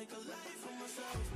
make a life for myself.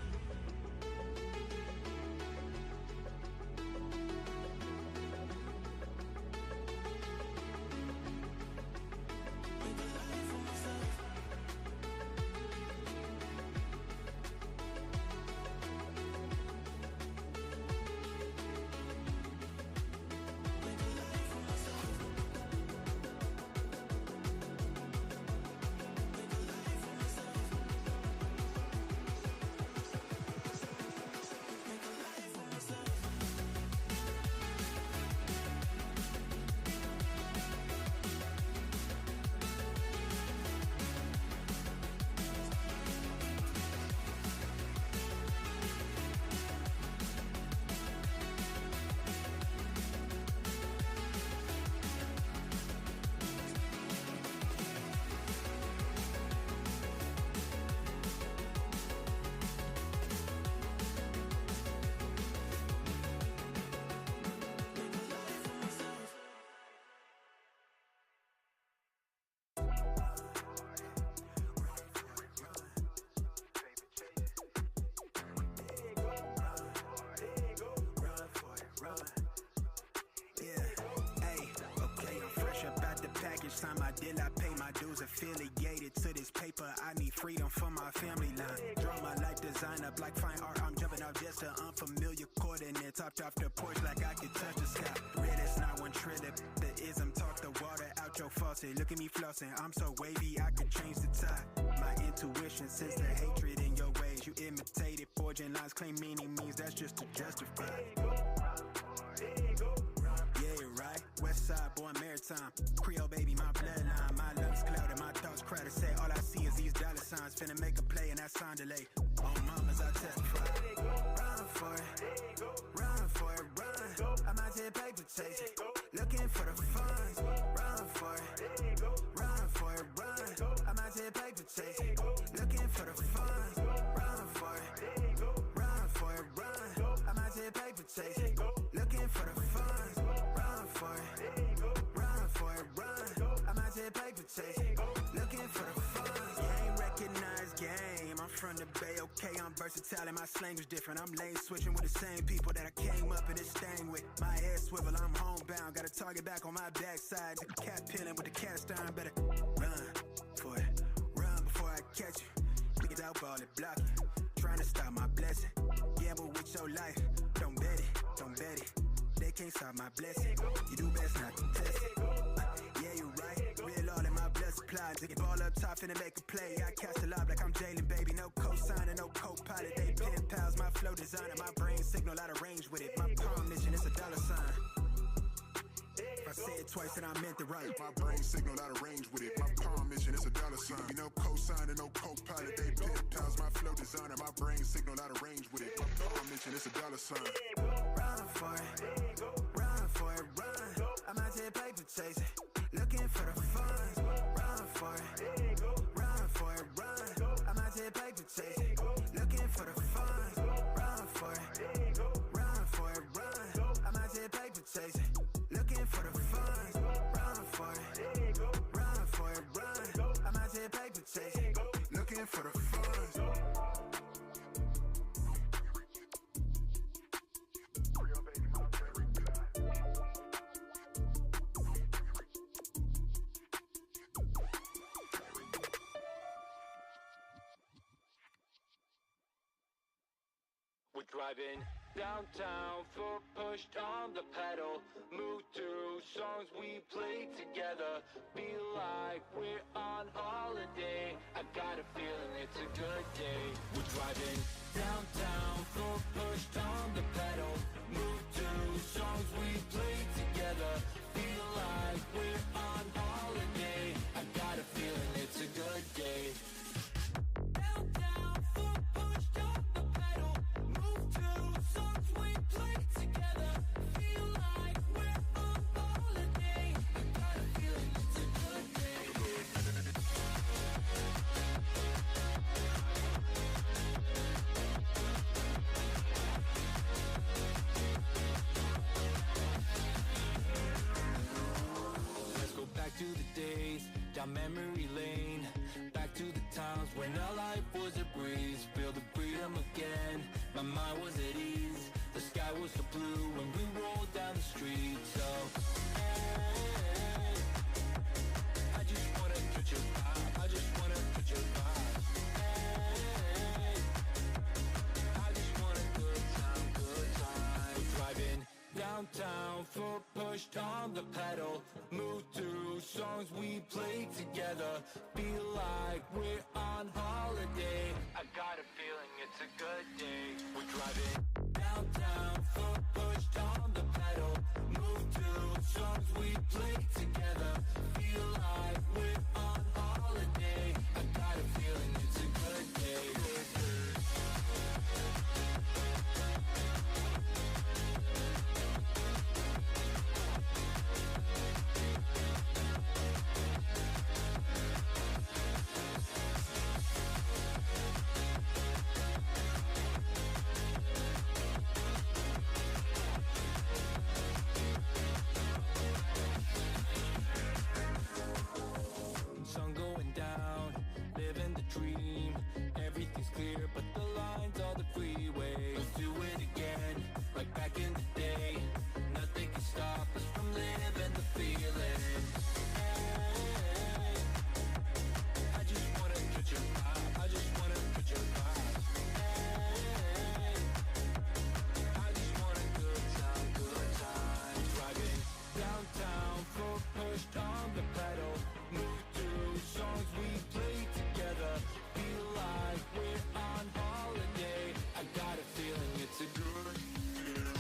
Affiliated to this paper, I need freedom for my family line. Draw my life design up like fine art. I'm jumping off just an unfamiliar coordinate. Topped off the porch like I could touch the sky. Red is not one trillip. The ism talk the water out your faucet. Look at me flossing. I'm so wavy, I could change the tide. My intuition sense the hatred in your ways. You imitated forging lines, claim meaning means that's just to justify. Yeah, right. West side, born maritime. Creole baby, my bloodline. My lungs clouded, my thoughts crowded. Say all I see is these dollar signs. Finna make a play and that sound delay. On mamas, I testify. Run for it, run for it, run. I'm out here paper chasing, looking for the funds. Run for it, run for it, run. I'm out here paper chasing, looking for the funds. Run for it, run for it, run. I'm out here paper chasing, looking for the funds. Run for it, run for it, run. I'm out here paper chasing, looking for the funds. You ain't recognized game. I'm from the Bay, okay, I'm versatile and my slang is different. I'm lane switching with the same people that I came up in this thing with. My head swivel, I'm homebound, got a target back on my backside. The cat peeling with the cast iron, better run for it, run before I catch you. Pick it out, ball it, block it. Trying to stop my blessing. Gamble with your life, don't bet it, don't bet it. They can't stop my blessing. You do best not to test it. Yeah, you're right. Real all in my blood supply. Dig it ball up top, finna make a play. I cast a lob like I'm Jalen, baby. No cosigner, no co-pilot. They pen pals, my flow designer. My brain signal out of range with it. My palm mission, it's a dollar sign. If I say it twice, then I meant it right. My brain signal out of range with it. My palm mission, it's a dollar sign. You know cosigner, no co-pilot. They pen pals, my flow designer. My brain signal out of range with it. My palm mission, it's a dollar sign. Run for it, run for it, run. I'm out here paper chasing, looking for the funds. Run for it, run for it, run. I'm out here paper chasing, looking for the funds. Run for it, run for it, run. I'm out here paper chasing, looking for the funds. Run for it, run for it, run. I'm out here paper chasing, looking for the funds. We're driving downtown, foot pushed on the pedal. Move through songs we played together. Feel like we're on holiday. I got a feeling it's a good day. We're driving downtown, foot pushed on the pedal. Move through songs we played together. Feel like we're on holiday. I got a feeling it's a good day. My mind was at ease, the sky was so blue when we rolled down the street. So, hey, I just wanna catch your vibe, I just wanna catch your vibe. Hey, I just want a good time, good time. Driving downtown, foot pushed on the pedal. Move through songs we played together. Feel like we're on holiday. I got a feeling it's a good day. We're driving downtown, foot pushed on the pedal. Move through songs we played together. Feel like we're on holiday. I got a feeling it's a good day. Sun going down, living the dream. Everything's clear, but the lines are the freeway. We'll do it again, like back in the day. Nothing can stop us from living the feeling. Hey, I just wanna catch your vibe, I just wanna catch your vibe. Hey, I just want a good time, good time. Driving downtown, foot pushed on the pedal. Move through songs we played together. Feel like we're on holiday. I got a feeling it's a good day.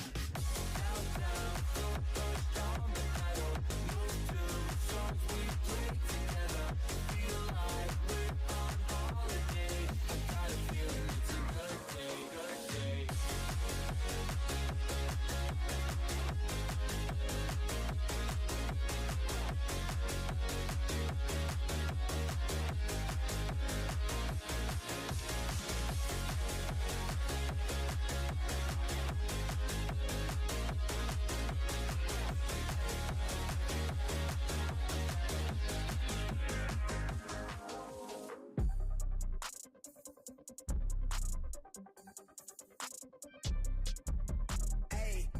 Downtown, foot pushed on the pedal. Move through songs we played together. Feel like we're on holiday. I got a feeling it's a good day, good day. Hey.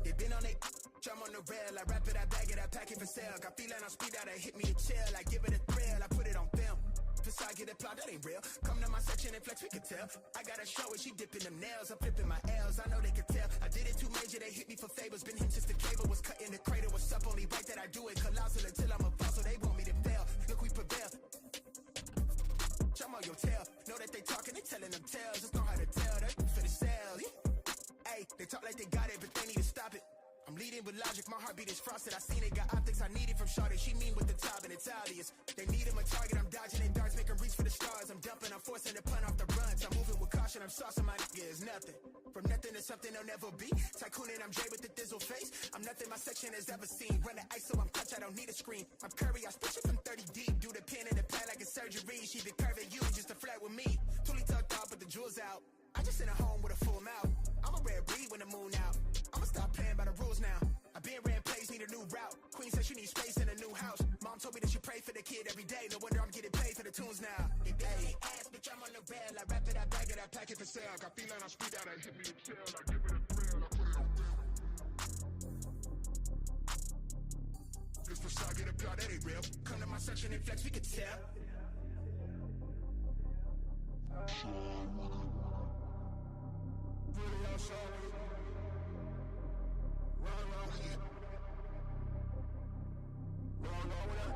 They been on it, jump on the rail. I wrap it, I bag it, I pack it for sale. Got feeling on speed out, I hit me a chill. I give it a thrill, I put it on film. If I get applaud, that ain't real. Come to my section and flex, we can tell. I got a show and she dipping them nails. I'm flipping my L's, I know they can tell. I did it too major, they hit me for favors. Been him since the cable was cut in the cradle. What's up, only right that I do it colossal until I'm a fossil. They want me to fail. Look, we prevail. Jump on your tail. Know that they talking, they telling them tales. Just know how to tell. That for the sale. Hey, they talk like they got it, but they need to stop it. I'm leading with logic, my heartbeat is frosted. I seen it, got optics I needed from Shawty. She mean with the top and it's obvious. They need him a target, I'm dodging in darts, make 'em reach for the stars. I'm dumping, I'm forcing the pun off the runs. I'm moving with caution, I'm saucing my nigga is nothing. From nothing to something they'll never be. Tycoon and I'm Jay with the thizzle face. I'm nothing my section has ever seen. Run the ice so I'm clutch, I don't need a screen. I'm Curry, I spit it from 30 deep. Do the pin in the pad like a surgery. She the curve at you just to flirt with me. Totally tucked out, but the jewels out. I just in a home with a full mouth. I'm a rare breed when the moon out. I'ma stop playing by the rules now. I been ran plays, need a new route. Queen said she needs space in a new house. Mom told me that she pray for the kid every day. No wonder I'm getting paid for the tunes now. Hey, ass, bitch, I'm on the rail. I wrap it, I bag it, I pack it for sale. Got feeling on speed out, I hit me a chill. I give it a thrill, I put it on real. This for sure, get applaud, that ain't real. Come to my section and flex, we can tell. Really outside with it. Run around with it. Run along with it.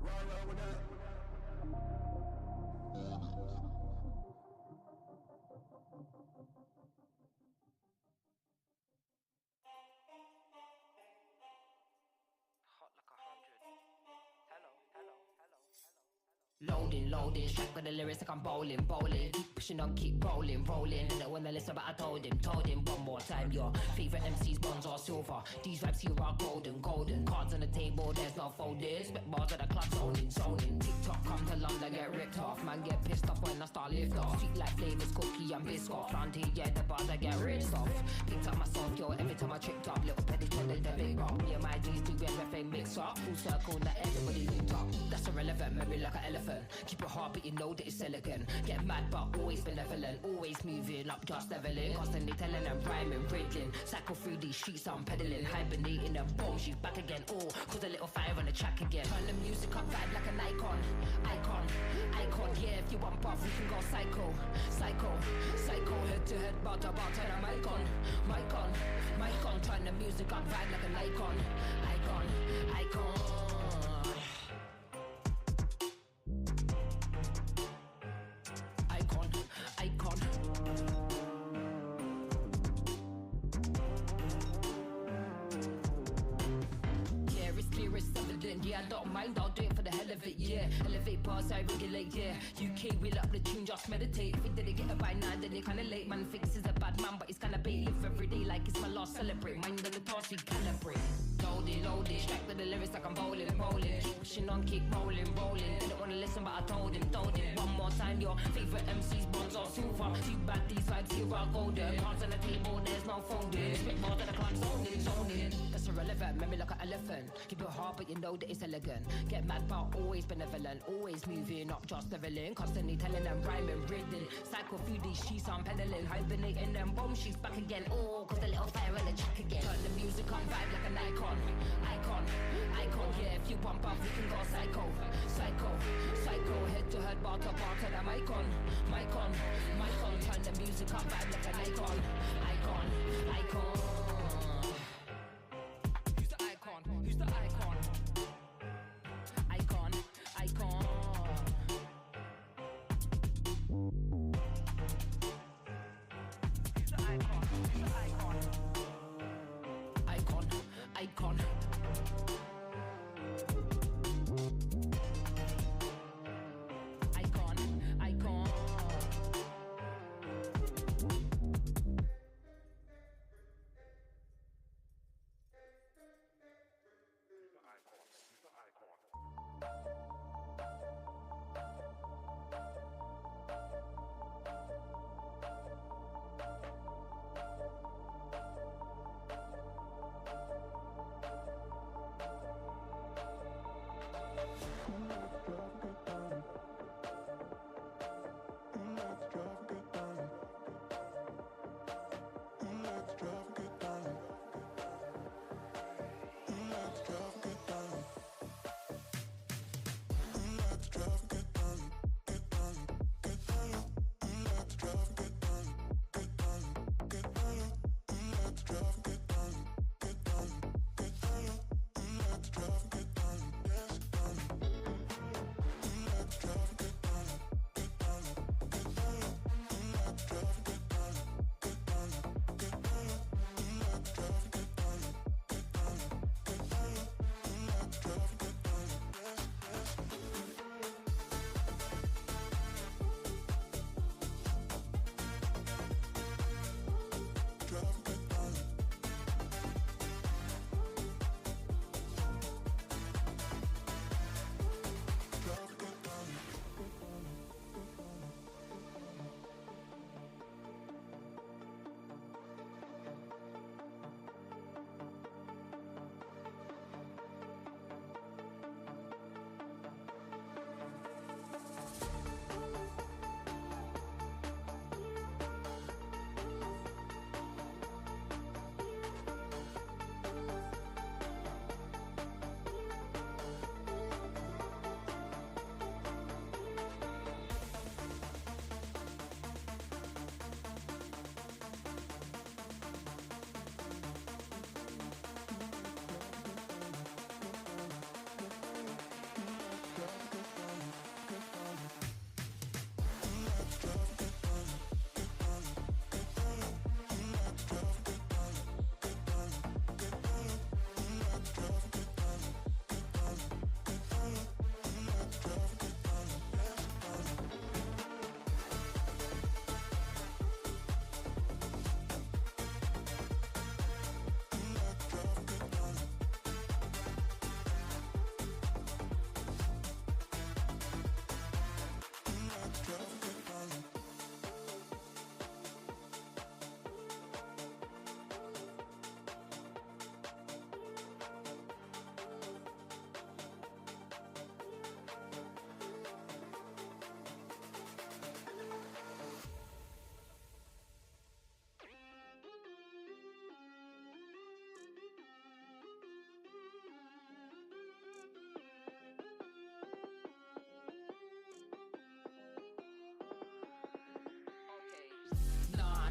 Run around with that. Hot like 100. Loading, strike with the lyrics like I'm bowling. Keep pushing on, keep rolling. Didn't wanna listen, but I told him one more time. Your favorite MCs, bronze or silver. These raps here are golden. Cards on the table, there's no folding. Spit bars at the club, zoning. TikTok come to London, get ripped off. Man get pissed off when I start lift off. Sweet like flavors, cookie and biscuit. Planty, yeah, the bars I get ripped off. Picked up my song, yo, every time I tripped up. Little petty tended the big rock. Me and my G's do everything mix up. Full circle, now everybody linked up. That's irrelevant, maybe like an elephant. Keep it hard, but you know that it's elegant. Get mad, but always benevolent. Always moving up, just leveling. Constantly telling them rhyming, riddling. Cycle through these streets, I'm pedaling. Hibernating and boom, she's back again. Oh, cause a little fire on the track again. Turn the music up, vibe like an icon. Yeah, if you want buff, we can go psycho. Head to head, bar to bar, turn a mic on. Turn the music up, vibe like an icon. Yeah, it's clear, it's evident. Yeah, I don't mind, I'll do it for the hell of it. Yeah, elevate bars, I regulate. Yeah, UK, wheel up the tune, just meditate. If it didn't get it by 9, then it kinda late. Man thinks he's a bad man, but he's kinda bait. Live every day like it's my last, celebrate. Mind on the task, we calibrate. Loaded, strike with the lyrics like I'm bowling. Keep pushing on, keep rolling. Didn't wanna listen, but I told him. One more time, your favorite MCs, bronze or silver. Too bad these vibes here are golden. Cards on the table, there's no folding. Spit bars at the club, zoning. That's irrelevant, maybe like an elephant. Keep it hard, but you know that it's elegant. Get mad, but always benevolent. Always moving up, just leveling. Constantly telling them rhyming, riddling. Cycle through these streets, I'm pedaling. Hibernating them boom, she's back again. Oh, cause a little fire on the track again. Turn the music on, vibe like an icon. Yeah, if you bump up, we can go psycho. Head to head, bar to bar, turn the mic on. Turn the music up, vibe like an icon. Who's the icon? Who's the icon? Icon. Who's the icon? Icon.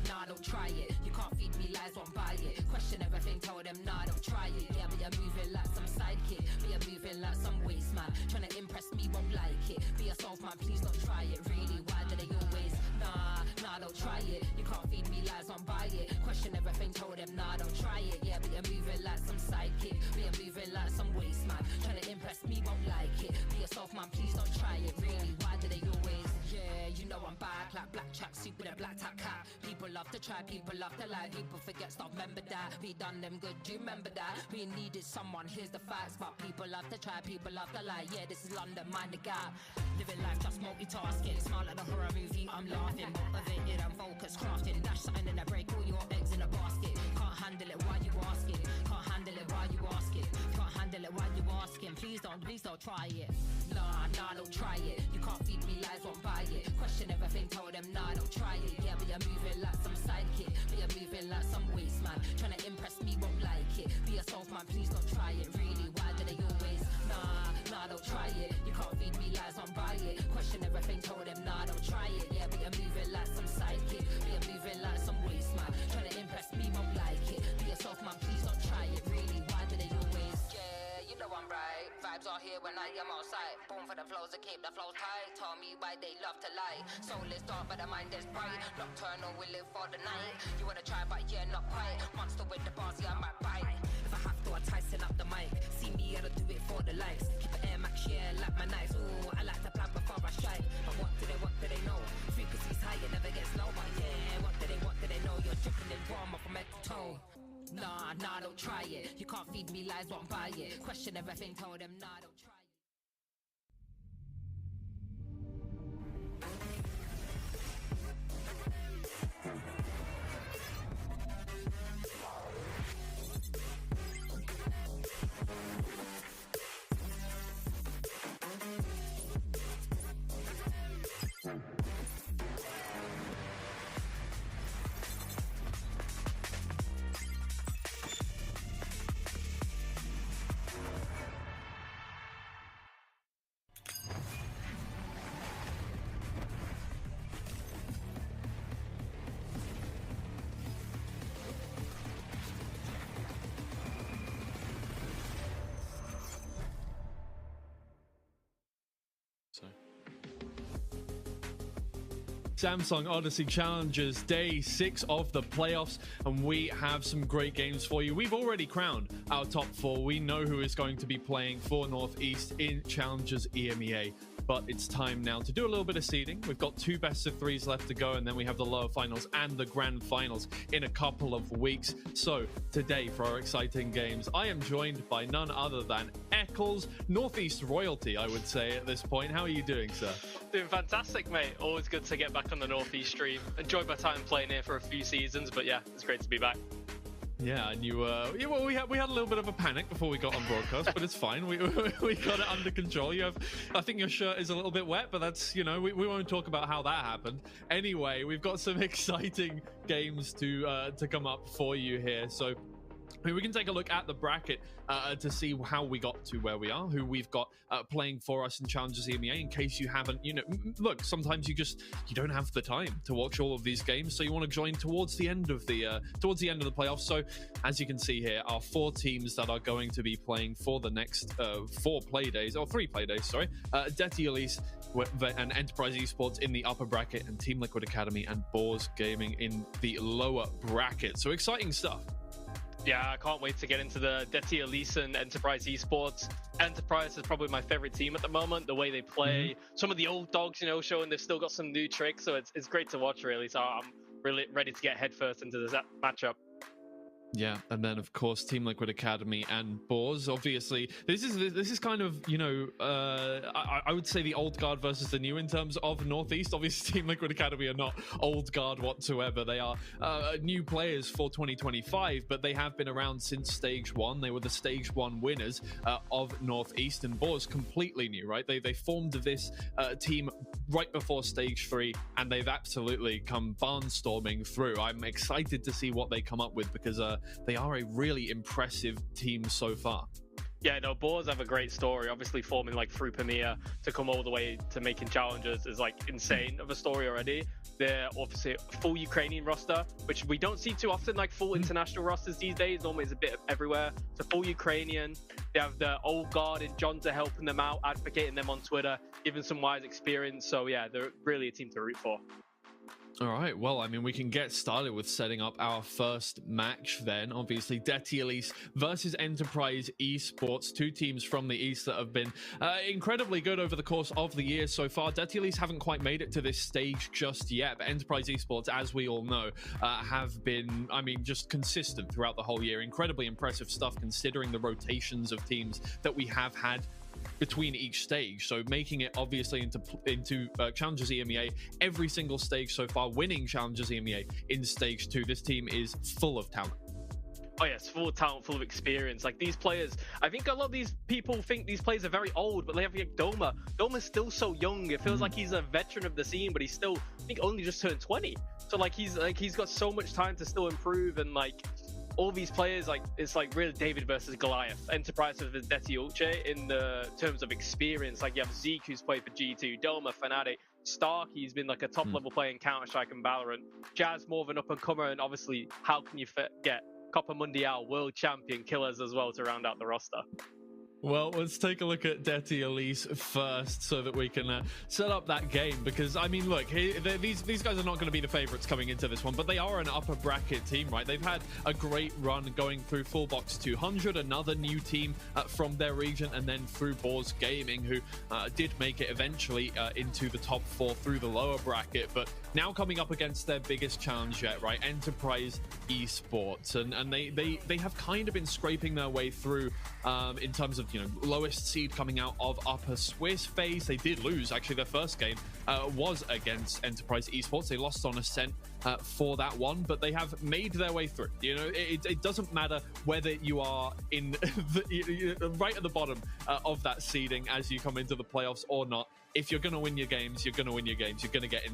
nah, don't try it. You can't feed me lies, won't buy it. Question everything, told them, nah, don't try it. Yeah, but you're moving like some sidekick. But you're moving like some waste man. Trying to impress me, won't like it. Be yourself, man, please don't try it. Really, why do they always? Nah, don't try it. You can't feed me lies, won't buy it. Question everything, told them, nah, don't try it. Yeah, but you're moving like some sidekick. But you're moving like some waste man. Trying to impress me, won't like it. Be yourself, man, please don't try it. Really, why do they always? Yeah, you know I'm back like black tracksuit with a black top cap. People love to try, people love to lie. People forget, stop, remember that. We done them good, do you remember that? We needed someone, here's the facts. But people love to try, people love to lie. Yeah, this is London, mind the gap. Living life just multitasking. Smile like a horror movie, I'm laughing. Motivated and focused, crafting. Dash something in a break, all your eggs in a basket. Can't handle it, why you asking? Can't handle it, why you asking? Can't handle it, why you asking? Please don't try it. Nah, don't try it. You can't feed me lies, won't buy it. Question everything, told them, nah, don't try it. Yeah, but you're moving like some sidekick. But you're moving like some waste man. Trying to impress me, won't like it. Be yourself, man, please don't try it. Really, why do they always? Nah, don't try it. You can't feed me lies, won't buy it. Question everything, told them, nah, don't try it. Yeah, but you're moving like some sidekick. But you're moving like some waste man. Trying to impress me, won't like it. Be yourself, man, please don't try it. Really, why do they always? Yeah, you know I'm right. Vibes are here when I am outside. Born for the flows to keep the flows tight. Tell me why they love to lie. Soul is dark but the mind is bright. Nocturnal, we live for the night. You wanna try but yeah, not quite. Monster with the bars, yeah, I might bite. If I have to, I tighten up the mic. See me, I don't do it for the likes. Keep it Air Max, yeah, like my knives. Ooh, I like to plan before I strike. But what do they know? Frequency's high, it never gets low. But yeah, what do they know? You're dripping in warm up from head to toe. Nah, don't try it. You can't feed me lies, won't buy it. Question everything, told them, nah, don't try it. Samsung Odyssey Challengers Day 6 of the playoffs, and we have some great games for you. We've already crowned our top 4. We know who is going to be playing for Northeast in Challengers EMEA, but it's time now to do a little bit of seeding. We've got 2 best of 3s left to go, and then we have the lower finals and the grand finals in a couple of weeks. So today, for our exciting games, I am joined by none other than Eccles, Northeast royalty, I would say at this point. How are you doing, sir? Doing fantastic, mate. Always good to get back on the Northeast stream. Enjoyed my time playing here for a few seasons, but yeah, it's great to be back. Yeah, and you we had a little bit of a panic before we got on broadcast, but it's fine. We got it under control. I think your shirt is a little bit wet, but that's, we won't talk about how that happened. Anyway, we've got some exciting games to come up for you here. So we can take a look at the bracket to see how we got to where we are, who we've got playing for us in Challengers EMEA. In case you haven't, look, sometimes you don't have the time to watch all of these games, so you want to join towards the end of the playoffs. So as you can see here, our 4 teams that are going to be playing for the next 3 play days, sorry. Detty Elise and Enterprise Esports in the upper bracket, and Team Liquid Academy and Boars Gaming in the lower bracket. So exciting stuff. Yeah, I can't wait to get into the Detty Elise and Enterprise Esports. Enterprise is probably my favorite team at the moment. The way they play, some of the old dogs, showing they've still got some new tricks. So it's great to watch, really. So I'm really ready to get headfirst into this matchup. Yeah, and then of course Team Liquid Academy and Boars. Obviously, this is kind of I would say the old guard versus the new in terms of Northeast. Obviously, Team Liquid Academy are not old guard whatsoever. They are new players for 2025, but they have been around since Stage 1. They were the Stage 1 winners of Northeast, and Boars completely new, right? They formed this team right before Stage 3, and they've absolutely come barnstorming through. I'm excited to see what they come up with because they are a really impressive team so far. Yeah, no, Boars have a great story. Obviously, forming like through Premier to come all the way to making challengers is like insane of a story already. They're obviously a full Ukrainian roster, which we don't see too often, like full international rosters these days. Normally, it's a bit of everywhere. It's a full Ukrainian. They have the old guard and Johns are helping them out, advocating them on Twitter, giving some wise experience. So yeah, they're really a team to root for. All right, well, I mean, we can get started with setting up our first match then. Obviously, Deti Elise versus Enterprise Esports, two teams from the East that have been incredibly good over the course of the year so far. Deti Elise haven't quite made it to this stage just yet, but Enterprise Esports, as we all know, have been, I mean, just consistent throughout the whole year. Incredibly impressive stuff considering the rotations of teams that we have had between each stage. So making it obviously into Challengers EMEA every single stage so far, winning Challengers EMEA in stage 2. This team is full of talent. Oh yes, full of talent, full of experience. Like these players, I think a lot of these people think these players are very old, but they have like Doma. Doma's still so young. It feels like he's a veteran of the scene, but he's still, I think, only just turned 20. So he's got so much time to still improve, and like all these players, like it's like really David versus Goliath. Enterprise versus Deti Ulce in the terms of experience. Like you have Zeke, who's played for G2, Doma, Fnatic, Starkey's been like a top level player in Counter-Strike and Valorant. Jazz more of an up and comer, and obviously, how can you forget Copa Mundial world champion Killers as well to round out the roster? Well, let's take a look at Deti Elise first so that we can set up that game, because, I mean, look, these guys are not going to be the favorites coming into this one, but they are an upper bracket team, right? They've had a great run going through Full Box 200, another new team from their region, and then through Boars Gaming, who did make it eventually into the top 4 through the lower bracket, but now coming up against their biggest challenge yet, right? Enterprise Esports, and they have kind of been scraping their way through in terms of, you know, lowest seed coming out of Upper Swiss phase. They did lose, actually. Their first game was against Enterprise Esports. They lost on Ascent for that one, but they have made their way through. You know, it doesn't matter whether you are in right at the bottom of that seeding as you come into the playoffs or not. If you're going to win your games, you're going to win your games. You're going to get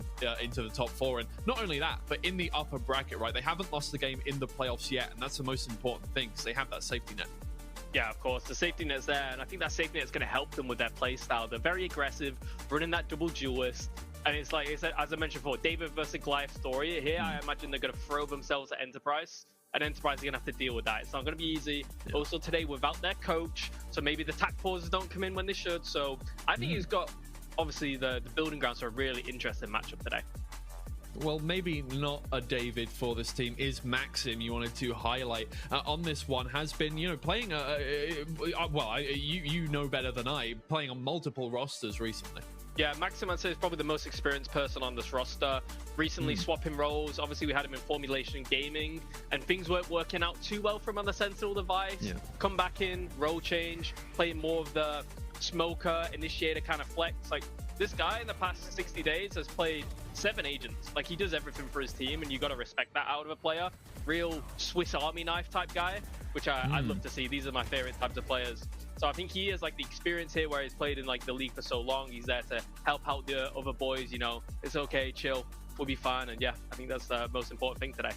into the top 4. And not only that, but in the upper bracket, right? They haven't lost the game in the playoffs yet, and that's the most important thing, because they have that safety net. Yeah, of course, the safety net's there, and I think that safety net's going to help them with their play style. They're very aggressive, running that double duelist, and it's like, as I mentioned before, David versus Goliath story. Here, I imagine they're going to throw themselves at Enterprise, and Enterprise are going to have to deal with that. It's not going to be easy. Yeah. Also today, without their coach, so maybe the tack pauses don't come in when they should. So I think he's got, obviously, the building grounds for a really interesting matchup today. Well, maybe not a David for this team. Is Maxim, you wanted to highlight on this one, has been, you know, playing you know better than I, playing on multiple rosters recently. Yeah, Maxim, I'd say, is probably the most experienced person on this roster. Recently swapping roles. Obviously, we had him in Formulation Gaming, and things weren't working out too well for him on the Sentinel device. Yeah. Come back in, role change, playing more of the smoker, initiator kind of flex. Like, this guy in the past 60 days has played 7 agents. Like, he does everything for his team, and you got to respect that out of a player. Real Swiss Army knife type guy, which I'd love to see. These are my favorite types of players. So I think he has like the experience here where he's played in like the league for so long. He's there to help out the other boys, you know, it's okay, chill, we'll be fine. And yeah, I think that's the most important thing today.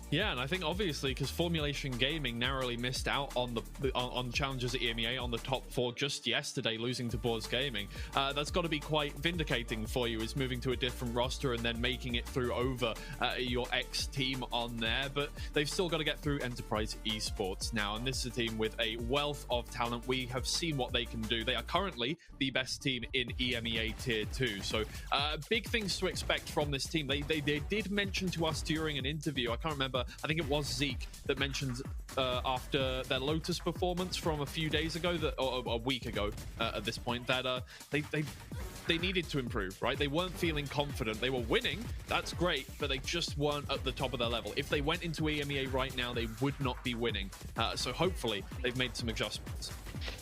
Yeah, and I think obviously because Formulation Gaming narrowly missed out on on Challengers at EMEA on the top 4 just yesterday, losing to Boars Gaming. That's got to be quite vindicating for you, is moving to a different roster and then making it through over your ex-team on there. But they've still got to get through Enterprise Esports now, and this is a team with a wealth of talent. We have seen what they can do. They are currently the best team in EMEA Tier 2. So big things to expect from this team. They did mention to us during an interview, I can't remember, I think it was Zeke that mentioned after their Lotus performance from a few days ago, or a week ago at this point, that they needed to improve, right? They weren't feeling confident. They were winning, that's great, but they just weren't at the top of their level. If they went into EMEA right now, they would not be winning. So hopefully they've made some adjustments.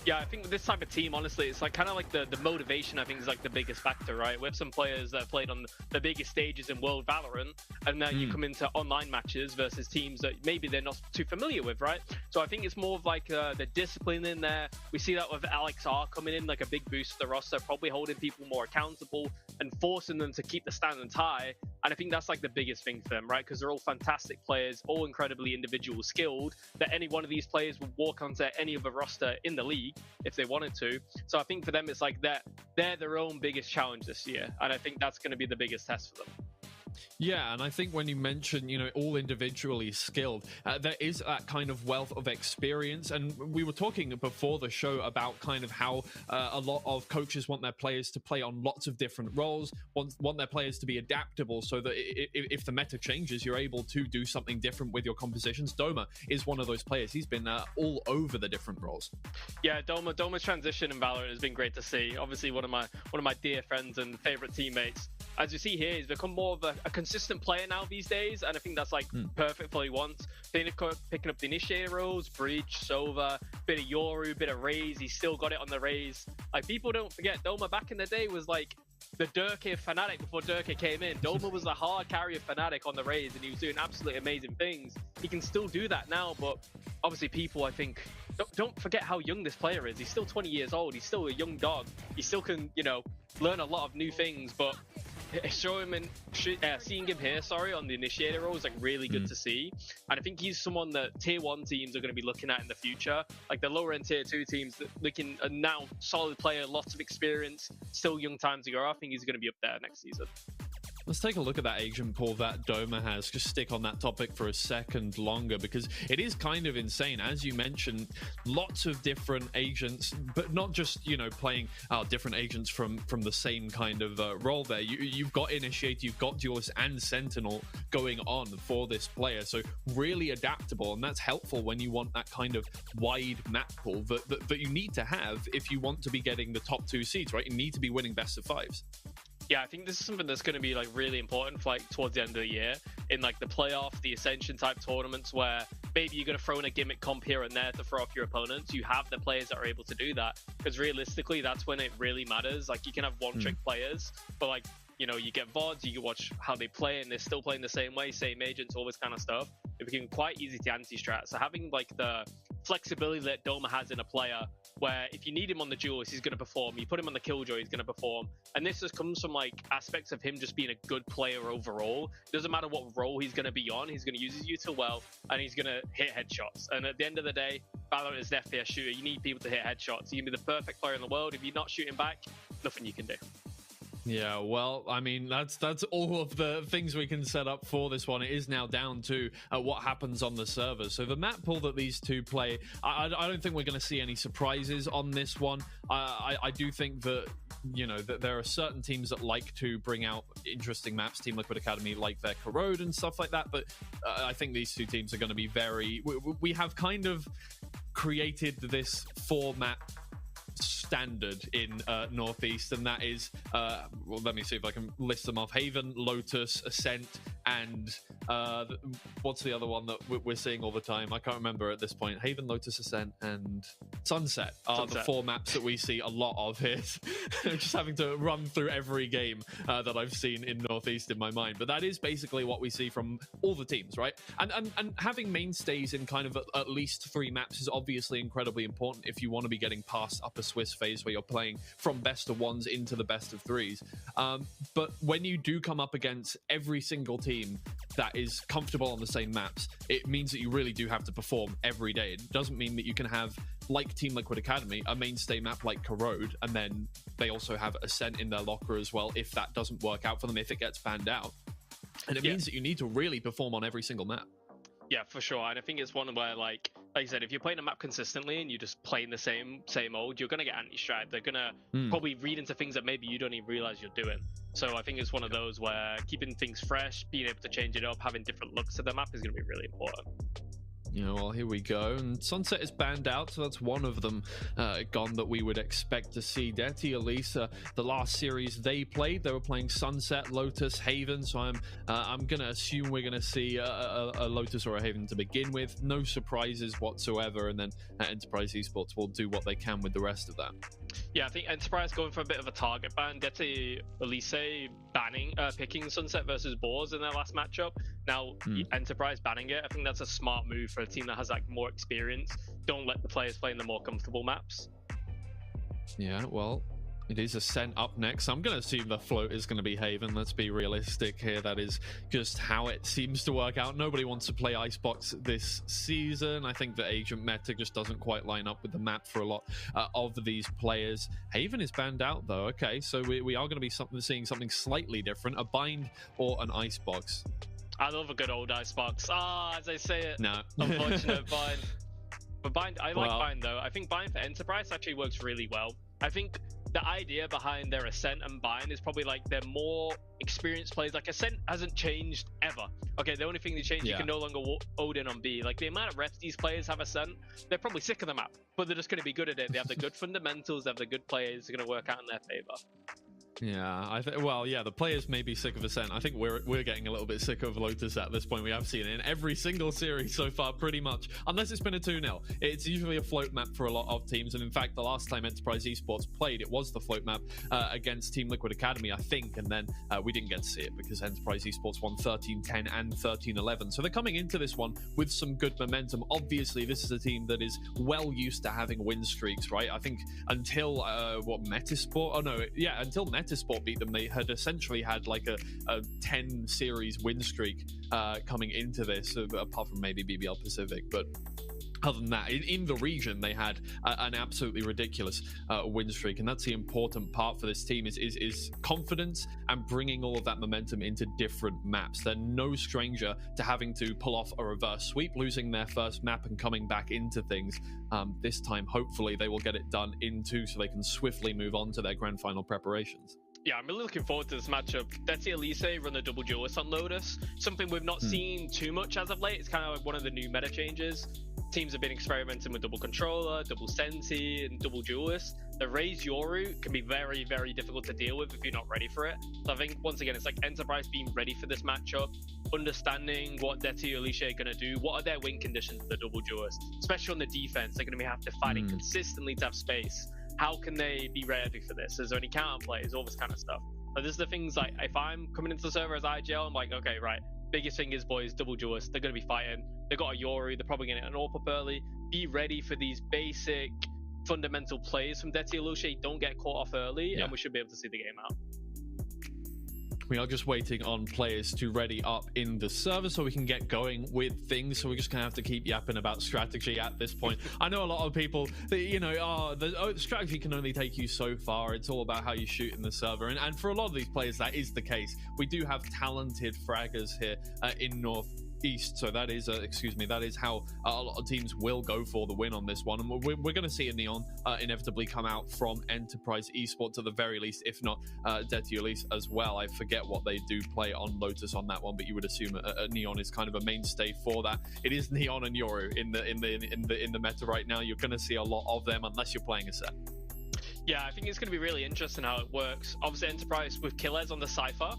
Yeah, I think with this type of team, honestly, it's like kind of like the motivation, I think, is like the biggest factor, right? We have some players that have played on the biggest stages in World Valorant, and then you come into online matches versus teams that maybe they're not too familiar with, right? So I think it's more of like the discipline in there. We see that with Alex R coming in, like a big boost to the roster, probably holding people more accountable and forcing them to keep the standards high. And I think that's like the biggest thing for them, right? Because they're all fantastic players, all incredibly individual skilled, that any one of these players would walk onto any other roster in the league if they wanted to. So I think for them, it's like they're their own biggest challenge this year. And I think that's going to be the biggest test for them. Yeah, and I think when you mention, all individually skilled, there is that kind of wealth of experience. And we were talking before the show about kind of how a lot of coaches want their players to play on lots of different roles, want their players to be adaptable so that if the meta changes, you're able to do something different with your compositions. Doma is one of those players. He's been all over the different roles. Yeah, Doma's transition in Valorant has been great to see. Obviously, one of my dear friends and favorite teammates. As you see here, he's become more of a consistent player now these days, and I think that's like perfect for what he wants. Picking up the initiator roles, Bridge, Sova, bit of Yoru, bit of Raze. He's still got it on the Raze. Like, people don't forget, Doma back in the day was like the Durkee Fnatic before Durkee came in. Doma was the hard carrier Fnatic on the Raze, and he was doing absolutely amazing things. He can still do that now, but obviously people, I think, don't forget how young this player is. He's still 20 years old. He's still a young dog. He still can, learn a lot of new things, but seeing him here, on the initiator role is like really good to see. And I think he's someone that tier 1 teams are going to be looking at in the future. Like the lower end tier 2 teams that looking now solid player, lots of experience, still young time to go. I think he's going to be up there next season. Let's take a look at that agent pool that Doma has. Just stick on that topic for a second longer, because it is kind of insane. As you mentioned, lots of different agents, but not just, playing different agents from the same kind of role there. You've got Initiate, you've got Duelist and Sentinel going on for this player. So really adaptable, and that's helpful when you want that kind of wide map pool that you need to have if you want to be getting the top 2 seeds, right? You need to be winning best of 5s. Yeah, I think this is something that's going to be like really important for like towards the end of the year in like the playoff, the Ascension type tournaments, where maybe you're going to throw in a gimmick comp here and there to throw off your opponents. You have the players that are able to do that, because realistically, that's when it really matters. Like, you can have one-trick players, but like, you get VODs, you can watch how they play, and they're still playing the same way, same agents, all this kind of stuff. It became quite easy to anti-strat. So having like the flexibility that Doma has in a player, where if you need him on the duelist, he's going to perform. You put him on the killjoy, he's going to perform. And this just comes from like aspects of him just being a good player overall. It doesn't matter what role he's going to be on, he's going to use his util well, and he's going to hit headshots. And at the end of the day, Valorant is an FPS shooter. You need people to hit headshots. You can be the perfect player in the world. If you're not shooting back, nothing you can do. Yeah, well, I mean, that's all of the things we can set up for this one. It is now down to what happens on the server. So the map pool that these two play, I don't think we're going to see any surprises on this one. I do think that, that there are certain teams that like to bring out interesting maps. Team Liquid Academy like their Corrode and stuff like that. But I think these two teams are going to be we have kind of created this format standard in Northeast, and that is let me see if I can list them off: Haven, Lotus, Ascent, and what's the other one that we're seeing all the time? I can't remember at this point. Haven, Lotus, Ascent, and Sunset are the 4 maps that we see a lot of here. Just having to run through every game that I've seen in Northeast in my mind, but that is basically what we see from all the teams, right? And having mainstays in kind of at least 3 maps is obviously incredibly important if you want to be getting past upper Swiss phase where you're playing from best of 1s into the best of 3s. But when you do come up against every single team that is comfortable on the same maps, it means that you really do have to perform every day. It doesn't mean that you can have, like Team Liquid Academy, a mainstay map like Corrode, and then they also have Ascent in their locker as well if that doesn't work out for them, if it gets banned out. And it means that you need to really perform on every single map. Yeah, for sure. And I think it's one where, like you said, if you're playing a map consistently and you're just playing the same old, you're going to get anti-strat. They're going to probably read into things that maybe you don't even realize you're doing. So I think it's one of those where keeping things fresh, being able to change it up, having different looks to the map is going to be really important. Well, here we go. And Sunset is banned out, so that's one of them gone that we would expect to see. Dirty Elisa, the last series they played, they were playing Sunset, Lotus, Haven, so I'm going to assume we're going to see a Lotus or a Haven to begin with. No surprises whatsoever, and then Enterprise Esports will do what they can with the rest of that. Yeah, I think Enterprise going for a bit of a target ban. Dirty Elise picking Sunset versus Boars in their last matchup. Now, Enterprise banning it, I think that's a smart move for a team that has like more experience. Don't let the players play in the more comfortable maps. Yeah, well, It is Ascent up next. I'm going to assume the float is going to be Haven. Let's be realistic here. That is just how it seems to work out. Nobody wants to play Icebox this season. I think the agent meta just doesn't quite line up with the map for a lot of these players. Haven is banned out though. Okay, so we are going to be seeing something slightly different. A bind or an Icebox. I love a good old Icebox. As I say it. No. Unfortunate bind. But bind, I like bind though. I think bind for Enterprise actually works really well. I think the idea behind their Ascent and bind is probably like they're more experienced players. Like Ascent hasn't changed ever. Okay, the only thing they changed, you can no longer Odin on B. Like the amount of reps these players have Ascent, they're probably sick of the map, but they're just going to be good at it. They have the good fundamentals, they have the good players, they're going to work out in their favor. Yeah, the players may be sick of Ascent. I think we're getting a little bit sick of Lotus at this point. We have seen it in every single series so far, pretty much, unless it's been a 2-0. It's usually a float map for a lot of teams, and in fact, the last time Enterprise Esports played, it was the float map against Team Liquid Academy, I think, and then we didn't get to see it because Enterprise Esports won 13-10 and 13-11. So they're coming into this one with some good momentum. Obviously, this is a team that is well used to having win streaks, right? I think until Metasport? Oh no, yeah, until Metasport beat them, they had essentially had like a 10 series win streak coming into this, apart from maybe BBL Pacific, but other than that, in the region, they had an absolutely ridiculous win streak, and that's the important part for this team is confidence and bringing all of that momentum into different maps. They're no stranger to having to pull off a reverse sweep, losing their first map and coming back into things. This time, hopefully, they will get it done in 2 so they can swiftly move on to their grand final preparations. Yeah, I'm really looking forward to this matchup. Deti Elise run the double duelist on Lotus, something we've not seen too much as of late. It's kind of like one of the new meta changes. Teams have been experimenting with double controller, double senti, and double duelist. The raise Yoru can be very, very difficult to deal with if you're not ready for it. So I think, once again, it's like Enterprise being ready for this matchup, understanding what Deti Elise are going to do, what are their win conditions for the double duelist, especially on the defense. They're going to have to fight it consistently to have space. How can they be ready for this? Is there any counter plays? All this kind of stuff. So this is the things like, if I'm coming into the server as IGL, I'm like, okay, right. Biggest thing is, boys, double duelists. They're going to be fighting. They've got a Yoru. They're probably going to get an AWP up early. Be ready for these basic fundamental plays from Deti Elise. Don't get caught off early, and we should be able to see the game out. We are just waiting on players to ready up in the server so we can get going with things. So we're just going to have to keep yapping about strategy at this point. I know a lot of people, the strategy can only take you so far. It's all about how you shoot in the server. And for a lot of these players, that is the case. We do have talented fraggers here in Northeast, so that is how a lot of teams will go for the win on this one, and we're going to see a Neon inevitably come out from Enterprise Esports at the very least, if not Deti Elise as well. I forget what they do play on Lotus on that one, but you would assume a Neon is kind of a mainstay for that. It is Neon and Yoru in the meta right now. You're going to see a lot of them unless you're playing Ascent. Yeah, I think it's going to be really interesting how it works. Obviously, Enterprise with Killers on the Cypher.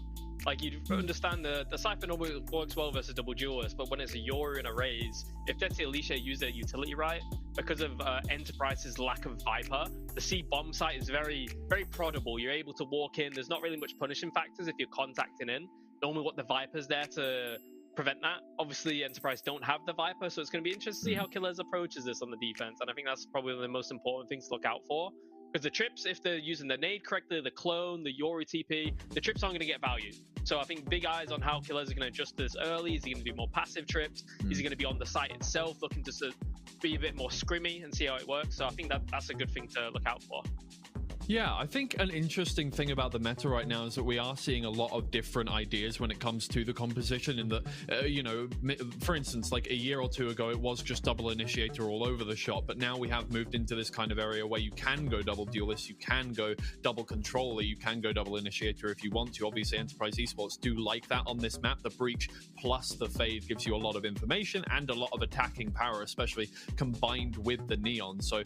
Like, you understand the Cypher normally works well versus double duelist, but when it's a Yoru and a Raze, if Deti Elise use their utility right, because of Enterprise's lack of Viper, the C bomb site is very, very proddable. You're able to walk in. There's not really much punishing factors if you're contacting in. Normally what the Viper's there to prevent that. Obviously, Enterprise don't have the Viper, so it's going to be interesting to see how Killers approaches this on the defense, and I think that's probably one of the most important things to look out for. Because the trips, if they're using the nade correctly, the clone, the Yoru TP, the trips aren't going to get value. So I think big eyes on how Killers are going to adjust this early. Is he going to do more passive trips? Is he going to be on the site itself, looking to be a bit more scrimmy and see how it works? So I think that's a good thing to look out for. Yeah, I think an interesting thing about the meta right now is that we are seeing a lot of different ideas when it comes to the composition. In that, for instance, like a year or two ago, it was just double initiator all over the shop, but now we have moved into this kind of area where you can go double duelist, you can go double controller, you can go double initiator if you want to. Obviously, Enterprise Esports do like that on this map. The breach plus the fade gives you a lot of information and a lot of attacking power, especially combined with the neon. So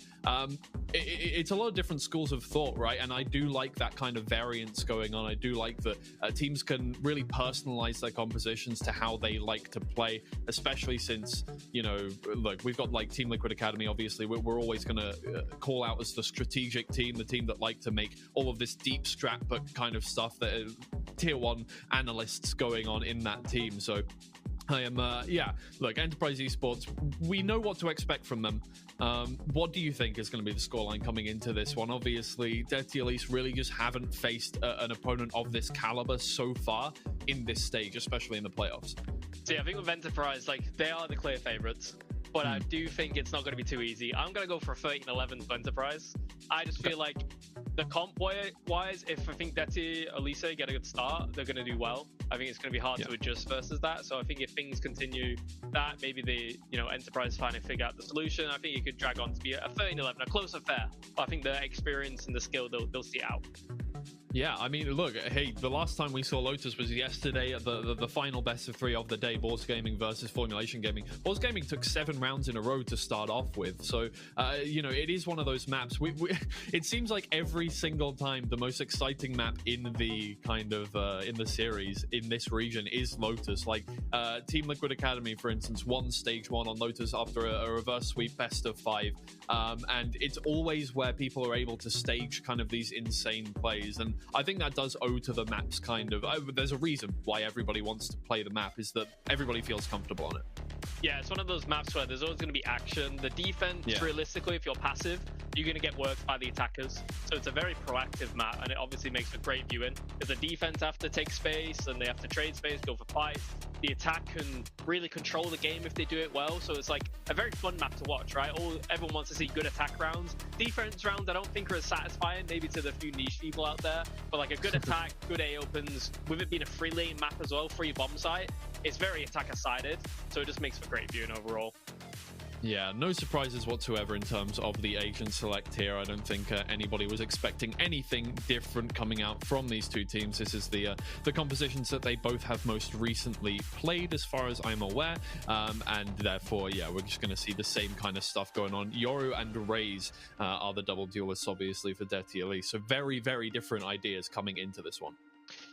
it's a lot of different schools of thought, right? And I do like that kind of variance going on. I do like that teams can really personalize their compositions to how they like to play, especially since, look, we've got like Team Liquid Academy, obviously we're always going to call out as the strategic team, the team that like to make all of this deep strat but kind of stuff that tier 1 analysts going on in that team. So I am, yeah, look, Enterprise Esports, we know what to expect from them. What do you think is going to be the scoreline coming into this one? Obviously, Dirty Elise really just haven't faced an opponent of this caliber so far in this stage, especially in the playoffs. So yeah, I think with Enterprise, like, they are the clear favorites, but I do think it's not going to be too easy. I'm going to go for a 13-11 for Enterprise. I just feel like the comp-wise, if I think Dirty Elise get a good start, they're going to do well. I think it's going to be hard to adjust versus that. So I think if things continue that, maybe the Enterprise finally figure out the solution. I think it could drag on to be a 13-11, a close affair. But I think the experience and the skill, they'll see out. Yeah, I mean, look, hey, the last time we saw Lotus was yesterday at the final best of 3 of the day, Boards Gaming versus Formulation Gaming. Boards Gaming took 7 rounds in a row to start off with. So, it is one of those maps. It seems like every single time the most exciting map in the kind of, in the series, in this region is Lotus. Like, Team Liquid Academy, for instance, won stage 1 on Lotus after a reverse sweep best of 5. And it's always where people are able to stage kind of these insane plays. And I think that does owe to the map's kind of... there's a reason why everybody wants to play the map, is that everybody feels comfortable on it. Yeah, it's one of those maps where there's always going to be action. The defense, realistically, if you're passive, you're going to get worked by the attackers. So it's a very proactive map, and it obviously makes for great viewing. Because the defense have to take space, and they have to trade space, go for fights. The attack can really control the game if they do it well. So it's like a very fun map to watch, right? Everyone wants to see good attack rounds. Defense rounds, I don't think are as satisfying, maybe to the few niche people out there. But like a good attack, good A opens, with it being a free lane map as well, free bomb site, it's very attacker-sided. So it just makes for great viewing overall. Yeah, no surprises whatsoever in terms of the agent select here. I don't think anybody was expecting anything different coming out from these two teams. This is the compositions that they both have most recently played, as far as I'm aware, and therefore, yeah, we're just going to see the same kind of stuff going on. Yoru and Raze are the double duelists, obviously, for Dirty Elise. So very, very different ideas coming into this one.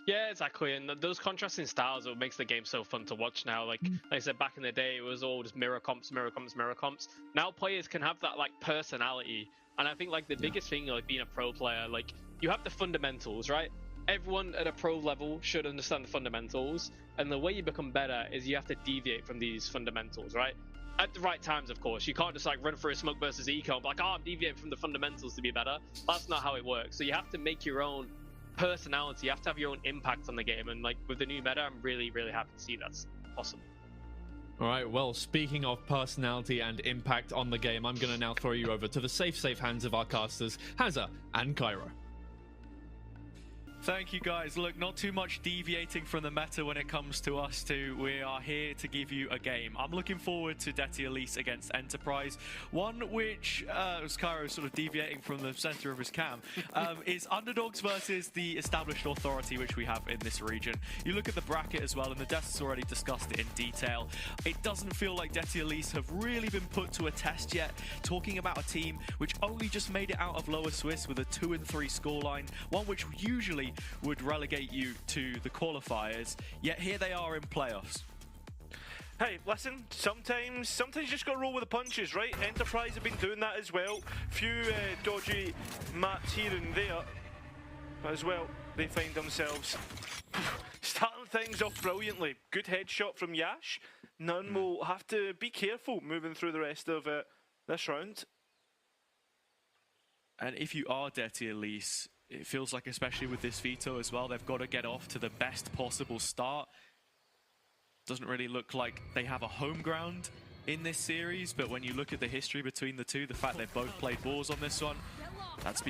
Yeah, exactly, and those contrasting styles are what makes the game so fun to watch now. Like I said, back in the day, it was all just mirror comps. Now players can have that like personality, and I think like the biggest thing, like being a pro player, like you have the fundamentals, right? Everyone at a pro level should understand the fundamentals, and the way you become better is you have to deviate from these fundamentals, right? At the right times, of course. You can't just like run through a smoke versus eco and be like, oh, I'm deviating from the fundamentals to be better. That's not how it works. So you have to make your own personality, you have to have your own impact on the game, and like with the new meta, I'm really happy to see that's possible. All right, well, speaking of personality and impact on the game, I'm going to now throw you over to the safe hands of our casters, Hazza and Cairo. Thank you, guys. Look, not too much deviating from the meta when it comes to us two. We are here to give you a game. I'm looking forward to Dirty Elise against Enterprise. One which, as Cairo sort of deviating from the center of his cam, is underdogs versus the established authority which we have in this region. You look at the bracket as well, and the Devs has already discussed it in detail. It doesn't feel like Dirty Elise have really been put to a test yet. Talking about a team which only just made it out of Lower Swiss with a 2-3 scoreline, one which usually would relegate you to the qualifiers, yet here they are in playoffs. Hey, listen, sometimes you just gotta roll with the punches, right? Enterprise have been doing that as well. Few dodgy maps here and there, but as well, they find themselves starting things off brilliantly. Good headshot from Yash. None will have to be careful moving through the rest of this round. And if you are Dirty Elise, it feels like, especially with this veto as well, they've got to get off to the best possible start. Doesn't really look like they have a home ground in this series, but when you look at the history between the two, the fact they've both played wars on this one, that's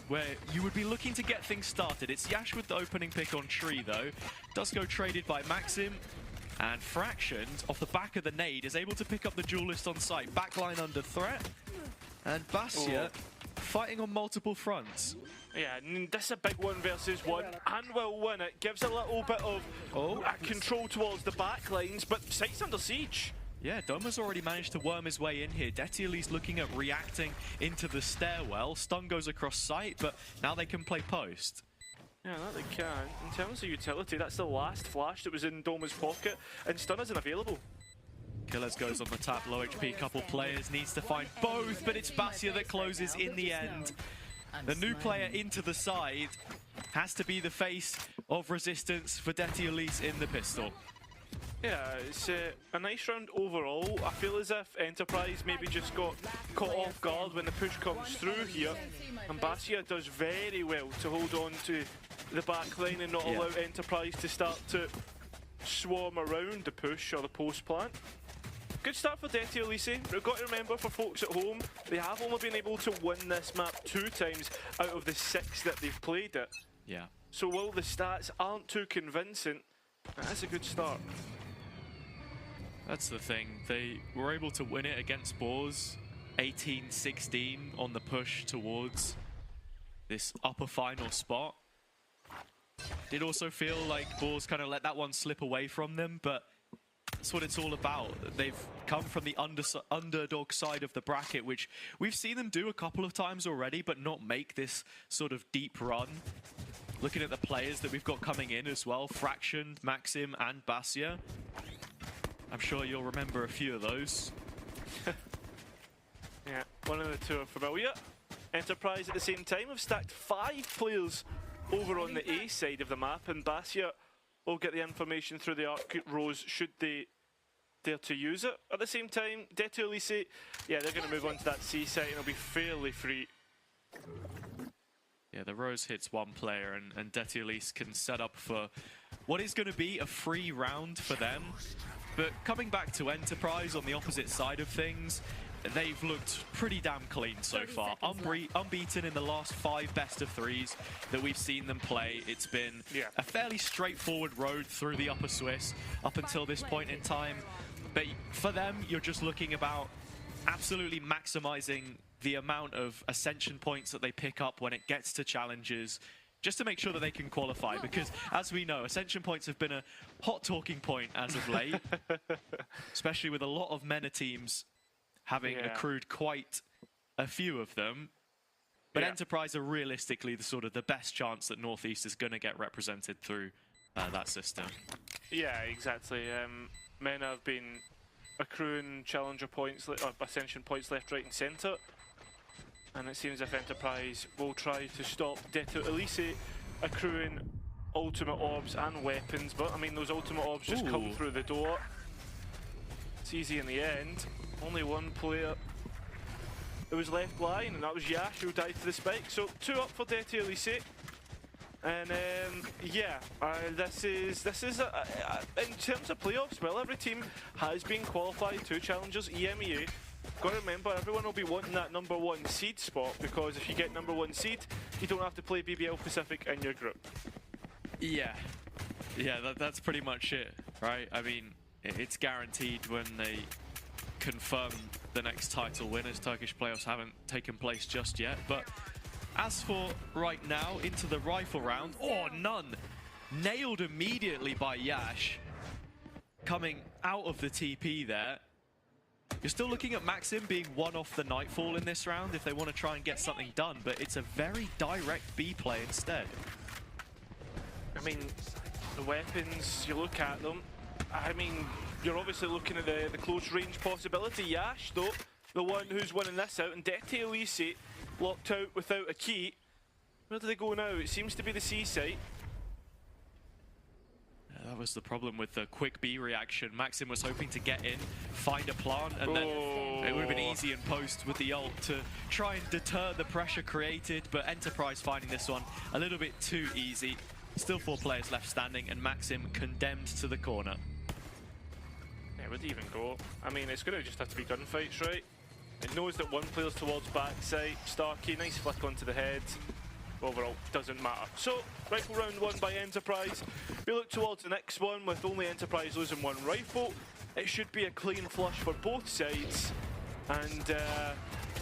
where you would be looking to get things started. It's Yash with the opening pick on Tree, though. Does go traded by Maxim, and Fractions, off the back of the nade, is able to pick up the duelist on site. Backline under threat, and Bastia fighting on multiple fronts. Yeah, and this is a big one versus one, and will win it. Gives a little bit of control towards the back lines, but site's under siege. Yeah, Doma's already managed to worm his way in here. Dirty Elise looking at reacting into the stairwell. Stun goes across site, but now they can play post. Yeah, that they can. In terms of utility, that's the last flash that was in Doma's pocket, and Stun isn't available. Killers goes on the tap, low HP, couple players, needs to find both, but it's Bastia that closes in the end. The new player into the side has to be the face of resistance for Dirty Elise in the pistol. Yeah, it's a nice round overall. I feel as if Enterprise maybe just got caught off guard when the push comes through here. And Basia does very well to hold on to the back line and not allow Enterprise to start to swarm around the push or the post plant. Good start for Detti Elise. We've got to remember, for folks at home, they have only been able to win this map 2 times out of the 6 that they've played it. Yeah. So while the stats aren't too convincing, that's a good start. That's the thing. They were able to win it against Boars 18-16 on the push towards this upper final spot. Did also feel like Boars kind of let that one slip away from them, but that's what it's all about. They've come from the underdog side of the bracket, which we've seen them do a couple of times already, but not make this sort of deep run. Looking at the players that we've got coming in as well, Fraction, Maxim, and Basia. I'm sure you'll remember a few of those. Yeah, one of the two are familiar. Enterprise at the same time have stacked 5 players over on the A side of the map, and Basia will get the information through the arc rows should they dare to use it. At the same time, Detti Elise, yeah, they're going to move on to that C site and it'll be fairly free. Yeah, the Rose hits one player and Detti Elise can set up for what is going to be a free round for them. But coming back to Enterprise on the opposite side of things, they've looked pretty damn clean so far. Unbeaten in the last 5 best of 3s that we've seen them play. It's been a fairly straightforward road through the Upper Swiss up until this point in time. But for them, you're just looking about absolutely maximizing the amount of Ascension points that they pick up when it gets to challenges, just to make sure that they can qualify, because as we know, Ascension points have been a hot talking point as of late, especially with a lot of MENA teams having accrued quite a few of them. But Enterprise are realistically the sort of the best chance that Northeast is going to get represented through that system. Yeah, exactly. MENA have been accruing challenger points, Ascension points left, right and centre. And it seems if Enterprise will try to stop Detti Elise accruing ultimate orbs and weapons, but I mean those ultimate orbs just come through the door. It's easy in the end. Only one player who was left lying, and that was Yash, who died to the spike. So 2 up for Detti Elise. And yeah, this is in terms of playoffs, well, every team has been qualified to challengers EMEA. Got to remember, everyone will be wanting that #1 seed spot, because if you get #1 seed, you don't have to play BBL Pacific in your group. Yeah, that's pretty much it, right? I mean, it's guaranteed when they confirm the next title winners. Turkish playoffs haven't taken place just yet, but as for right now, into the rifle round, none! Nailed immediately by Yash, coming out of the TP there. You're still looking at Maxim being 1 off the Nightfall in this round if they want to try and get something done, but it's a very direct B play instead. I mean, the weapons, you look at them, I mean, you're obviously looking at the close range possibility. Yash, though, the one who's winning this out, and Detti Elise locked out without a key. Where do they go now? It seems to be the C site. That was the problem with the quick B reaction. Maxim was hoping to get in, find a plant, and then it would have been easy in post with the ult to try and deter the pressure created, but Enterprise finding this one a little bit too easy. Still 4 players left standing, and Maxim condemned to the corner. Yeah, where'd he even go? I mean, it's going to just have to be gunfights, right? It knows that one player's towards backside. Starkey, nice flick onto the head. Overall, doesn't matter. So, rifle round 1 by Enterprise. We look towards the next one with only Enterprise losing 1 rifle. It should be a clean flush for both sides. And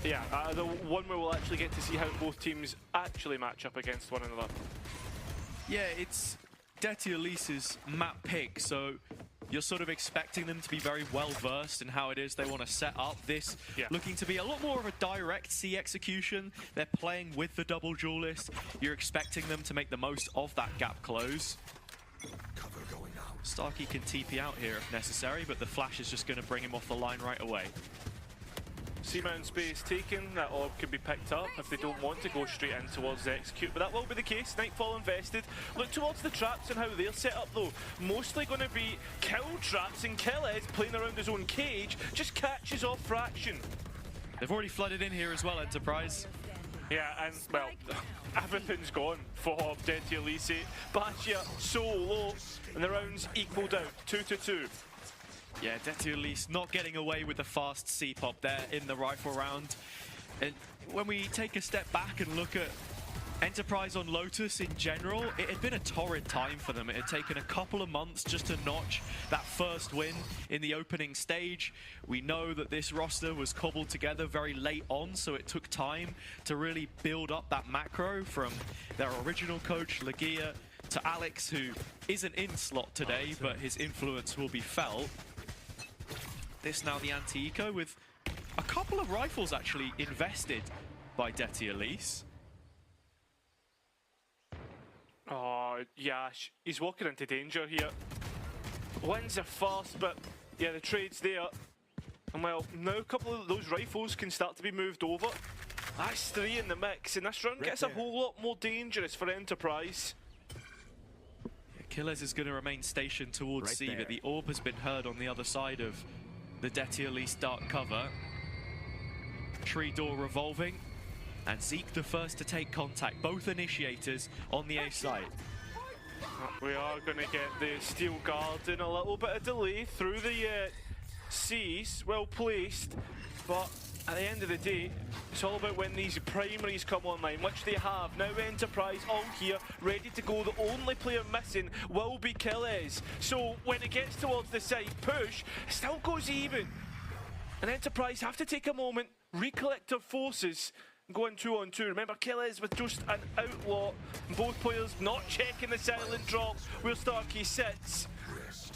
yeah, the one where we'll actually get to see how both teams actually match up against one another. Yeah, it's Detti Elise's map pick, so you're sort of expecting them to be very well versed in how it is they want to set up this, looking to be a lot more of a direct C execution. They're playing with the double duelist. You're expecting them to make the most of that gap close. Cover going out. Starkey can TP out here if necessary, but the flash is just going to bring him off the line right away. C-mount space taken, that orb can be picked up if they don't want to go straight in towards the execute, but that will be the case. Nightfall invested. Look towards the traps and how they're set up though. Mostly going to be kill traps, and Killez playing around his own cage just catches off Fraction. They've already flooded in here as well, Enterprise. Yeah, and well, everything's gone for Detti Elise. Bashia so low, and the rounds equaled out 2-2. Yeah, Detti Elise not getting away with the fast C-pop there in the rifle round. And when we take a step back and look at Enterprise on Lotus in general, it had been a torrid time for them. It had taken a couple of months just to notch that first win in the opening stage. We know that this roster was cobbled together very late on, so it took time to really build up that macro from their original coach, Lagia, to Alex, who isn't in slot today, but his influence will be felt. This now the anti-eco with a couple of rifles actually invested by Detti Elise. Oh, yeah, he's walking into danger here. Wins are fast, but yeah, the trade's there. And well, now a couple of those rifles can start to be moved over. That's 3 in the mix, and this run gets a whole lot more dangerous for Enterprise. Yeah, Killez is going to remain stationed towards C, but the orb has been heard on the other side of the Detti Elise dark cover. Tree door revolving. And Zeke the first to take contact, both initiators on the A site. We are going to get the steel guard in a little bit of delay through the C's, well placed, but at the end of the day, it's all about when these primaries come online, which they have. Now Enterprise all here, ready to go. The only player missing will be Killez. So when it gets towards the site, push, it still goes even. And Enterprise have to take a moment, recollect their forces, going 2-on-2. Remember, Killez with just an outlaw. Both players not checking the silent drop where Starkey sits.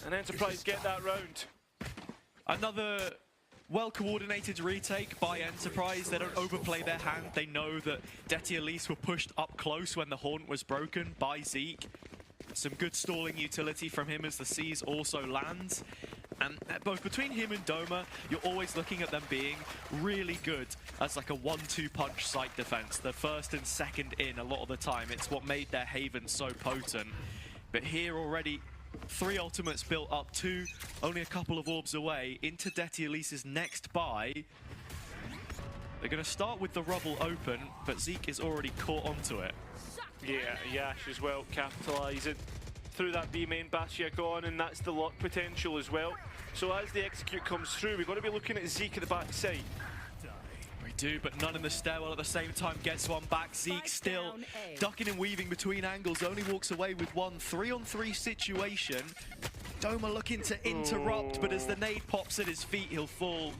And Enterprise get that round. Another well-coordinated retake by Enterprise. They don't overplay their hand. They know that Detti Elise were pushed up close when the Haunt was broken by Zeke. Some good stalling utility from him as the C's also lands. And both between him and Doma, you're always looking at them being really good as like a 1-2 punch site defense. The first and second in a lot of the time. It's what made their Haven so potent. But here already, 3 ultimates built up, 2 only a couple of orbs away into Detti Elise's next buy. They're going to start with the rubble open, but Zeke is already caught onto it. Yeah, Yash as well, capitalising through that B main. Bashia gone, and that's the lock potential as well. So as the execute comes through, we've got to be looking at Zeke at the back side. We do, but none in the stairwell at the same time. Gets one back. Zeke still ducking and weaving between angles. Only walks away with one 3-on-3 situation. Doma looking to interrupt, but as the nade pops at his feet, he'll fall.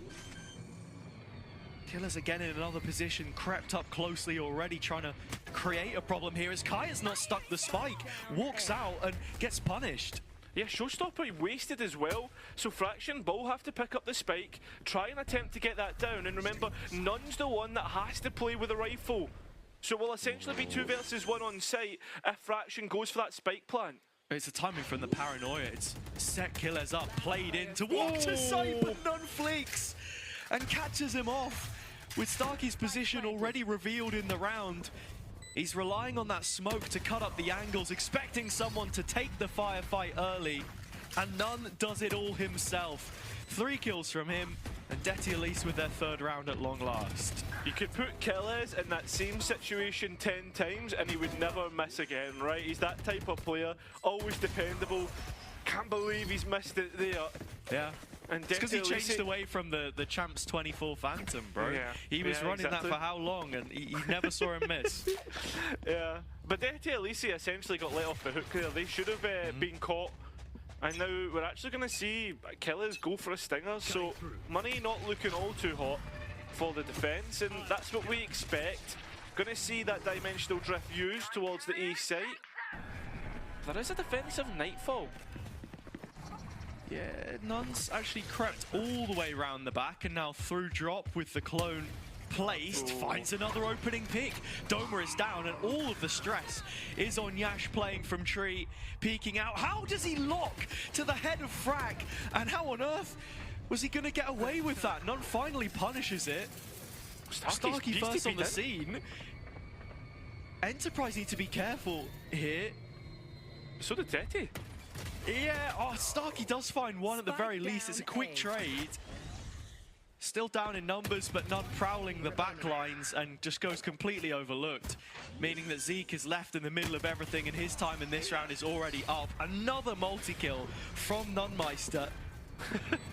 Killez again in another position, crept up closely already, trying to create a problem here as Kaya's not stuck the spike, walks out and gets punished. Yeah, Showstopper wasted as well, so Fraction will have to pick up the spike, try and attempt to get that down, and remember, Nunn's the one that has to play with a rifle. So we'll essentially be 2 versus 1 on site if Fraction goes for that spike plant. It's the timing from the paranoia. It's set Killez up, played in to walk to sight, but Nunn fleeks and catches him off. With Starkey's position already revealed in the round, he's relying on that smoke to cut up the angles, expecting someone to take the firefight early, and Nunn does it all himself. 3 kills from him, and Detti Elise with their 3rd round at long last. You could put Killez in that same situation 10 times and he would never miss again, right? He's that type of player, always dependable. Can't believe he's missed it there. Yeah. And it's because he changed away from the Champs 24 Phantom, bro. Yeah. He was running that for how long, and he never saw him miss. Yeah, but Detti Elise essentially got let off the hook there. They should have been caught. And now we're actually going to see Killez go for a stinger, so money not looking all too hot for the defense, and that's what we expect. Going to see that dimensional drift used towards the A site. There is a defensive Nightfall. Yeah, Nunn's actually crept all the way around the back, and now through drop with the clone placed, finds another opening pick. Doma is down, and all of the stress is on Yash playing from tree, peeking out. How does he lock to the head of Frag? And how on earth Was he going to get away with that? None finally punishes it. Starkey first on the scene. Enterprise need to be careful here. So did Detty. Yeah, oh, Starkey does find one at the very least. It's a quick trade. Still down in numbers, but none prowling the back lines and just goes completely overlooked, meaning that Zeke is left in the middle of everything and his time in this round is already up. Another multi-kill from Nunmeister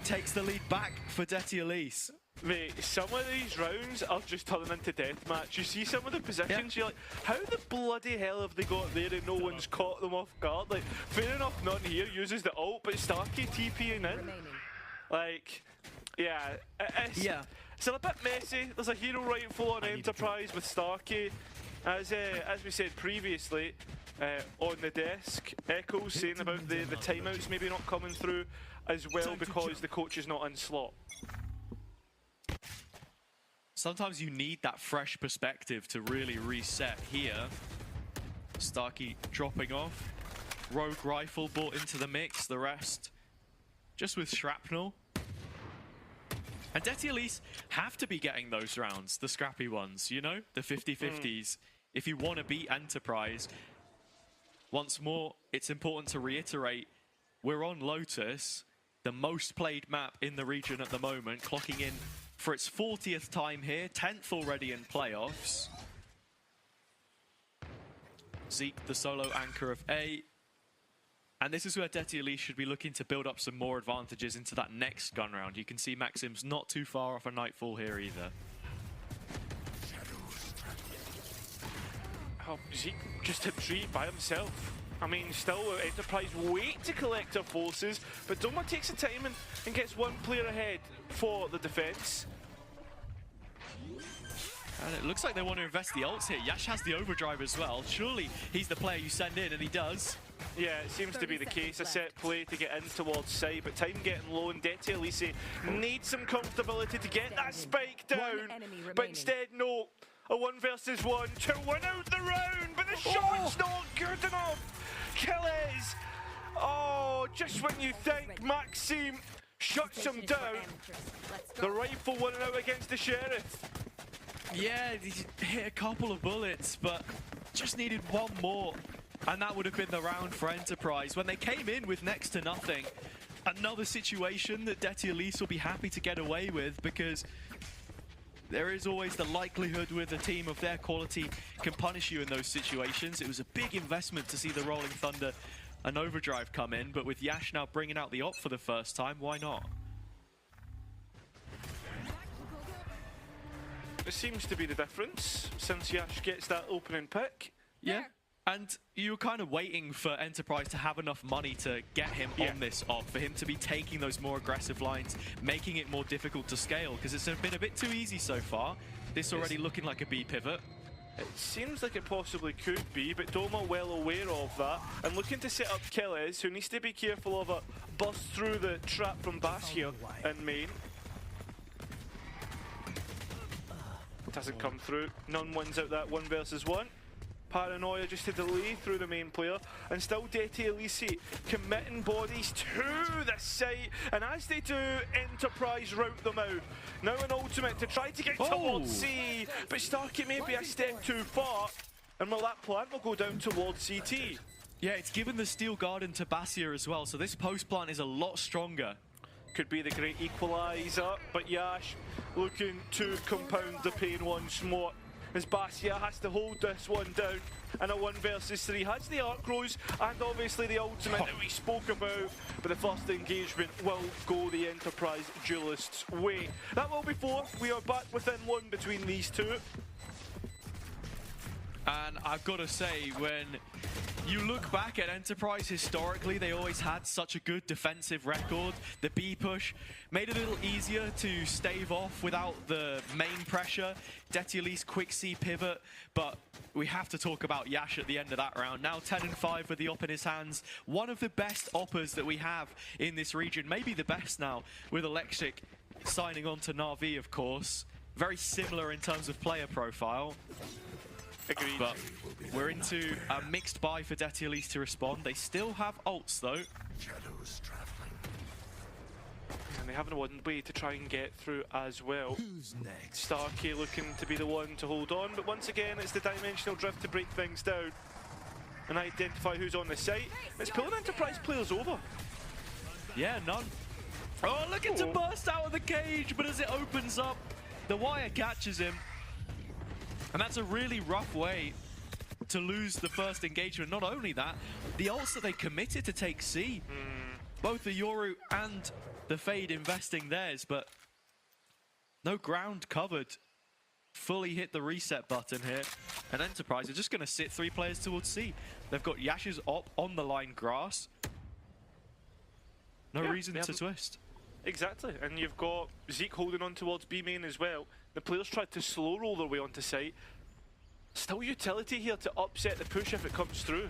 takes the lead back for Detty Elise. Mate, some of these rounds are just turning into deathmatch. You see some of the positions, you're like, how the bloody hell have they got there and no one's caught them off guard? Like, fair enough, none here uses the ult, but Starkey TPing in. Like, yeah, it's a bit messy. There's a hero rifle on Enterprise with Starkey. As we said previously, on the desk, Echo's saying about the timeouts maybe not coming through as well because the coach is not in slot. Sometimes you need that fresh perspective to really reset here. Starkey dropping off. Rogue rifle brought into the mix, the rest just with shrapnel. And Detty Elise have to be getting those rounds, the scrappy ones, you know, the 50-50s. If you want to beat Enterprise, once more, it's important to reiterate, we're on Lotus, the most played map in the region at the moment, clocking in for its 40th time here, 10th already in playoffs. Zeke, the solo anchor of A. And this is where Detty Elise should be looking to build up some more advantages into that next gun round. You can see Maxim's not too far off a Nightfall here either. Oh, Zeke just a tree by himself. I mean, still Enterprise wait to collect their forces, but Doma takes the time and gets one player ahead for the defense. And it looks like they want to invest the ults here. Yash has the overdrive as well. Surely he's the player you send in, and he does. Yeah, it seems to be the case. A set play to get in towards side, but time getting low, and Detty Elise needs some comfortability to get that spike down. But instead, no. A 1 versus 1 to win out the round, but the shot's not good enough. Killers. Oh, just when you think Maxime shuts him down, the rifle winning out against the Sheriff. Yeah, he hit a couple of bullets, but just needed one more. And that would have been the round for Enterprise. When they came in with next to nothing, another situation that Detty Elise will be happy to get away with, because there is always the likelihood with a team of their quality can punish you in those situations. It was a big investment to see the Rolling Thunder and Overdrive come in, but with Yash now bringing out the op for the first time, why not? It seems to be the difference since Yash gets that opening pick. Yeah. And you were kind of waiting for Enterprise to have enough money to get him on this op, for him to be taking those more aggressive lines, making it more difficult to scale, because it's been a bit too easy so far. This already looking like a B pivot. It seems like it possibly could be, but Doma well aware of that and looking to set up Kellis, who needs to be careful of a bust through the trap from Bass here in main. It hasn't come through. None wins out that 1 versus 1. Paranoia just to delay through the main player, and still Detty Elise committing bodies to the site, and as they do, Enterprise rout them out. Now an ultimate to try to get towards C, but Starkey may be a step too far, and well, that plant will go down towards CT. Yeah, it's given the Steel Garden to Basia as well, so this post plant is a lot stronger. Could be the great equaliser, but Yash looking to compound the pain once more, as Basia has to hold this one down, and a 1 versus 3 has the arc rose and obviously the ultimate that we spoke about, but the first engagement will go the Enterprise duelists' way. That will be 4. We are back within 1 between these two. And I've got to say, when you look back at Enterprise historically, they always had such a good defensive record. The B push made it a little easier to stave off without the main pressure. Detty Elise quick C pivot, but we have to talk about Yash at the end of that round. Now 10-5 with the op in his hands. One of the best oppers that we have in this region, maybe the best now, with Alexic signing on to Na'Vi, of course. Very similar in terms of player profile. Agreed. But we're into a mixed buy for Detty Elise to respond. They still have ults though. Shadows traveling. And they have one way to try and get through as well. Who's next? Starkey looking to be the one to hold on, but once again it's the dimensional drift to break things down and identify who's on the site. It's pulling Enterprise players over. Yeah, none. Oh, looking to burst out of the cage, but as it opens up, the wire catches him. And that's a really rough way to lose the first engagement. Not only that, the ults that they committed to take C, both the Yoru and the Fade investing theirs, but no ground covered. Fully hit the reset button here. And Enterprise are just going to sit 3 players towards C. They've got Yash's op on the line grass. No reason to twist. Exactly, and you've got Zeke holding on towards B main as well. The players tried to slow roll their way onto site. Still utility here to upset the push if it comes through.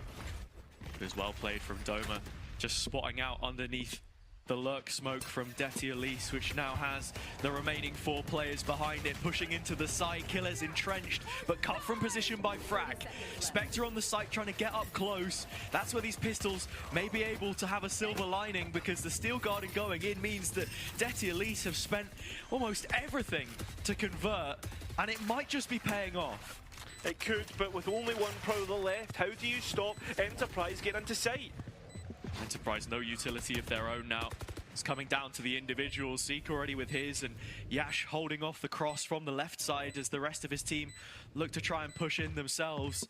It was well played from Doma, just spotting out underneath the lurk smoke from Deti Elise, which now has the remaining 4 players behind it, pushing into the side. Killer's entrenched, but cut from position by Frack. Spectre on the site trying to get up close. That's where these pistols may be able to have a silver lining, because the Steel Garden going in means that Deti Elise have spent almost everything to convert, and it might just be paying off. It could, but with only one prowler left, how do you stop Enterprise getting into sight? Enterprise no utility of their own now. It's coming down to the individuals. Zeke already with his, and Yash holding off the cross from the left side as the rest of his team look to try and push in themselves.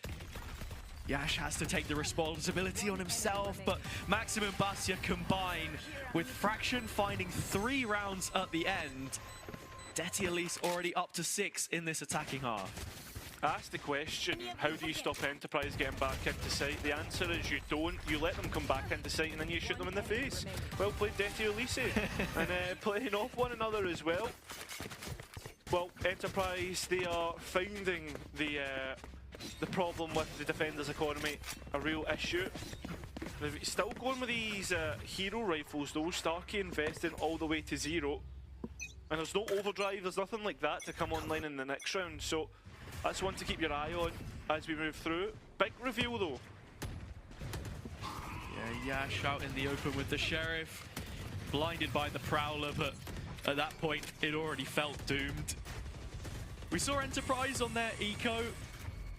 Yash has to take the responsibility on himself, but Maxim and Bastia combine with Fraction finding 3 rounds at the end. Deti Elise already up to 6 in this attacking half. Ask the question, how do you stop Enterprise getting back into sight? The answer is you don't. You let them come back into sight and then you shoot them in the face. Well played, Deti Elise. And playing off one another as well. Well, Enterprise, they are finding the problem with the Defender's economy a real issue. They're still going with these hero rifles though. Starkey investing all the way to 0. And there's no overdrive, there's nothing like that to come online in the next round. So that's one to keep your eye on as we move through. Big reveal though. Yeah, Yash out in the open with the Sheriff. Blinded by the Prowler, but at that point it already felt doomed. We saw Enterprise on their eco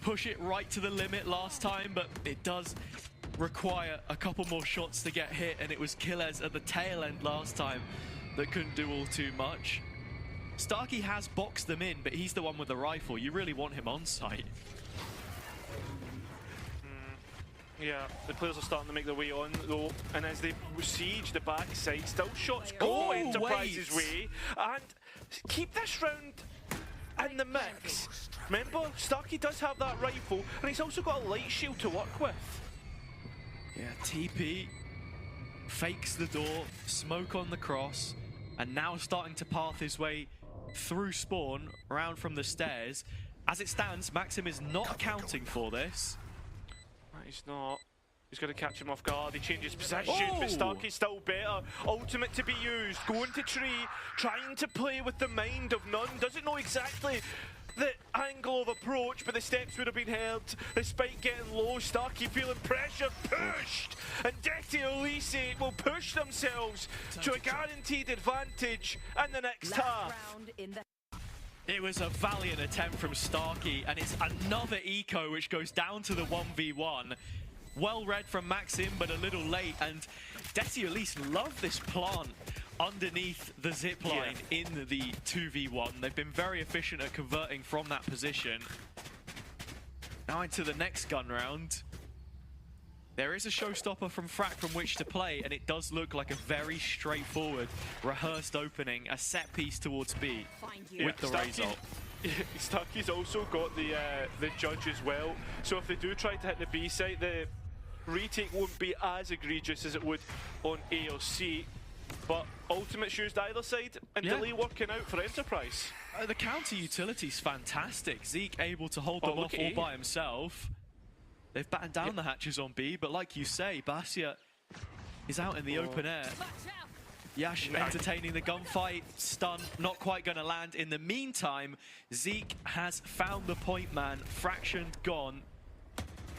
push it right to the limit last time, but it does require a couple more shots to get hit, and it was Killers at the tail end last time that couldn't do all too much. Starkey has boxed them in, but he's the one with the rifle. You really want him on site. Yeah, the players are starting to make their way on though, and as they siege the back side, still shots go Enterprise's way, and keep this round in the mix. Remember, Starkey does have that rifle, and he's also got a light shield to work with. Yeah, TP fakes the door, smoke on the cross, and now starting to path his way through spawn, around from the stairs. As it stands, Maxim is not accounting for this. He's not. He's going to catch him off guard. He changes position, but Starkey's still better. Ultimate to be used. Going to tree, trying to play with the mind of none. Doesn't know exactly the angle of approach, but the steps would have been held. The spike getting low. Starkey feeling pressure, pushed. And Deti Elise will push themselves to a guaranteed advantage in the next half. It was a valiant attempt from Starkey, and it's another eco which goes down to the 1v1. Well read from Maxim, but a little late, and Deti Elise love this plant underneath the zipline in the 2v1. They've been very efficient at converting from that position. Now into the next gun round. There is a showstopper from Frack from which to play, and it does look like a very straightforward, rehearsed opening, a set piece towards B with the result. Starkey's also got the judge as well, so if they do try to hit the B site, the retake won't be as egregious as it would on A or C, but ultimate's used either side, and delay working out for Enterprise. The counter utility's fantastic. Zeke able to hold them off all by himself. They've battened down the hatches on B, but like you say, Bastia is out in the open air. Yash entertaining the gunfight, stun, not quite going to land. In the meantime, Zeke has found the point man, Fractioned gone.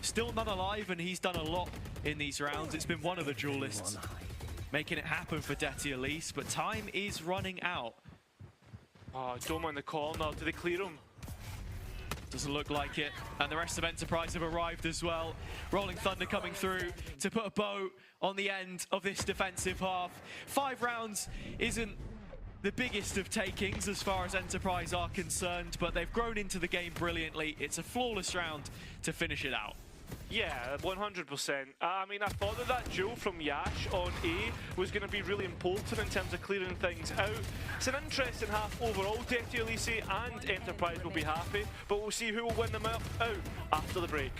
Still none alive, and he's done a lot in these rounds. It's been one of the duelists making it happen for Detty Elise, but time is running out. Oh, Doma in the corner. Do they clear him? Doesn't look like it. And the rest of Enterprise have arrived as well. Rolling Thunder coming through to put a bow on the end of this defensive half. 5 rounds isn't the biggest of takings as far as Enterprise are concerned, but they've grown into the game brilliantly. It's a flawless round to finish it out. Yeah, 100%. I mean, I thought that duel from Yash on A was going to be really important in terms of clearing things out. It's an interesting half overall. Detty Elise and Enterprise will be happy, but we'll see who will win them out after the break.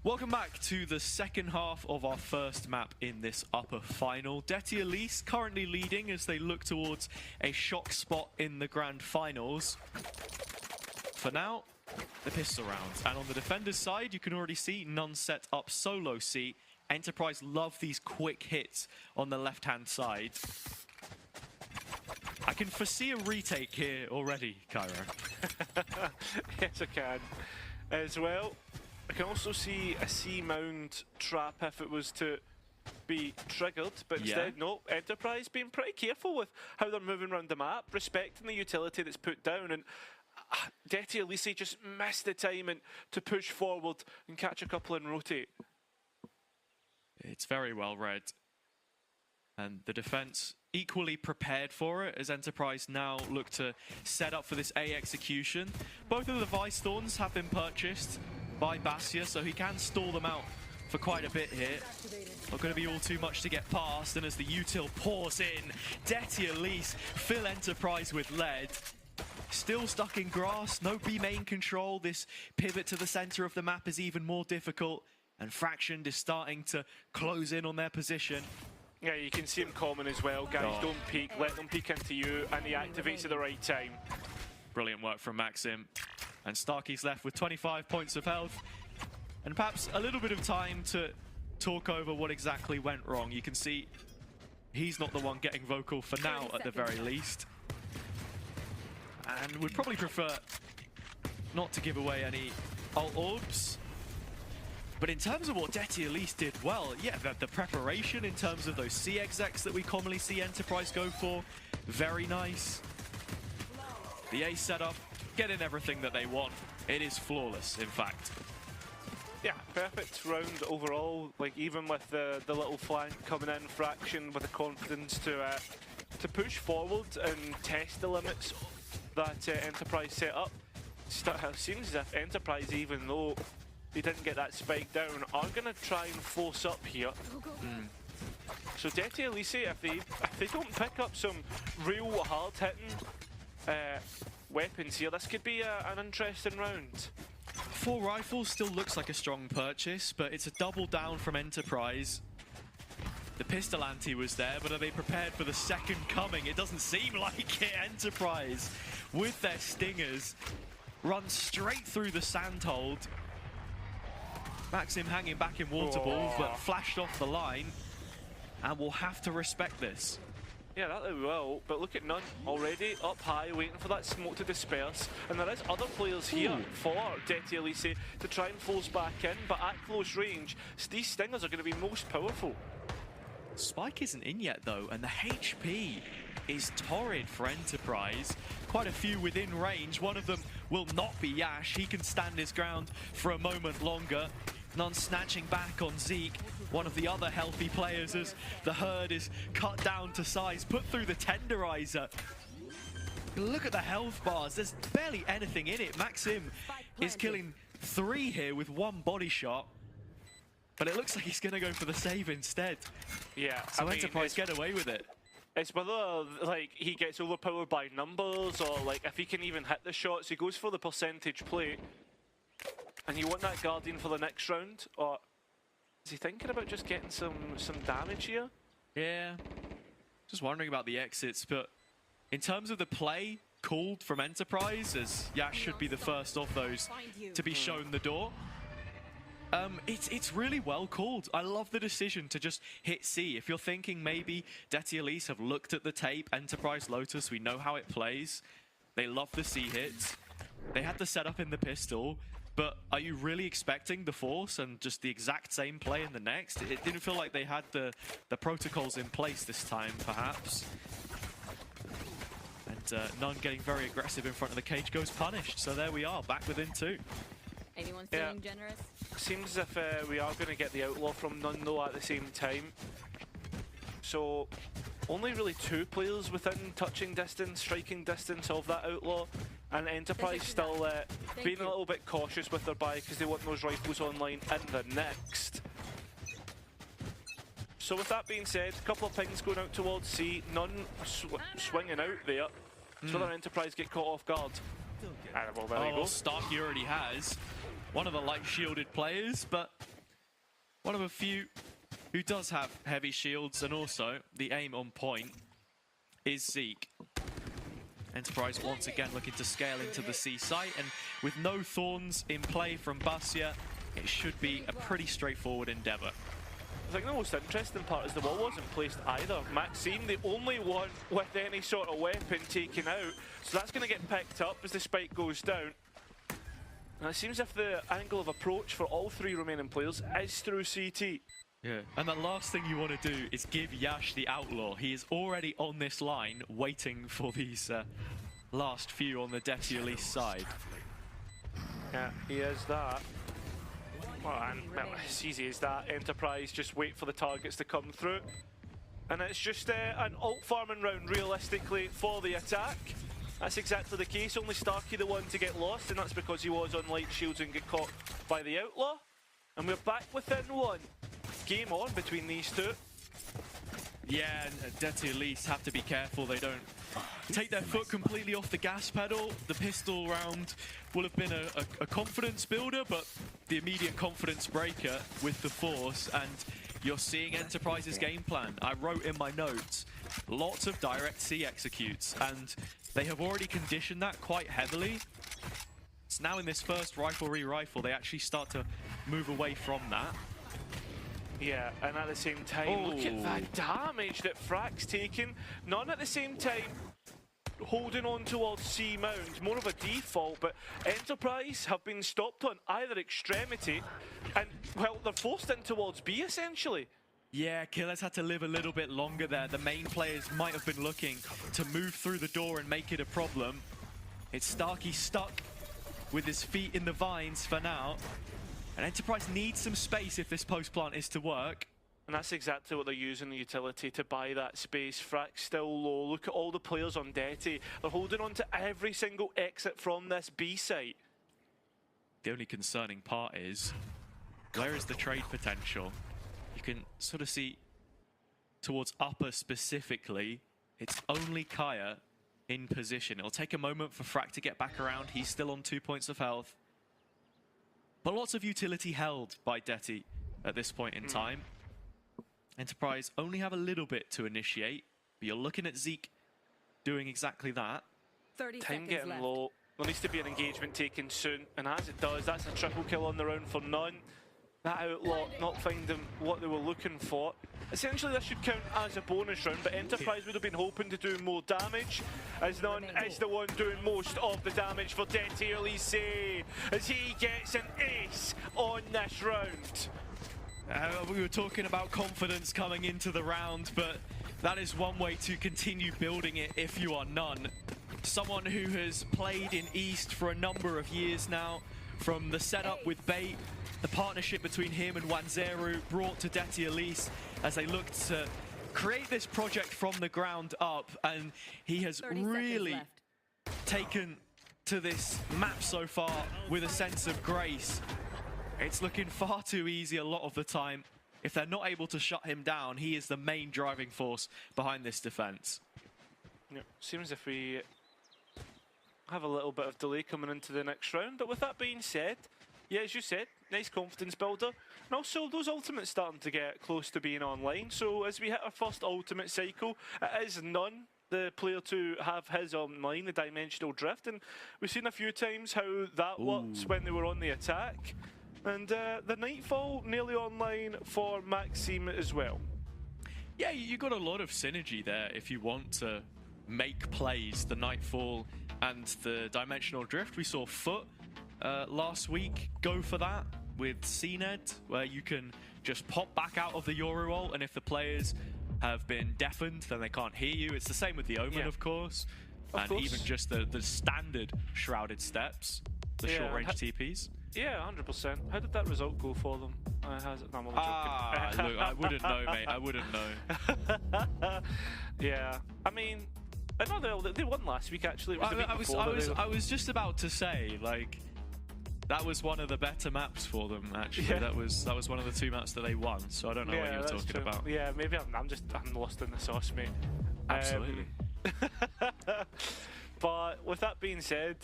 Welcome back to the second half of our first map in this upper final. Detty Elise currently leading as they look towards a shock spot in the grand finals. For now, the pistol rounds. And on the defender's side, you can already see none set up solo C. Enterprise love these quick hits on the left-hand side. I can foresee a retake here already, Cairo. Yes, I can. As well, I can also see a C-mount trap if it was to be triggered, but instead, no. Enterprise being pretty careful with how they're moving around the map, respecting the utility that's put down, and Detty Elise just missed the timing to push forward and catch a couple and rotate. It's very well read. And the defense equally prepared for it as Enterprise now look to set up for this A execution. Both of the Vice Thorns have been purchased by Bastia, so he can stall them out for quite a bit here. Not going to be all too much to get past, and as the util pours in, Detty Elise fill Enterprise with lead. Still stuck in grass, no B main control. This pivot to the center of the map is even more difficult, and Fraction is starting to close in on their position. Yeah, you can see him common as well, guys. Don't peek, let them peek into you, and he activates at the right time. Brilliant work from Maxim. And Starkey's left with 25 points of health, and perhaps a little bit of time to talk over what exactly went wrong. You can see he's not the one getting vocal for now, at the very least. And would probably prefer not to give away any ult orbs. But in terms of what Detty Elise did well, yeah, the preparation in terms of those C execs that we commonly see Enterprise go for, very nice. The A setup, getting everything that they want. It is flawless, in fact. Yeah, perfect round overall. Like, even with the little flank coming in, Fraction with the confidence to push forward and test the limits that Enterprise set up. It seems as if Enterprise, even though they didn't get that spike down, are going to try and force up here. So Detty Elise, if they don't pick up some real hard-hitting weapons here, this could be an interesting round. 4 rifles still looks like a strong purchase, but it's a double down from Enterprise. The pistol ante was there, but are they prepared for the second coming? It doesn't seem like it. Enterprise, with their stingers, run straight through the sandhold. Maxim hanging back in water ball, but flashed off the line. And we'll have to respect this. Yeah, that they will, but look at None already up high, waiting for that smoke to disperse. And there is other players here for Detti Elise to try and force back in, but at close range, these stingers are going to be most powerful. Spike isn't in yet though, and the HP is torrid for Enterprise. Quite a few within range. One of them will not be Yash. He can stand his ground for a moment longer. None snatching back on Zeke, one of the other healthy players, as the herd is cut down to size, put through the tenderizer. Look at the health bars, there's barely anything in it. Maxim is killing 3 here with 1 body shot, but it looks like he's going to go for the save instead. Yeah, so Enterprise get away with it. It's whether like he gets overpowered by numbers, or like if he can even hit the shots. He goes for the percentage play. And you want that Guardian for the next round, or is he thinking about just getting some damage here? Yeah, just wondering about the exits, but in terms of the play called from Enterprise, as Yash should be the first of those to be shown the door, it's really well called. I love the decision to just hit C. If you're thinking maybe Detti Elise have looked at the tape, Enterprise Lotus, we know how it plays. They love the C hits. They had the setup in the pistol. But are you really expecting the Force and just the exact same play in the next? It didn't feel like they had the protocols in place this time, perhaps. And None getting very aggressive in front of the cage goes punished. So there we are, back within 2. Anyone feeling generous? Seems as if we are going to get the outlaw from None though at the same time. So only really 2 players within touching distance, striking distance of that outlaw. And Enterprise still being a little bit cautious with their buy because they want those rifles online in the next. So with that being said, a couple of pings going out towards C, None swinging out there. So their Enterprise get caught off guard. Well, there we go. Starkey already has one of the light shielded players, but one of a few who does have heavy shields, and also the aim on point is Zeke. Enterprise once again looking to scale into the C site, and with no thorns in play from Basya, it should be a pretty straightforward endeavour. I think the most interesting part is the wall wasn't placed either. Maxime, the only one with any sort of weapon taken out, so that's going to get picked up as the spike goes down. And it seems as if the angle of approach for all 3 remaining players is through CT. Yeah, and the last thing you want to do is give Yash the outlaw. He is already on this line, waiting for these last few on the Detti Elise side. Yeah, he is that. Well, it's easy as that. Enterprise just wait for the targets to come through. And it's just an alt farming round, realistically, for the attack. That's exactly the case. Only Starkey the one to get lost, and that's because he was on light shields and get caught by the outlaw. And we're back within 1. Game on between these 2. Yeah, and Detti Elise have to be careful they don't take their foot completely off the gas pedal. The pistol round will have been a confidence builder, but the immediate confidence breaker with the Force, and you're seeing Enterprise's game plan. I wrote in my notes, lots of direct C executes, and they have already conditioned that quite heavily. It's now in this first rifle, they actually start to move away from that. Yeah, and at the same time, look at that damage that Frack's taken. None at the same time holding on towards C Mound, more of a default, but Enterprise have been stopped on either extremity, and, well, they're forced in towards B, essentially. Yeah, Killers had to live a little bit longer there. The main players might have been looking to move through the door and make it a problem. It's Starkey stuck with his feet in the vines for now. And Enterprise needs some space if this post plant is to work. And that's exactly what they're using the utility to buy that space. Frack's still low. Look at all the players on Detti. They're holding on to every single exit from this B site. The only concerning part is, where is the trade potential? You can sort of see towards upper specifically, it's only Kaya in position. It'll take a moment for Frack to get back around. He's still on 2 points of health. But lots of utility held by Detti at this point in time. Enterprise only have a little bit to initiate, but you're looking at Zeke doing exactly that. 30 Time seconds getting left. low. There needs to be an engagement taken soon, and as it does, that's a triple kill on the round for None. that outlaw not finding what they were looking for. Essentially, this should count as a bonus round, but Enterprise would have been hoping to do more damage, as None is the one doing most of the damage for Detti Elise, as he gets an ace on this round. We were talking about confidence coming into the round, but that is one way to continue building it if you are None. Someone who has played in East for a number of years now, from the setup with Bait, the partnership between him and Wanzeru brought to Detti Elise as they looked to create this project from the ground up, and he has really taken to this map so far with a sense of grace. It's looking far too easy a lot of the time. If they're not able to shut him down, he is the main driving force behind this defense. Yeah, seems if we have a little bit of delay coming into the next round, but with that being said, yeah, as you said, nice confidence builder, and also those ultimates starting to get close to being online. So as we hit our first ultimate cycle, it is None, the player to have his online, the dimensional drift, and we've seen a few times how that works when they were on the attack. And the Nightfall nearly online for Maxime as well. Yeah, you got a lot of synergy there if you want to make plays. The Nightfall and the dimensional drift. We saw Foot last week go for that with CNED, where you can just pop back out of the Yoru ult, and if the players have been deafened, then they can't hear you. It's the same with the Omen, of course. Even just the standard Shrouded Steps, the short-range TPs. Yeah, 100%. How did that result go for them? No, I'm only joking. Look, I wouldn't know, mate. I wouldn't know. Yeah, I mean, I know they won last week. Actually, it was the week before. I was just about to say, like, that was one of the better maps for them. Actually, that was one of the 2 maps that they won. So I don't know what you were talking about. Yeah, maybe I'm lost in the sauce, mate. Absolutely. But with that being said,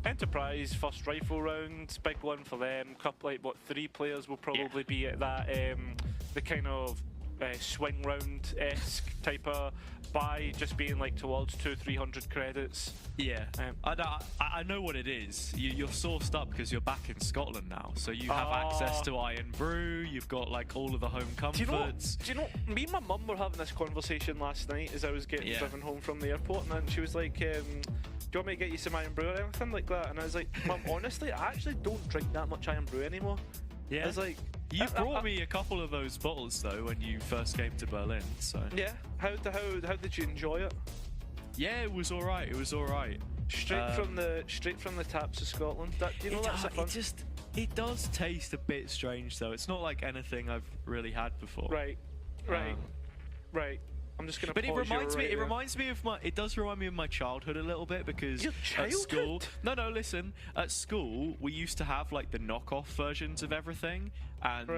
Enterprise first rifle round, big one for them. Couple, like, what, 3 players will probably be at that the kind of swing round-esque type of buy, just being like towards 200-300 credits. Yeah, I know what it is. You're sourced up because you're back in Scotland now, so you have access to Iron Brew. You've got like all of the home comforts. Do you know? Me and my mum were having this conversation last night as I was getting driven home from the airport, and then she was like, "Do you want me to get you some Iron Brew or anything like that?" And I was like, "Mum, honestly, I actually don't drink that much Iron Brew anymore." Yeah. I was like, you brought me a couple of those bottles though when you first came to Berlin. So yeah, how did you enjoy it? Yeah, it was all right. It was all right. Straight from the taps of Scotland. That's a fun. It does taste a bit strange though. It's not like anything I've really had before. Right. I'm just gonna. But it reminds me of my. It does remind me of my childhood a little bit because at school. No, listen. At school, we used to have like the knockoff versions of everything, and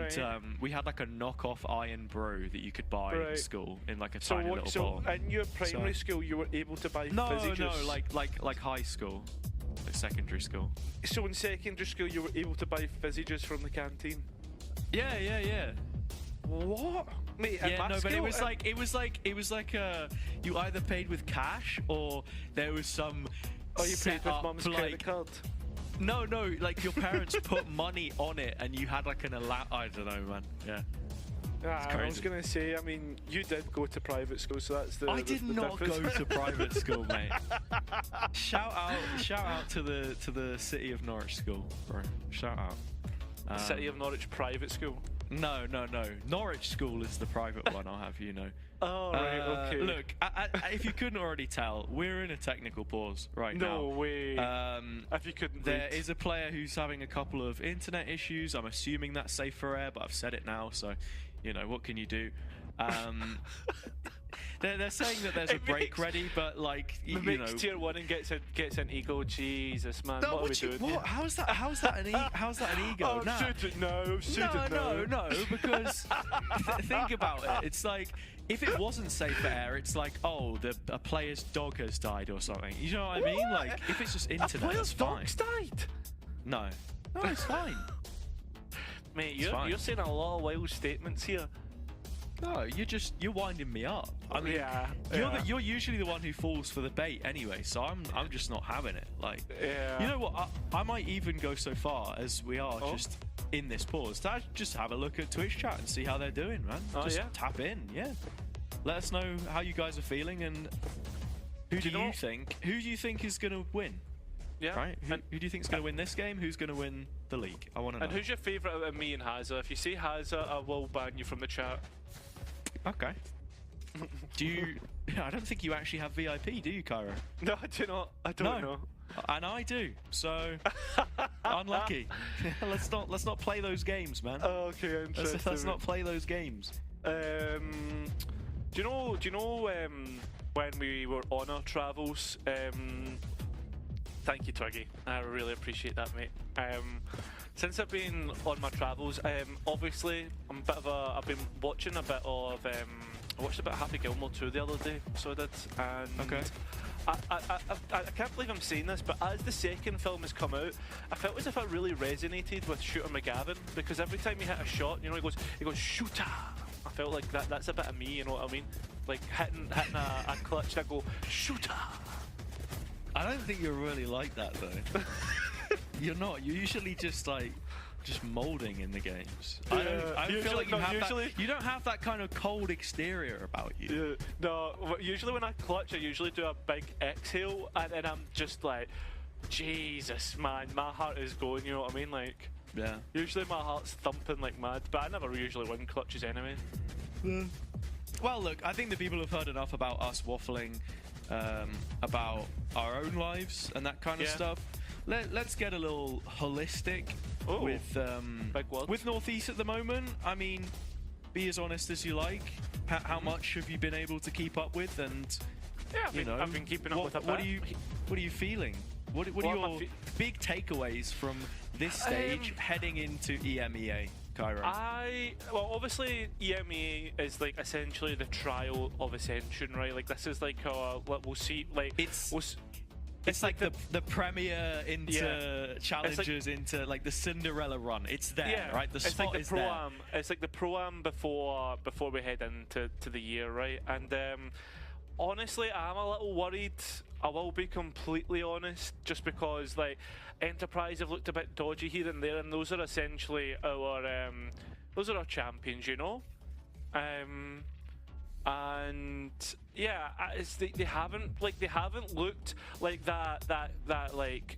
we had like a knockoff Iron Brew that you could buy in school in like a tiny little bottle. So in your primary school, you were able to buy fizzy juice? No, like high school, like secondary school. So in secondary school, you were able to buy fizzy juice from the canteen? Yeah. What? Mate, yeah, no, but it was like you either paid with cash or there was some. Oh, you paid with mum's credit card? No, like your parents put money on it and you had like I don't know, man. Yeah. I was gonna say, I mean, you did go to private school, so that's the. I did not go to private school, mate. Shout out to the City of Norwich school, bro. Shout out. City of Norwich private school. No. Norwich School is the private one, I'll have you know. Oh, right, okay. Look, if you couldn't already tell, we're in a technical pause right now. No way. If you couldn't There is a player who's having a couple of internet issues. I'm assuming that's safe for air, but I've said it now, so, you know, what can you do? They're saying that there's a break ready, but like you know, tier 1 and gets an ego. Jesus, man, what are we doing? What? How's that an ego? No, because think about it. It's like if it wasn't safe for air, it's like a player's dog has died or something. You know what I mean? Like if it's just internet, it's fine. Dog's died? No, it's fine. Mate, you're saying a lot of wild statements here. No, you're winding me up. I mean, you're usually the one who falls for the bait anyway, so I'm just not having it. Like, you know what? I might even go so far as we are just in this pause to just have a look at Twitch chat and see how they're doing, man. Just tap in, let us know how you guys are feeling and who do you think is gonna win? Yeah. Right? Who do you think is going to win this game? Who's going to win the league? I want to know. And who's your favourite out of me and Hazza? If you say Hazza, I will ban you from the chat. Okay. Do you... I don't think you actually have VIP, do you, Cairo? No, I do not. I don't know. And I do, so unlucky. let's not play those games, man. Okay, interesting. Let's not play those games. Do you know when we were on our travels? Thank you, Twiggy. I really appreciate that, mate. Since I've been on my travels, obviously I've been watching a bit of I watched a bit of Happy Gilmore 2 the other day, so I did. And okay. I can't believe I'm saying this, but as the second film has come out, I felt as if I really resonated with Shooter McGavin, because every time he hit a shot, you know, he goes shooter. I felt like that's a bit of me, you know what I mean? Like hitting a clutch, and I go shooter. I don't think you're really like that though. You're not. You're usually just molding in the games. I don't feel like you don't have that kind of cold exterior about you. Yeah. No, usually when I clutch, I usually do a big exhale, and then I'm just like, Jesus, man, my heart is going. You know what I mean? Like, yeah. Usually my heart's thumping like mad, but I never usually win clutches anyway. Well, look, I think the people have heard enough about us waffling about our own lives and that kind of stuff. Let's get a little holistic with Northeast at the moment. I mean, be as honest as you like. How much have you been able to keep up with? And I've been keeping up with a bit. What are you feeling? What are your big takeaways from this stage heading into EMEA? Cairo. Well, obviously EMEA is like essentially the trial of Ascension, right? Like this is like we'll see, like it's like the premier into challenges, into like the Cinderella run. It's there, right? The spot is there. It's like the pro-am before we head into the year, right? And honestly, I'm a little worried. I will be completely honest, just because like Enterprise have looked a bit dodgy here and there, and those are essentially our champions, you know. And yeah, they haven't looked like that like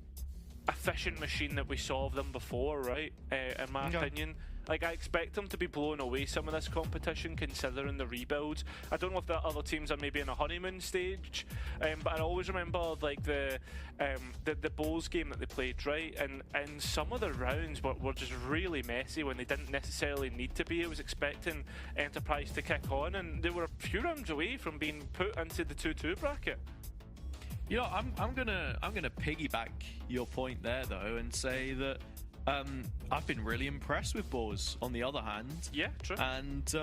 efficient machine that we saw of them before, right? In my opinion. Like, I expect them to be blowing away some of this competition, considering the rebuilds. I don't know if the other teams are maybe in a honeymoon stage, but I always remember like the Bulls game that they played, right? And some of the rounds were just really messy when they didn't necessarily need to be. I was expecting Enterprise to kick on, and they were a few rounds away from being put into the 2-2 bracket. You know, I'm gonna piggyback your point there though, and say that I've been really impressed with Boars, on the other hand. Yeah, true. And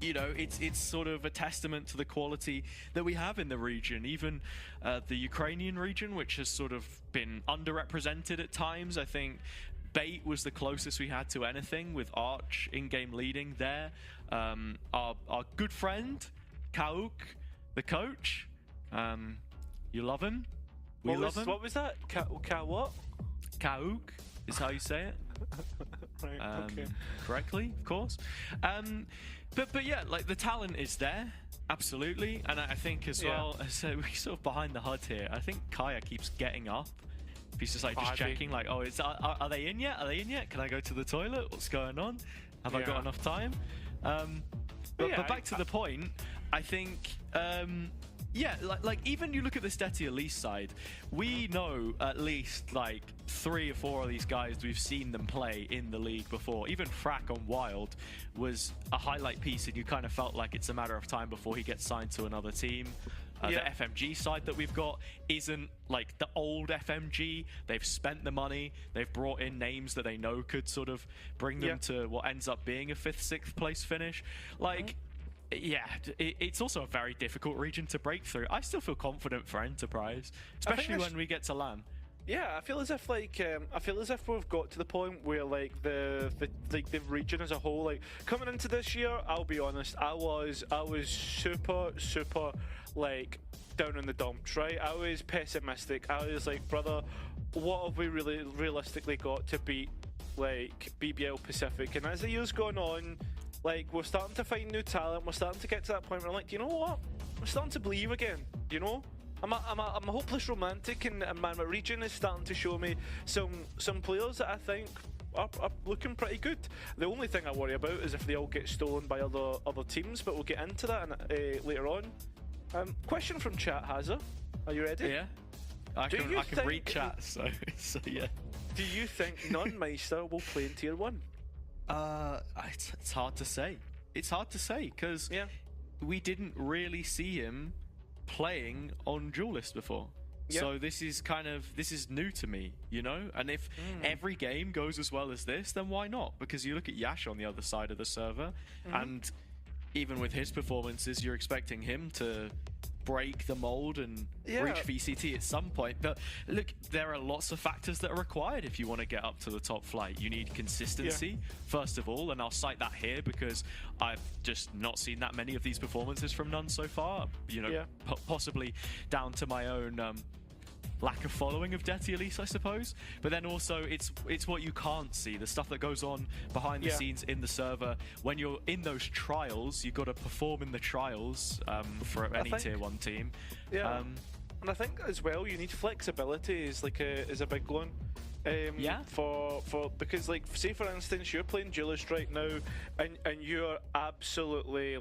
you know, it's sort of a testament to the quality that we have in the region. Even the Ukrainian region, which has sort of been underrepresented at times. I think Bait was the closest we had to anything, with Arch in-game leading there. Our good friend Kauk, the coach. You love him. We love him. What was that? What? Kauk is how you say it. Right, okay. Correctly, of course. But yeah, like the talent is there, absolutely. And I think as well, so we sort of behind the HUD here. I think Kaya keeps getting up. He's just like checking, like, oh, are they in yet? Are they in yet? Can I go to the toilet? What's going on? Have I got enough time? But back to the point, I think. Yeah, like even you look at this Detty Elise side, we know at least like 3 or 4 of these guys, we've seen them play in the league before. Even Frack on Wild was a highlight piece, and you kind of felt like it's a matter of time before he gets signed to another team. The FMG side that we've got isn't like the old FMG. They've spent the money. They've brought in names that they know could sort of bring them to what ends up being a 5th, 6th place finish. Like... Yeah, it's also a very difficult region to break through. I still feel confident for Enterprise, especially when we get to LAN. Yeah, I feel as if we've got to the point where like the region as a whole, like coming into this year, I'll be honest, I was super like down in the dumps, right? I was pessimistic. I was like, brother, what have we really realistically got to beat like BBL Pacific, and as the years gone on, like we're starting to find new talent. We're starting to get to that point where I'm like, you know what? I'm starting to believe again. You know, I'm a hopeless romantic, and man, my region is starting to show me some players that I think are looking pretty good. The only thing I worry about is if they all get stolen by other teams, but we'll get into that later on. Question from chat, Hazza. Are you ready? Yeah. I can read chat, so yeah. Do you think Non-Meister will play in Tier 1? It's hard to say. It's hard to say, because we didn't really see him playing on Duelist before. Yeah. So this is new to me, you know? And if every game goes as well as this, then why not? Because you look at Yash on the other side of the server, and even with his performances, you're expecting him to break the mold and reach VCT at some point. But look, there are lots of factors that are required if you want to get up to the top flight. You need consistency, first of all, and I'll cite that here because I've just not seen that many of these performances from None so far. You know, possibly down to my own lack of following of Detty Elise, I suppose. But then also it's what you can't see, the stuff that goes on behind the scenes in the server. When you're in those trials, you've got to perform in the trials for any Tier 1 team. And I think as well you need flexibility is a big one. Because like say for instance you're playing Duelist right now and you're absolutely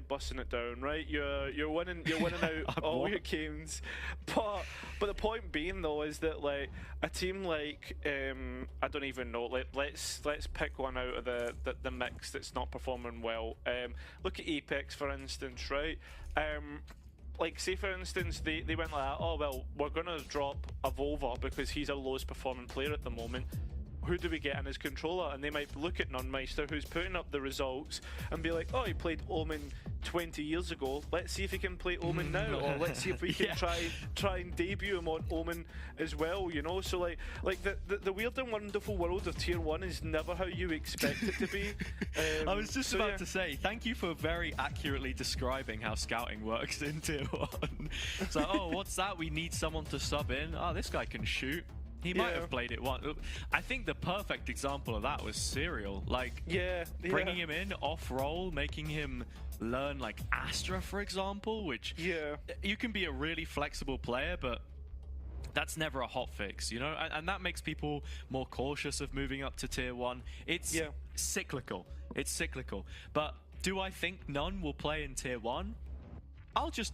busting it down, right? You're winning out all your games, but the point being though is that like a team like I don't even know, like let's pick one out of the mix that's not performing well. Look at Apex for instance, right? Like, say for instance, they went like that, oh well, we're going to drop a Volva because he's our lowest performing player at the moment. Who do we get in his controller? And they might look at Non-Meister, who's putting up the results, and be like, oh, he played Omen 20 years ago. Let's see if he can play Omen now, or let's see if we can try and debut him on Omen as well, you know? So like the weird and wonderful world of Tier 1 is never how you expect it to be. I was just about to say, thank you for very accurately describing how scouting works in Tier 1. It's like, oh, what's that? We need someone to sub in. Oh, this guy can shoot. He might have played it once. I think the perfect example of that was Serial. Like, bringing him in off-roll, making him learn, like, Astra, for example, which you can be a really flexible player, but that's never a hot fix, you know? And that makes people more cautious of moving up to Tier 1. It's cyclical. It's cyclical. But do I think None will play in Tier 1? I'll just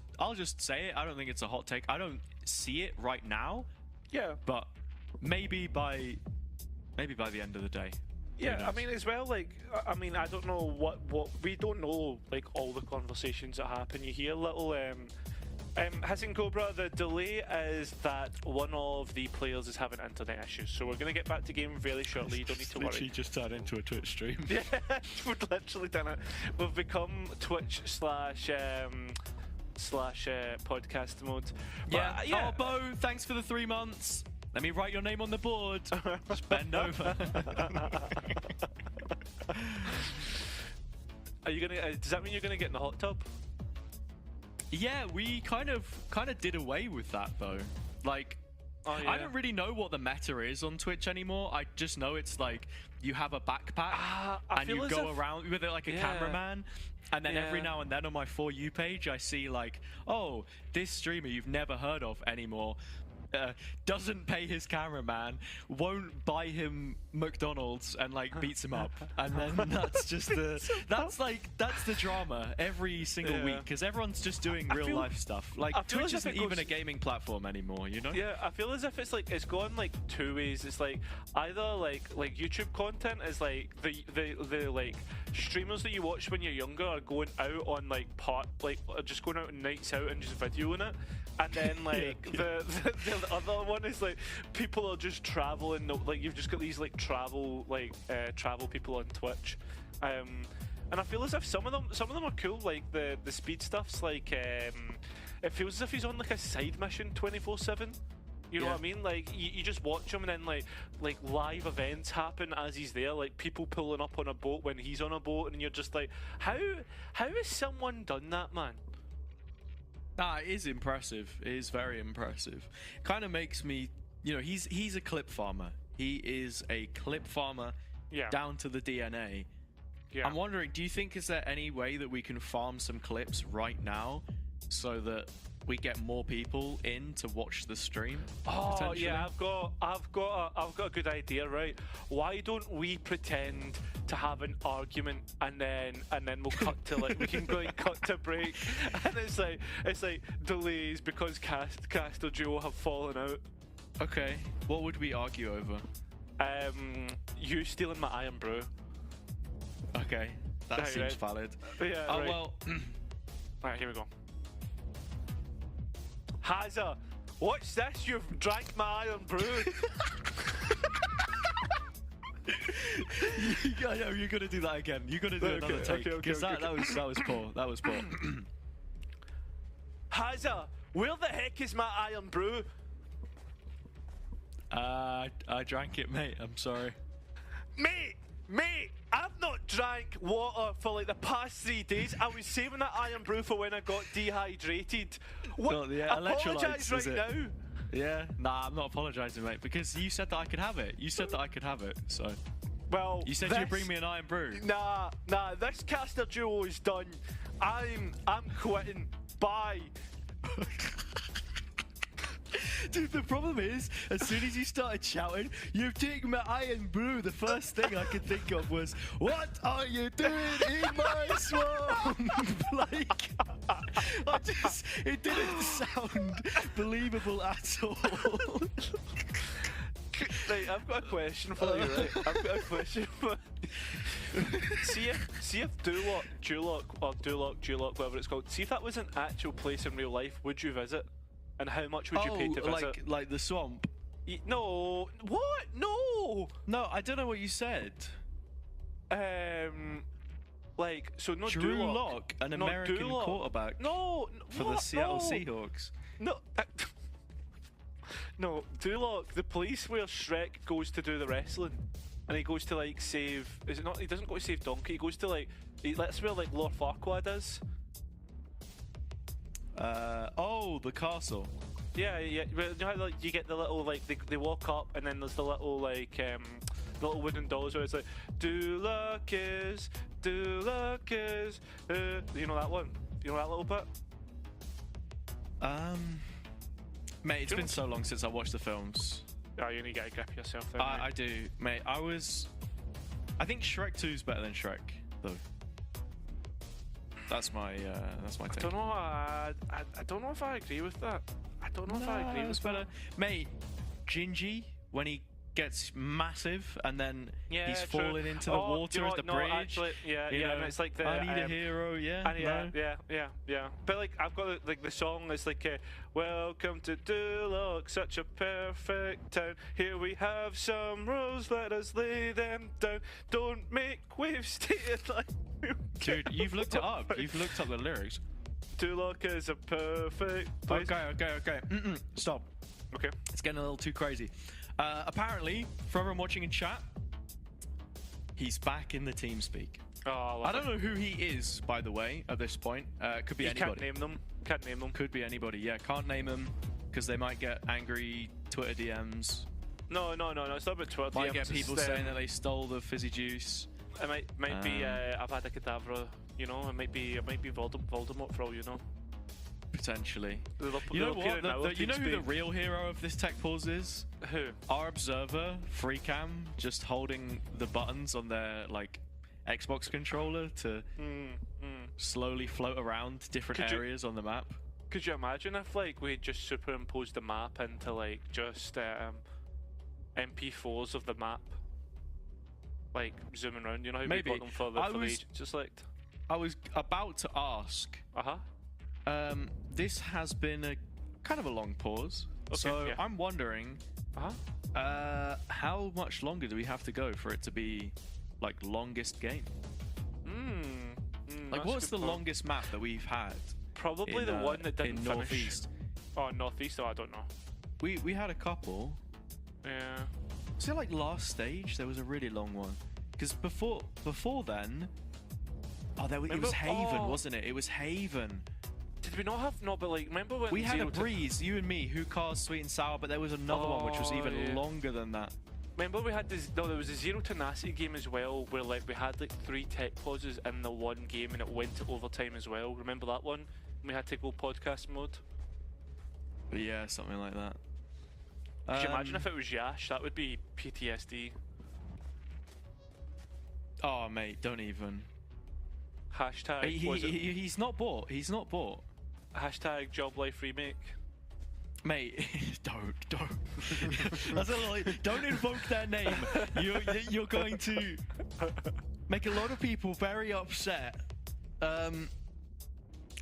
say it. I don't think it's a hot take. I don't see it right now. Yeah. But maybe by the end of the day. Yeah, I mean as well, like I mean I don't know what we don't know, like all the conversations that happen. You hear little Hassan Cobra, the delay is that one of the players is having internet issues, so we're going to get back to game very shortly. You don't need to worry. Literally just turned into a Twitch stream. Yeah, we've literally done it. We've become Twitch slash podcast mode. But, Oh, Bo, thanks for the 3 months. Let me write your name on the board. Just bend over. Are you gonna? Does that mean you're gonna get in the hot tub? Yeah, we kind of did away with that though. Like, I don't really know what the meta is on Twitch anymore. I just know it's like you have a backpack and you go around with it like a cameraman. And then every now and then on my For You page, I see like, oh, this streamer you've never heard of anymore. Doesn't pay his cameraman, won't buy him McDonald's, and like beats him up, and then that's just that's the drama every single week because everyone's just doing real life stuff. Like Twitch isn't even a gaming platform anymore, you know? Yeah, I feel as if it's gone like two ways. It's like either like YouTube content is like the like streamers that you watch when you're younger are going out on just going out on nights out and just videoing it. And then like the other one is like people are just traveling, like you've just got these like travel people on Twitch, and I feel as if some of them are cool, like the speed stuff's like it feels as if he's on like a side mission 24/7. You know what I mean? Like you just watch him and then like live events happen as he's there, like people pulling up on a boat when he's on a boat, and you're just like, how has someone done that, man? It is impressive. It is very impressive. Kind of makes me, you know, he's a clip farmer. He is a clip farmer down to the DNA. Yeah. I'm wondering, do you think is there any way that we can farm some clips right now so that we get more people in to watch the stream? Oh yeah, I've got a good idea, right? Why don't we pretend to have an argument and then we'll cut to like we can go and cut to break, and it's like delays because Caster Duo have fallen out. Okay, what would we argue over? You stealing my Iron Brew. Okay, that seems valid. Yeah. Oh right. well. Right, here we go. Hazza, what's this? You've drank my Iron Brew. Yeah, you're gonna do that again. You're gonna do another take because that was poor. That was poor. Hazza, where the heck is my Iron Brew? I drank it, mate. I'm sorry. Mate, I've not drank water for like the past 3 days. I was saving that Iron Brew for when I got dehydrated. What? Well, yeah, apologise right now. Yeah, nah, I'm not apologising, mate, because you said that I could have it. You said that I could have it, so. Well, you said you'd bring me an Iron Brew. Nah, this Caster Duo is done. I'm quitting. Bye. Dude, the problem is, as soon as you started shouting, "You've taken my Iron Brew," the first thing I could think of was, "What are you doing in my swamp?" Like, it didn't sound believable at all. Right, I've got a question for you, right? I've got a question for you. See if Duloc, whatever it's called, see if that was an actual place in real life, would you visit? And how much would you pay to visit? Like the swamp? No. What? No. No, I don't know what you said. Like, so no Drew Duloc. Lock, an American quarterback. For the Seattle Seahawks. No. No, Duloc, the place where Shrek goes to do the wrestling. And he goes to like save, is it not, he doesn't go to save Donkey, he goes to like, that's where like Lord Farquaad is. The castle. Yeah, you know how like you get the little like they walk up and then there's the little like little wooden dolls where it's like Duloc is, you know that one? You know that little bit? Mate, it's been so long since I watched the films. Oh, you need to get a grip of yourself then. I do, mate. I think Shrek 2 is better than Shrek, though. That's my take. I don't know. I don't know if I agree with that. I don't know if I agree with better. Mate, Gingy, when he gets massive and then he's falling into the water as the bridge. Actually, and it's like the I need a hero, yeah. But like I've got like the song is like welcome to Duloc, such a perfect town. Here we have some rules, let us lay them down. Don't make waves, stay alive. Dude, you've looked it up. You've looked up the lyrics. Duloc is a perfect place. Okay. Stop. Okay. It's getting a little too crazy. Apparently, for everyone watching in chat, he's back in the TeamSpeak. Oh, I don't know who he is, by the way, at this point. Could be anybody. Can't name them. Could be anybody, yeah. Can't name him, because they might get angry Twitter DMs. No, it's not about Twitter DMs. Might get people saying that they stole the fizzy juice. It might be Avada Kedavra, you know. It might be Voldemort for all you know. Potentially. You know what? You know who the real hero of this tech pause is? Who? Our observer, Freecam, just holding the buttons on their like Xbox controller to slowly float around different areas on the map. Could you imagine if like we just superimposed the map into like just MP4s of the map? Like zooming around, you know how we got them for the agents just like. I was about to ask. This has been a kind of a long pause, I'm wondering, how much longer do we have to go for it to be like longest game? Like, what's the longest map that we've had? Probably the one that didn't in finish. Northeast. Oh, Northeast. Oh, I don't know. We had a couple. Yeah. Was it like last stage? There was a really long one. Because before then, it was Haven, wasn't it? It was Haven. Did we not have but like remember when we had a breeze, you and me, who caused Sweet and Sour, but there was another one which was even longer than that. Remember we had this? No, there was a Zero Tenacity game as well, where like we had like 3 tech pauses in the one game, and it went to overtime as well. Remember that one? We had to go podcast mode. Yeah, something like that. Could you imagine if it was Yash? That would be PTSD. Oh, mate, don't even. Hashtag. He's not bought. He's not bought. Hashtag Job Life Remake. Mate, don't. That's a lie. Don't invoke their name. You're going to make a lot of people very upset. I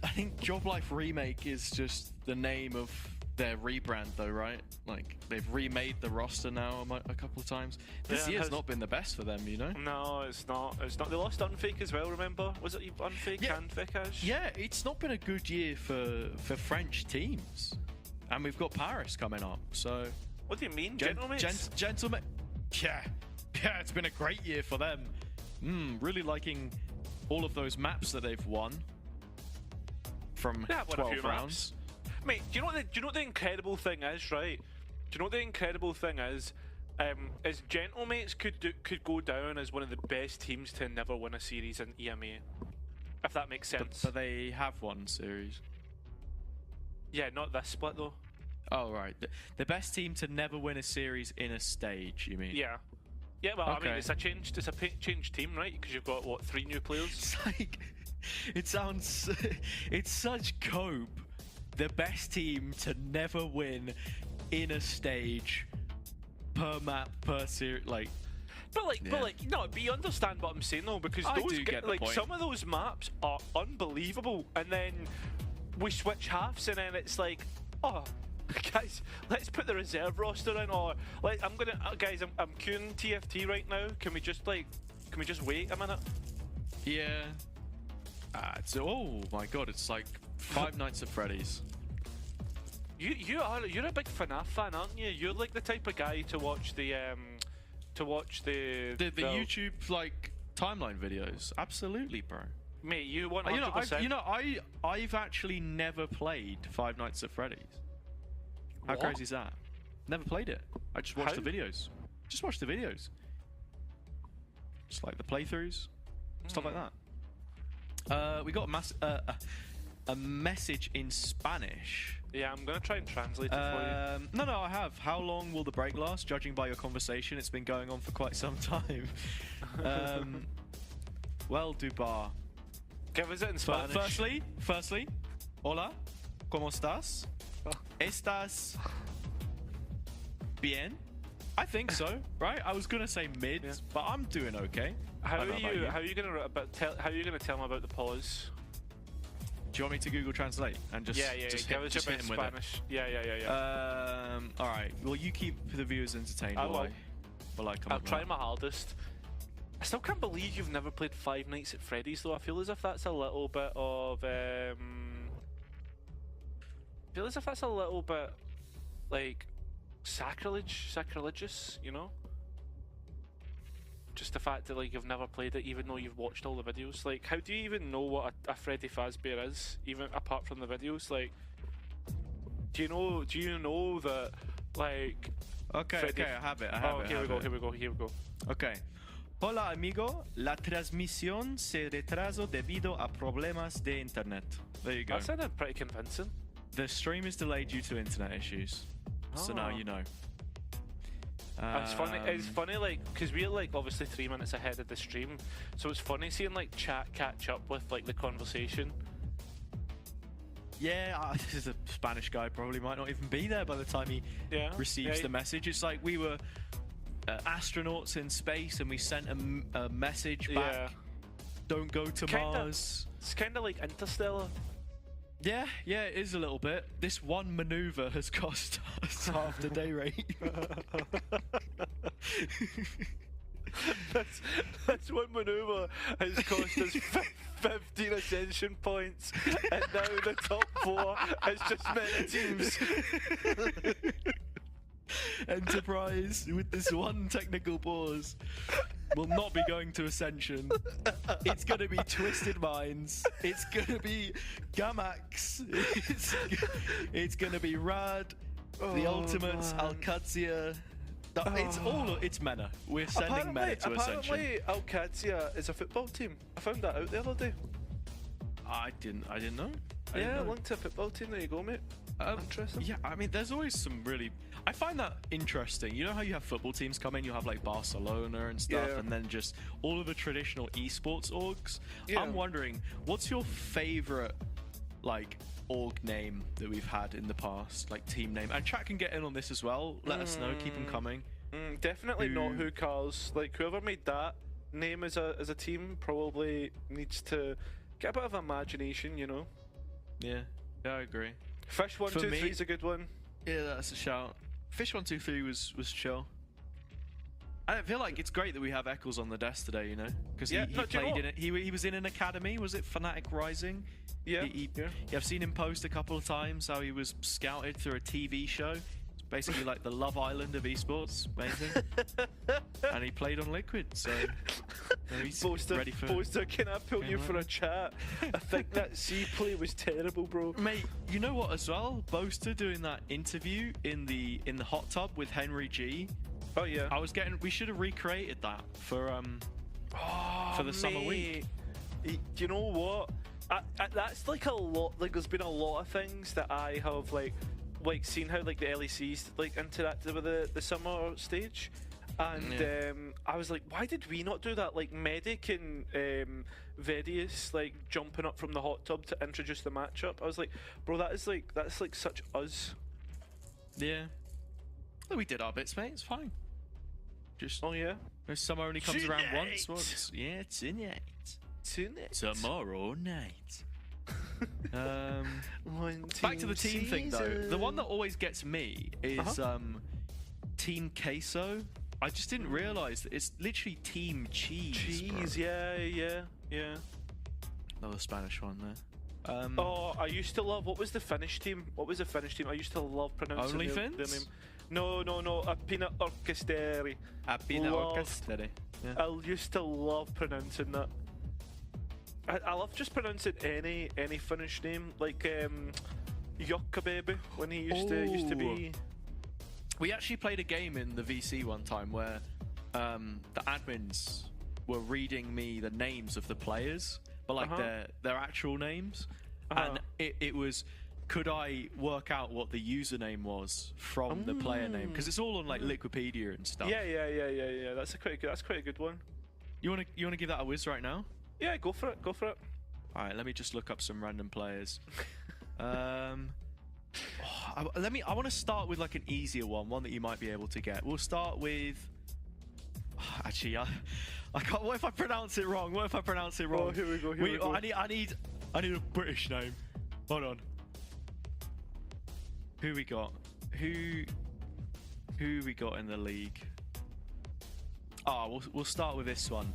think Job Life Remake is just the name of their rebrand, though, right? Like they've remade the roster now a couple of times. This year's not been the best for them, you know. No, it's not. It's not. They lost Unfake as well. Remember? Was it Unfake and Vikash? Yeah, it's not been a good year for French teams. And we've got Paris coming up, so... What do you mean, gentlemen? Gentlemen... Yeah, it's been a great year for them. Really liking all of those maps that they've won from 12 rounds. Mate, do you know what the incredible thing is, right? Do you know what the incredible thing is? Is Gentlemates could go down as one of the best teams to never win a series in EMA. If that makes sense. But they have won series. Yeah, not this split though. Oh right, the best team to never win a series in a stage. You mean? Yeah. Yeah, well, okay. I mean, it's a changed team, right? Because you've got what, 3 new players. It's like, it's such cope. The best team to never win in a stage per map per series, like. But you understand what I'm saying though, because some of those maps are unbelievable, and then we switch halves, and then it's like, oh, guys, let's put the reserve roster in, or like I'm queuing TFT right now. Can we just wait a minute? Yeah. Oh my god, it's like 5 Nights at Freddy's. You're a big FNAF fan, aren't you? You're like the type of guy to watch the YouTube like timeline videos. Absolutely, bro. Mate, you 100%. I've actually never played 5 Nights at Freddy's. How crazy is that? Never played it. I just watched the videos. Just watch the videos. Just like the playthroughs, stuff like that. We got a message in Spanish. Yeah, I'm gonna try and translate it for you. No, I have. How long will the break last? Judging by your conversation, it's been going on for quite some time. Well, Dubar. Give us it in Spanish. Firstly, hola, ¿cómo estás? ¿Estás bien? I think so, right? I was gonna say mid, but I'm doing okay. How are you gonna tell me about the pause? Do you want me to Google Translate and just give us a bit in Spanish? Yeah. All right. Well, you keep the viewers entertained. I'll try my hardest. I still can't believe you've never played 5 Nights at Freddy's, though. I feel as if that's a little bit of like sacrilegious, you know? Just the fact that like you've never played it, even though you've watched all the videos. Like, how do you even know what a Freddy Fazbear is, even apart from the videos? Like, do you know that like? Okay, I have it. Here we go. Okay. Hola amigo, la transmisión se retrasó debido a problemas de internet. There you go. That sounded pretty convincing. The stream is delayed due to internet issues. So now you know. It's funny, like, because we're like obviously 3 minutes ahead of the stream, so it's funny seeing like chat catch up with like the conversation. Yeah, this is a Spanish guy, probably might not even be there by the time he receives the message. It's like we were astronauts in space and we sent a message back. Don't go to Mars. It's kind of like Interstellar. Yeah, it is a little bit. This one maneuver has cost us half the day rate. That's one maneuver has cost us 15 ascension points, and now the top 4 is just meta teams. Enterprise, with this one technical pause, will not be going to Ascension. It's going to be Twisted Minds. It's going to be Gamax. It's going to be Rad, the Ultimates, Alcazia. It's MENA. We're sending MENA to Ascension. Apparently, Alcadia is a football team. I found that out the other day. I didn't know. Yeah, linked to a football team. There you go, mate. Interesting. Yeah, I mean, there's always some really. I find that interesting. You know how you have football teams come in, you have like Barcelona and stuff, and then just all of the traditional esports orgs. Yeah. I'm wondering, what's your favorite like org name that we've had in the past, like team name? And chat can get in on this as well. Let us know. Keep them coming. Definitely not Who Cars. Like whoever made that name as a team probably needs to get a bit of imagination, you know. Yeah, I agree. Fish 123 is a good one. Yeah, that's a shout. Fish 123 was chill. I feel like it's great that we have Eccles on the desk today, you know, because he played in it. He was in an academy. Was it Fnatic Rising? Yeah. I've seen him post a couple of times how he was scouted through a TV show. It's basically like the Love Island of esports, amazing. And he played on Liquid, so he's ready for. Boaster, can I pull you for a chat? I think that C play was terrible, bro. Mate, you know what as well? Boaster doing that interview in the hot tub with Henry G. Oh yeah. We should have recreated that for the summer week. You know what? That's like a lot. Like there's been a lot of things that I have like seen how like the LECs like interacted with the summer stage, and I was like, why did we not do that? Like Medic and Vedius like jumping up from the hot tub to introduce the matchup. I was like, bro, that's like such us. Yeah. Well, we did our bits, mate. It's fine. Just summer only comes around once. Yeah, tonight. Tomorrow night. Back to the team thing though. The one that always gets me is Team Queso. I just didn't realise that it's literally Team Cheese. Bro. Yeah. Another Spanish one there. I used to love. What was the Finnish team? I used to love pronouncing their name. No. A peanut orchestra. A peanut orchestra. Yeah. I used to love pronouncing that. I love just pronouncing any Finnish name, like Jokka Baby when he used to be. We actually played a game in the VC one time where the admins were reading me the names of the players, but like their actual names, and it was. Could I work out what the username was from the player name? Because it's all on like Liquipedia and stuff. Yeah. That's quite a good one. You wanna give that a whiz right now? Yeah, go for it. All right, let me just look up some random players. I want to start with like an easier one that you might be able to get. We'll start with. Actually, I can't. What if I pronounce it wrong? Oh, here we go. I need a British name. Hold on. Who we got? Who we got in the league? We'll start with this one.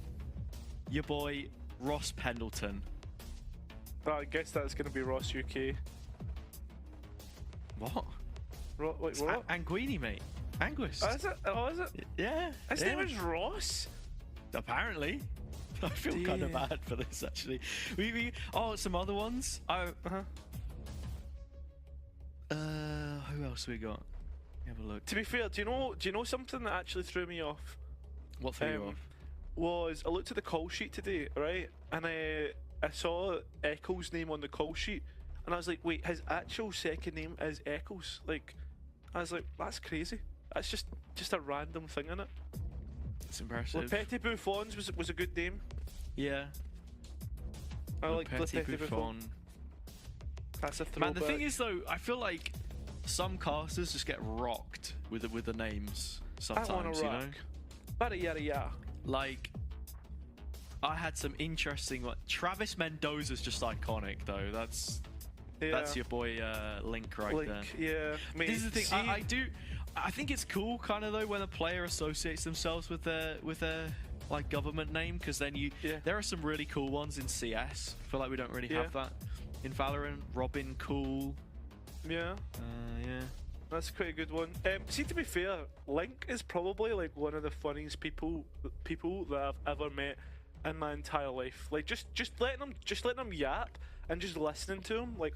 Your boy Ross Pendleton. I guess that's going to be Ross UK. What? Wait, what? Anguini, mate. Anguist. Oh, is it? Yeah. His name is Ross? Apparently. I feel kind of bad for this, actually. Some other ones. Who else we got? Have a look. To be fair, do you know something that actually threw me off? What threw you off? Was I looked at the call sheet today, right? And I saw Eccles' name on the call sheet, and I was like, wait, his actual second name is Eccles. Like, I was like, that's crazy. That's just a random thing, innit? It's impressive. Le Petit Bouffons was a good name. Yeah. I like Le Petit Bouffon. That's a throwback. Man, the thing is though, I feel like some casters just get rocked with the names sometimes, you know? Yeah. Like, I had some interesting. Travis Mendoza's just iconic, though. That's your boy Link right there. Yeah. I mean, this is the thing. I think it's cool, kind of though, when a player associates themselves with their like government name, because then there are some really cool ones in CS. I feel like we don't really have that in Valorant. Robin, cool. Yeah. That's quite a good one. See, to be fair, Link is probably like one of the funniest people that I've ever met in my entire life. Like just letting him yap and just listening to him like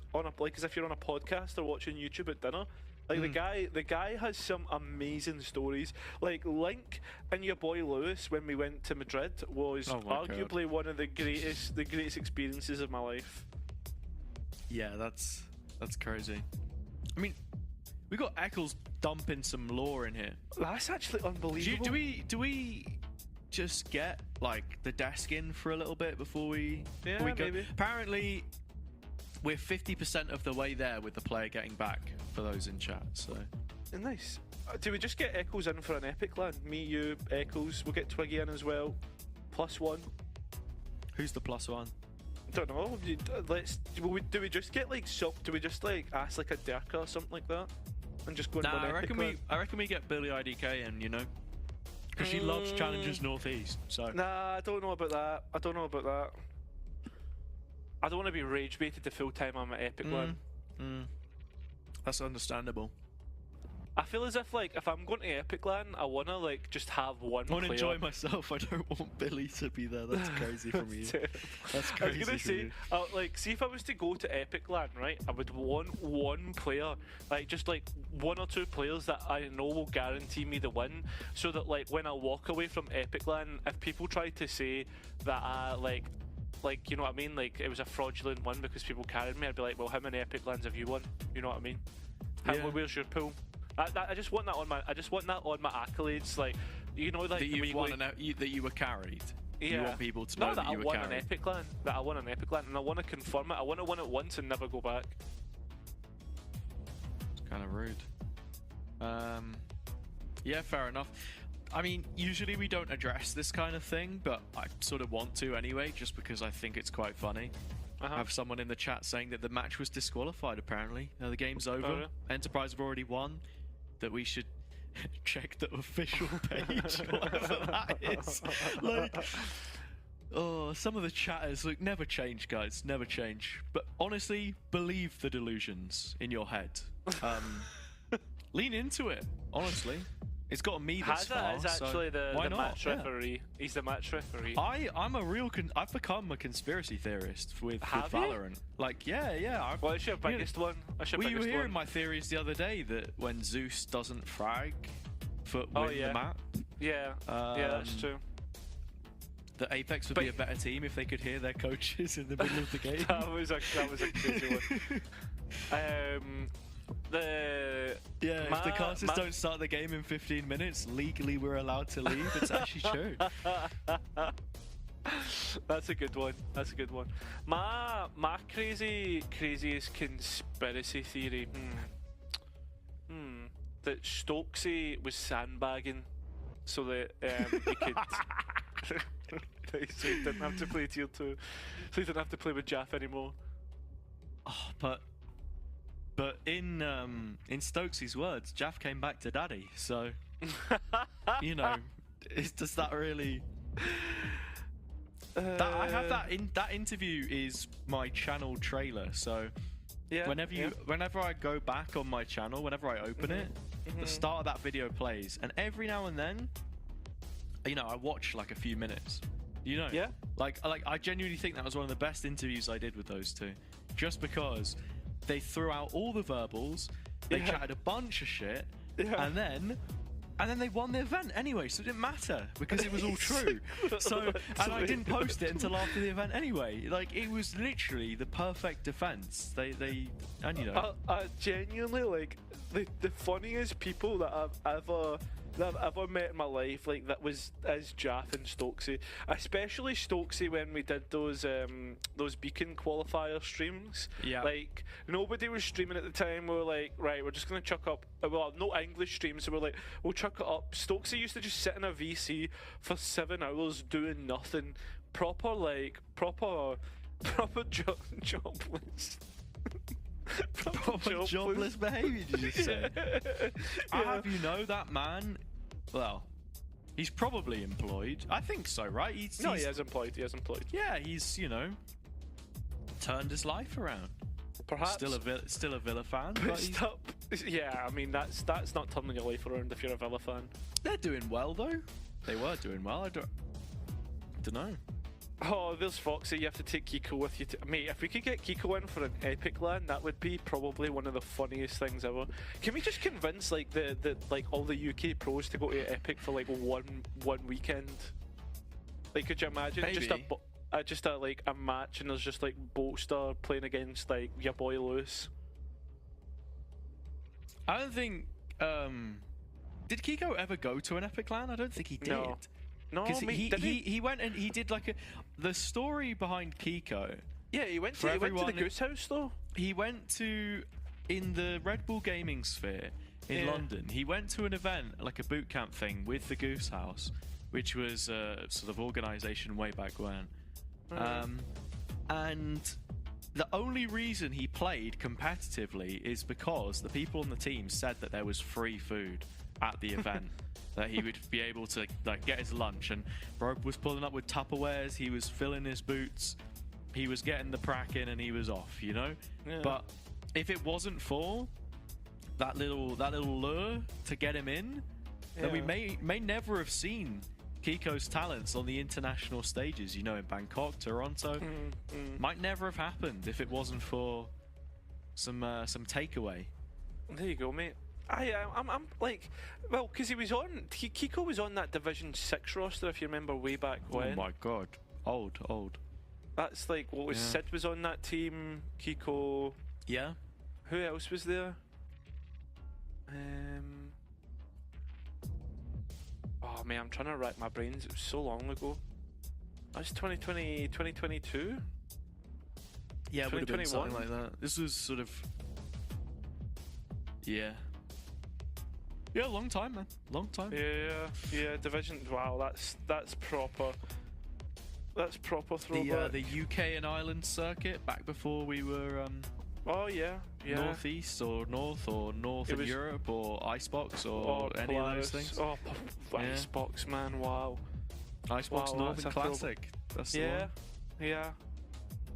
as if you're on a podcast or watching YouTube at dinner. Like the guy has some amazing stories. Like Link and your boy Lewis when we went to Madrid was arguably one of the greatest experiences of my life. Yeah, that's crazy. I mean, we got Eccles dumping some lore in here. That's actually unbelievable. Do we just get like the desk in for a little bit before we go? Maybe. Apparently, we're 50% of the way there with the player getting back. For those in chat, so nice. Do we just get Eccles in for an epic land? Me, you, Eccles. We'll get Twiggy in as well. +1. Who's the +1? Don't know. Do we just get like do we just like ask like a Derka or something like that, and just go? Nah, I reckon we get Billy IDK in, you know, because she loves challenges Northeast. So nah, I don't know about that. I don't want to be rage baited the full time on my epic one. That's understandable. I feel as if like if I'm going to Epic Land, I wanna like just have one. I wanna enjoy myself. I don't want Billy to be there. That's crazy from you. That's crazy. I was gonna say, like, see if I was to go to Epic Land, right? I would want one player, like just like 1 or 2 players that I know will guarantee me the win, so that like when I walk away from Epic Land, if people try to say that I like you know what I mean, like it was a fraudulent one because people carried me, I'd be like, well, how many Epic Lands have you won? You know what I mean? Where's your pool? I just want that on my accolades, like, you know, like that you were carried. Yeah. You want people to know that you were carried. That I won an Epic Land, and I want to confirm it. I want to win it once and never go back. It's kind of rude. Yeah, fair enough. I mean, usually we don't address this kind of thing, but I sort of want to anyway, just because I think it's quite funny. I have someone in the chat saying that the match was disqualified, apparently. Now the game's over. Oh, yeah? Enterprise have already won. That we should check the official page, whatever that is. Like, oh, some of the chatters, look, never change, guys. Never change. But honestly, believe the delusions in your head. Lean into it, honestly. It's got me this far, is actually so the match referee. He's the match referee. I've become a conspiracy theorist with Valorant. Like, yeah. Well, it's your biggest one. You were hearing my theories the other day that when Zeus doesn't frag for win the map. Yeah, that's true. That Apex would be a better team if they could hear their coaches in the middle of the game. that was a crazy one. If the casters don't start the game in 15 minutes, legally we're allowed to leave. It's actually true. That's a good one. My craziest conspiracy theory. That Stokesy was sandbagging so that he could. So he didn't have to play tier 2. So he didn't have to play with Jaff anymore. Oh, But in Stokesy's words, Jaff came back to daddy, so you know, does that really? I have that interview is my channel trailer, so whenever I go back on my channel, whenever I open it, the start of that video plays, and every now and then, you know, I watch like a few minutes. You know, like I genuinely think that was one of the best interviews I did with those two, just because. They threw out all the verbals, they chatted a bunch of shit, and then they won the event anyway, so it didn't matter because it was all true. And I didn't post it until after the event anyway. Like, it was literally the perfect defense. They and you know, I genuinely, like, the funniest people that I've ever met in my life, like, that was as Jaff and Stokesy, especially Stokesy when we did those Beacon qualifier streams. Yeah. Like, nobody was streaming at the time. We were like, right, we're just gonna chuck up. Well, no English streams, so we're like, we'll chuck it up. Stokesy used to just sit in a VC for 7 hours doing nothing. Proper jobless. Proper jobless behaviour, did you say? I have you know that man, well, he's probably employed. I think so, right? He is employed. Yeah, he's, you know, turned his life around. Perhaps. Still a Villa fan. Yeah, I mean, that's not turning your life around if you're a Villa fan. They're doing well, though. They were doing well. I don't know. Oh, there's Foxy. You have to take Kiko with you. Mate, if we could get Kiko in for an Epic LAN, that would be probably one of the funniest things ever. Can we just convince like all the UK pros to go to Epic for like one weekend? Like, could you imagine just a like a match and there's just like Bolster playing against like your boy Lotus? I don't think. Did Kiko ever go to an Epic LAN? I don't think he did. No, he went and he did like the story behind Kiko. Yeah, he went to the Goose House though. He went to in the Red Bull Gaming Sphere in London. He went to an event like a boot camp thing with the Goose House, which was a sort of organisation way back when. And the only reason he played competitively is because the people on the team said that there was free food at the event. That he would be able to like get his lunch, and Rogue was pulling up with Tupperwares, he was filling his boots, he was getting the prac in, and he was off, you know? Yeah. But if it wasn't for that little lure to get him in, then we may never have seen Kiko's talents on the international stages, you know, in Bangkok, Toronto. Might never have happened if it wasn't for some takeaway. There you go, mate. I'm like, well, because Kiko was on that Division 6 roster, if you remember, way back when. Oh my god, old. That's like, what was Sid was on that team, Kiko. Yeah. Who else was there? Oh man, I'm trying to rack my brains. It was so long ago. That's 2020, 2022? Yeah, it would have been something like that. This was sort of... Yeah, long time, man. Long time. Yeah, Division... Wow, that's proper... That's proper throwback. The UK and Ireland circuit, back before we were... Oh, yeah. Northeast or North or North of Europe or Icebox or any of those things. Oh, Icebox, man, wow. Icebox Northern Classic. That's the one. Yeah.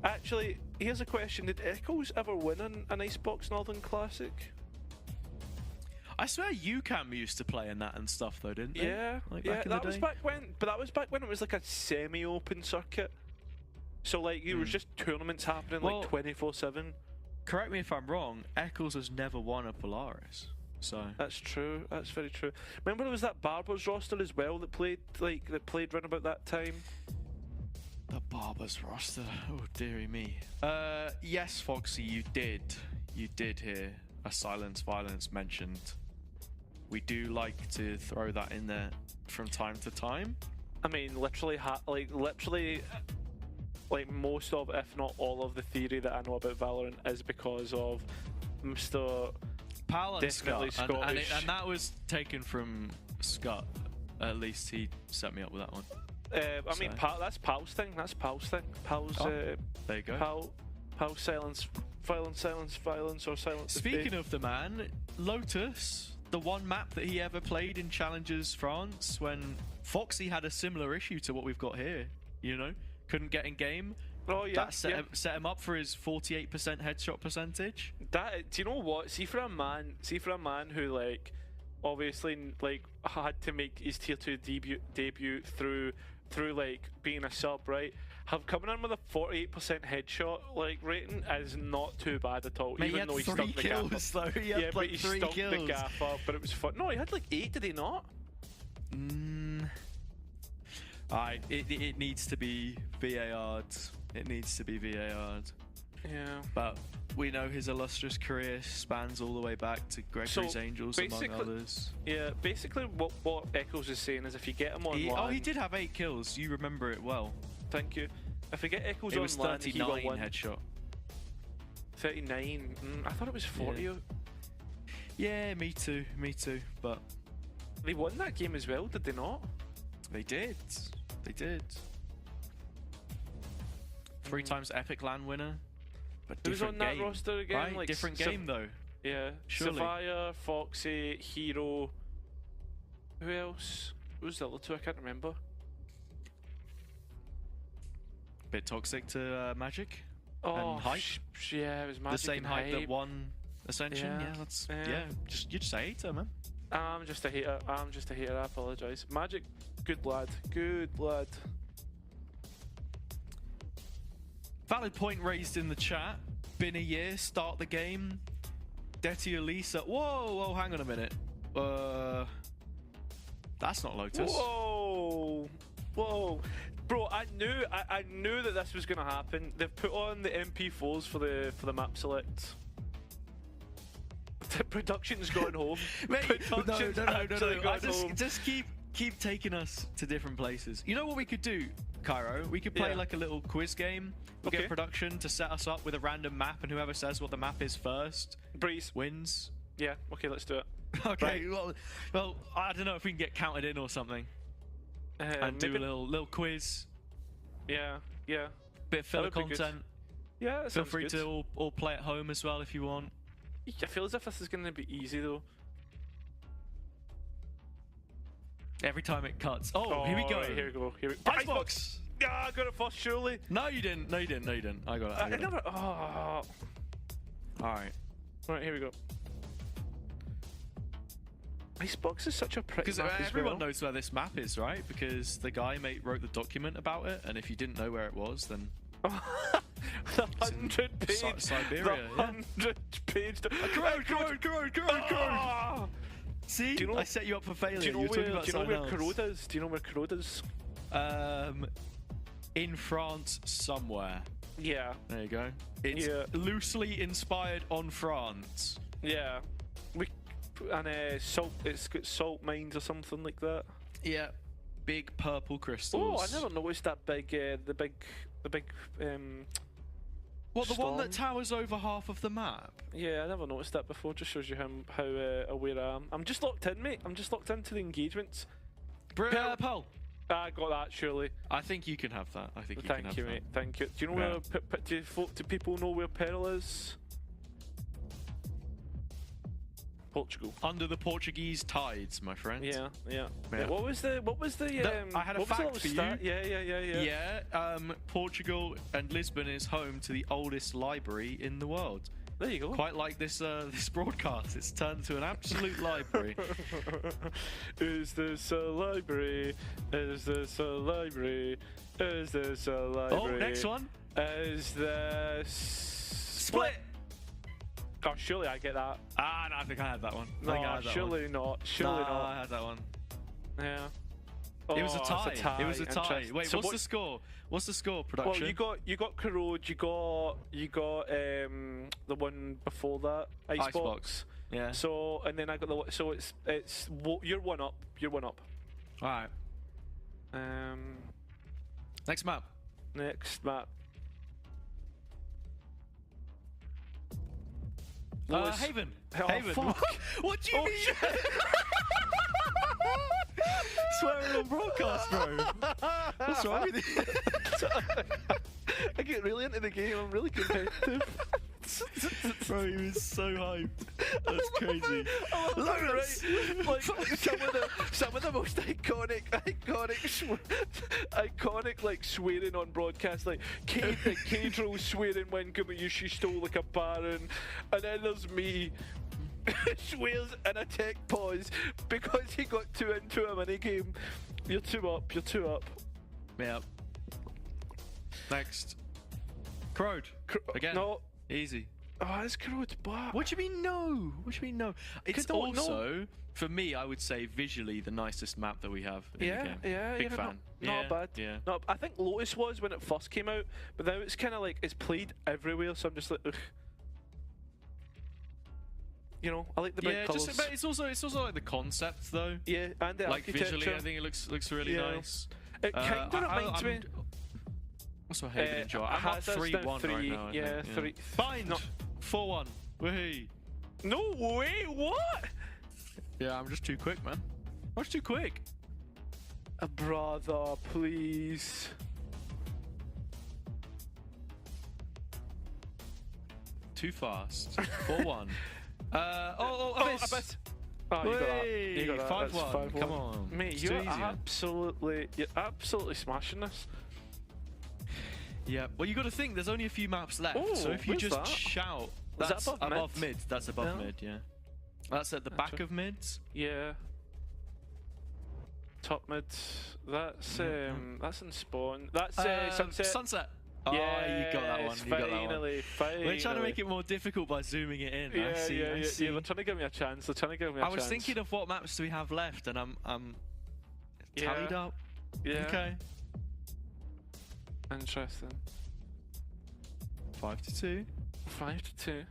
Actually, here's a question. Did Echoes ever win an Icebox Northern Classic? I swear UCAM used to play in that and stuff though, didn't they? Yeah, like that was back when, but that was back when it was like a semi-open circuit. So like, there was just tournaments happening like 24/7. Correct me if I'm wrong, Eccles has never won a Polaris. So that's true. That's very true. Remember there was that Barbers roster as well that played round about that time. The Barbers roster. Oh dearie me. Yes, Foxy, you did hear a Silence Violence mentioned. We do like to throw that in there from time to time. I mean, literally, most of, if not all of the theory that I know about Valorant is because of Mr. Pal and definitely Scott. Scottish. And that was taken from Scott. At least he set me up with that one. I mean, that's Pal's thing. That's Pal's thing. Pal's. There you go. Pal's silence, violence, or silence. Speaking of the man, Lotus, the one map that he ever played in Challengers France when Foxy had a similar issue to what we've got here, you know, couldn't get in game. Oh yeah, that set him up for his 48% headshot percentage. Do you know what? See for a man who like obviously like had to make his tier 2 debut through like being a sub, right? Coming in with a 48% headshot like rating is not too bad at all. Mate, even though he stuck the kills, gap up. He had but he stuck the gap up, but it was fun. No, he had like 8, did he not? It needs to be VAR'd. It needs to be VAR'd. Yeah. But we know his illustrious career spans all the way back to Gregory's Angels, among others. Yeah, basically what Eccles is saying is if you get him on LAN... he did have 8 kills. You remember it well. Thank you. If you get Eccles it on was LAN, 39 headshot. 39? I thought it was 40. Yeah, me too. But they won that game as well, did they not? They did. 3 times Epic LAN winner. But who's on that roster again? Right? Like different game though. Yeah. Surely. Sapphire, Foxy, Hero. Who else? Who's the other two? I can't remember. Bit toxic to Magic. Oh, and Hype. Yeah, it was Magic. The same and Hype that won Ascension. You're just a hater, man. I'm just a hater. I apologise. Magic, good lad. Valid point raised in the chat. Been a year. Start the game. Detty Elisa. Whoa, hang on a minute. That's not Lotus. Whoa. Bro, I knew that this was gonna happen. They've put on the MP4s for the map select. The production's going home. Mate, Production's actually no. going home. Just keep taking us to different places. You know what we could do, Cairo? We could play like a little quiz game. We'll get production to set us up with a random map, and whoever says what the map is first, Breeze wins. Yeah. Okay, let's do it. Okay. Right. Well, I don't know if we can get counted in or something. And do a little quiz. Yeah. Bit of filler content. Yeah, feel free to all play at home as well if you want. I feel as if this is going to be easy though. Every time it cuts. Oh, here we go. Right, here we go. Icebox! Yeah, I got it first, surely. No, you didn't. I got it. I never. Oh. Alright. Right, here we go. Icebox is such a pretty map as everyone well. knows where this map is, right? Because the guy wrote the document about it, and if you didn't know where it was, then... The 100-page... Siberia, the 100-page... Corrode! See? Do you know, I set you up for failure. Do you know where Corrode is? Do you know where Corrode is? In France somewhere. Yeah. There you go. It's loosely inspired on France. Yeah. Salt. It's got salt mines or something like that. Yeah. Big purple crystals. Oh, I never noticed that big. The big. What, the storm? one that towers over half of the map? Yeah, I never noticed that before. Just shows you how aware I am. I'm just locked in, mate. I'm just locked into the engagements. Pearl. I got that, surely. I think you can have that. Thank you, mate. Thank you. Do you know where? Do people know where Pearl is? Portugal. Under the Portuguese tides, my friend. Yeah. What was the? I had a fact for you. Yeah. Portugal and Lisbon is home to the oldest library in the world. There you go. Quite like this broadcast. It's turned to an absolute library. Is this a library? Is this a library? Is this a library? Oh, next one. Is this split? Oh, surely I get that. No, I think I had that one. Surely not. I had that one. Yeah. It was a tie. It was a tie. Wait, so what's the score? What's the score, production? Well, you got Corrode, you got the one before that, Icebox. Yeah. So and then I got it's you're one up. All right. Next map. Haven. Haven. Fuck. What do you mean? Swearing on broadcast, bro. What's wrong with you? I get really into the game. I'm really competitive. Bro, he was so hyped. That's crazy. Lotus! Right? Like some of the most iconic like swearing on broadcast, like Cadro swearing when Gumayushi stole like a baron, and then there's me swears in a tech pause because he got too into a minigame. You're two up. Yeah. Next. Crowd. Again. No. Easy. Oh, it's Corrode back. What do you mean no? It's also, for me, I would say visually the nicest map that we have in the game. Big fan. Not bad. Yeah. No, I think Lotus was when it first came out, but now it's kind of like it's played everywhere, so I'm just like, ugh. You know, I like the bright colours. But it's also like the concept though. Yeah, and the like architecture. visually, I think it looks really nice. It kind of reminds me. What's my Haven enjoy? I'm up 3-1 right now. Yeah, 3. Fine. 4-1. Woohoo. No way. What? Yeah, I'm just too quick, man. I'm just too quick. Brother, please. Too fast. 4-1. Abyss. Oh, you got that. 5-1. Come on. Mate, you're absolutely smashing this. Yeah, well, you got to think there's only a few maps left, so if you just shout, that's above mid. That's above mid, yeah. That's at the back of mids. Yeah. Top mid. That's in spawn. That's sunset. Sunset. Oh, you got that one. You got that one. Finally. We're trying to make it more difficult by zooming it in. Yeah, I see. yeah. They're trying to give me a chance. I was thinking of what maps do we have left, and I'm tallied up. Yeah. Okay. Interesting. 5-2. 5-2.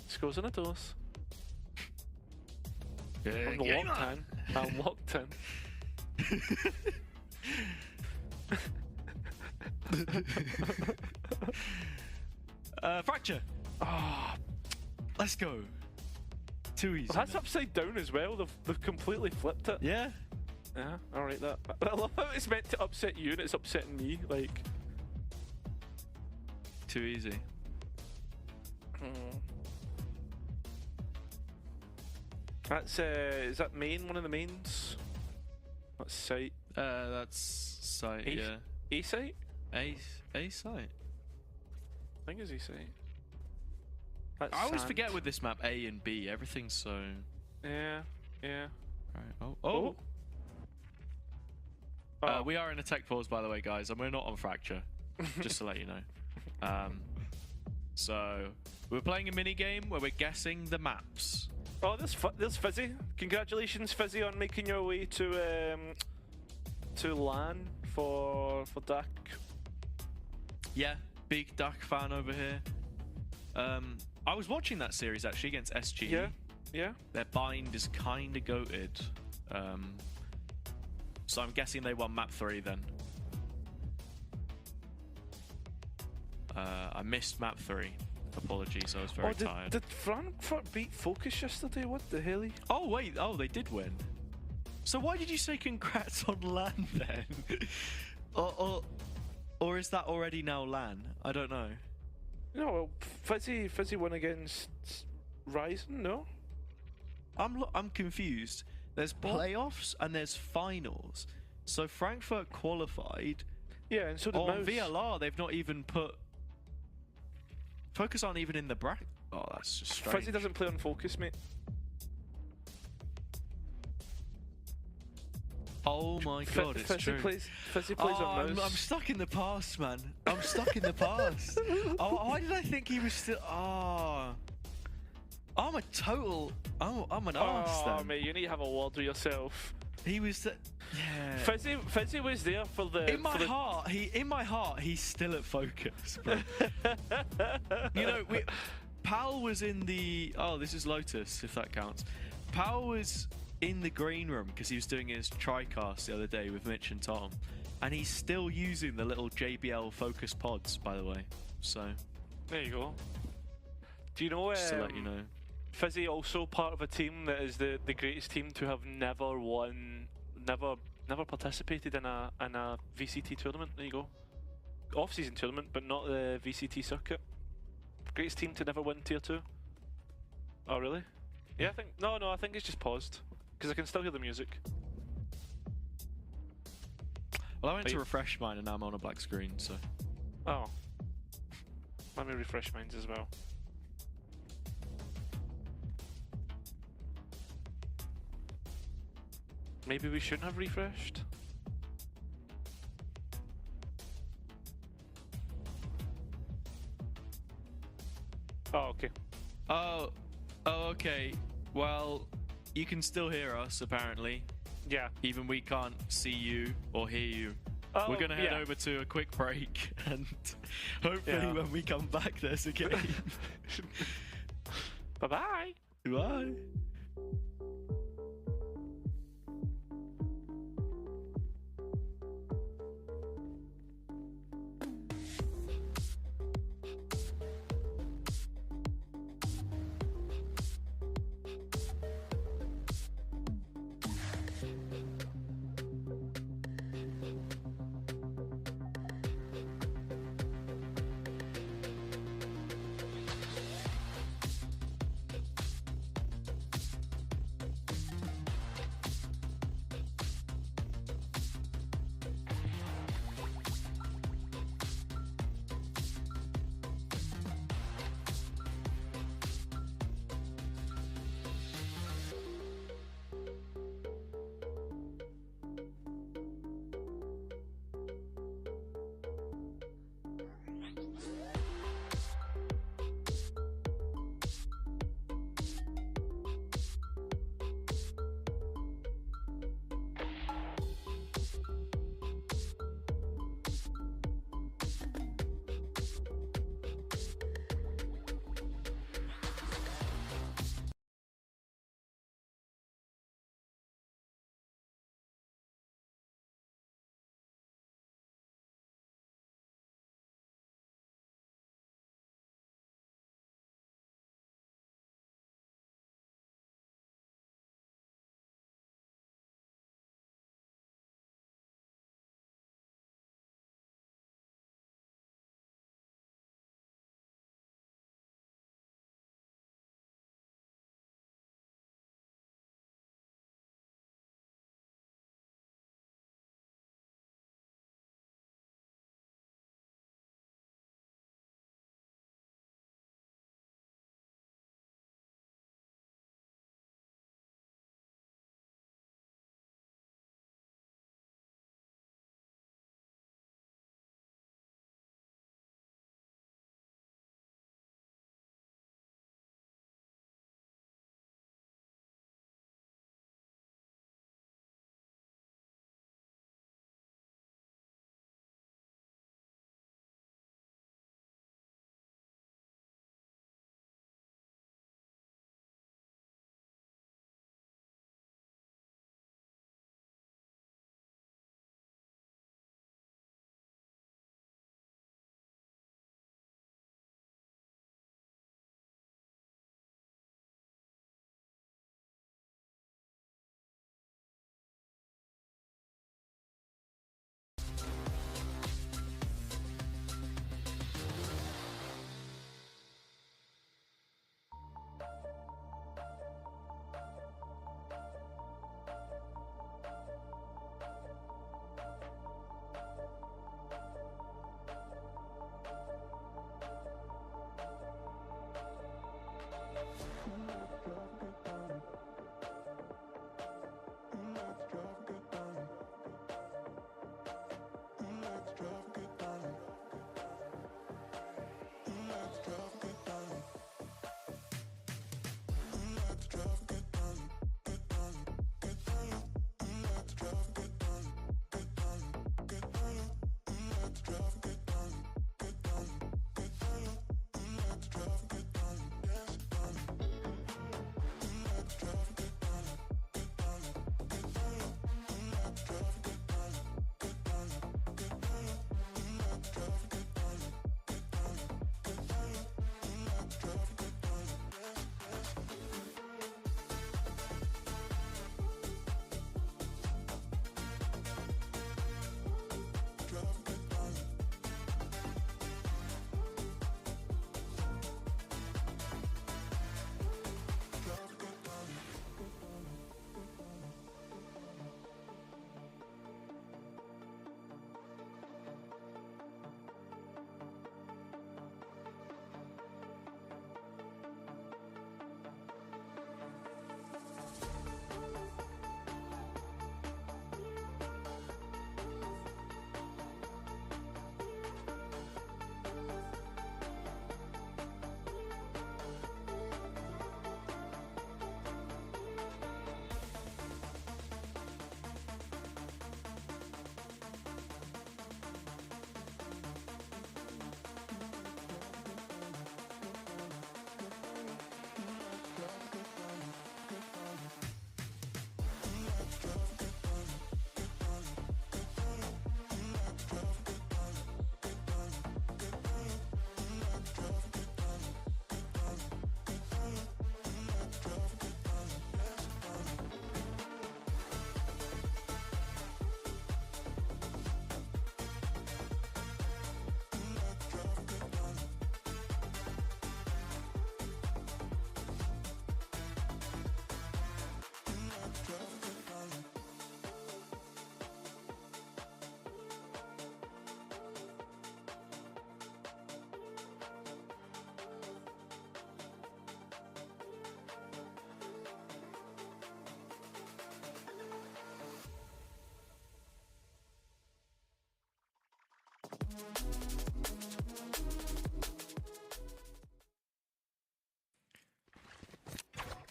Scores in a dose. Yeah, I'm locked in. I'm locked in. Fracture. Oh, let's go. Too easy. Well, that's upside down as well. They've completely flipped it. Yeah. Yeah, I'll rate that. I love how it's meant to upset you and it's upsetting me. Like, too easy. That's is that main? One of the mains? That's site. That's site. Yeah. A site? A site. I think it's A site. I always forget with this map A and B. Everything's so. Yeah. Yeah. Right. Oh. We are in a tech pause, by the way, guys, and we're not on Fracture. Just to let you know. So we're playing a mini game where we're guessing the maps. Oh, there's Fizzy. Congratulations, Fizzy, on making your way to LAN for Dak. Yeah, big Dak fan over here. I was watching that series actually against SG. Yeah. Their bind is kind of goated. So I'm guessing they won map 3 then. I missed map 3. Apologies, I was very tired. Did Frankfurt beat Focus yesterday? What the hell? Oh wait, they did win. So why did you say congrats on LAN then? or is that already now LAN? I don't know. No, well, Fizzy won against Ryzen. No, I'm confused. There's playoffs and there's finals. So Frankfurt qualified. Yeah, and so did on Mouse. VLR, they've not even put. Focus aren't even in the bracket. Oh, that's just strange. Fizzy doesn't play on Focus, mate. Oh my god, it's true. Fizzy plays on Mouse. I'm stuck in the past, man. I'm stuck in the past. Why did I think he was still? I'm a total. I'm an arse then. Mate, you need to have a word with yourself. He was. Yeah. Fizzy was there for the. In my heart, he's still at Focus. Bro. You know, Pal was in the. Oh, this is Lotus, if that counts. Pal was in the green room because he was doing his TriCast the other day with Mitch and Tom, and he's still using the little JBL Focus pods, by the way. So. There you go. Do you know? Just to let you know. Fizzy also part of a team that is the greatest team to have never won, never participated in a VCT tournament. There you go. Off-season tournament, but not the VCT circuit. Greatest team to never win tier 2. Oh really? Yeah, I think I think it's just paused because I can still hear the music. Well, I went to refresh mine and now I'm on a black screen. So. Oh. Let me refresh mine as well. Maybe we shouldn't have refreshed. Oh, okay. Oh, okay. Well, you can still hear us, apparently. Yeah. Even we can't see you or hear you. Oh, we're going to head over to a quick break, and hopefully when we come back, there's a game. Bye-bye. Bye.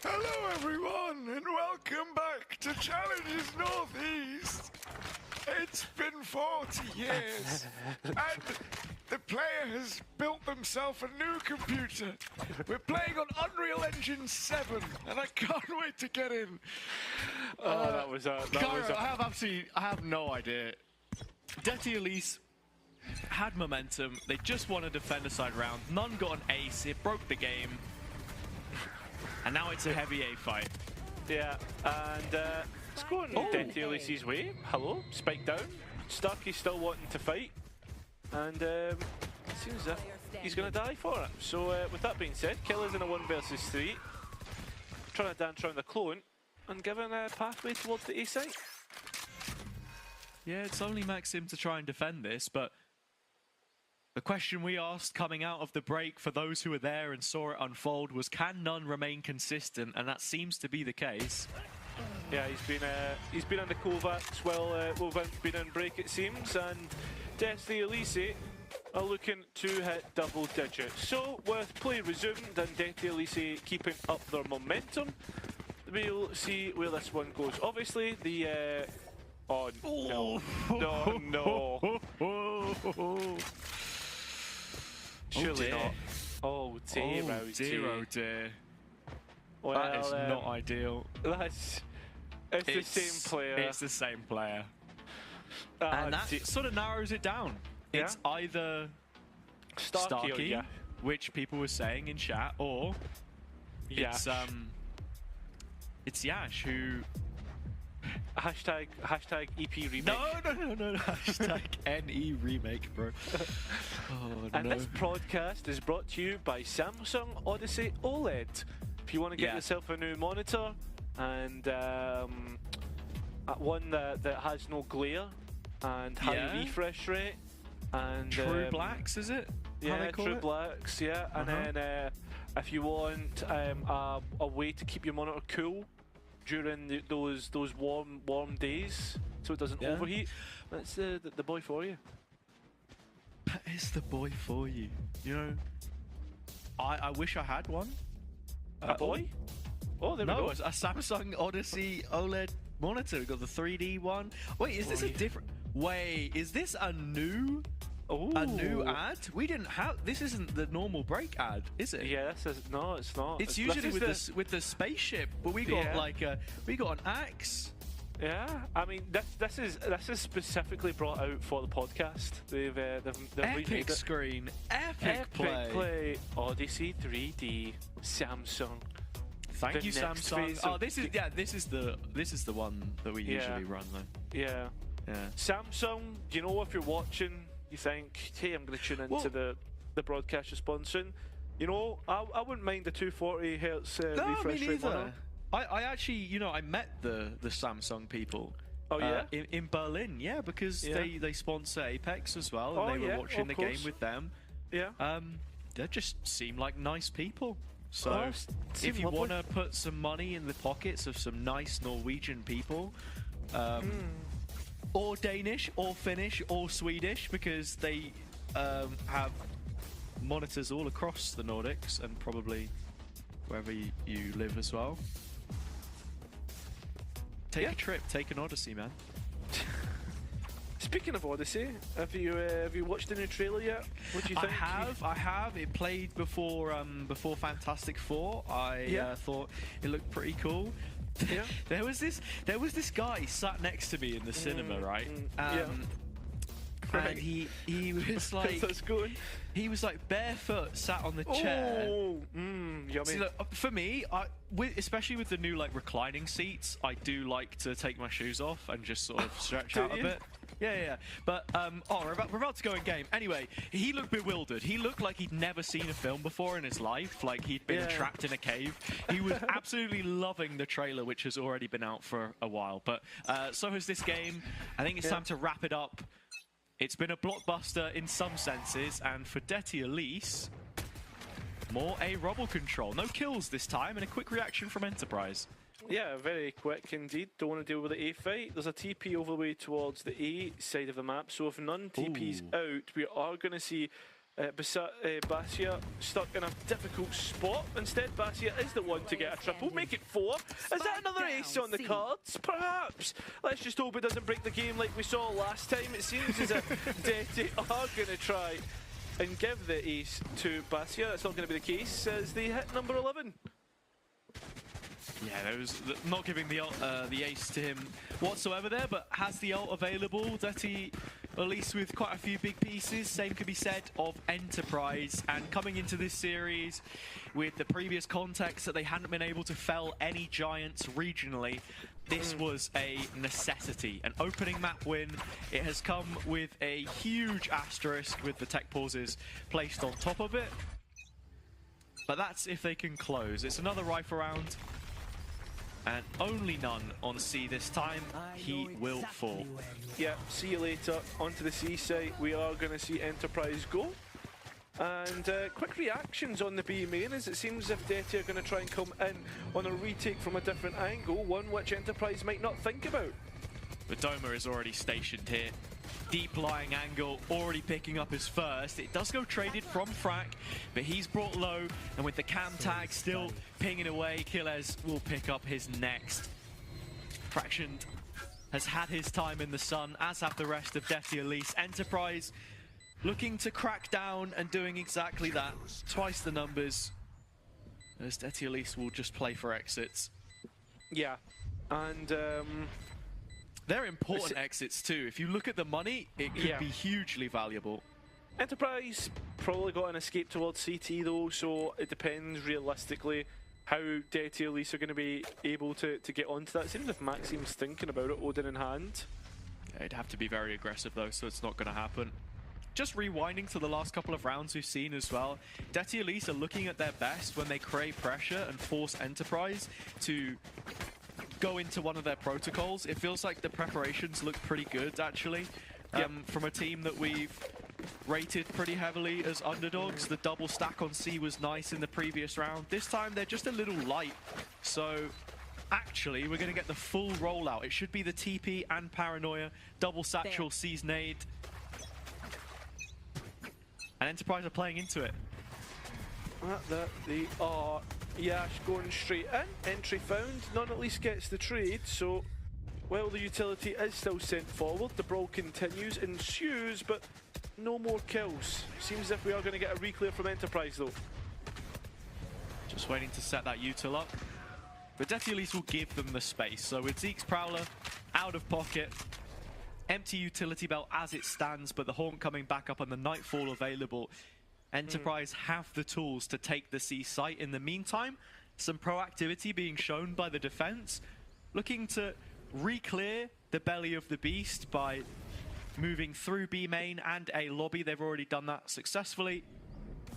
Hello everyone, and welcome back to Challenges Northeast. It's been 40 years, and the player has built themselves a new computer. We're playing on Unreal Engine 7, and I can't wait to get in. That was a... I have no idea. Detty Elise had momentum. They just won a defender-side round. None got an ace. It broke the game. And now it's a heavy A fight. Yeah, and it's going Detty Elise's way. Hello, spike down. Starkey's still wanting to fight. And it seems that he's going to die for it. So with that being said, Killer's in a 1 versus 3. Trying to dance around the clone and giving a pathway towards the A site. Yeah, it's only Maxim to try and defend this, but the question we asked coming out of the break for those who were there and saw it unfold was, can None remain consistent? And that seems to be the case. Yeah, he's been on the Kovacs while Wolverhampton's been on break, it seems, and Detty Elise are looking to hit double digits. So with play resumed and Detty Elise keeping up their momentum, we'll see where this one goes. Obviously, the oh no. Surely not. Oh dear. Well, that is not ideal. It's the same player. It's the same player. And that sort of narrows it down. Yeah? It's either Starkey, which people were saying in chat, or Yash. It's Yash who... Hashtag EP remake. No. Hashtag NE remake, bro. And this podcast is brought to you by Samsung Odyssey OLED. If you want to get yourself a new monitor and one that has no glare and high refresh rate and True Blacks, is it? Yeah, True Blacks. Yeah, and then if you want a way to keep your monitor cool during those warm days, so it doesn't overheat, that's the boy for you. That is the boy for you. You know, I wish I had one. A boy? Oh, there we go. A Samsung Odyssey OLED monitor. We've got the 3D one. Wait, is this a different... Wait, is this a new... A new ad? We didn't have... This isn't the normal break ad, is it? Yeah, no, it's not. It's usually with the spaceship, but we got we got an axe. Yeah, I mean this is specifically brought out for the podcast. They've epic screen, epic play. Odyssey 3D, Samsung. Thank you, Samsung. Oh, this is the one that we usually run though. Yeah. Samsung, you know, if you're watching, you think, hey, I'm going to tune into the broadcast you're sponsoring. You know, I wouldn't mind the 240 hertz refresh rate one. I actually, you know, I met the Samsung people. Oh yeah, in Berlin, because they sponsor Apex as well, and they were watching the game with them. Yeah. They just seem like nice people. So if you want to put some money in the pockets of some nice Norwegian people, or Danish, or Finnish, or Swedish, because they have monitors all across the Nordics and probably wherever you live as well. Take a trip, take an Odyssey, man. Speaking of Odyssey, have you watched the new trailer yet? What do you think? I have. It played before Fantastic Four. I thought it looked pretty cool. Yeah. there was this guy sat next to me in the cinema, right? And he was like, that's good. He was like barefoot, sat on the chair. Yummy. See, look, for me, especially with the new like reclining seats, I do like to take my shoes off and just sort of stretch out a bit. Yeah. But we're about to go in game. Anyway, he looked bewildered. He looked like he'd never seen a film before in his life. Like he'd been trapped in a cave. He was absolutely loving the trailer, which has already been out for a while. But so has this game. I think it's time to wrap it up. It's been a blockbuster in some senses, and for Detty Elise, more a rubble control. No kills this time, and a quick reaction from Enterprise. Yeah, very quick indeed. Don't want to deal with the A fight. There's a TP over the way towards the A side of the map, so if none TP's out, we are going to see Basia stuck in a difficult spot. Instead, Basia is the one to get a triple. Make it 4. Is that another ace on the cards? Perhaps. Let's just hope it doesn't break the game like we saw last time. It seems as if Deti are going to try and give the ace to Basia. That's not going to be the case as they hit number 11. Yeah, there was not giving the ace to him whatsoever there, but has the ult available. Deti, at least with quite a few big pieces. Same could be said of Enterprise. And coming into this series with the previous context that they hadn't been able to fell any giants regionally, this was a necessity. An opening map win. It has come with a huge asterisk with the tech pauses placed on top of it. But that's if they can close. It's another rifle round. And only none on C this time. He will fall. Yeah, see you later. Onto the C side. We are going to see Enterprise go. And quick reactions on the B main as it seems as if Deti are going to try and come in on a retake from a different angle, one which Enterprise might not think about. The Doma is already stationed here. Deep lying angle, already picking up his first. It does go traded from Frack, but he's brought low, and with the cam tag still pinging away, Killes will pick up his next. Fraction has had his time in the sun, as have the rest of Deti Elise. Enterprise looking to crack down and doing exactly that. Twice the numbers, as Deti Elise will just play for exits. Yeah, and they're important exits too. If you look at the money, it could be hugely valuable. Enterprise probably got an escape towards CT though, so it depends realistically how Deti Elise are going to be able to get onto that. It seems as if Maxime's thinking about it, Odin in hand. Yeah, it'd have to be very aggressive though, so it's not going to happen. Just rewinding to the last couple of rounds we've seen as well, Deti Elise are looking at their best when they create pressure and force Enterprise to go into one of their protocols. It feels like the preparations look pretty good actually. From a team that we've rated pretty heavily as underdogs. The double stack on C was nice in the previous round. This time they're just a little light. So actually we're going to get the full rollout. It should be the TP and Paranoia, double satchel, C's nade. And Enterprise are playing into it. That they are. Yash going straight in. Entry found. None at least gets the trade. So, well, the utility is still sent forward. The brawl continues, ensues, but no more kills. Seems as if we are going to get a reclear from Enterprise, though. Just waiting to set that util up. But Deti Elise will give them the space. So with Zeke's Prowler out of pocket, empty utility belt as it stands, but the Haunt coming back up and the Nightfall available. Enterprise have the tools to take the C site. In the meantime, some proactivity being shown by the defense, looking to re-clear the belly of the beast by moving through B main and A lobby. They've already done that successfully.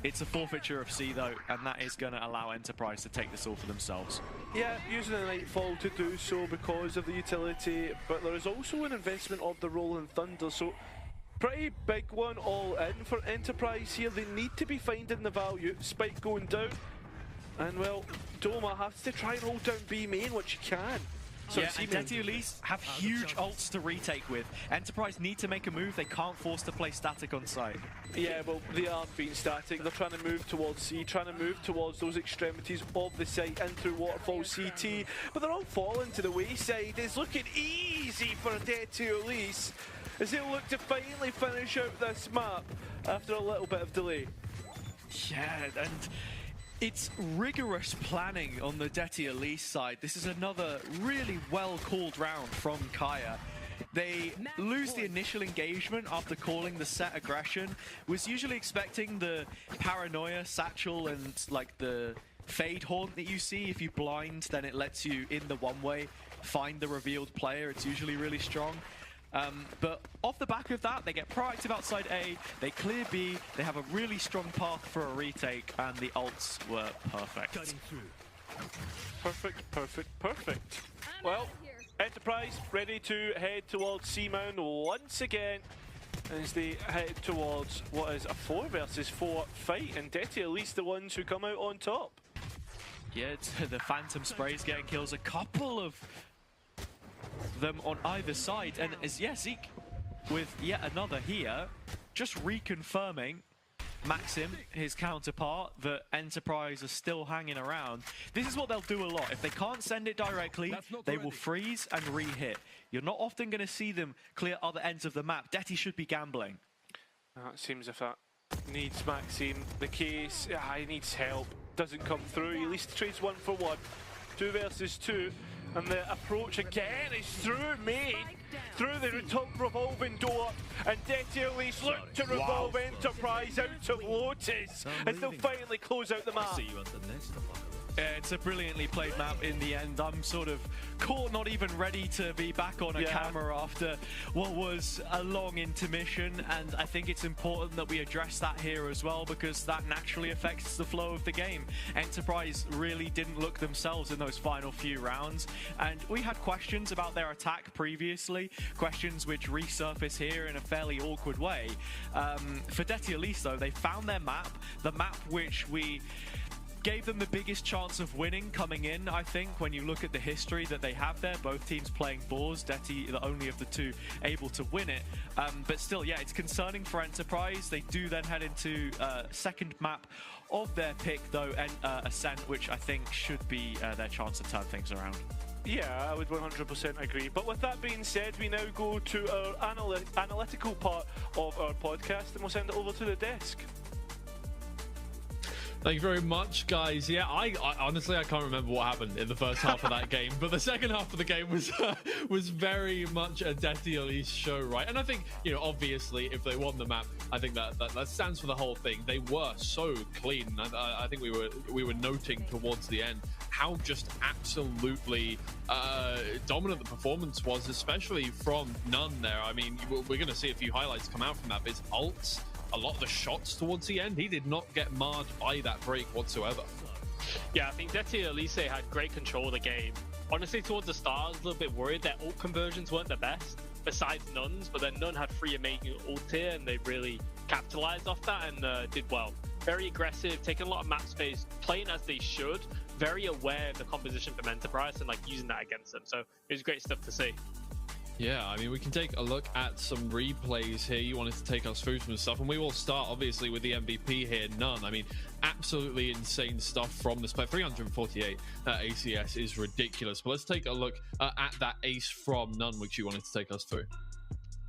It's a forfeiture of C though, and that is going to allow Enterprise to take this all for themselves. Yeah, using the Nightfall to do so because of the utility, but there is also an investment of the Rolling Thunder, so pretty big one all in for Enterprise here. They need to be finding the value. Spike going down, and well, Doma has to try and hold down B main, which he can. So yeah, and Deti Elise have huge ults to retake with. Enterprise need to make a move. They can't force to play static on site. Yeah, well, they aren't being static. They're trying to move towards C, trying to move towards those extremities of the site and through Waterfall CT. But they're all falling to the wayside. It's looking easy for Deti Elise as they look to finally finish out this map after a little bit of delay. Yeah, and it's rigorous planning on the Deti Elise side. This is another really well-called round from Kaya. They lose the initial engagement after calling the set aggression. Was usually expecting the Paranoia, Satchel, and like the Fade Haunt that you see. If you blind, then it lets you, in the one-way, find the revealed player. It's usually really strong. But off the back of that, they get proactive outside A, they clear B, they have a really strong path for a retake, and the ults were perfect. Perfect, perfect, perfect. Well, Enterprise ready to head towards C-Mound once again as they head towards what is a 4 versus 4 fight, and Deti Elise the ones who come out on top. Yeah, the Phantom Sprays getting kills, a couple of them on either side, and Zeke with yet another here, just reconfirming Maxim, his counterpart, that Enterprise are still hanging around. This is what they'll do a lot. If they can't send it directly, they will freeze and re-hit. You're not often going to see them clear other ends of the map. Detty should be gambling. It seems if that needs Maxim the case. He needs help. Doesn't come through. At least trades 1 for 1. 2 versus 2. And the approach again is through me, through the revolving door, and Detty Elise look to revolve Enterprise out of Lotus as they'll finally close out the map. It's a brilliantly played map in the end. I'm sort of caught not even ready to be back on a camera after what was a long intermission, and I think it's important that we address that here as well, because that naturally affects the flow of the game. Enterprise really didn't look themselves in those final few rounds, and we had questions about their attack previously, questions which resurface here in a fairly awkward way. For Detty Elise though, they found their map, the map which we gave them the biggest chance of winning coming in, I think, when you look at the history that they have there. Both teams playing Boars, Detty the only of the two able to win it. But still, yeah, it's concerning for Enterprise. They do then head into second map of their pick, though, and Ascent, which I think should be their chance to turn things around. Yeah, I would 100% agree. But with that being said, we now go to our analytical part of our podcast, and we'll send it over to the desk. Thank you very much, guys. Yeah, I honestly, I can't remember what happened in the first half of that game, but the second half of the game was very much a Detty Elise show, right? And I think, you know, obviously, if they won the map, I think that stands for the whole thing. They were so clean. I think we were noting towards the end how just absolutely dominant the performance was, especially from None there. I mean, we're going to see a few highlights come out from that. His ults, a lot of the shots towards the end, he did not get marred by that break whatsoever. Yeah, I think Detty Elise had great control of the game. Honestly, towards the start, I was a little bit worried that ult conversions weren't the best, besides Nunn's, but then Nunn had free amazing ult here, and they really capitalized off that and did well. Very aggressive, taking a lot of map space, playing as they should, very aware of the composition from Enterprise and like using that against them. So it was great stuff to see. Yeah, I mean, we can take a look at some replays here. You wanted to take us through some stuff, and we will start, obviously, with the MVP here, None. I mean, absolutely insane stuff from this play. 348 ACS is ridiculous. But let's take a look at that ace from None, which you wanted to take us through.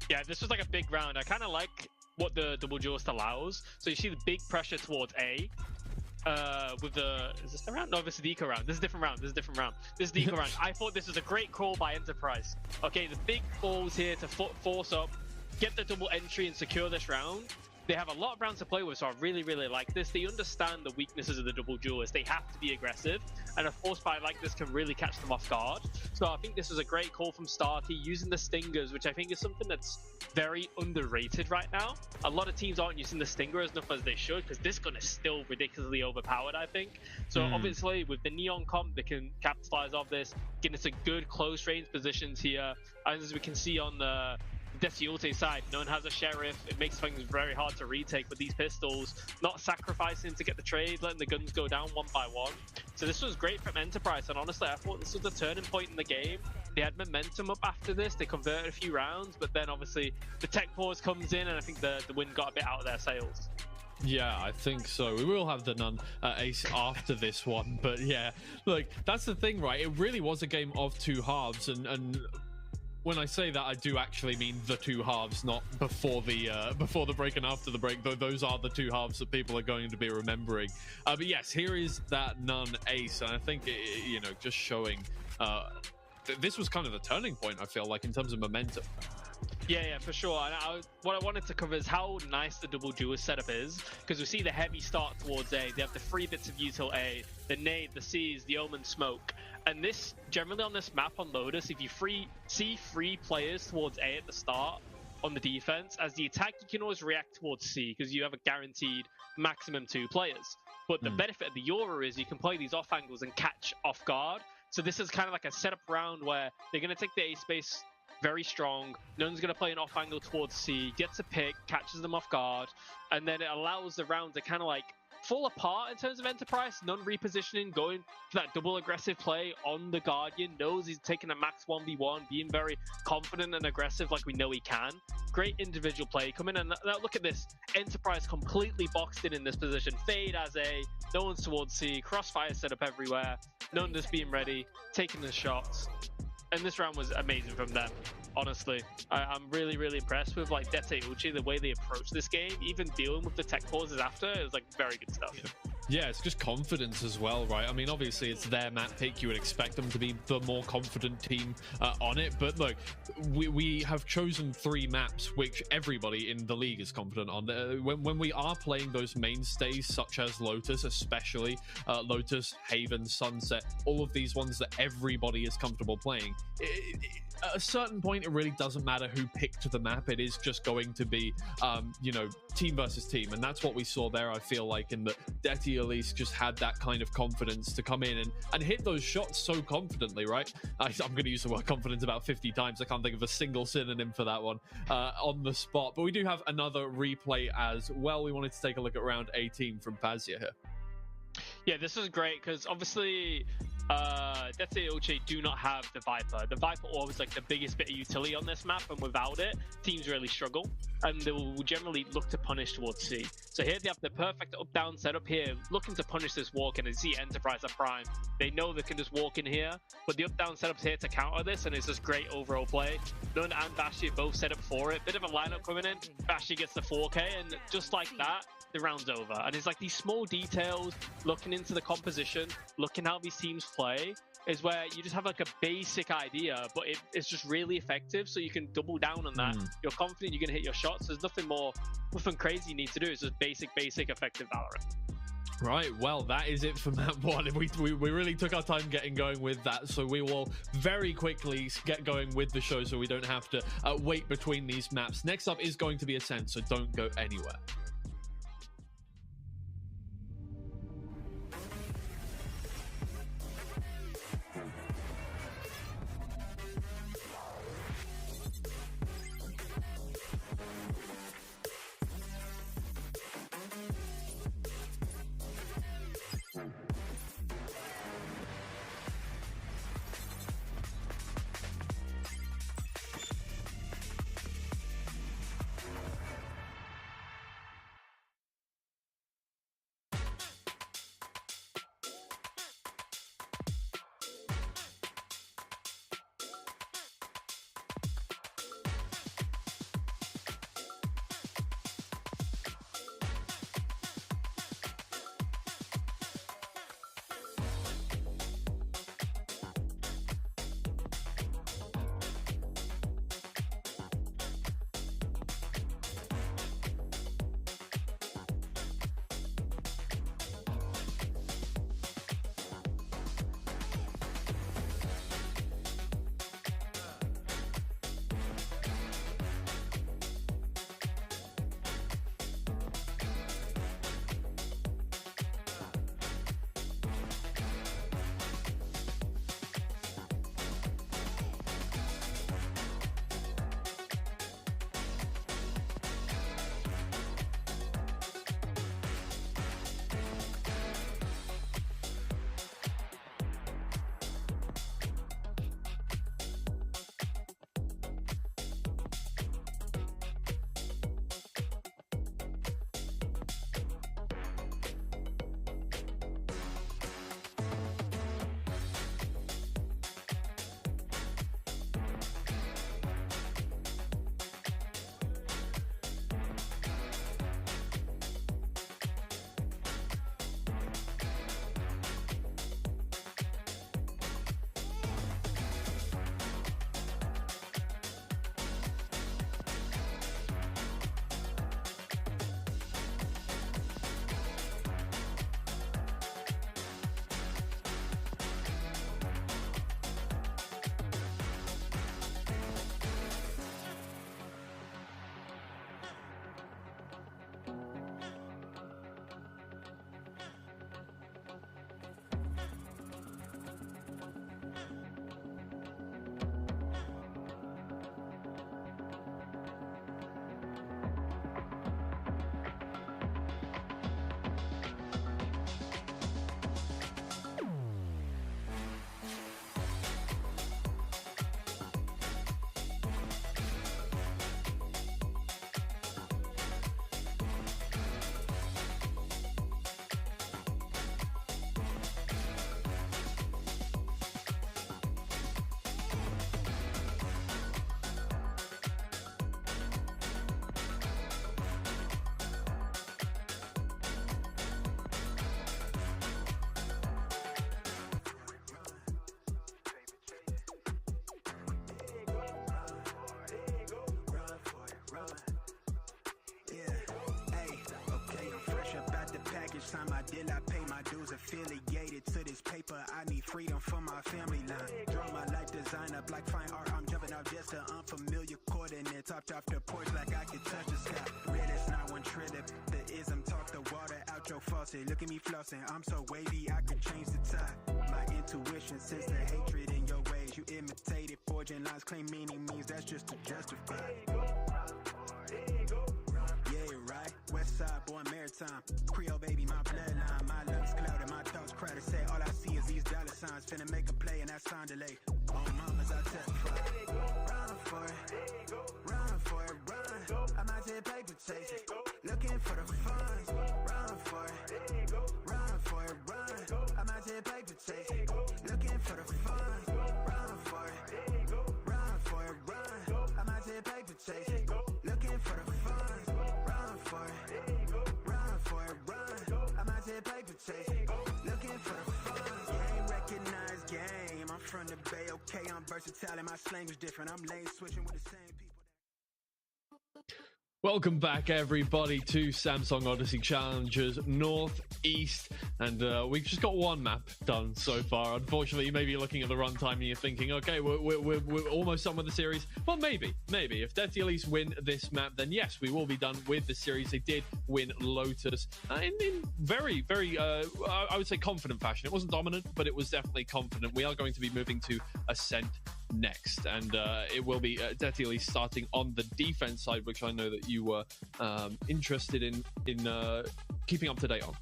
Yeah, this was like a big round. I kind of like what the double duelist allows. So you see the big pressure towards A. With the, is this the round? No, this is the eco round. This is a different round. This is the eco round. I thought this was a great call by Enterprise. Okay, the big balls here to force up, get the double entry and secure this round. They have a lot of rounds to play with, so I really, really like this. They understand the weaknesses of the double duelist. They have to be aggressive, and a force fight like this can really catch them off guard. So I think this was a great call from Starkey, using the stingers, which I think is something that's very underrated right now. A lot of teams aren't using the stinger as enough as they should, because this gun is still ridiculously overpowered, I think. So obviously, with the Neon comp, they can capitalize off this, get into good close range positions here. And as we can see on the Detty Elise side, no one has a sheriff. It makes things very hard to retake with these pistols, not sacrificing to get the trade, letting the guns go down one by one. So this was great from Enterprise, and honestly, I thought this was a turning point in the game. They had momentum up after this. They converted a few rounds, but then obviously the tech pause comes in, and I think the win got a bit out of their sails. Yeah, I think so. We will have the None ace after this one, but yeah, look, that's the thing, right? It really was a game of two halves, and when I say that, I do actually mean the two halves, not before the break and after the break, though those are the two halves that people are going to be remembering. But yes, here is that None ace, and I think, you know, just showing this was kind of the turning point, I feel like, in terms of momentum. Yeah, for sure. And what I wanted to cover is how nice the double duelist setup is, because we see the heavy start towards A. They have the 3 bits of util A, the nade, the C's, the omen smoke. And this, generally on this map on Lotus, if you see 3 players towards A at the start on the defense, as the attack, you can always react towards C, because you have a guaranteed maximum 2 players. But the benefit of the Aura is you can play these off angles and catch off guard. So this is kind of like a setup round where they're going to take the A space very strong. None's going to play an off angle towards C, gets a pick, catches them off guard, and then it allows the round to kind of like fall apart in terms of Enterprise. None repositioning, going for that double aggressive play on the Guardian. Knows he's taking a max 1v1, being very confident and aggressive like we know he can. Great individual play. Come in and now look at this. Enterprise completely boxed in this position. Fade as A, no one's towards C, crossfire set up everywhere. None just being ready, taking the shots. And this round was amazing from them. Honestly, I'm really, really impressed with like Dete Uchi, the way they approach this game, even dealing with the tech pauses after. It was like very good stuff. Yeah, it's just confidence as well, right? I mean, obviously it's their map pick. You would expect them to be the more confident team on it. But look, we have chosen 3 maps which everybody in the league is confident on. When we are playing those mainstays, such as Lotus, especially Lotus, Haven, Sunset, all of these ones that everybody is comfortable playing, at a certain point, it really doesn't matter who picked the map. It is just going to be, you know, team versus team. And that's what we saw there, I feel like, in the Deti Elise just had that kind of confidence to come in and hit those shots so confidently, right? I'm going to use the word confidence about 50 times. I can't think of a single synonym for that one on the spot. But we do have another replay as well. We wanted to take a look at round 18 from Pazia here. Yeah, this is great because obviously Dete Uchi do not have the Viper. The Viper always like the biggest bit of utility on this map, and without it, teams really struggle, and they will generally look to punish towards C. So here they have the perfect up-down setup here, looking to punish this walk, and they see Enterprise at Prime. They know they can just walk in here, but the up-down setup's here to counter this, and it's just great overall play. Nunn and Bashi both set up for it. Bit of a lineup coming in. Bashi gets the 4K, and just like that, the round's over. And it's like these small details, looking into the composition, looking how these teams play, is where you just have like a basic idea, but it's just really effective, so you can double down on that. You're confident you're gonna hit your shots. There's nothing crazy you need to do. It's just basic effective Valorant. Right, well, that is it for map 1. We really took our time getting going with that, so we will very quickly get going with the show so we don't have to wait between these maps. Next up is going to be Ascent, so don't go anywhere. Each time I deal, I pay my dues. Affiliated to this paper, I need freedom for my family line. Draw my life design up like fine art. I'm jumping out just to unfamiliar coordinates. Topped off the porch like I can touch the sky. Real, it's not one trillip. The ism talk the water out your faucet. Look at me flossing, I'm so wavy, I could change the tide. My intuition sense the hatred in your ways. You imitated, forging lines, claim meaning means that's just to justify. Yeah, right. West side, born maritime. Creole baby, my bloodline. My lungs clouded, my thoughts crowded. Say all I see is these dollar signs. Finna make a play and that sound delay. On mamas, I testify. Run for it, run. I might take paper chasing. Looking for the funds. Run for it, run. I might take paper chasing. Looking for the funds. Run for it, run. I might take paper chasing. Looking for the funds. Run for it, run. I might take paper chasing. Looking for the funds. Game recognized game. I'm from the Bay, okay. I'm versatile and my slang is different. I'm lane switching with the same people. Welcome back, everybody, to Samsung Odyssey Challengers Northeast, and we've just got one map done so far. Unfortunately, you may be looking at the runtime and you're thinking, okay, we're almost done with the series. Well, maybe. If Death Elise win this map, then yes, we will be done with the series. They did win Lotus in very, very, I would say, confident fashion. It wasn't dominant, but it was definitely confident. We are going to be moving to Ascent next, and it will be Death Elise starting on the defense side, which I know that you were interested in keeping up to date on.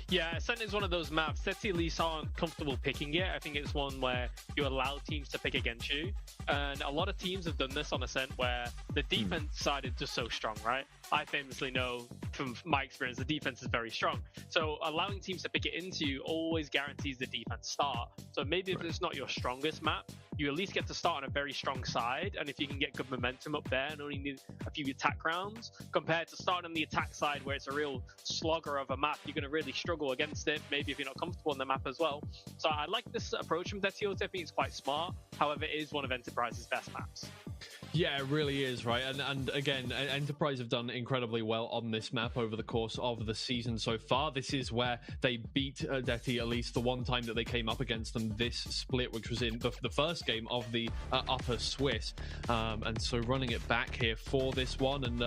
Yeah, Ascent is one of those maps. Death Elise aren't comfortable picking it. I think it's one where you allow teams to pick against you. And a lot of teams have done this on Ascent where the defense side is just so strong, right? I famously know from my experience, the defense is very strong. So allowing teams to pick it into you always guarantees the defense start. So maybe if it's not your strongest map, you at least get to start on a very strong side. And if you can get good momentum up there and only need a few attack rounds, compared to starting on the attack side where it's a real slogger of a map, you're going to really struggle against it, maybe if you're not comfortable on the map as well. So I like this approach from Death Elise. I think it's quite smart. However, it is one of Enterprise's best maps. Yeah, it really is, right? And again, Enterprise have done incredibly well on this map over the course of the season so far. This is where they beat Death Elise the one time that they came up against them this split, which was in the first game of the Upper Swiss. And so running it back here for this one. And,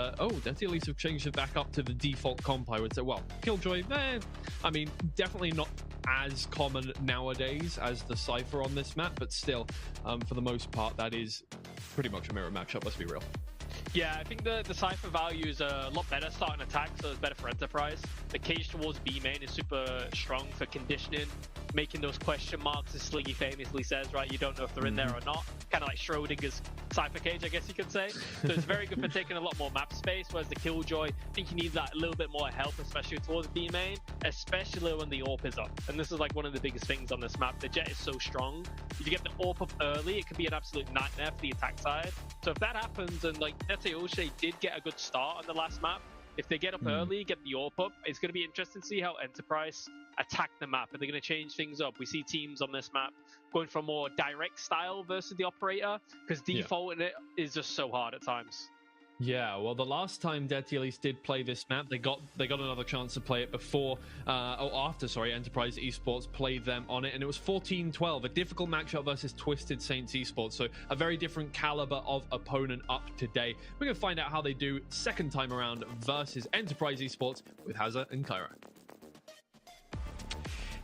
Death Elise have changed it back up to the default comp, I would say. Well, Killjoy, I mean, definitely not as common nowadays as the Cypher on this map, but still, for the most part, that is pretty much a mirror matchup, let's be real. Yeah, I think the Cypher value is a lot better starting attack, so it's better for Enterprise. The cage towards B main is super strong for conditioning, making those question marks, as Sliggy famously says, right? You don't know if they're in there or not. Kind of like Schrodinger's Cypher cage, I guess you could say. So it's very good for taking a lot more map space, whereas the Killjoy, I think you need that a little bit more help, especially towards B main, especially when the AWP is up. And this is like one of the biggest things on this map. The Jet is so strong. If you get the AWP up early, it can be an absolute nightmare for the attack side. So if that happens, and like Odyssey did get a good start on the last map, if they get up early, get the AWP up, it's going to be interesting to see how Enterprise attack the map. Are they going to change things up? We see teams on this map going for a more direct style versus the operator, because defaulting it is just so hard at times. Yeah, well, the last time Death Elise did play this map, they got another chance to play it after Enterprise Esports played them on it, and it was 14-12, a difficult matchup versus Twisted Saints Esports, so a very different caliber of opponent up today. We're going to find out how they do second time around versus Enterprise Esports with Hazza and Kyra.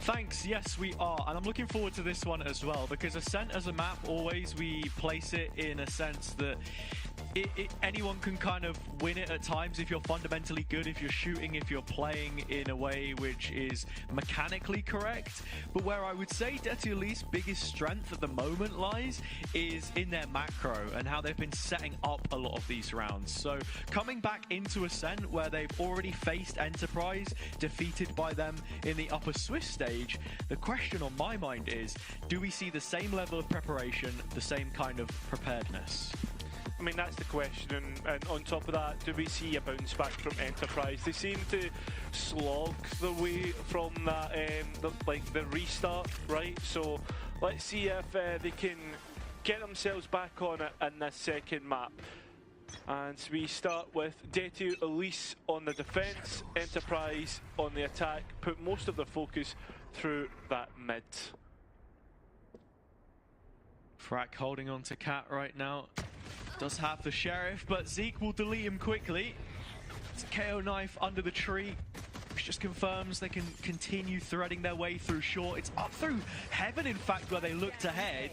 Thanks, yes we are, and I'm looking forward to this one as well, because Ascent as a map, always we place it in a sense that anyone can kind of win it at times if you're fundamentally good, if you're shooting, if you're playing in a way which is mechanically correct. But where I would say Death Elise's biggest strength at the moment lies is in their macro and how they've been setting up a lot of these rounds. So coming back into Ascent, where they've already faced Enterprise, defeated by them in the Upper Swiss stage, the question on my mind is, do we see the same level of preparation, the same kind of preparedness? I mean, that's the question, and on top of that, do we see a bounce back from Enterprise? They seem to slog the way from that, the restart, right? So let's see if they can get themselves back on it in this second map. And we start with veto, Elise on the defense, Enterprise on the attack, put most of the focus through that mid. Frack holding on to Cat right now. Does have the Sheriff, but Zeke will delete him quickly. It's a KO knife under the tree, which just confirms they can continue threading their way through short. It's up through heaven, in fact, where they looked ahead.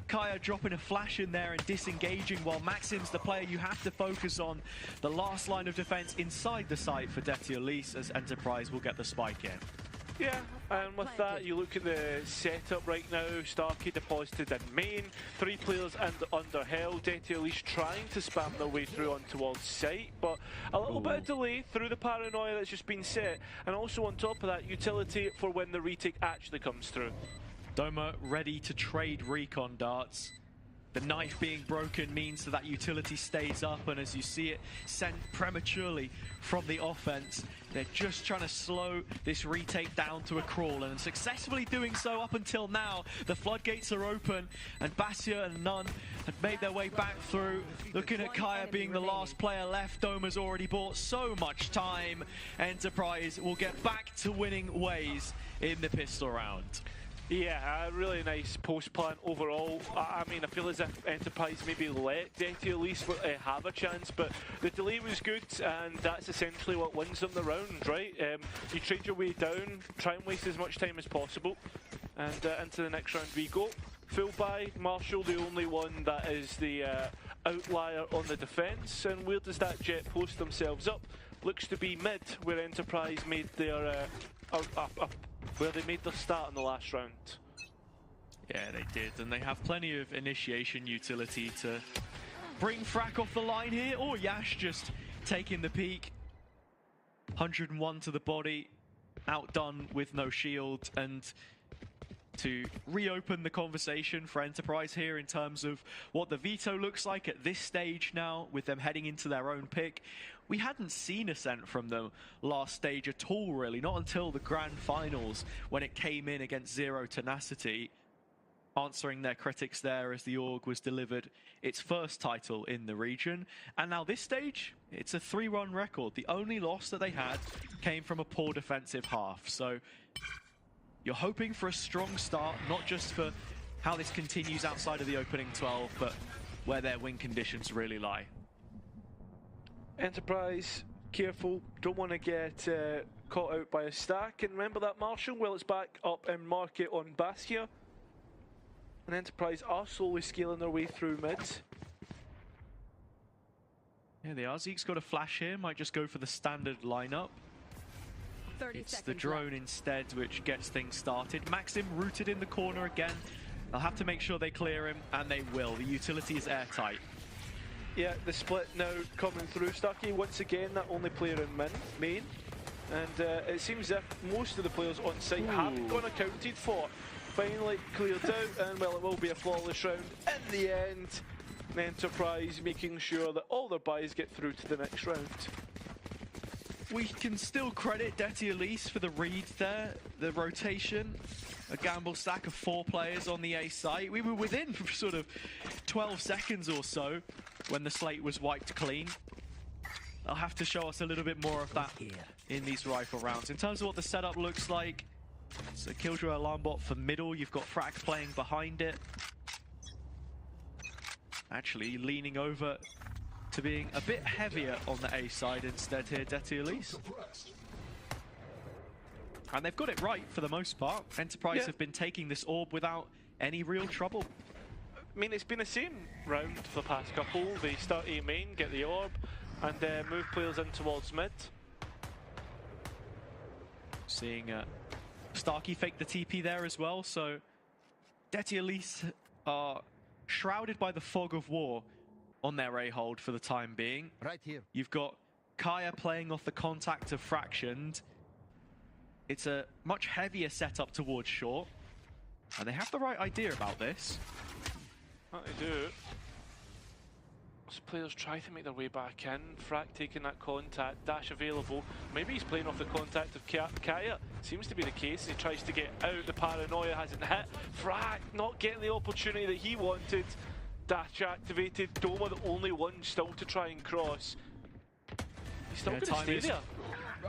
Kaya dropping a flash in there and disengaging, while Maxim's the player you have to focus on. The last line of defense inside the site for Detty Elise, as Enterprise will get the spike in. Yeah, and with that, you look at the setup right now. Starkey deposited in main, 3 players under hell. Detty Elise trying to spam their way through on towards site, but a little bit of delay through the paranoia that's just been set, and also on top of that, utility for when the retake actually comes through. Doma ready to trade recon darts. The knife being broken means that utility stays up, and as you see it sent prematurely from the offense, they're just trying to slow this retake down to a crawl, and successfully doing so up until now. The floodgates are open, and Basia and Nunn had made their way back through. Looking at Kaya being the last player left, Doma's already bought so much time. Enterprise will get back to winning ways in the pistol round. Yeah, a really nice post plan overall. I mean, I feel as if Enterprise maybe let Detty Elise have a chance, but the delay was good, and that's essentially what wins them the round, right? You trade your way down, try and waste as much time as possible, and into the next round we go. Full buy, Marshall the only one that is the outlier on the defense, and where does that jet post themselves up? Looks to be mid, where Enterprise made their where they made their start in the last round. Yeah, they did, and they have plenty of initiation utility to bring Frack off the line here. Or Yash just taking the peak. 101 to the body, outdone with no shield, and to reopen the conversation for Enterprise here in terms of what the veto looks like at this stage now, with them heading into their own pick. We hadn't seen Ascent from them last stage at all, really, not until the grand finals when it came in against Zero Tenacity, answering their critics there as the Org was delivered its first title in the region. And now this stage, it's a 3-run record. The only loss that they had came from a poor defensive half. So you're hoping for a strong start, not just for how this continues outside of the opening 12, but where their win conditions really lie. Enterprise, careful, don't want to get caught out by a stack. And remember that Marshall, well, it's back up in market on Basia. And Enterprise are slowly scaling their way through mid. Yeah, they are. Zeke's got a flash here, might just go for the standard lineup. It's the drone instead which gets things started. Maxim rooted in the corner again. They'll have to make sure they clear him, and they will. The utility is airtight. Yeah, the split now coming through. Starkey once again that only player in main, and it seems as if most of the players on site haven't gone accounted for. Finally cleared out, and well, it will be a flawless round in the end. Enterprise making sure that all their buys get through to the next round. We can still credit Detty Elise for the read there, the rotation. A gamble stack of 4 players on the A site. We were within sort of 12 seconds or so when the slate was wiped clean. They'll have to show us a little bit more of that in these rifle rounds. In terms of what the setup looks like, it's a Killjoy alarm bot for middle. You've got Frack playing behind it. Actually leaning over to being a bit heavier on the A side instead here, Detty Elise. And they've got it right for the most part. Enterprise have been taking this orb without any real trouble. I mean, it's been the same round for the past couple. They start A main, get the orb, and move players in towards mid. Seeing Starkey fake the TP there as well, so Detty Elise are shrouded by the fog of war on their A-hold for the time being. Right here. You've got Kaya playing off the contact of Fractioned. It's a much heavier setup towards short, and they have the right idea about this. What they do, as players try to make their way back in, Frack taking that contact, dash available. Maybe he's playing off the contact of Kaya. Seems to be the case. He tries to get out, the paranoia hasn't hit. Frack not getting the opportunity that he wanted. dash activated. Doma the only one still to try and cross. He's still going to stay there.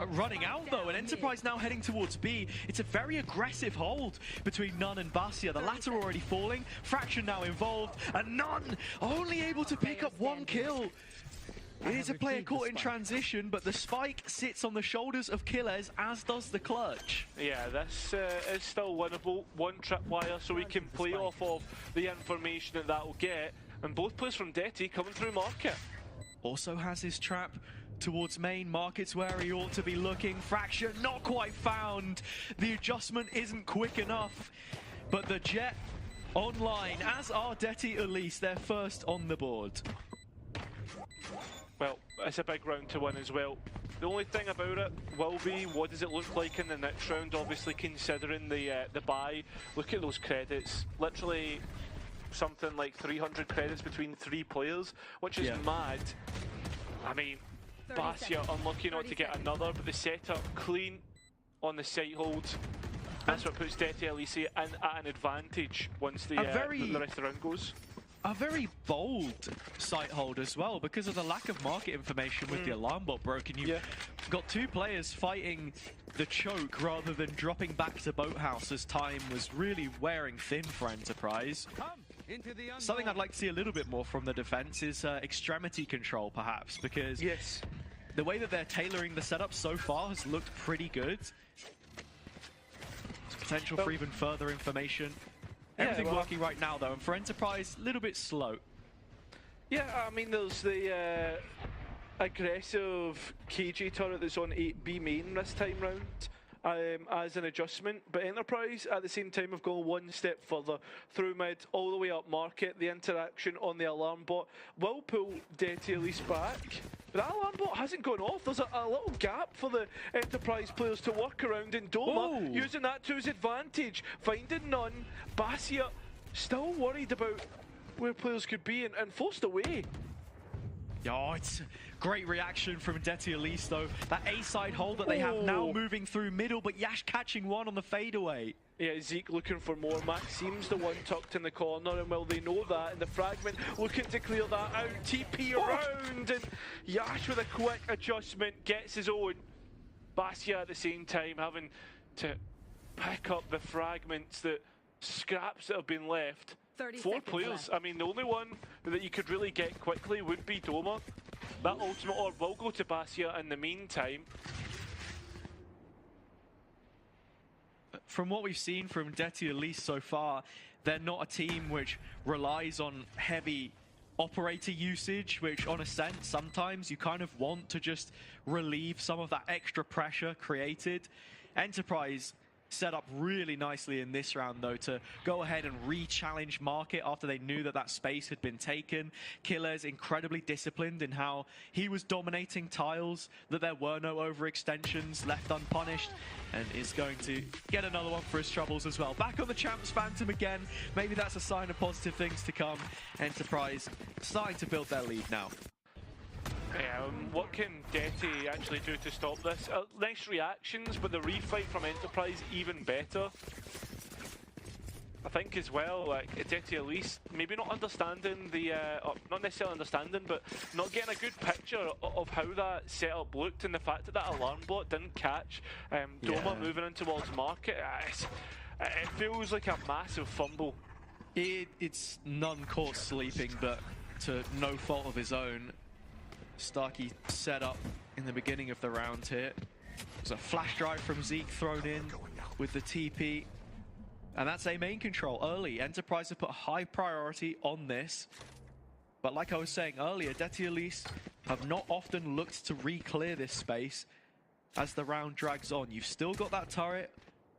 Running out though, and Enterprise now heading towards B. It's a very aggressive hold between Nunn and Basia. The latter already falling, Fraction now involved, and Nunn only able to pick up 1 kill. It is a player caught in transition, but the spike sits on the shoulders of Killers, as does the clutch. Yeah, this is still winnable. 1 tripwire, so we can play off of the information that will get. And both players from Detty coming through market. Also has his trap towards main. Market's where he ought to be looking. Fraction not quite found. The adjustment isn't quick enough, but the Jet online, as are Detty Elise, they're first on the board. Well, it's a big round to win as well. The only thing about it will be, what does it look like in the next round? Obviously, considering the bye, look at those credits. Literally something like 300 credits between 3 players, which is mad. I mean, Basia unlucky not to get another, but the setup clean on the site holds. That's what puts Detty Elise at an advantage once the rest of the round goes. A very bold site hold as well, because of the lack of market information with the alarm bot broken. You've got 2 players fighting the choke rather than dropping back to Boathouse, as time was really wearing thin for Enterprise. Something I'd like to see a little bit more from the defense is extremity control, perhaps, because the way that they're tailoring the setup so far has looked pretty good. There's potential for even further information. Everything working right now, though, and for Enterprise, a little bit slow. Yeah, I mean, there's the aggressive KJ turret that's on 8B main this time round as an adjustment, but Enterprise at the same time have gone 1 step further through mid, all the way up market. The interaction on the alarm bot will pull Detty Elise back, but that alarm bot hasn't gone off. There's a little gap for the Enterprise players to work around, and Doma using that to his advantage, finding none. Basia still worried about where players could be and forced away. Oh, it's great reaction from Detty Elise, though. That A-side hold that they have now moving through middle, but Yash catching one on the fadeaway. Yeah, Zeke looking for more. Maxime's the one tucked in the corner, and well, they know that. And the fragment looking to clear that out. TP around, and Yash with a quick adjustment gets his own. Basia at the same time having to pick up the fragments, that scraps that have been left. 4 players. Left. I mean, the only one that you could really get quickly would be Doma. That ultimate orb will go to Basia in the meantime. From what we've seen from Detty Elise so far, they're not a team which relies on heavy operator usage, which on Ascent sometimes you kind of want to just relieve some of that extra pressure created. Enterprise set up really nicely in this round, though, to go ahead and re-challenge market after they knew that that space had been taken. Killer's incredibly disciplined in how he was dominating tiles, that there were no overextensions left unpunished, and is going to get another one for his troubles as well. Back on the Champs Phantom again. Maybe that's a sign of positive things to come. Enterprise starting to build their lead now. Yeah, what can Detty actually do to stop this? Nice reactions, but the refight from Enterprise even better. I think as well, like Detty Elise maybe not understanding the, not necessarily understanding, but not getting a good picture of how that setup looked, and the fact that that alarm bot didn't catch Doma moving in towards market. It feels like a massive fumble. It's none caught sleeping, but to no fault of his own. Starkey set up in the beginning of the round here. There's a flash drive from Zeke thrown in with the TP. And that's a main control early. Enterprise have put a high priority on this. But like I was saying earlier, Detty Elise have not often looked to re-clear this space as the round drags on. You've still got that turret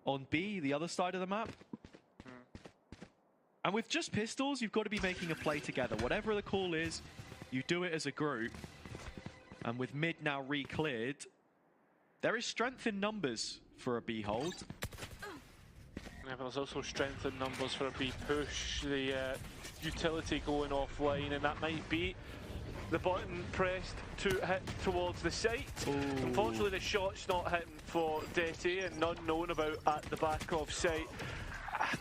on B, the other side of the map. And with just pistols, you've got to be making a play together. Whatever the call is, you do it as a group. And with mid now re-cleared, there is strength in numbers for a B hold. Yeah, but there's also strength in numbers for a B push. The utility going offline, and that might be the button pressed to hit towards the site. Unfortunately, the shot's not hitting for Detty, and none known about at the back of site.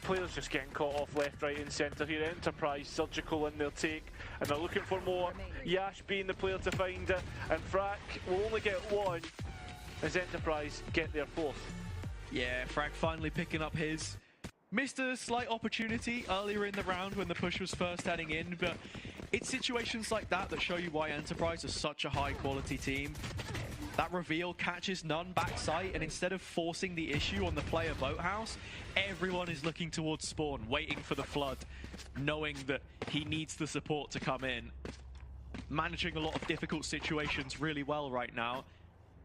Players just getting caught off left, right and centre here. Enterprise surgical in their take, and they're looking for more. Yash being the player to find it, and Frack will only get one as Enterprise get their fourth. Yeah, Frack finally picking up his. Missed a slight opportunity earlier in the round when the push was first heading in, but it's situations like that that show you why Enterprise is such a high quality team. That reveal catches none backside, and instead of forcing the issue on the player boathouse, everyone is looking towards spawn, waiting for the flood, knowing that he needs the support to come in. Managing a lot of difficult situations really well right now,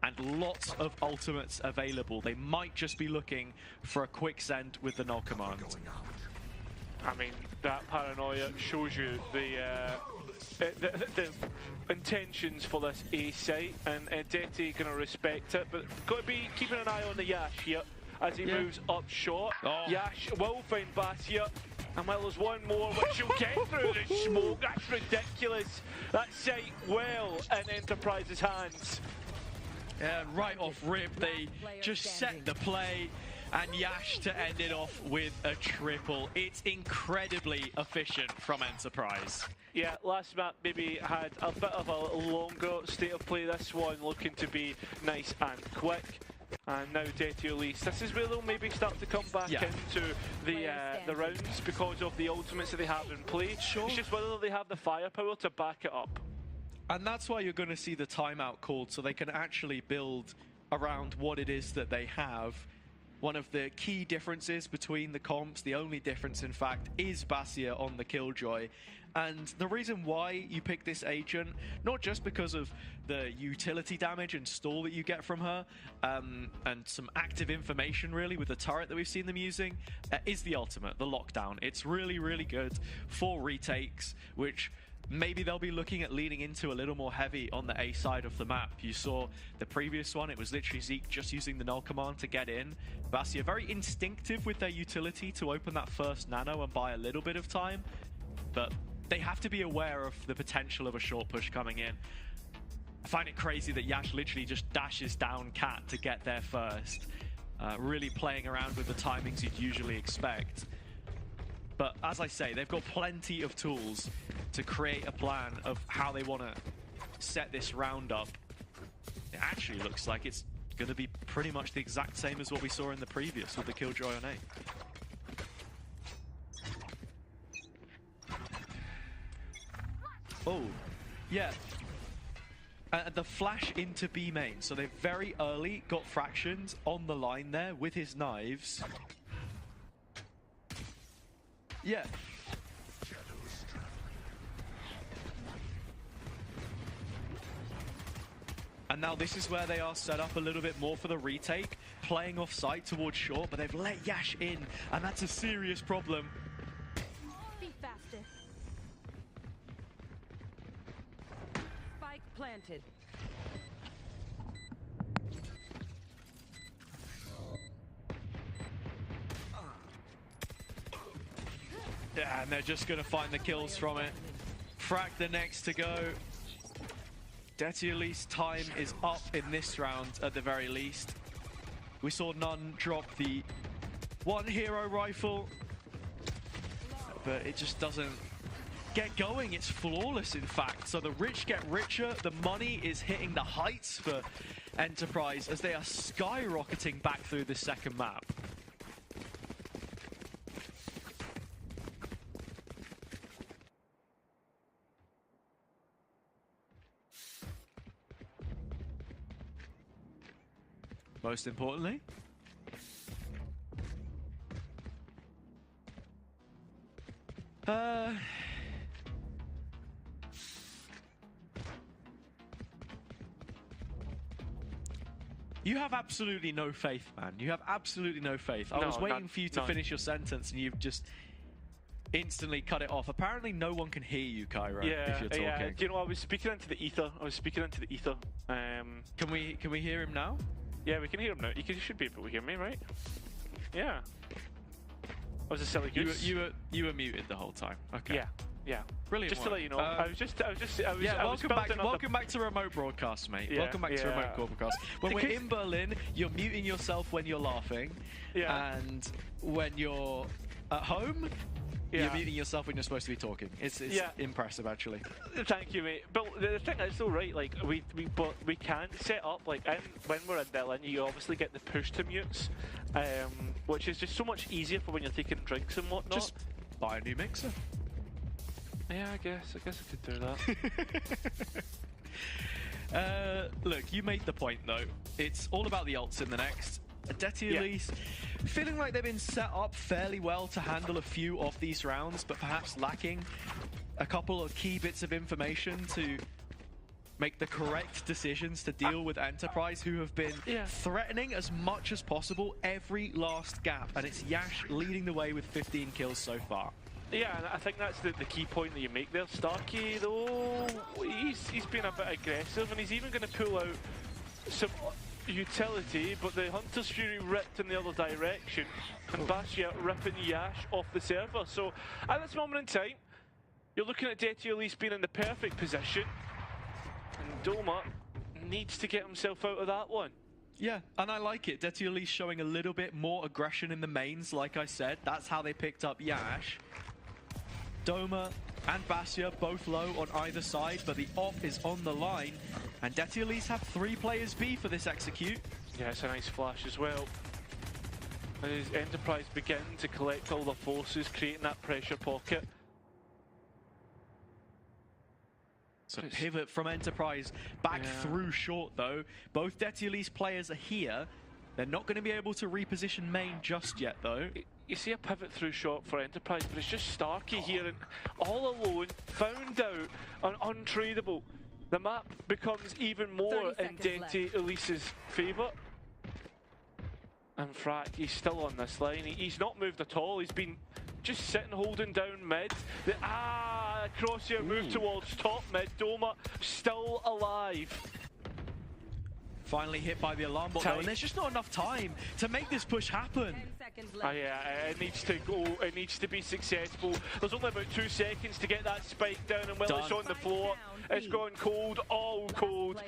and lots of ultimates available. They might just be looking for a quick send with the null command. I mean, that paranoia shows you the intentions for this A site, and Deti gonna respect it, but got to be keeping an eye on the Yash here as he moves up short. Yash will find Basia, and while there's one more which he'll get through the smoke. That's ridiculous. That site well in Enterprise's hands. Yeah, right off rip, they just set the play, and Yash to end it off with a triple. It's incredibly efficient from Enterprise. Yeah, last map maybe had a bit of a longer state of play. This one looking to be nice and quick. And now Deti Elise. This is where they'll maybe start to come back into the rounds because of the ultimates that they have in play. It's just whether they have the firepower to back it up. And that's why you're going to see the timeout called, so they can actually build around what it is that they have. One of the key differences between the comps, the only difference in fact, is Basia on the Killjoy. And the reason why you pick this agent, not just because of the utility damage and stall that you get from her, and some active information really with the turret that we've seen them using, is the ultimate, the lockdown. It's really, really good for retakes, which maybe they'll be looking at leaning into a little more heavy on the A side of the map. You saw the previous one, it was literally Zeke just using the null command to get in. Basia very instinctive with their utility to open that first nano and buy a little bit of time, but they have to be aware of the potential of a short push coming in. I find it crazy that Yash literally just dashes down Cat to get there first. Really playing around with the timings you'd usually expect. But as I say, they've got plenty of tools to create a plan of how they want to set this round up. It actually looks like it's going to be pretty much the exact same as what we saw in the previous with the Killjoy on A. Oh, yeah. The flash into B main. So they've very early got Fractions on the line there with his knives. Yeah. And now this is where they are set up a little bit more for the retake, playing off site towards short, but they've let Yash in, and that's a serious problem. Be faster. Spike planted. Yeah, and they're just going to find the kills from it. Frack the next to go. Deti Elise time is up in this round at the very least. We saw None drop the one hero rifle, but it just doesn't get going. It's flawless, in fact. So the rich get richer. The money is hitting the heights for Enterprise as they are skyrocketing back through the second map. Most importantly, you have absolutely no faith, man. You have absolutely no faith. I was waiting for you to finish your sentence, and you've just instantly cut it off. Apparently, no one can hear you, Cairo, if you're talking. Yeah. Do you know, I was speaking into the ether. Can we hear him now? Yeah, we can hear him now. You should be able to hear me, right? Yeah. I was a silly goose. You were muted the whole time. Okay. Yeah. Brilliant. Just to let you know, yeah, welcome back to remote broadcast, mate. Yeah, welcome back to remote broadcast. When we're in Berlin, you're muting yourself when you're laughing, and when you're at home, you're muting yourself when you're supposed to be talking. It's impressive, actually. Thank you, mate. But the thing is, though, right? Like we can set up like when we're in Berlin, you obviously get the push to mutes, which is just so much easier for when you're taking drinks and whatnot. Just buy a new mixer. Yeah, I guess I could do that. Look, you made the point though. It's all about the ults in the next. Detti Elise feeling like they've been set up fairly well to handle a few of these rounds, but perhaps lacking a couple of key bits of information to make the correct decisions to deal with Enterprise, who have been threatening as much as possible every last gap, and it's Yash leading the way with 15 kills so far. Yeah, and I think that's the key point that you make there. Starkey, though, he's been a bit aggressive, and he's even going to pull out some utility, but the Hunter's Fury ripped in the other direction, and Bastia ripping Yash off the server. So, at this moment in time, you're looking at Detti Elise being in the perfect position, and Doma needs to get himself out of that one. Yeah, and I like it. Detti Elise showing a little bit more aggression in the mains, like I said. That's how they picked up Yash. Doma and Bastia both low on either side, but the off is on the line, and Detti Elise have 3 players B for this execute. Yeah, it's a nice flash as well. As Enterprise begin to collect all the forces, creating that pressure pocket. So pivot from Enterprise back through short though. Both Detti Elise players are here. They're not going to be able to reposition main just yet though. You see a pivot through shot for Enterprise, but it's just Starkey here and all alone, found out and untradeable. The map becomes even more in Detti Elise's favour. And Frack, he's still on this line. He's not moved at all. He's been just sitting holding down mid. Crosshair move towards top mid. Doma still alive. Finally hit by the alarm bot though, and there's just not enough time to make this push happen. 10 seconds left. It needs to go, it needs to be successful. There's only about 2 seconds to get that spike down, and while it's on the floor, it's gone cold, all cold,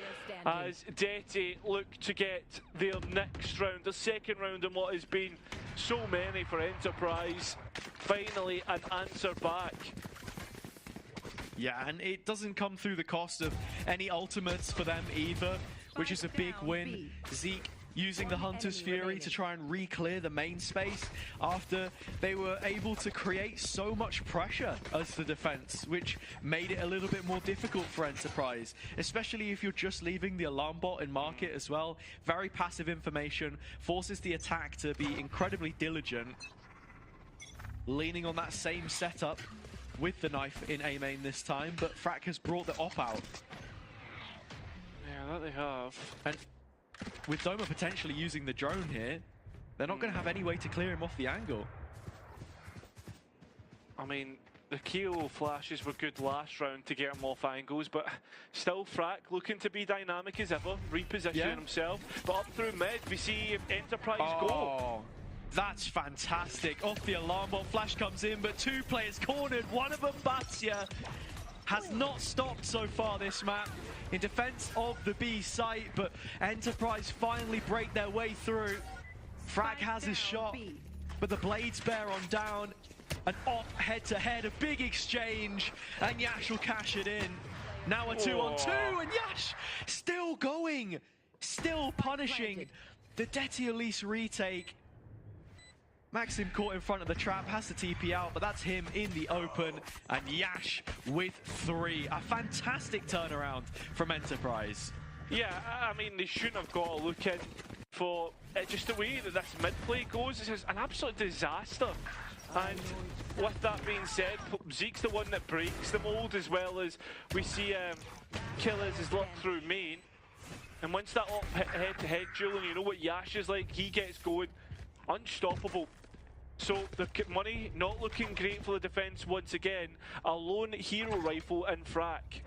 as Detti look to get their next round, the second round in what has been so many for Enterprise. Finally an answer back. Yeah, and it doesn't come through the cost of any ultimates for them either, which is a big win. Zeke using the Hunter's Fury to try and re-clear the main space after they were able to create so much pressure as the defense, which made it a little bit more difficult for Enterprise, especially if you're just leaving the alarm bot in market as well. Very passive information, forces the attack to be incredibly diligent, leaning on that same setup with the knife in A main this time, but Frack has brought the op out. Yeah, that they have. And with Doma potentially using the drone here, they're not going to have any way to clear him off the angle. I mean, the Keo flashes were good last round to get him off angles, but still Frack looking to be dynamic as ever, repositioning himself. But up through mid, we see Enterprise go. That's fantastic. Off the alarm bot, flash comes in, but 2 players cornered. One of them, Bastia, has not stopped so far this map in defense of the B site, but Enterprise finally break their way through. Frack has his shot, but the Blades bear on down. An off head-to-head, a big exchange, and Yash will cash it in. Now a 2-on-2, and Yash still going, still punishing the Detti Elise retake. Maxim caught in front of the trap, has the TP out, but that's him in the open, and Yash with 3. A fantastic turnaround from Enterprise. Yeah, I mean, they shouldn't have got a look in for just the way that this mid-play goes. This is an absolute disaster. And with that being said, Zeke's the one that breaks the mold, as well as we see Killers is locked through main. And once that head-to-head duel, and you know what Yash is like, he gets going unstoppable. So the money not looking great for the defense once again. A lone hero rifle in Frack.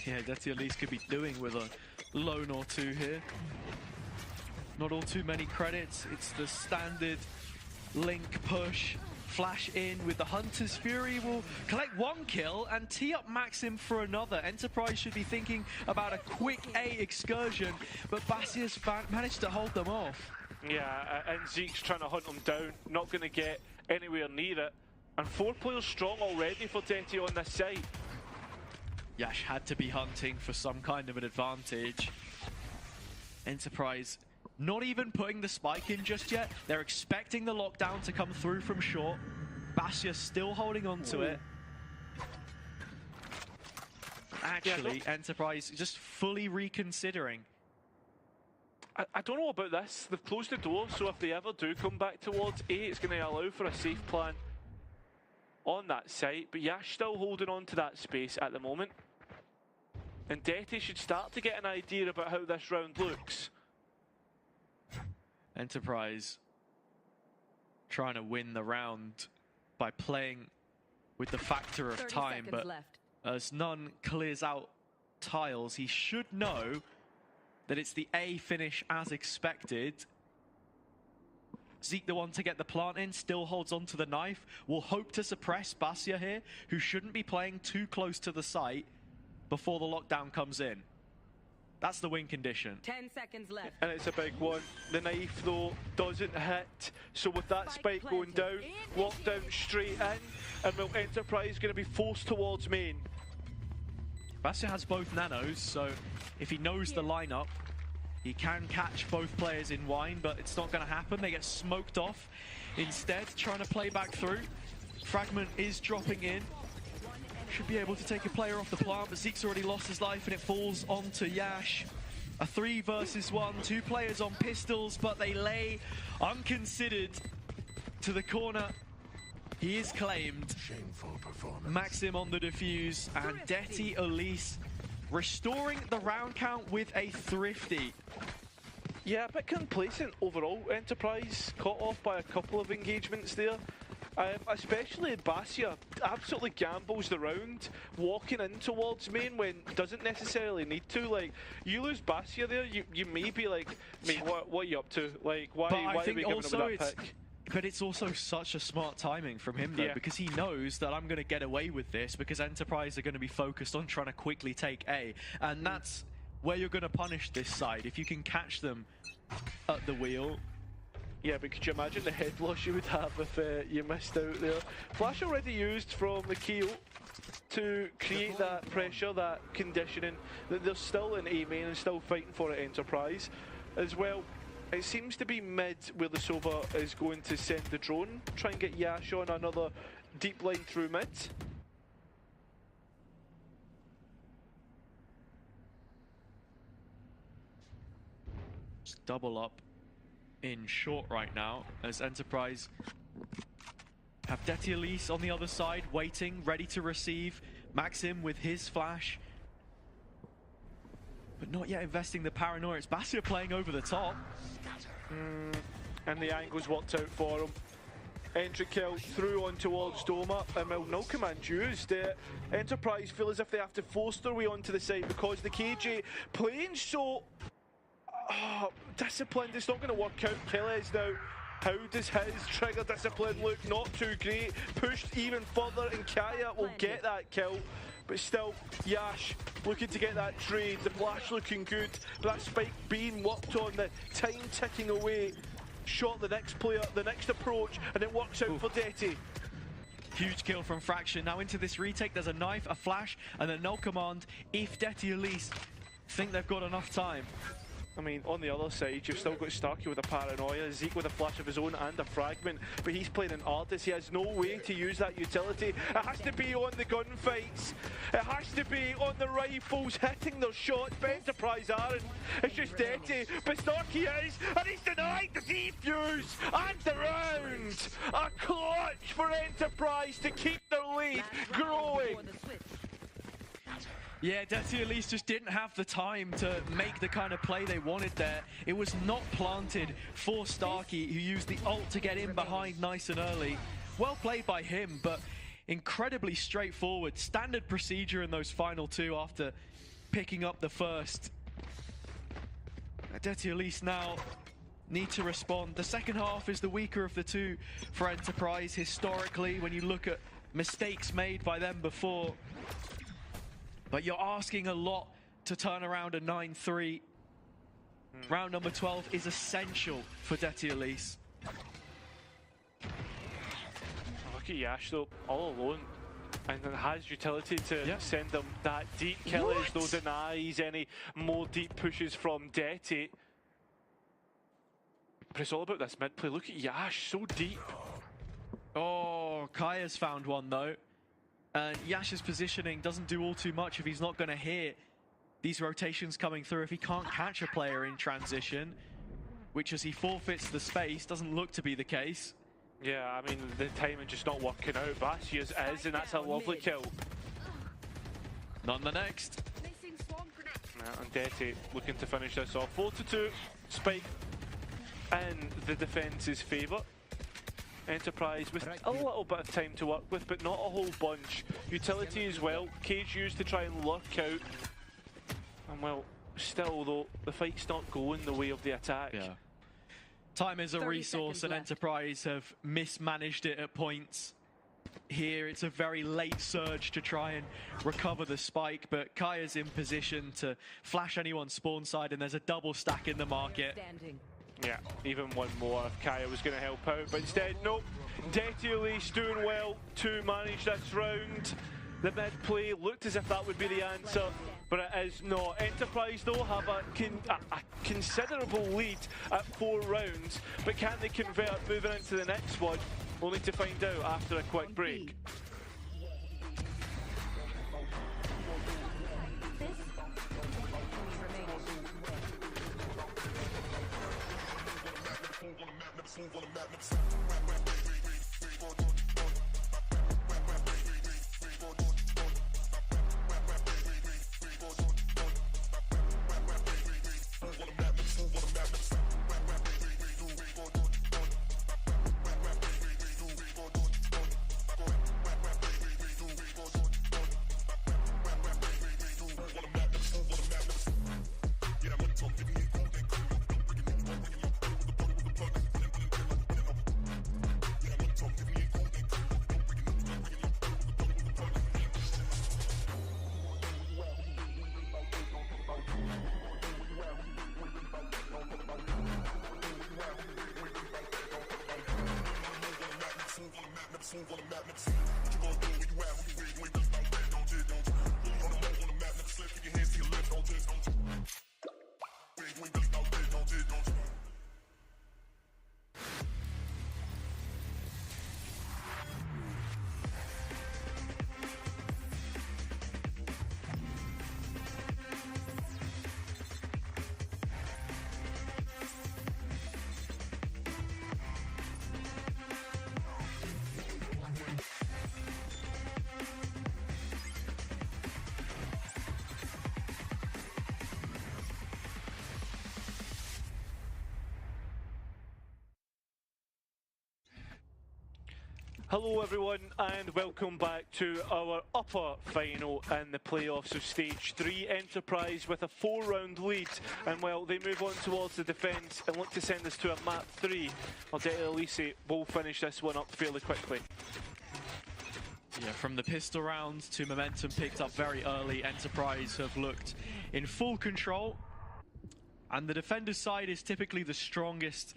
Yeah, Detti Elise could be doing with a lone or 2 here. Not all too many credits. It's the standard link push flash in with the Hunter's Fury will collect one kill and tee up Maxim for another. Enterprise should be thinking about a quick A excursion, but Basia's managed to hold them off. Yeah, and Zeke's trying to hunt them down, not going to get anywhere near it. And 4 players strong already for Detty on this side. Yash had to be hunting for some kind of an advantage. Enterprise not even putting the spike in just yet. They're expecting the lockdown to come through from short. Basia still holding on to it. Actually, Enterprise just fully reconsidering. I don't know about this. They've closed the door, so if they ever do come back towards A, it's going to allow for a safe plan on that site. But Yash still holding on to that space at the moment. And Detty should start to get an idea about how this round looks. Enterprise trying to win the round by playing with the factor of time, but as Nunn clears out tiles, he should know that it's the A finish as expected. Zeke, the one to get the plant in, still holds on to the knife. Will hope to suppress Basia here, who shouldn't be playing too close to the site before the lockdown comes in. That's the win condition. 10 seconds left. And it's a big one. The knife, though, doesn't hit. So with that spike going down, lockdown straight in, and will Enterprise going to be forced towards main? Basia has both nanos, so if he knows the lineup, he can catch both players in wine, but it's not going to happen. They get smoked off. Instead, trying to play back through. Fragment is dropping in. Should be able to take a player off the plant, but Zeke's already lost his life and it falls onto Yash. A 3 versus 1, 2 players on pistols, but they lay unconsidered to the corner. He is claimed. Shameful performance. Maxim on the defuse, and Detty Elise restoring the round count with a thrifty. Yeah, a bit complacent overall. Enterprise caught off by a couple of engagements there. Especially Basia absolutely gambles the round, walking in towards main when doesn't necessarily need to. Like, you lose Basia there, you may be like, mate, what are you up to? Like, why are we giving him that pick? But it's also such a smart timing from him, though, because he knows that I'm going to get away with this because Enterprise are going to be focused on trying to quickly take A. And that's where you're going to punish this side. If you can catch them at the wheel. Yeah, but could you imagine the head loss you would have if you missed out there? Flash already used from the Keo to create that pressure, that conditioning, that they're still in A main and still fighting for it, Enterprise. As well, it seems to be mid where the Sova is going to send the drone, try and get Yash on another deep line through mid. Just double up in short right now as Enterprise have Detty Elise on the other side, waiting, ready to receive. Maxim with his flash, but not yet investing the paranoia. It's Basia playing over the top. And the angle's worked out for him. Entry kill through on towards Doma, and no command used. Enterprise feel as if they have to force their way onto the side because the KJ playing so disciplined. It's not going to work out. Kelly's now. How does his trigger discipline look? Not too great. Pushed even further, and Kaya will get that kill. But still, Yash looking to get that trade. The flash looking good. But that spike being worked on, the time ticking away. Shot the next player, the next approach, and it works out for Detty. Huge kill from Fraction. Now into this retake, there's a knife, a flash, and a null command. If Detty Elise think they've got enough time. I mean, on the other side, you've still got Starkey with a paranoia, Zeke with a flash of his own and a fragment, but he's playing an Odyssey. He has no way to use that utility. It has to be on the gunfights. It has to be on the rifles hitting their shots, but Enterprise aren't. It's just Detty, but Starkey is, and he's denied the defuse and the round. A clutch for Enterprise to keep their lead growing. Yeah, Detty Elise just didn't have the time to make the kind of play they wanted there. It was not planted for Starkey, who used the ult to get in behind nice and early. Well played by him, but incredibly straightforward. Standard procedure in those final two after picking up the first. Detty Elise now need to respond. The second half is the weaker of the two for Enterprise historically when you look at mistakes made by them before. But you're asking a lot to turn around a 9-3. Round number 12 is essential for Detty Elise. Look at Yash though, all alone. And then has utility to send them that deep killers, though denies any more deep pushes from Detty. But it's all about this mid play. Look at Yash, so deep. Oh, Kaya's found one though. And Yash's positioning doesn't do all too much if he's not going to hear these rotations coming through. If he can't catch a player in transition, which as he forfeits the space, doesn't look to be the case. Yeah, I mean, the timing just not working out. Basia's is, and that's a lovely kill. Not in the next. And Detty looking to finish this off. 4-2, Spike in the defence's favour. Enterprise with a little bit of time to work with, but not a whole bunch. Utility as well. Cage used to try and lurk out. And well, still though, the fight's not going the way of the attack. Yeah. Time is a resource, and Enterprise have mismanaged it at points. Here, it's a very late surge to try and recover the spike, but Kaya's in position to flash anyone spawn side, and there's a double stack in the market. Yeah, even one more if Kaya was going to help out, but instead, nope. Detty Elise doing well to manage this round. The mid play looked as if that would be the answer, but it is not. Enterprise though have a considerable lead at 4 rounds, but can they convert moving into the next one? Only to find out after a quick break. Hello everyone and welcome back to our upper final in the playoffs of Stage 3. Enterprise with a 4-round lead, and well, they move on towards the defence and look to send us to a map 3. Well, Detty Elise will finish this one up fairly quickly. Yeah, from the pistol round to momentum picked up very early, Enterprise have looked in full control, and the defender's side is typically the strongest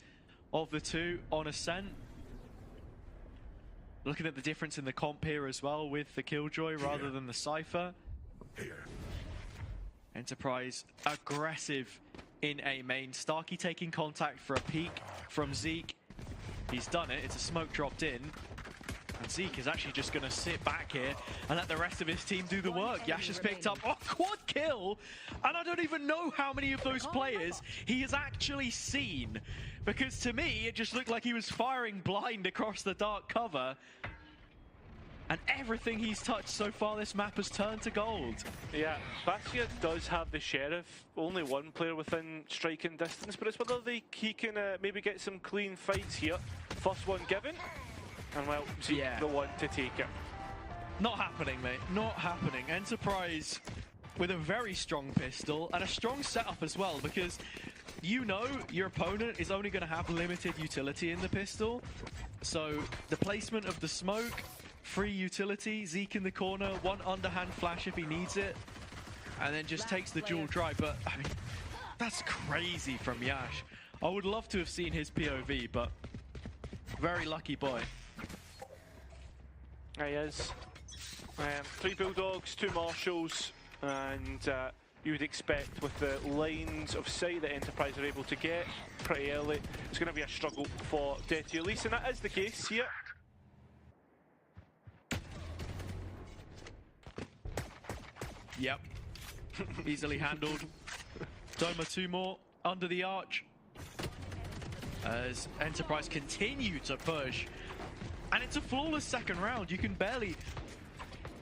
of the two on Ascent. Looking at the difference in the comp here as well with the Killjoy rather than the Cypher. Enterprise aggressive in A main. Starkey taking contact for a peek from Zeke. He's done it, it's a smoke dropped in. And Zeke is actually just going to sit back here and let the rest of his team do the work. Yash has picked up a quad kill, and I don't even know how many of those players he has actually seen. Because to me, it just looked like he was firing blind across the dark cover. And everything he's touched so far this map has turned to gold. Yeah, Basia does have the Sheriff, only one player within striking distance, but it's whether he can maybe get some clean fights here. First one given, and well, Zeke the one to take it. Not happening, mate, not happening. Enterprise with a very strong pistol and a strong setup as well, because you know your opponent is only going to have limited utility in the pistol. So the placement of the smoke, free utility, Zeke in the corner, one underhand flash if he needs it, and then just takes the dual drive. But I mean, that's crazy from Yash. I would love to have seen his POV, but very lucky boy. There he is. 3 Bulldogs, 2 Marshals, and you would expect with the lines of sight that Enterprise are able to get pretty early, it's going to be a struggle for Detti Elise, and that is the case here. Yep. Easily handled. Doma 2 more under the arch. As Enterprise continue to push. And it's a flawless second round. You can barely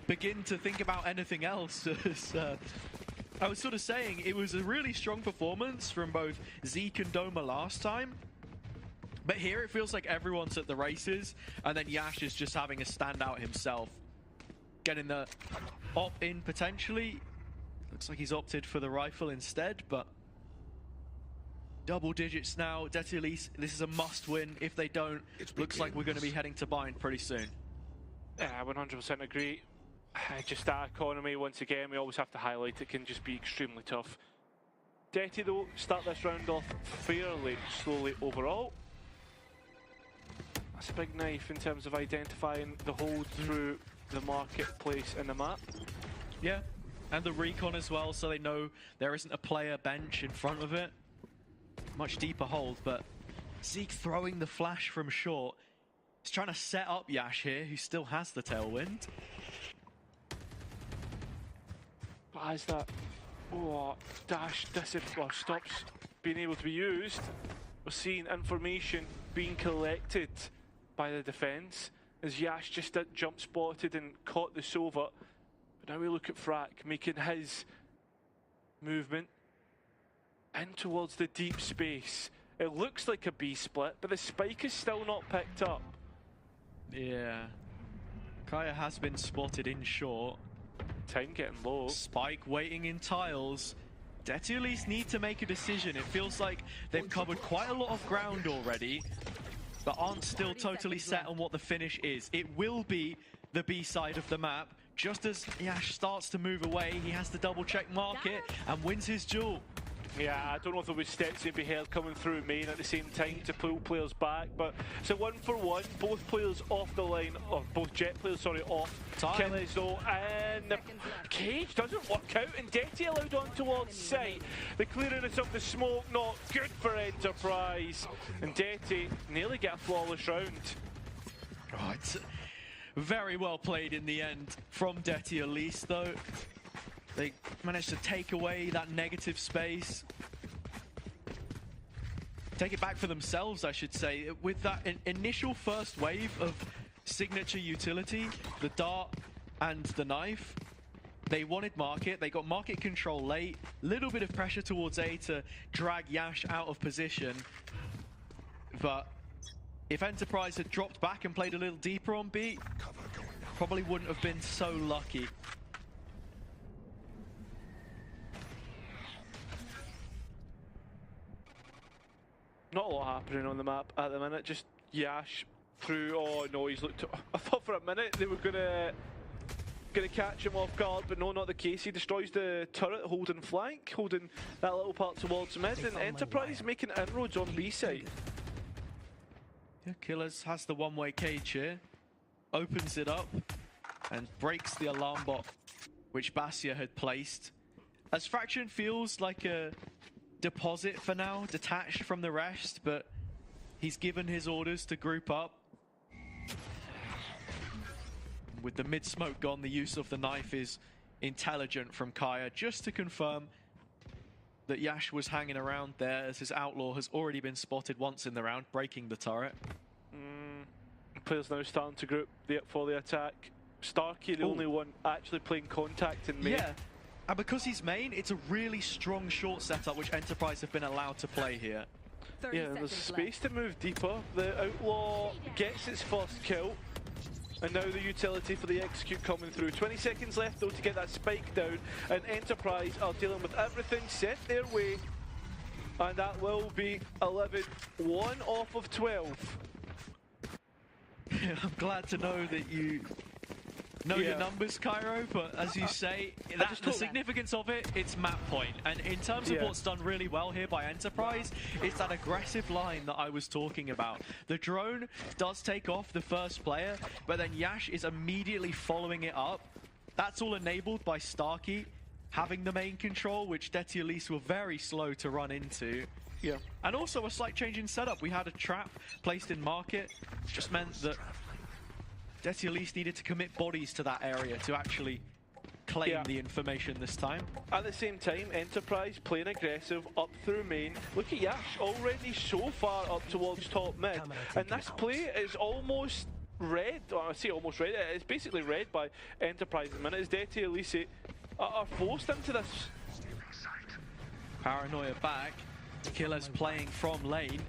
begin to think about anything else. I was sort of saying, it was a really strong performance from both Zeke and Doma last time. But here it feels like everyone's at the races, and then Yash is just having a standout himself. Getting the op in potentially. Looks like he's opted for the rifle instead, but double digits now. Detti Elise, this is a must win. If they don't, looks like we're going to be heading to bind pretty soon. Yeah, 100% agree. Just that economy, once again, we always have to highlight, it can just be extremely tough. Detti, though, start this round off fairly slowly overall. That's a big knife in terms of identifying the hold through the marketplace and the map. Yeah, and the recon as well, so they know there isn't a player bench in front of it. Much deeper hold, but Zeke throwing the flash from short. He's trying to set up Yash here, who still has the tailwind. But as that dash stops being able to be used, we're seeing information being collected by the defense as Yash just jump spotted and caught the Sova. But now we look at Frak making his movement in towards the deep space. It looks like a B split, but the spike is still not picked up. Yeah. Kaya has been spotted in short. Time getting low. Spike waiting in tiles. Detti Elise need to make a decision. It feels like they've covered quite a lot of ground already, but aren't still totally set on what the finish is. It will be the B side of the map. Just as Yash starts to move away, he has to double check market and wins his duel. Yeah, I don't know if there was steps to be heard coming through main at the same time to pull players back, but it's a 1-for-1. Both players off the line, or both Jet players, sorry, off. Killies though, and the cage doesn't work out, and Detti allowed on towards sight. The clearance of the smoke, not good for Enterprise, and Detti nearly get a flawless round. Right, very well played in the end from Detti Elise though. They managed to take away that negative space. Take it back for themselves, I should say. With that initial first wave of signature utility, the dart and the knife, they wanted market. They got market control late. Little bit of pressure towards A to drag Yash out of position. But if Enterprise had dropped back and played a little deeper on B, probably wouldn't have been so lucky. Not a lot happening on the map at the minute, just Yash through. Oh no, he's looked. I thought for a minute they were gonna catch him off guard, but no, not the case. He destroys the turret holding flank, holding that little part towards mid, and Enterprise making inroads on B side. Yeah, Killers has the one-way cage here, opens it up, and breaks the alarm bot which Basia had placed. As Fraction feels like a deposit for now, detached from the rest, but he's given his orders to group up. With the mid-smoke gone, the use of the knife is intelligent from Kaya, just to confirm that Yash was hanging around there, as his outlaw has already been spotted once in the round, breaking the turret. Players now starting to group for the attack. Starkey, the only one actually playing contact in main. Yeah. And because he's main, it's a really strong short setup which Enterprise have been allowed to play here. Yeah, there's space to move deeper. The Outlaw gets its first kill. And now the utility for the execute coming through. 20 seconds left though to get that spike down. And Enterprise are dealing with everything set their way. And that will be 11. 1 off of 12. I'm glad to know that you know your numbers, Cairo, but as you say, the significance of it, it's map point. And in terms of what's done really well here by Enterprise, it's that aggressive line that I was talking about. The drone does take off the first player, but then Yash is immediately following it up. That's all enabled by Starkey having the main control, which Detty Elise were very slow to run into. Yeah. And also a slight change in setup. We had a trap placed in market, just meant that Detty Elise needed to commit bodies to that area to actually claim the information this time. At the same time, Enterprise playing aggressive up through main. Look at Yash already so far up towards top mid, and this play is almost read. I say almost read. It's basically read by Enterprise at the minute. As Detty Elise are forced into this. Paranoia back. Killer's playing from lane.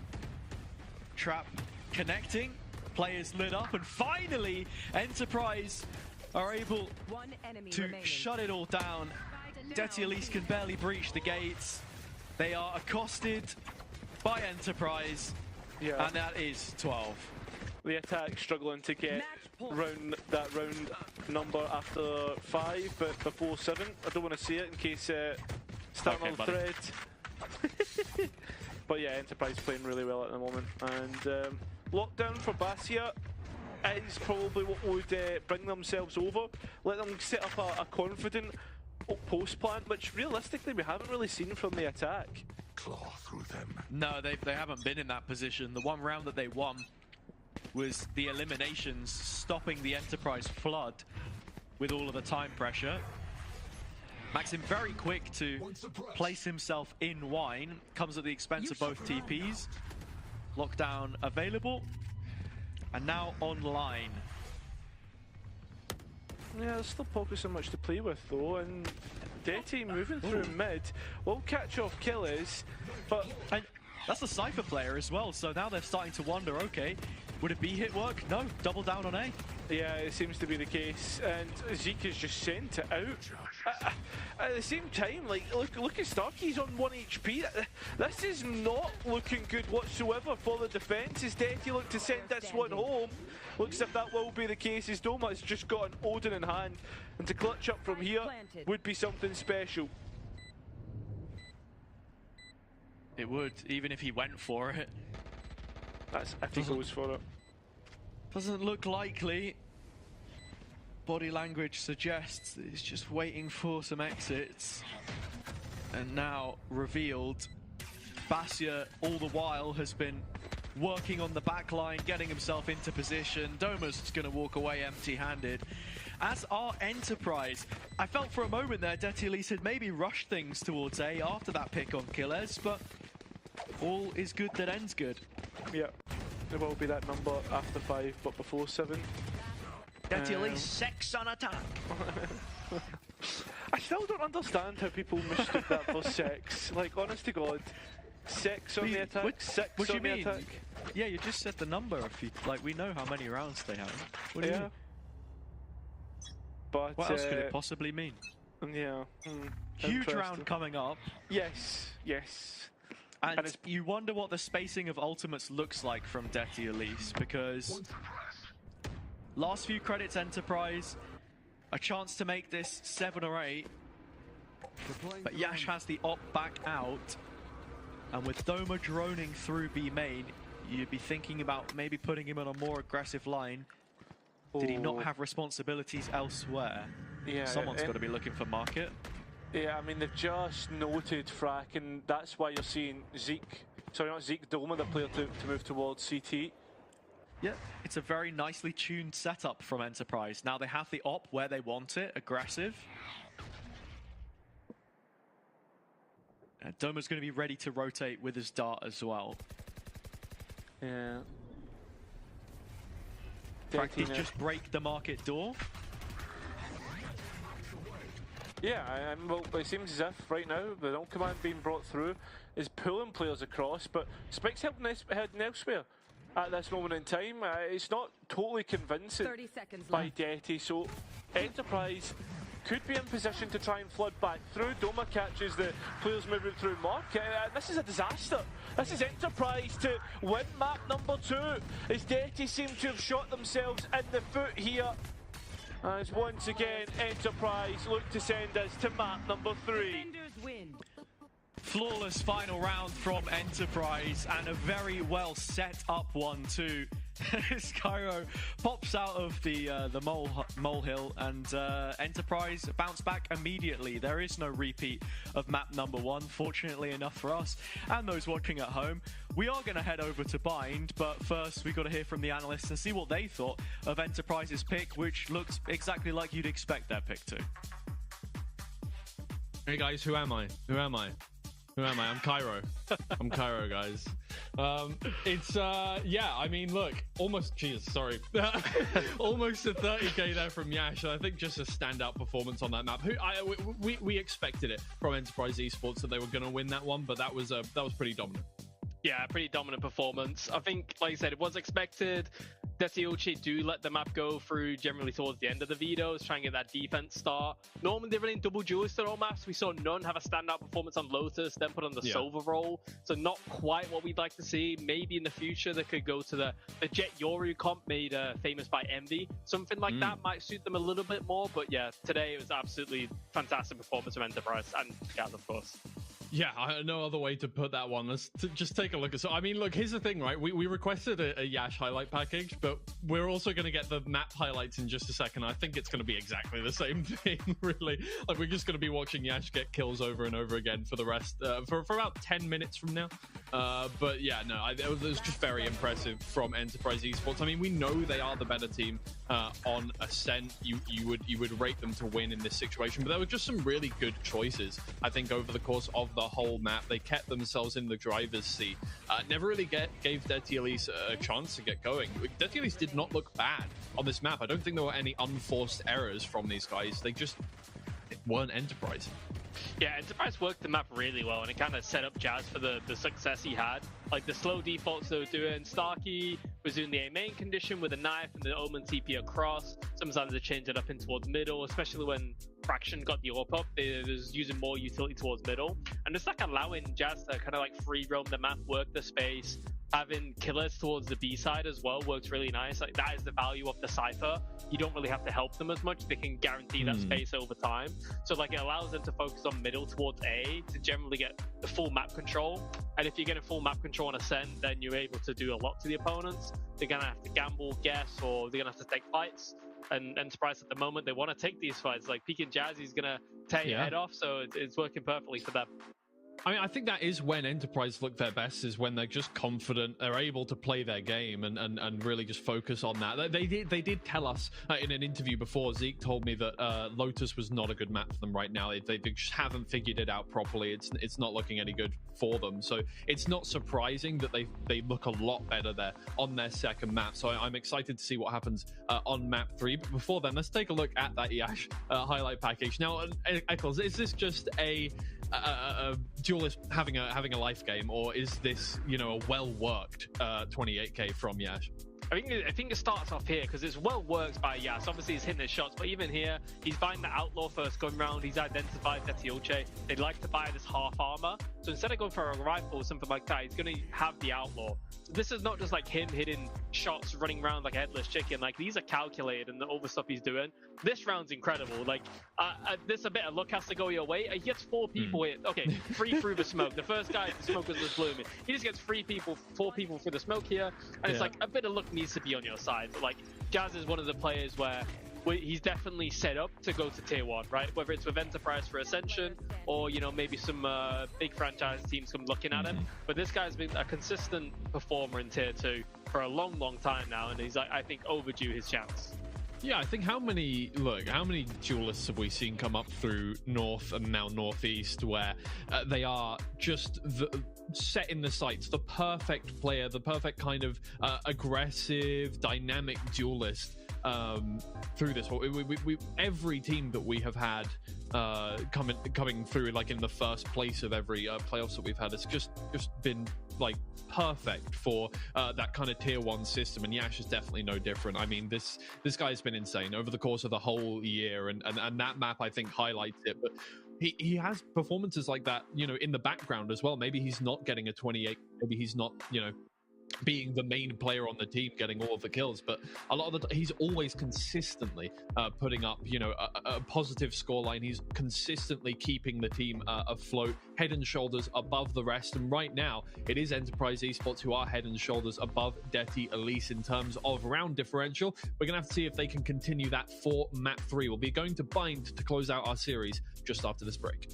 Trap connecting. Players lit up, and finally Enterprise are able to shut it all down. Detty Elise can barely breach the gates. They are accosted by Enterprise, and that is 12. The attack struggling to get that round number after 5, but before 7. I don't want to see it in case starting on thread. But yeah, Enterprise playing really well at the moment, and lockdown for Basia is probably what would bring themselves over. Let them set up a confident post plant, which realistically we haven't really seen from the attack. Claw through them. No, they haven't been in that position. The one round that they won was the eliminations, stopping the Enterprise flood with all of the time pressure. Maxim very quick to place himself in wine, comes at the expense of both TPs. Lockdown available, and now online. Yeah, there's still pockets so much to play with though, and Detty moving through mid will catch off Killers, but and that's a Cypher player as well, so now they're starting to wonder, okay, would it be hit work? No, double down on A. Yeah, it seems to be the case, and Zeke has just sent it out. At the same time, like, look at Starkey's on 1 HP. This is not looking good whatsoever for the defense. As Detty look to send this one home. Looks if that will be the case, as Doma has just got an Odin in hand, and to clutch up from here would be something special. It would, even if he went for it. That's if he goes for it. Doesn't look likely. Body language suggests that he's just waiting for some exits. And now revealed, Basia all the while has been working on the back line, getting himself into position. Doma's just going to walk away empty-handed. As are Enterprise. I felt for a moment there Detty Elise had maybe rushed things towards A after that pick on Killers, but all is good that ends good. Yeah, there will be that number after 5, but before 7. Detty Elise 6 on attack. I still don't understand how people mistook that for 6. Like, honest to God, 6 on the attack, 6 on the attack. Yeah, you just said the number. If you, like, we know how many rounds they have. What do you mean? But what else could it possibly mean? Yeah. Huge round coming up. Yes, yes. And you wonder what the spacing of ultimates looks like from Detty Elise, because last few credits Enterprise, a chance to make this 7 or 8, but Yash has the op back out, and with Doma droning through B main, you'd be thinking about maybe putting him on a more aggressive line. Did he not have responsibilities elsewhere? Yeah, someone's got to be looking for market. Yeah, I mean, they've just noted Frack, and that's why you're seeing Zeke, sorry, not Zeke, Doma, the player to move towards CT. Yeah, it's a very nicely tuned setup from Enterprise. Now they have the op where they want it, aggressive. And Doma's going to be ready to rotate with his dart as well. Yeah. Practice just break the market door. Yeah, well, it seems as if right now the ult command being brought through is pulling players across, but Spike's heading elsewhere at this moment in time. It's not totally convincing 30 seconds by left. Detty, so Enterprise could be in position to try and flood back through. Doma catches the players moving through Mark. This is a disaster. This is Enterprise to win map number 2. As Detty seem to have shot themselves in the foot here. As once again, Enterprise look to send us to map number 3. Defenders win. Flawless final round from Enterprise, and a very well set up one too. Skyro pops out of the molehill, and Enterprise bounce back immediately. There is no repeat of map number 1, fortunately enough for us and those watching at home. We are going to head over to Bind, but first we got to hear from the analysts and see what they thought of Enterprise's pick, which looks exactly like you'd expect their pick to. Hey guys, who am I? Who am I? I'm Cairo. I'm Cairo, guys. Yeah, I mean, look, almost a 30k there from Yash. I think just a standout performance on that map. We expected it from Enterprise Esports that they were going to win that one, but that was pretty dominant. Yeah, pretty dominant performance. I think, like I said, it was expected. Detioche do let the map go through generally towards the end of the vetoes, try and get that defense start. Normally they're running double duelist on all maps. We saw none have a standout performance on Lotus, then put on the Sova role. So not quite what we'd like to see. Maybe in the future they could go to the Jet Yoru comp made famous by Envy. Something like that might suit them a little bit more. But yeah, today it was absolutely fantastic performance from Enterprise and Gaz, of course. Yeah, no other way to put that one. Let's just take a look at. So, I mean, look, here's the thing, right? We requested a Yash highlight package, but we're also going to get the map highlights in just a second. I think it's going to be exactly the same thing, really. Like, we're just going to be watching Yash get kills over and over again for the rest, for about 10 minutes from now. But yeah, no, it was just very impressive from Enterprise Esports. I mean, we know they are the better team on Ascent. You would rate them to win in this situation, but there were just some really good choices, I think, over the course of the whole map. They kept themselves in the driver's seat. Never really gave Detioche a chance to get going. Detioche did not look bad on this map. I don't think there were any unforced errors from these guys. They just weren't Enterprise. Yeah, Enterprise worked the map really well, and it kind of set up Jazz for the success he had. Like the slow defaults they were doing. Starkey was doing the A main condition with a knife and the Omen TP across. Sometimes they changed it up in towards middle, especially when Fraction got the AWP up. They was using more utility towards middle. And just like allowing Jazz to kind of like free roam the map, work the space. Having killers towards the B side as well works really nice. Like that is the value of the Cypher. You don't really have to help them as much. They can guarantee that space over time. So like it allows them to focus on middle towards A to generally get the full map control. And if you're getting full map control on Ascent, then you're able to do a lot to the opponents. They're gonna have to gamble, guess, or they're gonna have to take fights. And Enterprise at the moment, they want to take these fights. Like Pekin Jazzy's gonna tear your head off, so it's working perfectly for them. I mean, I think that is when Enterprise look their best, is when they're just confident, they're able to play their game and really just focus on that. They did tell us in an interview before, Zeke told me that Lotus was not a good map for them right now. They just haven't figured it out properly. It's not looking any good for them. So it's not surprising that they look a lot better there on their second map. So I'm excited to see what happens on map 3. But before then, let's take a look at that Yash highlight package. Now, Eccles, is this just a duelist having a life game, or is this, you know, a well worked 28k from Yash? I think it starts off here because it's well worked by Yas. Obviously, he's hitting his shots, but even here, he's buying the Outlaw first going round. He's identified Detioche. They'd like to buy this half armor. So instead of going for a rifle or something like that, he's going to have the Outlaw. So this is not just like him hitting shots, running around like a headless chicken. Like, these are calculated, and all the stuff he's doing. This round's incredible. Like, this a bit of luck has to go your way. He gets 4 people hit. Okay, 3 through the smoke. The first guy, the smoke was just blooming. He just gets 4 people through the smoke here, and it's like a bit of luck needs to be on your side. But like, Jazz is one of the players where he's definitely set up to go to tier 1, right? Whether it's with Enterprise for Ascension, or, you know, maybe some big franchise teams come looking at him. But this guy's been a consistent performer in tier 2 for a long time now, and he's, I think, overdue his chance. Yeah, I think how many duelists have we seen come up through North and now Northeast where they are just set in the sights, the perfect player, the perfect kind of aggressive, dynamic duelist through this. Every team that we have had coming through, like in the first place of every playoffs that we've had, it's just been like perfect for that kind of tier 1 system, and Yash is definitely no different. I mean, this guy's been insane over the course of the whole year, and that map I think highlights it. But he has performances like that, you know, in the background as well. Maybe he's not getting a 28, maybe he's not, you know, being the main player on the team getting all of the kills, but a lot of the he's always consistently putting up, you know, a positive scoreline. He's consistently keeping the team afloat, head and shoulders above the rest. And right now it is Enterprise Esports who are head and shoulders above Deti Elise in terms of round differential. We're gonna have to see if they can continue that for map 3. We'll be going to Bind to close out our series just after this break.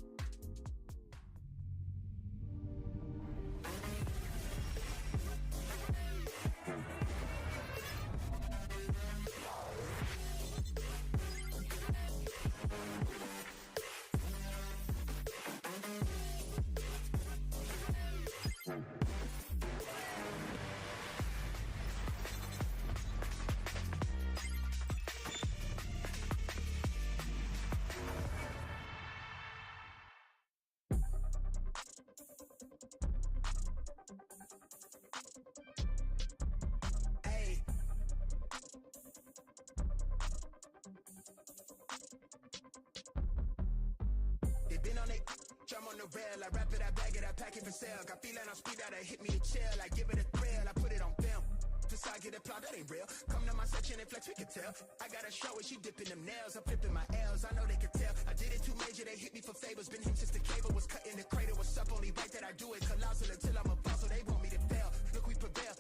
I'm on the rail, I wrap it, I bag it, I pack it for sale. Got feeling on speed out, I hit me a chill. I give it a thrill, I put it on film. Just I get applaud, that ain't real. Come to my section and flex, we can tell. I got a show and she dipping them nails. I'm flipping my L's, I know they can tell. I did it too major, they hit me for favors. Been him since the cable was cut in the cradle. What's up, only right that I do it. Colossal until I'm a boss, so they want me to fail. Look, we prevail.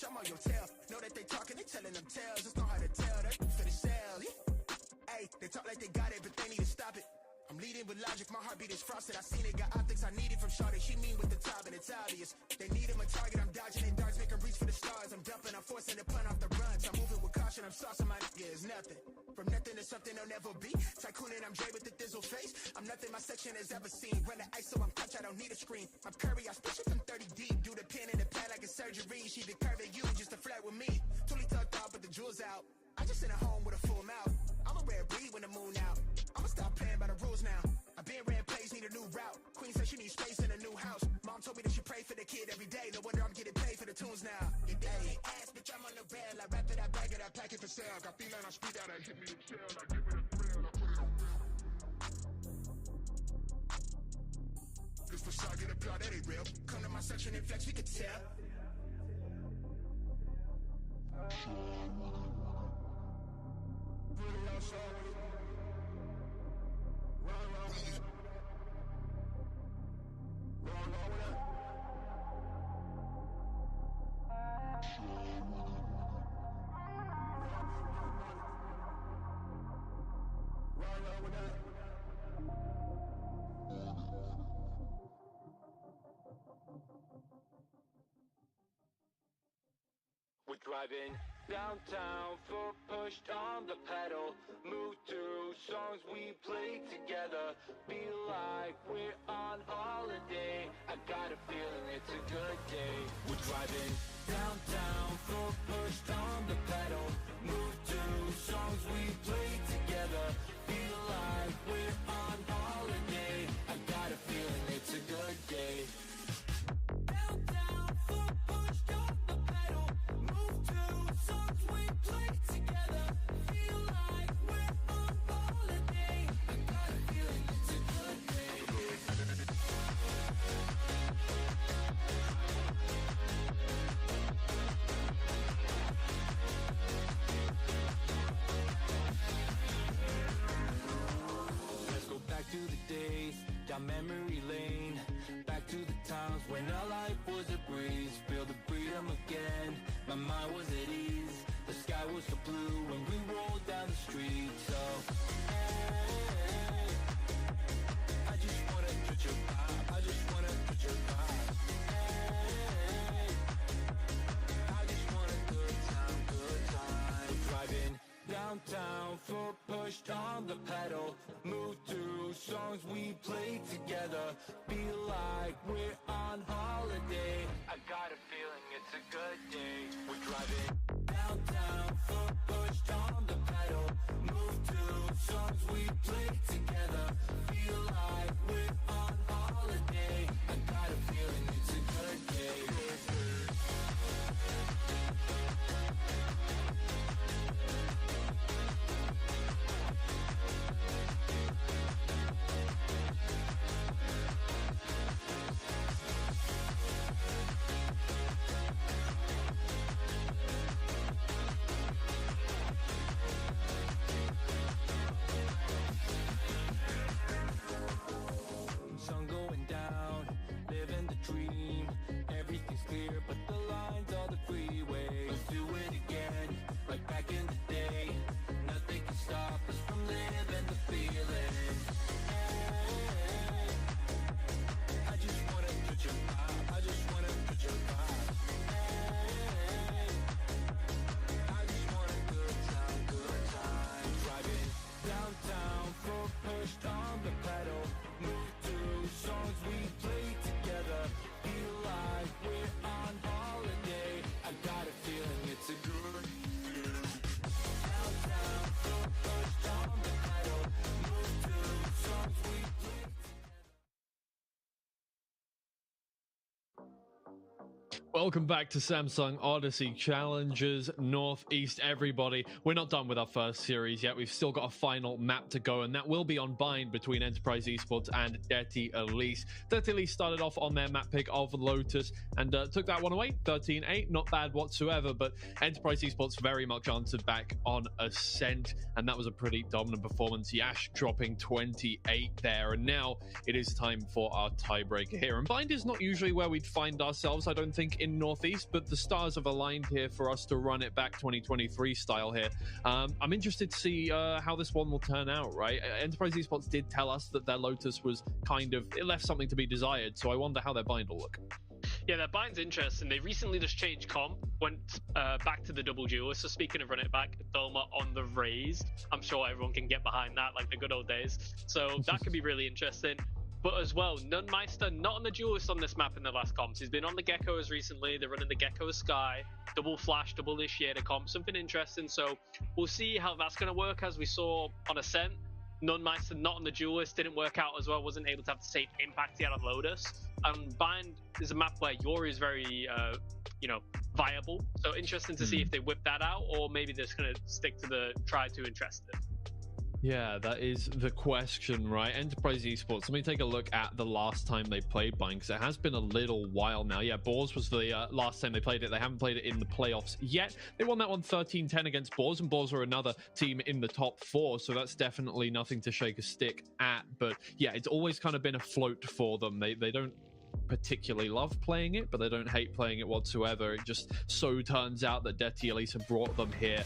Jump on your tail. Know that they talking, they telling them tales. Just know how to tell, that for the sale. Hey, they talk like they got it, but they need to stop it. I'm leading with logic, my heartbeat is frosted. I seen it, got optics I needed from Shawty. She mean with the top and it's obvious. They need him a target, I'm dodging in darts, make him reach for the stars. I'm dumping, I'm forcing the punt off the runs. I'm moving with caution, I'm saucing my nigga is nothing. From nothing to something they'll never be. Tycoon and I'm Dre with the thizzle face. I'm nothing my section has ever seen. Run the ice so I'm clutch, I don't need a screen. I'm Curry, I special from 30 deep. Do the pin in the pad like a surgery. She be curving you just to flirt with me. Totally tucked out, but the jewels out. I just in a home with a full mouth. I'm a rare breed when the moon out. I'ma stop playing by the rules now. I've been ran plays, need a new route. Queen said she needs space in a new house. Mom told me that she pray for the kid every day. No wonder I'm getting paid for the tunes now. It ain't ass, bitch, I'm on the rail. I wrap it, I bag it, I pack it for sale. Got feeling on speed out, I hit me the chill. I give it a thrill, I put it on film. This for sure, get applaud, that ain't real. Come to my section and flex, we can tell. We're driving downtown, foot pushed on the pedal. Move through songs we play together. Feel like we're on holiday. I got a feeling it's a good day. We're driving downtown, foot pushed on the pedal. Move through songs we play together. Feel like we're on holiday. I got a feeling it's a good day. Downtown, foot pushed on the pedal. Move to songs we play together. Feel like we're on holiday. I got a feeling it's a good day. Let's go back to the days, down memory lane. Back to the times when our life was a breeze. Feel the freedom again, my mind was at ease. The sky was so blue when we rolled down the street. So, hey, I just wanna touch your vibe. I just wanna touch your vibe. Hey, I just want a good time, good time. Driving downtown, foot pushed on the pedal. Move through songs we play together. Feel like we're on holiday. I got a feeling it's a good day. We're driving downtown, Welcome back to Samsung Odyssey Challenges Northeast, everybody. We're not done with our first series yet. We've still got a final map to go, and that will be on Bind between Enterprise Esports and Dirty Elise. Dirty Elise started off on their map pick of Lotus and took that one away, 13-8. Not bad whatsoever, but Enterprise Esports very much answered back on Ascent, and that was a pretty dominant performance. Yash dropping 28 there, and now it is time for our tiebreaker here. And Bind is not usually where we'd find ourselves, I don't think, in Northeast, but the stars have aligned here for us to run it back 2023 style here. I'm interested to see how this one will turn out, right? Enterprise Esports did tell us that their Lotus was it left something to be desired, so I wonder how their bind will look. Yeah, their bind's interesting. They recently just changed comp, went back to the double duelist. So speaking of run it back, Doma on the Raze. I'm sure everyone can get behind that like the good old days. So that could be really interesting. But as well, Nunmeister not on the duelist on this map in the last comps. He's been on the Geckos recently. They're running the Gecko Sky, double flash, double initiator comp, something interesting. So we'll see how that's going to work, as we saw on Ascent. Nunmeister not on the duelist didn't work out as well, wasn't able to have the same impact he had on Lotus. And Bind is a map where Yori is very, viable. So interesting to see if they whip that out, or maybe they're just going to stick to the try to interested. Yeah, that is the question, right? Enterprise Esports, let me take a look at the last time they played Bind, because it has been a little while now. Yeah, Boars was the last time they played it. They haven't played it in the playoffs yet. They won that one 13-10 against Boars, and Boars are another team in the top 4, so that's definitely nothing to shake a stick at. But yeah, it's always kind of been a float for them. They don't particularly love playing it, but they don't hate playing it whatsoever. It just so turns out that Dirty Elise have brought them here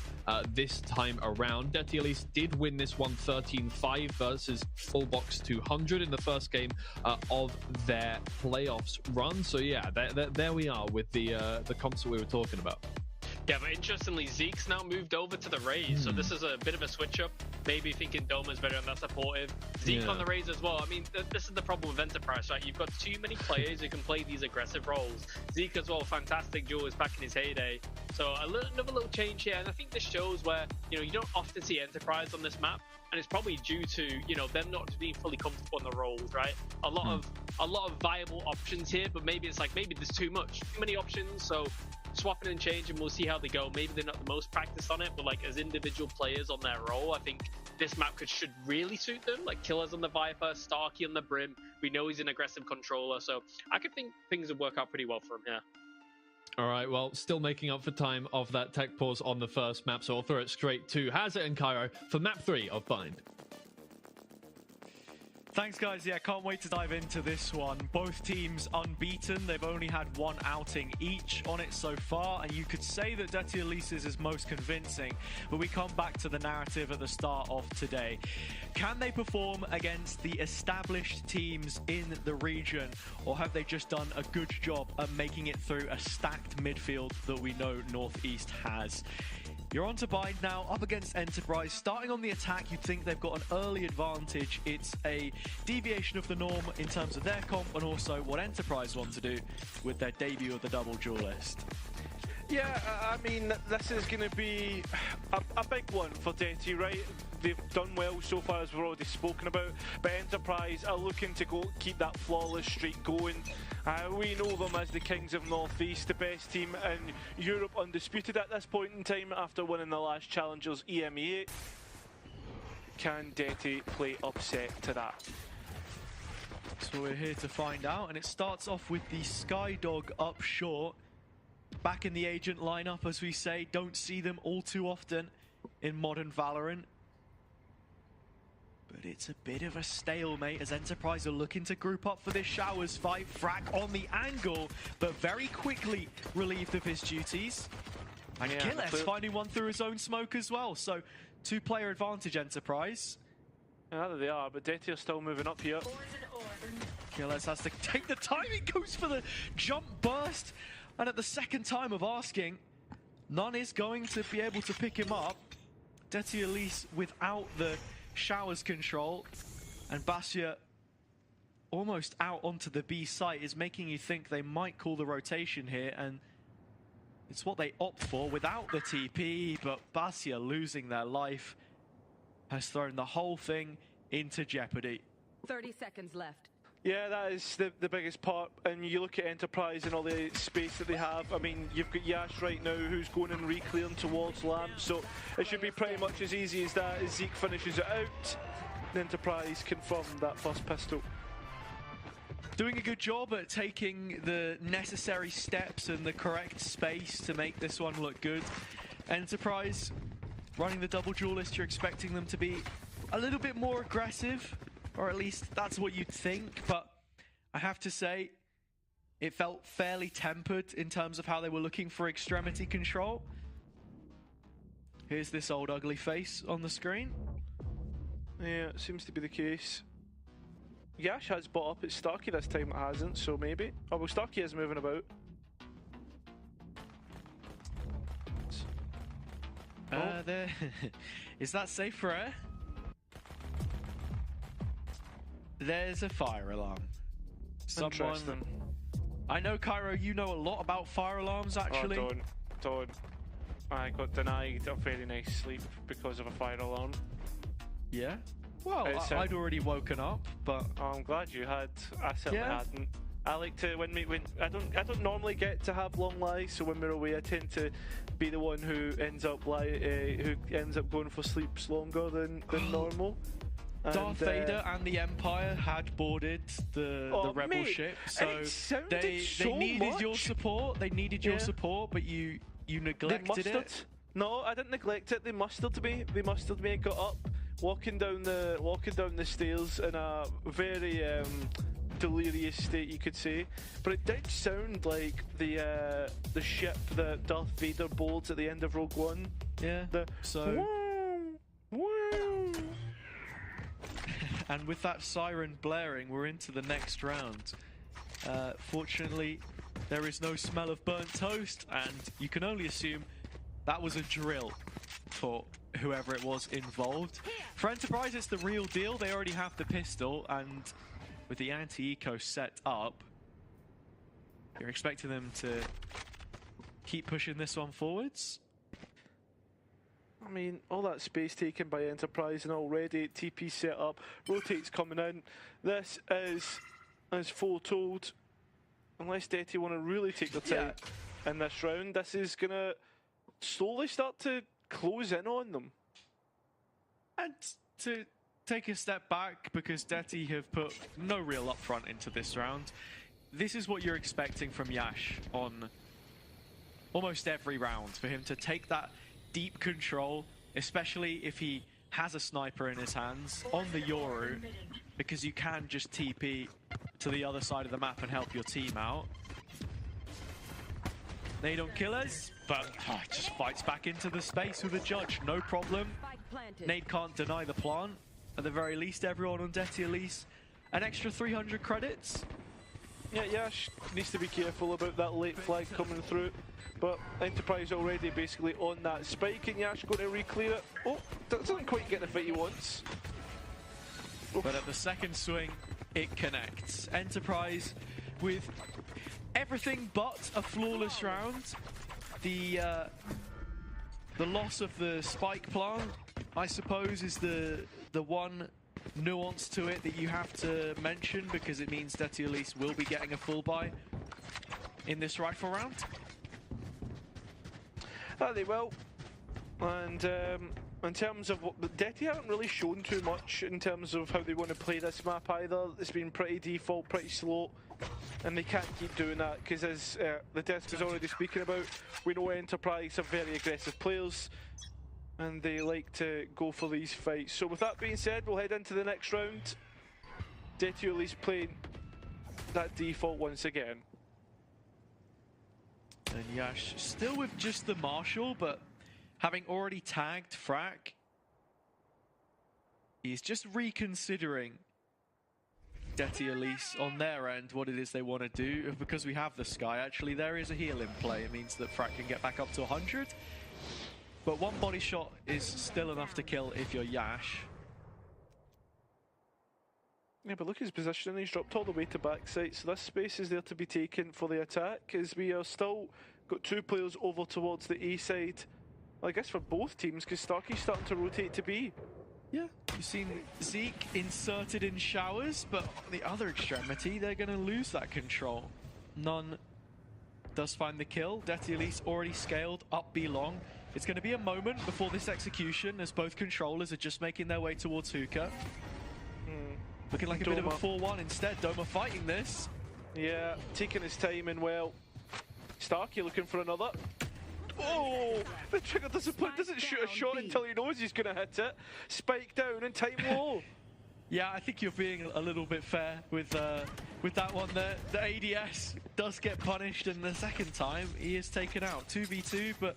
this time around. Dirty Elise did win this one 13-5 versus Full Box 200 in the first game of their playoffs run. So yeah, there we are with the comps that we were talking about. Yeah, but interestingly, Zeke's now moved over to the Raze, so this is a bit of a switch up. Maybe thinking Doma's better and that's supportive. Zeke on the Raze as well. I mean, this is the problem with Enterprise, right? You've got too many players who can play these aggressive roles. Zeke as well, fantastic duelist back in his heyday. So another little change here, and I think this shows where, you don't often see Enterprise on this map, and it's probably due to, them not being fully comfortable on the roles, right? A lot of viable options here, but maybe there's too many options, so swapping and changing, we'll see how they go. Maybe they're not the most practiced on it, but like as individual players on their role, I think this map should really suit them. Like Killer's on the Viper, Starkey on the Brim. We know he's an aggressive controller, so I could think things would work out pretty well for him, yeah. All right, well, still making up for time of that tech pause on the first map, so I'll throw it straight to Hazard and Cairo for map 3 of Bind. Thanks, guys. Yeah, can't wait to dive into this one. Both teams unbeaten. They've only had one outing each on it so far, and you could say that Dirty Elise's is most convincing, but we come back to the narrative at the start of today. Can they perform against the established teams in the region, or have they just done a good job at making it through a stacked midfield that we know Northeast has? You're on to Bind now, up against Enterprise. Starting on the attack, you'd think they've got an early advantage. It's a deviation of the norm in terms of their comp, and also what Enterprise want to do with their debut of the double duelist. Yeah, I mean, this is going to be a big one for Dirty, right? They've done well so far, as we've already spoken about, but Enterprise are looking to keep that flawless streak going. We know them as the Kings of Northeast, the best team in Europe, undisputed at this point in time after winning the last Challengers EMEA. Can Dirty play upset to that? So we're here to find out, and it starts off with the Skydog up short. Back in the agent lineup, as we say, don't see them all too often in modern Valorant. But it's a bit of a stalemate as Enterprise are looking to group up for this Showers fight. Frack on the angle, but very quickly relieved of his duties. And Gilles finding one through his own smoke as well. So 2-player advantage, Enterprise. Yeah, there they are, but Dirty are still moving up here. Gilles has to take the time. He goes for the jump burst. And at the second time of asking, none is going to be able to pick him up. Dirty Elise without the Showers control, and Basia almost out onto the B site is making you think they might call the rotation here, and it's what they opt for without the TP, but Basia losing their life has thrown the whole thing into jeopardy. 30 seconds left. Yeah, that is the biggest part. And you look at Enterprise and all the space that they have. I mean, you've got Yash right now who's going and re-clearing towards Lamp, so it should be pretty much as easy as that as Zeke finishes it out. The Enterprise confirmed that first pistol. Doing a good job at taking the necessary steps and the correct space to make this one look good. Enterprise running the double duelist, you're expecting them to be a little bit more aggressive, or at least that's what you'd think, but I have to say it felt fairly tempered in terms of how they were looking for extremity control. Here's this old ugly face on the screen. Yeah, it seems to be the case. Yash has bought up. It's Starkey this time it hasn't, so maybe. Oh, well, Starkey is moving about. There. Is that safe for air? There's a fire alarm. Interesting. I know, Cairo, you know a lot about fire alarms, actually. Oh, don't. I got denied a very nice sleep because of a fire alarm. Yeah? Well, I'd already woken up, but... Oh, I'm glad you had. I certainly hadn't. I like to, when I don't normally get to have long lies, so when we're away I tend to be the one who ends up going for sleeps longer than normal. Darth Vader and the Empire had boarded the rebel ship, so they needed your support. They needed your support, but you neglected it. No, I didn't neglect it. They mustered me. And got up, walking down the stairs in a very delirious state, you could say. But it did sound like the ship that Darth Vader boards at the end of Rogue One. Yeah. And with that siren blaring, we're into the next round. Fortunately, there is no smell of burnt toast, and you can only assume that was a drill for whoever it was involved. For Enterprise, it's the real deal. They already have the pistol, and with the anti-eco set up, you're expecting them to keep pushing this one forwards. I mean, all that space taken by Enterprise, and already TP set up, rotates coming in. This is, as foretold, unless Detty want to really take their time in this round, this is going to slowly start to close in on them. And to take a step back, because Detty have put no real upfront into this round, this is what you're expecting from Yash on almost every round, for him to take that deep control, especially if he has a sniper in his hands on the Yoru, because you can just TP to the other side of the map and help your team out. They don't kill us, but just fights back into the space with a judge, no problem. Nade can't deny the plant. At the very least, everyone on Detty Elise an extra 300 credits. Yeah, Yash needs to be careful about that late flag coming through. But Enterprise already basically on that spike, and Yash going to re-clear it. Oh, doesn't quite get the fit he wants. But at the second swing, it connects. Enterprise with everything but a flawless round. The loss of the spike plant, I suppose, is the one nuance to it that you have to mention, because it means Detty Elise will be getting a full buy in this rifle round. They will. And in terms of what Detty haven't really shown too much in terms of how they want to play this map either. It's been pretty default, pretty slow, and they can't keep doing that, because as the desk was already speaking about, we know Enterprise are very aggressive players and they like to go for these fights. So with that being said, we'll head into the next round. Detty Elise playing that default once again. And Yash still with just the Marshal, but having already tagged Frak, he's just reconsidering Detty Elise on their end, what it is they want to do. Because we have the Sky, actually, there is a heal in play. It means that Frak can get back up to 100. But one body shot is still enough to kill if you're Yash. Yeah, but look at his positioning, he's dropped all the way to backside, so this space is there to be taken for the attack, as we are still got two players over towards the A side. Well, I guess for both teams, because Starkey's starting to rotate to B. Yeah, you've seen Zeke inserted in showers, but on the other extremity, they're going to lose that control. None does find the kill. Detty Elise already scaled up B long. It's going to be a moment before this execution as both controllers are just making their way towards Hookah. Looking like a bit of a 4-1 instead. Doma fighting this. Yeah, taking his time and well. Starkey looking for another. Oh, the trigger doesn't shoot a shot until he knows he's going to hit it. Spike down and time low. Yeah, I think you're being a little bit fair with that one there. The ADS does get punished, and the second time he is taken out. 2v2, but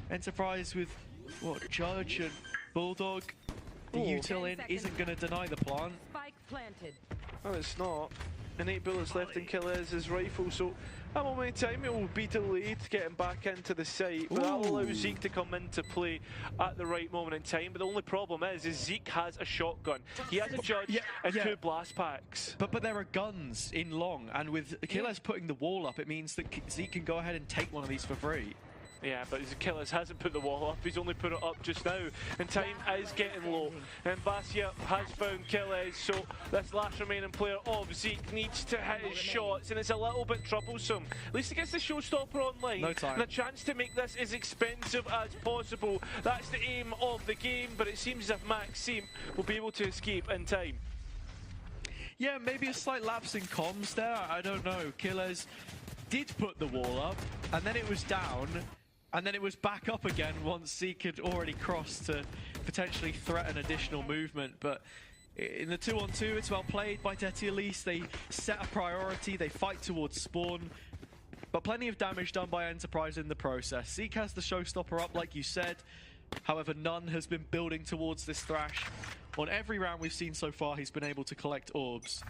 Enterprise with, what, Judge and Bulldog. The util in isn't going to deny the plant. Spike planted. Well, it's not. And 8 bullets left in Killer's rifle, so at moment in time it will be delayed getting back into the site, but that will allow Zeke to come into play at the right moment in time. But the only problem is Zeke has a shotgun. He has a Judge and 2 blast packs. But there are guns in long, and with Killer's putting the wall up, it means that Zeke can go ahead and take one of these for free. Yeah, but Killers hasn't put the wall up, he's only put it up just now, and time is getting low. And Basia has found Killers, so this last remaining player of Zeke needs to hit his shots, and it's a little bit troublesome. At least he gets the showstopper online, no time. And a chance to make this as expensive as possible. That's the aim of the game, but it seems as if Maxime will be able to escape in time. Yeah, maybe a slight lapse in comms there, I don't know. Killers did put the wall up, and then it was down, and then it was back up again once Zeke had already crossed to potentially threaten additional movement. But in the 2-on-2, it's well played by Detty Elise. They set a priority, they fight towards spawn, but plenty of damage done by Enterprise in the process. Zeke has the showstopper up, like you said. However, none has been building towards this Thrash. On every round we've seen so far, he's been able to collect orbs.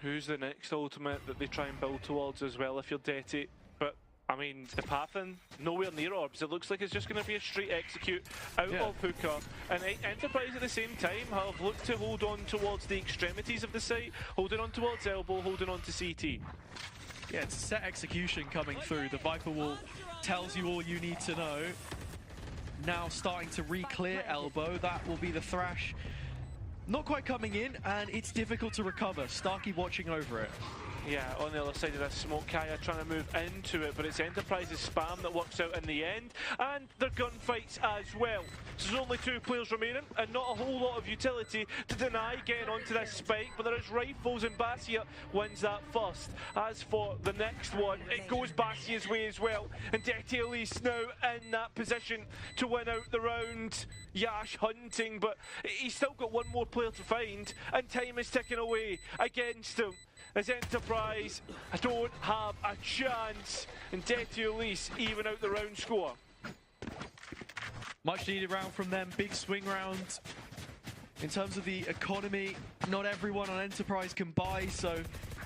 Who's the next ultimate that they try and build towards as well if you're Detty? But I mean, the Pathin, nowhere near orbs. It looks like it's just going to be a straight execute out of Hookah. And Enterprise at the same time have looked to hold on towards the extremities of the site, holding on towards Elbow, holding on to CT. Yeah, it's a set execution coming through. The Viper Wall tells you all you need to know. Now starting to re-clear Elbow. That will be the Thrash. Not quite coming in, and it's difficult to recover. Starkey watching over it. Yeah, on the other side of that smoke, Kaya trying to move into it, but it's Enterprise's spam that works out in the end, and their gunfights as well. So there's only 2 players remaining, and not a whole lot of utility to deny getting onto this spike, but there is rifles, and Basia wins that first. As for the next one, it goes Basia's way as well, and Detty Elise now in that position to win out the round. Yash hunting, but he's still got one more player to find, and time is ticking away against him. As Enterprise don't have a chance, and Detty Elise even out the round score. Much needed round from them, big swing round. In terms of the economy, not everyone on Enterprise can buy, so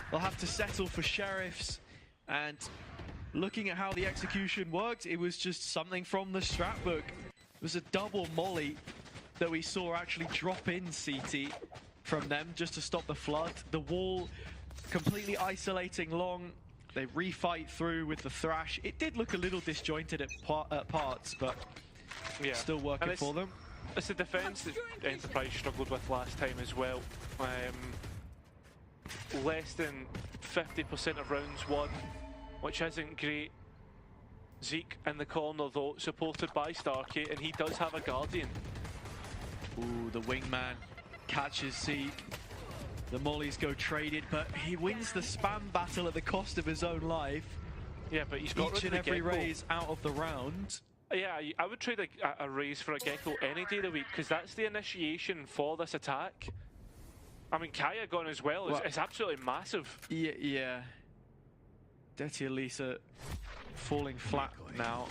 they'll have to settle for sheriffs. And looking at how the execution worked, it was just something from the strat book. It was a double molly that we saw actually drop in CT from them just to stop the flood. The wall completely isolating long. They refight through with the Thrash. It did look a little disjointed at parts, but still working for them. It's the defense that Enterprise struggled with last time as well. Less than 50% of rounds won, which isn't great. Zeke in the corner though, supported by Starkey, and he does have a Guardian. Ooh, the wingman catches Zeke. The mollies go traded, but he wins the spam battle at the cost of his own life. Yeah, but he's got each and every raise out of the round. Yeah, I would trade a raise for a Gecko any day of the week, because that's the initiation for this attack. I mean, Kaya gone as well. It's absolutely massive. Yeah. Detty Elise falling flat now.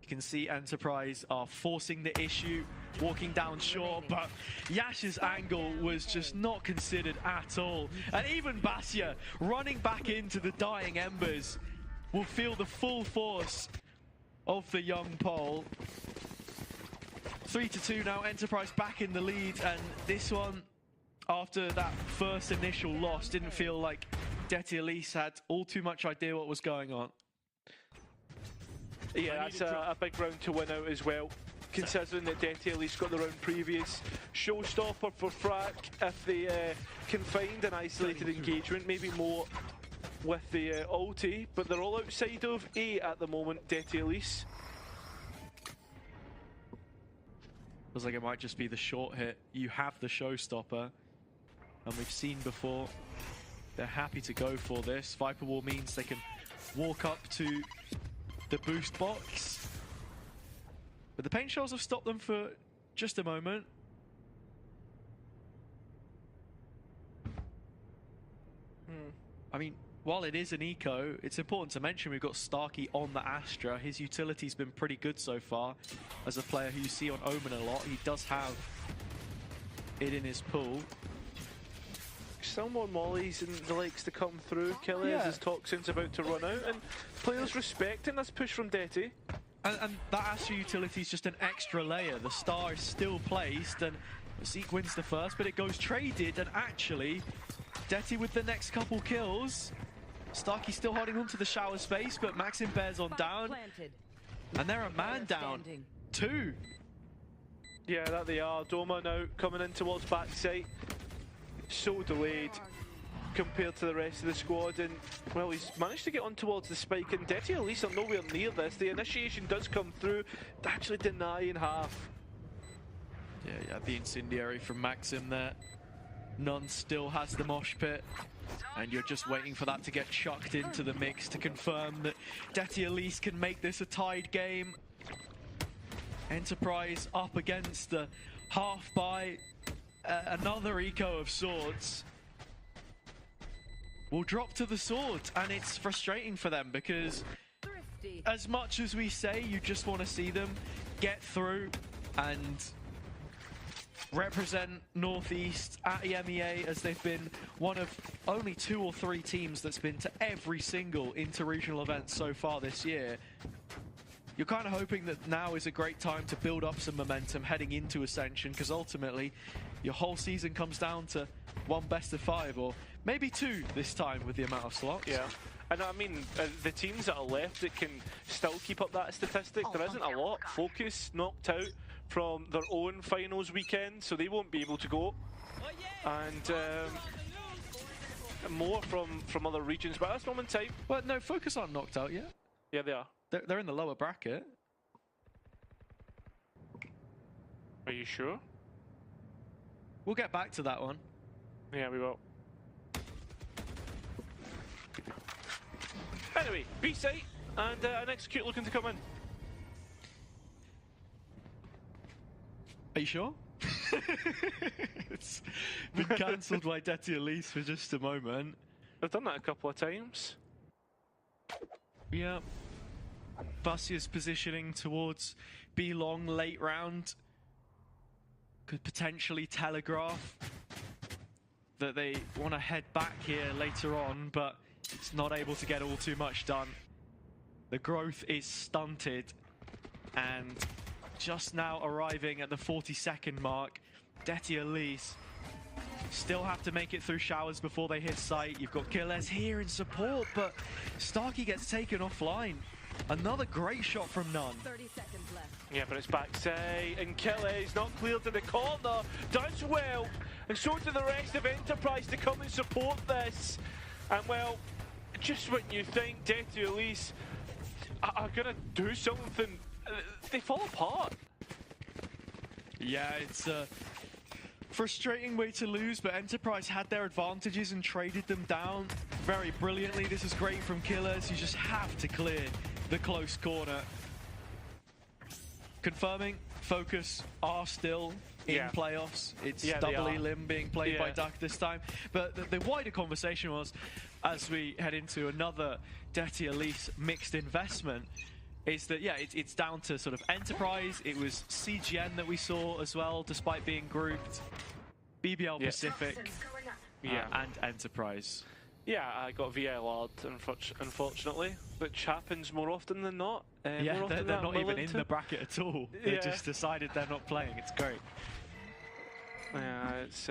You can see Enterprise are forcing the issue, walking down shore, but Yash's angle was just not considered at all. And even Basia, running back into the dying embers, will feel the full force of the young Pole. 3-2 now, Enterprise back in the lead, and this one, after that first initial loss, didn't feel like Detty Elise had all too much idea what was going on. Yeah, that's a big round to win out as well. considering that Detty at least got the round previous. Showstopper for Frack if they can find an isolated engagement, maybe more with the ulti, but they're all outside of A at the moment, Detty Elise. Feels like it might just be the short hit. You have the showstopper, and we've seen before, they're happy to go for this. Viper Wall means they can walk up to the boost box. But the paint shells have stopped them for just a moment. I mean, while it is an eco, it's important to mention we've got Starkey on the Astra. His utility's been pretty good so far. As a player who you see on Omen a lot, he does have it in his pool. Still more mollies and the likes to come through. Killers as Toxin's about to run out, and players respecting this push from Detty. And that Astra utility is just an extra layer. The star is still placed, and Zeke wins the first, but it goes traded, and actually, Detty with the next couple kills. Starkey still holding on to the shower space, but Maxim bears on down. And they're a man down. 2. Yeah, that they are. Doma now coming in towards backside. So delayed compared to the rest of the squad, and well, he's managed to get on towards the spike, and Detty at least are nowhere near this. The initiation does come through, actually denying half. Yeah, the incendiary from Maxim there. None still has the mosh pit, and you're just waiting for that to get chucked into the mix to confirm that Detty Elise can make this a tied game. Enterprise up against the half by another eco of swords. Will drop to the swords, and it's frustrating for them because as much as we say you just want to see them get through and represent Northeast at EMEA, as they've been one of only 2 or 3 teams that's been to every single inter-regional event so far this year, you're kind of hoping that now is a great time to build up some momentum heading into Ascension, because ultimately your whole season comes down to 1 best of 5, or maybe 2 this time with the amount of slots. Yeah, and I mean, the teams that are left that can still keep up that statistic, there isn't a lot. Focus knocked out from their own finals weekend, so they won't be able to go. And more from other regions, but at this moment in time... But no, Focus aren't knocked out yet. Yeah, they are. They're in the lower bracket. Are you sure? We'll get back to that one. Yeah, we will. Anyway, B-site, and an Execute looking to come in. Are you sure? It's been cancelled by Detty Elise for just a moment. I've done that a couple of times. Yeah. Bussia's positioning towards B long late round. Could potentially telegraph that they want to head back here later on, but it's not able to get all too much done. The growth is stunted, and just now arriving at the 40-second mark, Detty Elise still have to make it through showers before they hit site. You've got Killers here in support, but Starkey gets taken offline. Another great shot from None. 30 seconds left. Yeah, but it's backside, and Killers not cleared to the corner, does well, and so do the rest of Enterprise to come and support this. And well, just when you think Detty Elise are gonna do something, they fall apart. Yeah, it's a frustrating way to lose, but Enterprise had their advantages and traded them down very brilliantly. This is great from Killers. You just have to clear the close corner. Confirming, Focus are still in playoffs. It's doubly limb being played by Duck this time. But the wider conversation was, as we head into another Detty Elise mixed investment, is that, yeah, it's down to sort of Enterprise. It was CGN that we saw as well, despite being grouped. BBL Pacific and Enterprise. Yeah, I got VLR'd, unfortunately, which happens more often than not. Yeah, they're not even in the bracket at all. They just decided they're not playing. It's great. Yeah, it's...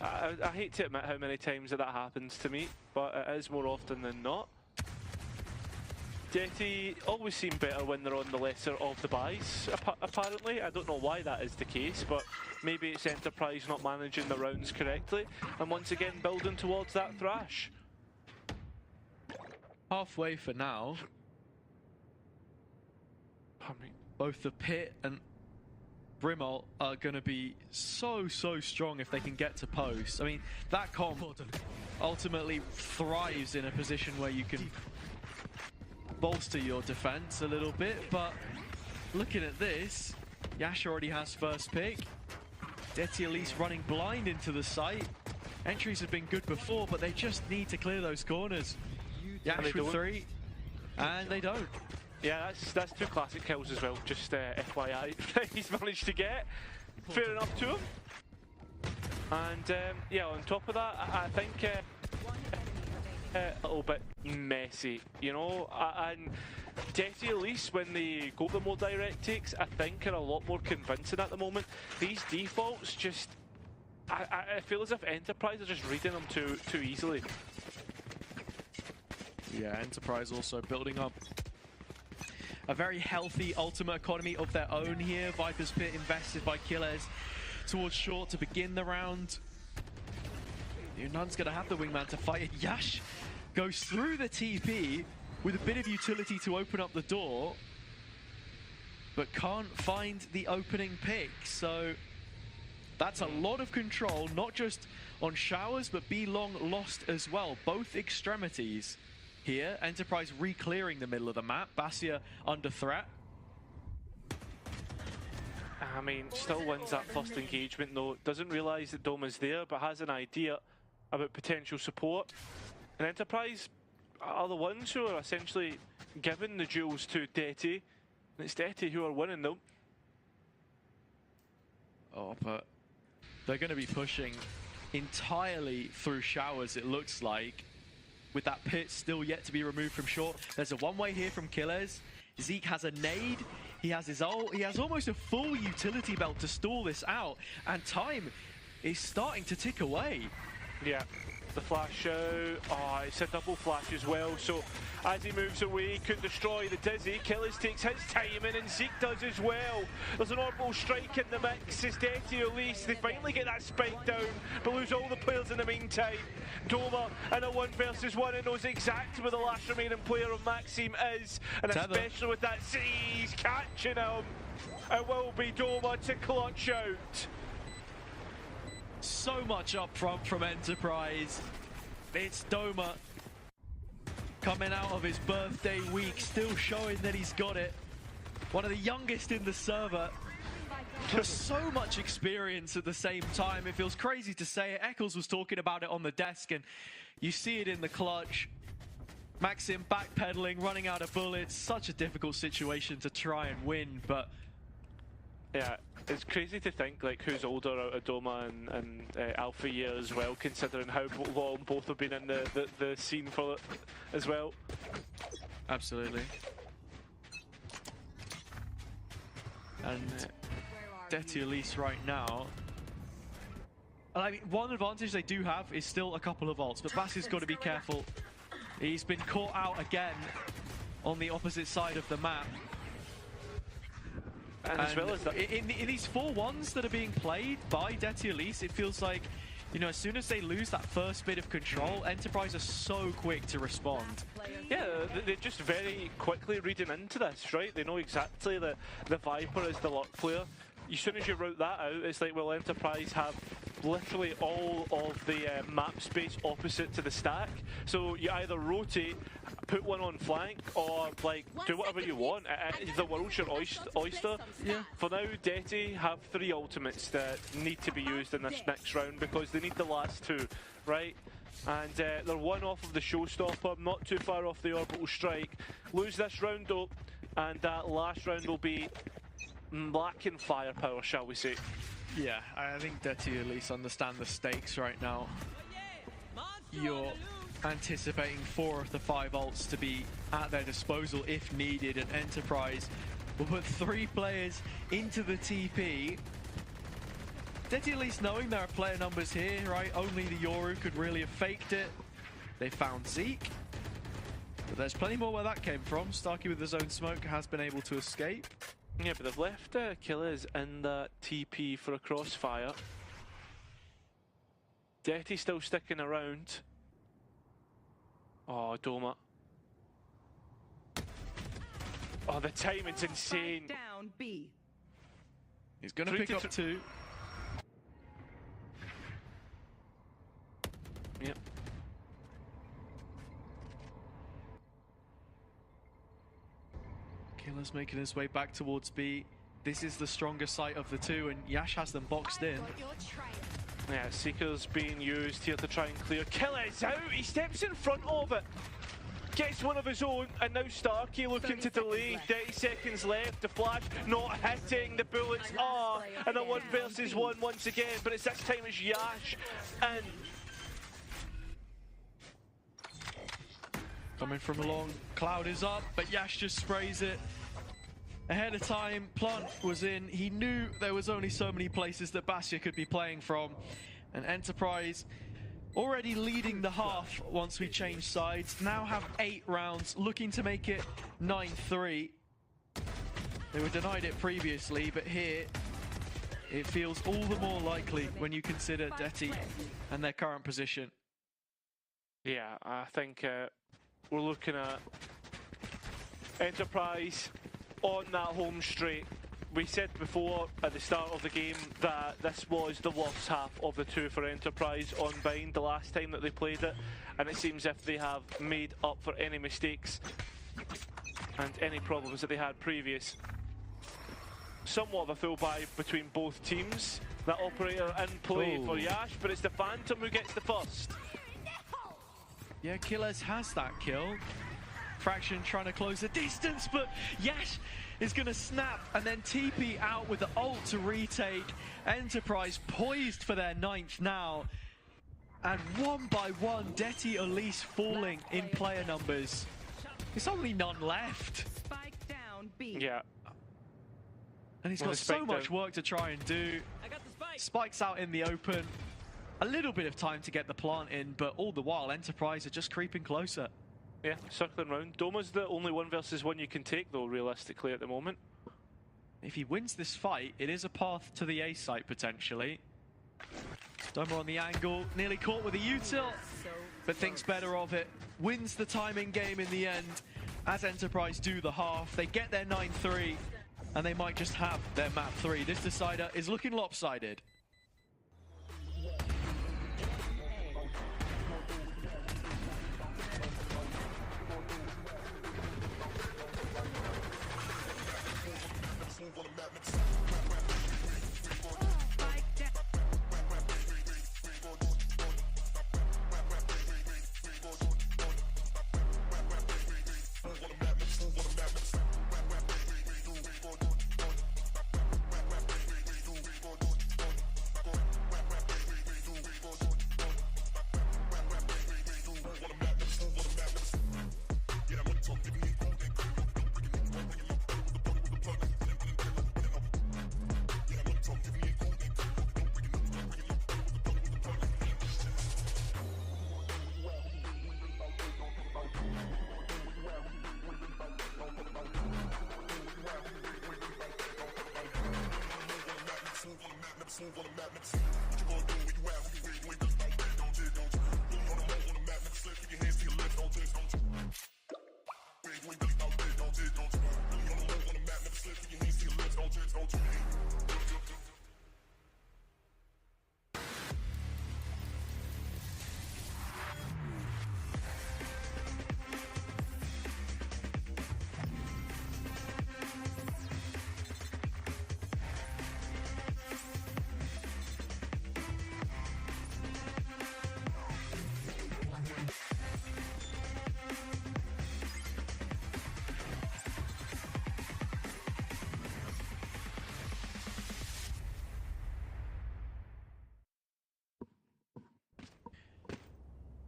I hate to admit how many times that happens to me, but it is more often than not. Detty always seem better when they're on the lesser of the buys, apparently. I don't know why that is the case, but maybe it's Enterprise not managing the rounds correctly, and once again building towards that thrash. Halfway for now. Both the Pit and Brimalt are going to be so strong if they can get to post. I mean, that comp ultimately thrives in a position where you can bolster your defense a little bit, but looking at this, Yash already has first pick. Detty Elise running blind into the site. Entries have been good before, but they just need to clear those corners. Yash with 3, and they don't. Yeah, that's 2 classic kills as well, just FYI, he's managed to get. Fair enough to him. And yeah, on top of that, I think a little bit messy, you know, and Detty Elise, when they go the more direct takes, I think are a lot more convincing at the moment. These defaults just, I feel as if Enterprise are just reading them too easily. Yeah, Enterprise also building up a very healthy ultimate economy of their own here. Viper's Pit invested by Killers towards short to begin the round. Nun's going to have the wingman to fight it. Yash goes through the TP with a bit of utility to open up the door, but can't find the opening pick. So that's a lot of control, not just on Showers, but B Long lost as well. Both extremities here. Enterprise re-clearing the middle of the map. Basia under threat. I mean, still wins that first engagement though. Doesn't realise that Doma's there, but has an idea about potential support. And Enterprise are the ones who are essentially giving the duels to Detty. And it's Detty who are winning them. Oh, but they're going to be pushing entirely through Showers, it looks like. With that Pit still yet to be removed from short. There's a one-way here from Killers. Zeke has a nade. He has his ult. He has almost a full utility belt to stall this out. And time is starting to tick away. Yeah, the flash out. Oh, it's a double flash as well. So as he moves away, he could destroy the Dizzy. Killers takes his timing and Zeke does as well. There's an orbital strike in the mix. It's Detty Elise. They finally get that spike down, but lose all the players in the meantime. Doma in a 1 versus 1 and knows exactly where the last remaining player of Maxime is. And Tether. especially with that Z, he's catching him. It will be Doma to clutch out. So much up front from Enterprise. It's Doma coming out of his birthday week, still showing that he's got it. One of the youngest in the server. Just so much experience at the same time. It feels crazy to say it. Eccles was talking about it on the desk, and you see it in the clutch. Maxim backpedaling, running out of bullets. Such a difficult situation to try and win, but yeah, it's crazy to think like who's older out of Doma and Alpha Year as well, considering how long both have been in the scene for it as well. Absolutely. And Detty Elise right now. I mean, one advantage they do have is still a couple of ults, but Bassi's got to be careful. He's been caught out again on the opposite side of the map. And as well as that, in these 4-1s that are being played by Detty Elise, it feels like, you know, as soon as they lose that first bit of control, Enterprise are so quick to respond. Yeah, they're just very quickly reading into this, right? They know exactly that the Viper is the luck player. As soon as you route that out, it's like, well, Enterprise have literally all of the map space opposite to the stack. So you either rotate, put one on flank, or like do whatever you want. The world's your oyster. Yeah. For now, Detty have 3 ultimates that need to be used in this next round because they need the last 2, right? And they're 1 off of the showstopper, not too far off the orbital strike. Lose this round though, and that last round will be lacking firepower, shall we say. Yeah, I think Detty at least understand the stakes right now. You're anticipating 4 of the 5 ults to be at their disposal if needed, and Enterprise will put 3 players into the TP. Detty at least knowing there are player numbers here, right? Only the Yoru could really have faked it. They found Zeke. But there's plenty more where that came from. Starkey with his own smoke has been able to escape. Yeah, but they've left Killers in the TP for a crossfire. Detty still sticking around. Oh, Doma. Oh, the timing's insane. Down B. He's going to pick up 2. Yep. Killer's making his way back towards B. This is the stronger site of the 2, and Yash has them boxed in. Yeah, Seeker's being used here to try and clear. Killer's out, he steps in front of it. Gets one of his own, and now Starkey looking to delay. 30 seconds left, the flash not hitting, the bullets are, and a 1 versus 1 once again, but it's this time it's Yash, and coming from along, Cloud is up, but Yash just sprays it. Ahead of time, Plant was in. He knew there was only so many places that Bastia could be playing from. And Enterprise already leading the half once we change sides. Now have 8 rounds, looking to make it 9-3. They were denied it previously, but here it feels all the more likely when you consider Detty and their current position. yeah, I think we're looking at Enterprise on that home straight. We said before at the start of the game that this was the worst half of the 2 for Enterprise on Bind the last time that they played it, and it seems if they have made up for any mistakes and any problems that they had previous. Somewhat of a full buy between both teams. That operator in play for Yash, but it's the Phantom who gets the first. Yeah, Killers has that kill. Fraction trying to close the distance, but Yash is going to snap and then TP out with the ult to retake. Enterprise poised for their 9th now. And one by one, Detty Elise falling in player numbers. There's only none left. Spike down B. Yeah. And he's got so much work to try and do. I got the spike. Spike's out in the open. A little bit of time to get the plant in, but all the while, Enterprise are just creeping closer. Yeah, circling round. Doma's the only 1 versus 1 you can take, though, realistically, at the moment. If he wins this fight, it is a path to the A site, potentially. Doma on the angle, nearly caught with a util, but thinks better of it. Wins the timing game in the end, as Enterprise do the half. They get their 9-3, and they might just have their map 3. This decider is looking lopsided.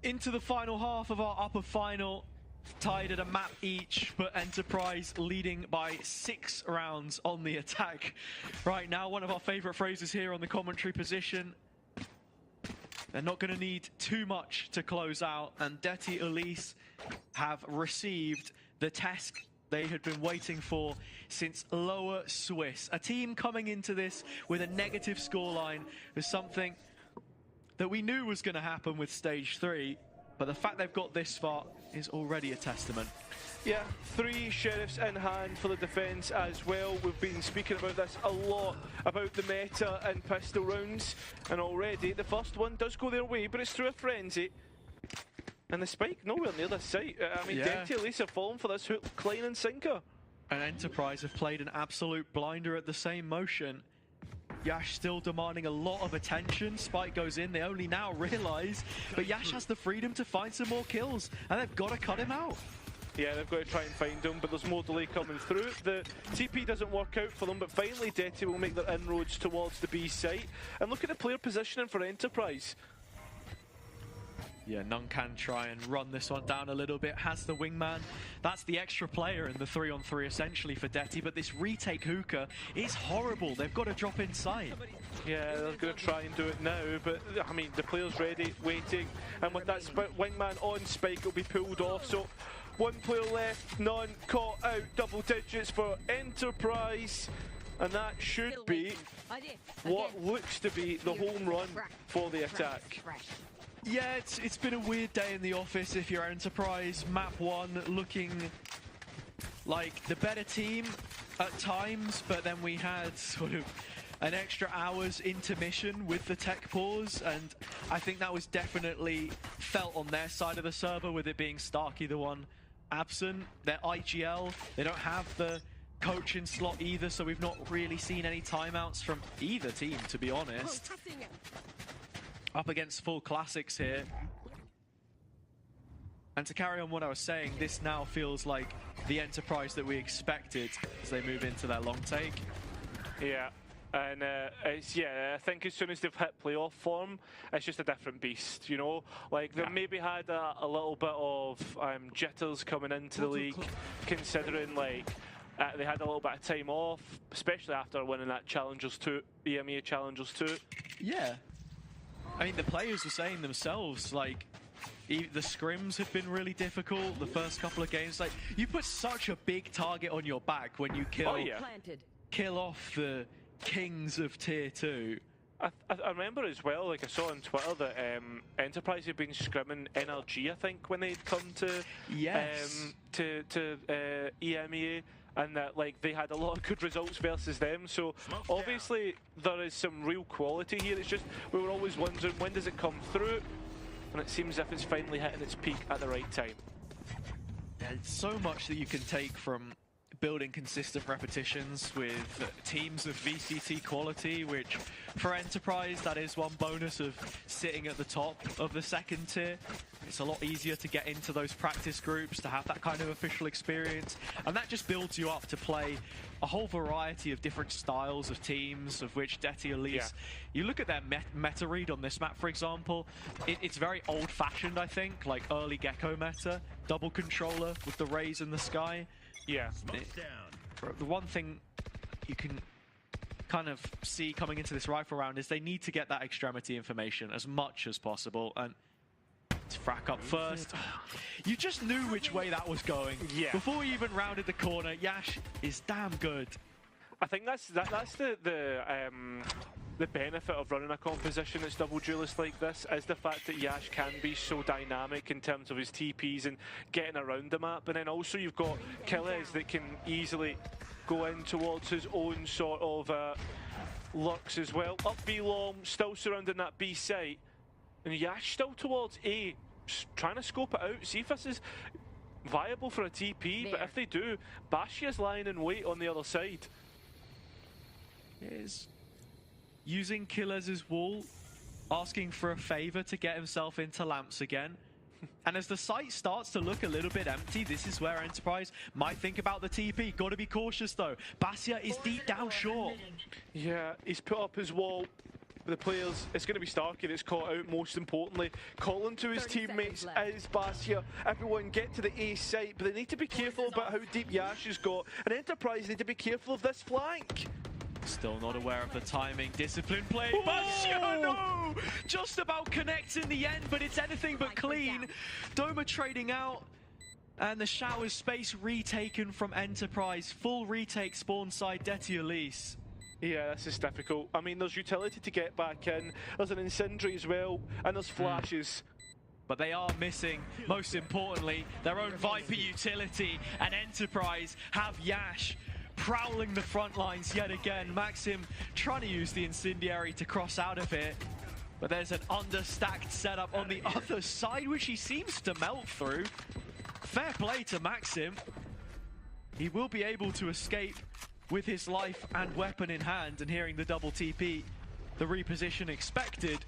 Into the final half of our upper final, tied at a map each, but Enterprise leading by 6 rounds on the attack right now. One of our favorite phrases here on the commentary position. They're not going to need too much to close out, and Deti Elise have received the test they had been waiting for since Lower Swiss. A team coming into this with a negative scoreline was something that we knew was going to happen with Stage 3, but the fact they've got this far is already a testament. Yeah, 3 sheriffs in hand for the defence as well. We've been speaking about this a lot, about the meta and pistol rounds, and already the first one does go their way, but it's through a frenzy. And the spike nowhere near the site. I mean, Deti Elise have fallen for this hook, line and sinker. And Enterprise have played an absolute blinder at the same motion. Yash still demanding a lot of attention. Spike goes in, they only now realise, but Yash has the freedom to find some more kills, and they've got to cut him out. Yeah, they've got to try and find him, but there's more delay coming through. The TP doesn't work out for them, but finally Deti will make their inroads towards the B site. And look at the player positioning for Enterprise. Yeah, None can try and run this one down a little bit. Has the wingman. That's the extra player in the 3-on-3 essentially for Deti, but this retake hookah is horrible. They've got to drop inside. Yeah, they're going to try and do it now, but I mean, the player's ready, waiting, and with that wingman on Spike, it'll be pulled off. So 1 player left, None caught out, double digits for Enterprise, and that should be what looks to be the home run for the attack. Yeah, it's been a weird day in the office if you're Enterprise. Map 1 looking like the better team at times, but then we had sort of an extra hour's intermission with the tech pause, and I think that was definitely felt on their side of the server, with it being Starkey the one absent. They're IGL, they don't have the coaching slot either, so we've not really seen any timeouts from either team, to be honest. Up against full classics here. And to carry on what I was saying, this now feels like the Enterprise that we expected as they move into their long take. Yeah, and I think as soon as they've hit playoff form, it's just a different beast, you know? Like, they maybe had a little bit of jitters coming into the league, considering, like, they had a little bit of time off, especially after winning that Challengers 2, EMEA Challengers 2. Yeah. I mean, the players were saying themselves, like, the scrims have been really difficult, the first couple of games. Like, you put such a big target on your back when you kill off the kings of Tier 2. I remember as well, like I saw on Twitter, that Enterprise had been scrimming NRG, I think, when they'd come to EMEA. And that, like, they had a lot of good results versus them. So obviously there is some real quality here. It's just we were always wondering, when does it come through? And it seems as if it's finally hitting its peak at the right time. There's so much that you can take from building consistent repetitions with teams of VCT quality, which for Enterprise, that is one bonus of sitting at the top of the second tier. It's a lot easier to get into those practice groups, to have that kind of official experience, and that just builds you up to play a whole variety of different styles of teams, of which Deti Elise, you look at their meta read on this map, for example, it's very old-fashioned, I think, like early Gecko meta, double controller with the rays in the sky. Yeah. The one thing you can kind of see coming into this rifle round is they need to get that extremity information as much as possible, and to frack up first. You just knew which way that was going. Yeah. Before you even rounded the corner, Yash is damn good. I think that's the benefit of running a composition that's double duelist like this, is the fact that Yash can be so dynamic in terms of his TPs and getting around the map, and then also you've got Killez that can easily go in towards his own sort of lurks as well. Up B long, still surrounding that B site, and Yash still towards A, trying to scope it out, see if this is viable for a TP, but if they do, Bashia's lying in wait on the other side. Is using Killez's wall, asking for a favor to get himself into lamps again. And as the site starts to look a little bit empty, this is where Enterprise might think about the TP. Got to be cautious though. Basia is deep down short. Yeah, he's put up his wall. The players, it's going to be Starkey that's caught out, most importantly. Calling to his teammates is Basia. Everyone get to the A site, but they need to be careful about how deep Yash has got. And Enterprise need to be careful of this flank. Still not aware of the timing. Discipline play. Bastiano! Just about connects in the end, but it's anything but clean. Doma trading out. And the shower space retaken from Enterprise. Full retake spawn side, Detty Elise. Yeah, this is difficult. I mean, there's utility to get back in. There's an incendiary as well, and there's flashes. But they are missing, most importantly, their own Viper utility. And Enterprise have Yash prowling the front lines yet again. Maxim trying to use the incendiary to cross out of it. But there's an understacked setup on the other side, which he seems to melt through. Fair play to Maxim. He will be able to escape with his life and weapon in hand, and hearing the double TP, the reposition expected.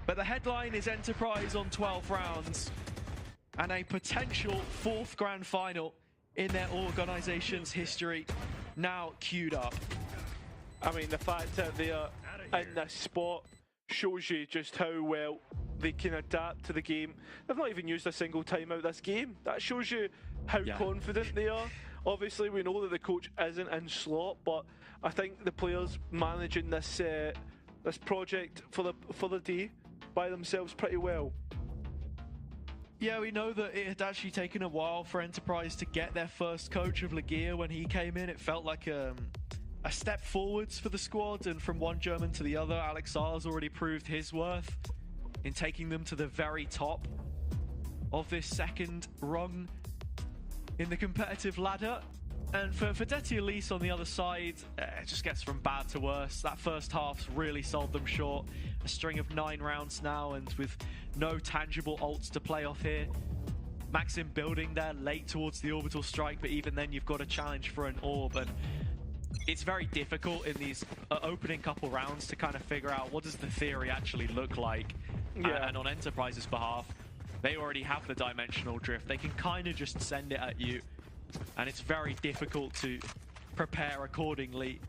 But the headline is Enterprise on 12 rounds and a potential 4th grand final in their organization's history now queued up. I mean, the fact that they are in this spot shows you just how well they can adapt to the game. They've not even used a single timeout this game. That shows you how confident they are. Obviously, we know that the coach isn't in slot, but I think the players managing this this project for the day by themselves pretty well. Yeah, we know that it had actually taken a while for Enterprise to get their first coach of Legear. When he came in, it felt like a step forwards for the squad, and from one German to the other, Alex Saar's already proved his worth in taking them to the very top of this second rung in the competitive ladder. And for Detty Elise on the other side, it just gets from bad to worse. That first half's really sold them short. A string of 9 rounds now, and with no tangible ults to play off here. Maxim building there late towards the orbital strike, but even then you've got a challenge for an orb, and it's very difficult in these opening couple rounds to kind of figure out what does the theory actually look like. And on Enterprise's behalf, they already have the dimensional drift. They can kind of just send it at you, and it's very difficult to prepare accordingly.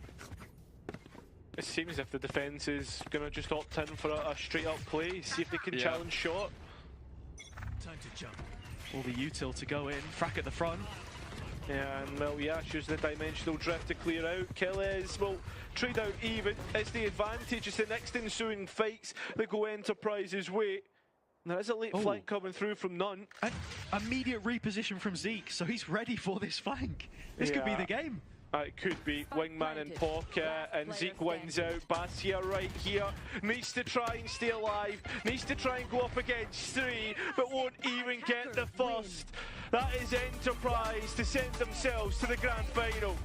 It seems as if the defense is going to just opt in for a straight up play, see if they can challenge shot. Time to jump. All the util to go in, frack at the front. Yeah, and well, Yash uses the dimensional drift to clear out. Killez will trade out even. It's the advantage, it's the next ensuing fights that go Enterprise's way. There is a late flank coming through from Nunn. An immediate reposition from Zeke, so he's ready for this flank. This could be the game. It could be Wingman in pocket, and Zeke wins out. Bastia right here, needs to try and stay alive, needs to try and go up against 3, but won't even get the first. That is Enterprise to send themselves to the grand final.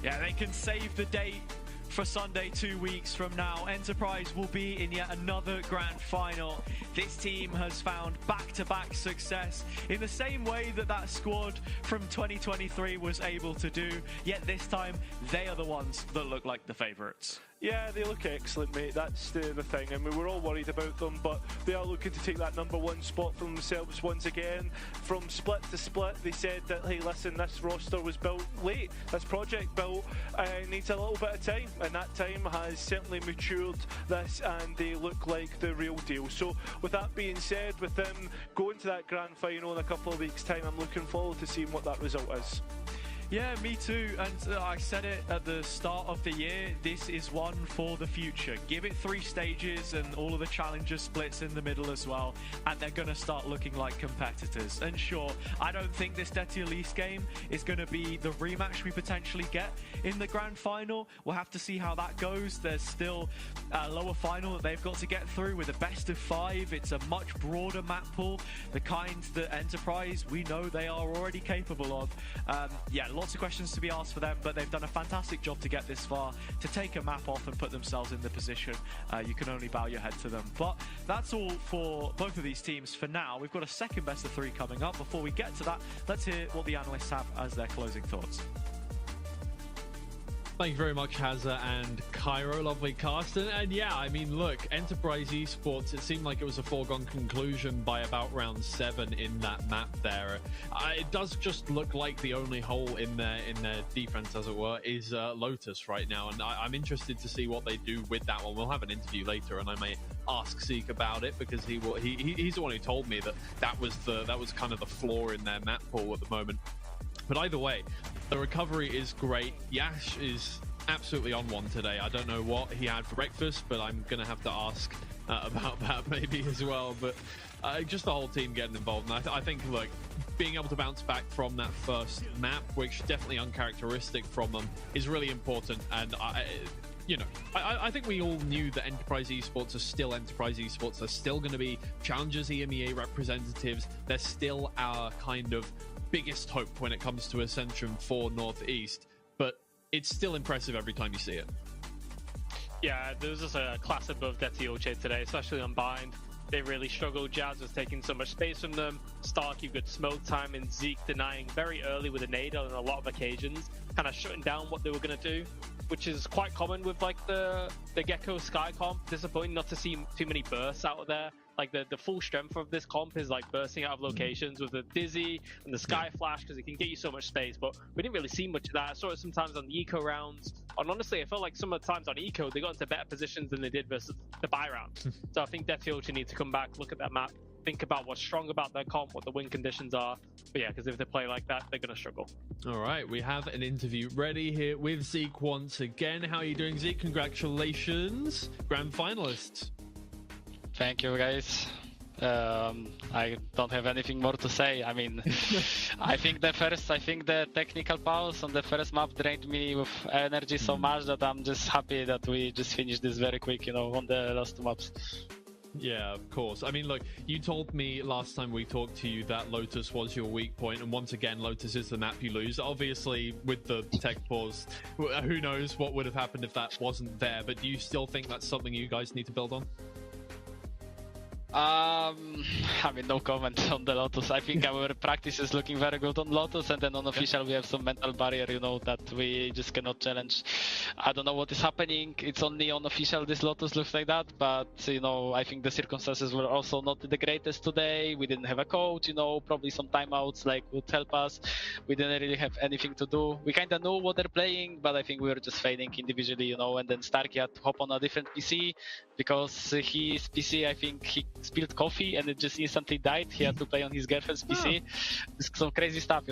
Yeah, they can save the date for Sunday 2 weeks from now. Enterprise will be in yet another grand final. This team has found back-to-back success in the same way that that squad from 2023 was able to do, yet this time they are the ones that look like the favourites. Yeah, they look excellent, mate. That's the thing. I mean, we're all worried about them, but they are looking to take that #1 spot for themselves once again. From split to split, they said that, hey, listen, this roster was built late. This project built needs a little bit of time, and that time has certainly matured this, and they look like the real deal. So, with that being said, with them going to that grand final in a couple of weeks' time, I'm looking forward to seeing what that result is. Yeah, me too, and I said it at the start of the year, this is one for the future. Give it 3 stages and all of the challenger splits in the middle as well, and they're going to start looking like competitors. And sure, I don't think this Detty Elise game is going to be the rematch we potentially get in the grand final. We'll have to see how that goes. There's still a lower final that they've got to get through with a best of 5. It's a much broader map pool, the kind that Enterprise, we know they are already capable of. Yeah, lots of questions to be asked for them, but they've done a fantastic job to get this far, to take a map off and put themselves in the position. You can only bow your head to them. But that's all for both of these teams for now. We've got a second best of 3 coming up. Before we get to that, let's hear what the analysts have as their closing thoughts. Thank you very much, Hazza and Cairo. Lovely cast. And yeah, I mean, look, Enterprise Esports, it seemed like it was a foregone conclusion by about round 7 in that map there. It does just look like the only hole in their defense, as it were, is Lotus right now. And I'm interested to see what they do with that one. We'll have an interview later, and I may ask Zeke about it, because he's the one who told me that was kind of the flaw in their map pool at the moment. But either way, the recovery is great. Yash is absolutely on one today. I don't know what he had for breakfast, but I'm gonna have to ask about that maybe as well. But just the whole team getting involved, and I think, look, being able to bounce back from that first map, which definitely uncharacteristic from them, is really important. And I think we all knew that Enterprise Esports are still Enterprise Esports. They're still going to be Challengers EMEA representatives. They're still our kind of biggest hope when it comes to Ascension for Northeast. But it's still impressive every time you see it. Yeah, there was just a class above Detioche today, especially on Bind. They really struggled. Jazz was taking so much space from them. Stark, you've got smoke time, and Zeke denying very early with a nade on a lot of occasions, kind of shutting down what they were going to do, which is quite common with like the Gecko Sky comp. Disappointing not to see too many bursts out of there. Like the full strength of this comp is like bursting out of locations with the Dizzy and the Sky Flash, because it can get you so much space, but we didn't really see much of that. I saw it sometimes on the eco rounds, and honestly I felt like some of the times on eco they got into better positions than they did versus the buy rounds. So I think Detioche need to come back, look at that map, think about what's strong about their comp, what the win conditions are. But yeah, because if they play like that, they're going to struggle. All right, we have an interview ready here with Zeke once again. How are you doing, Zeke? Congratulations, grand finalists. Thank you, guys. I don't have anything more to say. I mean, I think the technical pause on the first map drained me with energy so much that I'm just happy that we just finished this very quick, on the last two maps. Yeah, of course. I mean, look, you told me last time we talked to you that Lotus was your weak point, and once again, Lotus is the map you lose. Obviously, with the tech pause, who knows what would have happened if that wasn't there, but do you still think that's something you guys need to build on? I mean, no comment on the Lotus. I think our practice is looking very good on Lotus, and then on official we have some mental barrier, that we just cannot challenge. I don't know what is happening. It's only on official this Lotus looks like that, but I think the circumstances were also not the greatest today. We didn't have a coach, probably some timeouts would help us. We didn't really have anything to do. We kind of knew what they're playing, but I think we were just failing individually, and then Starky had to hop on a different PC because his PC, I think he spilled coffee and it just instantly died. He had to play on his girlfriend's PC. Just some crazy stuff,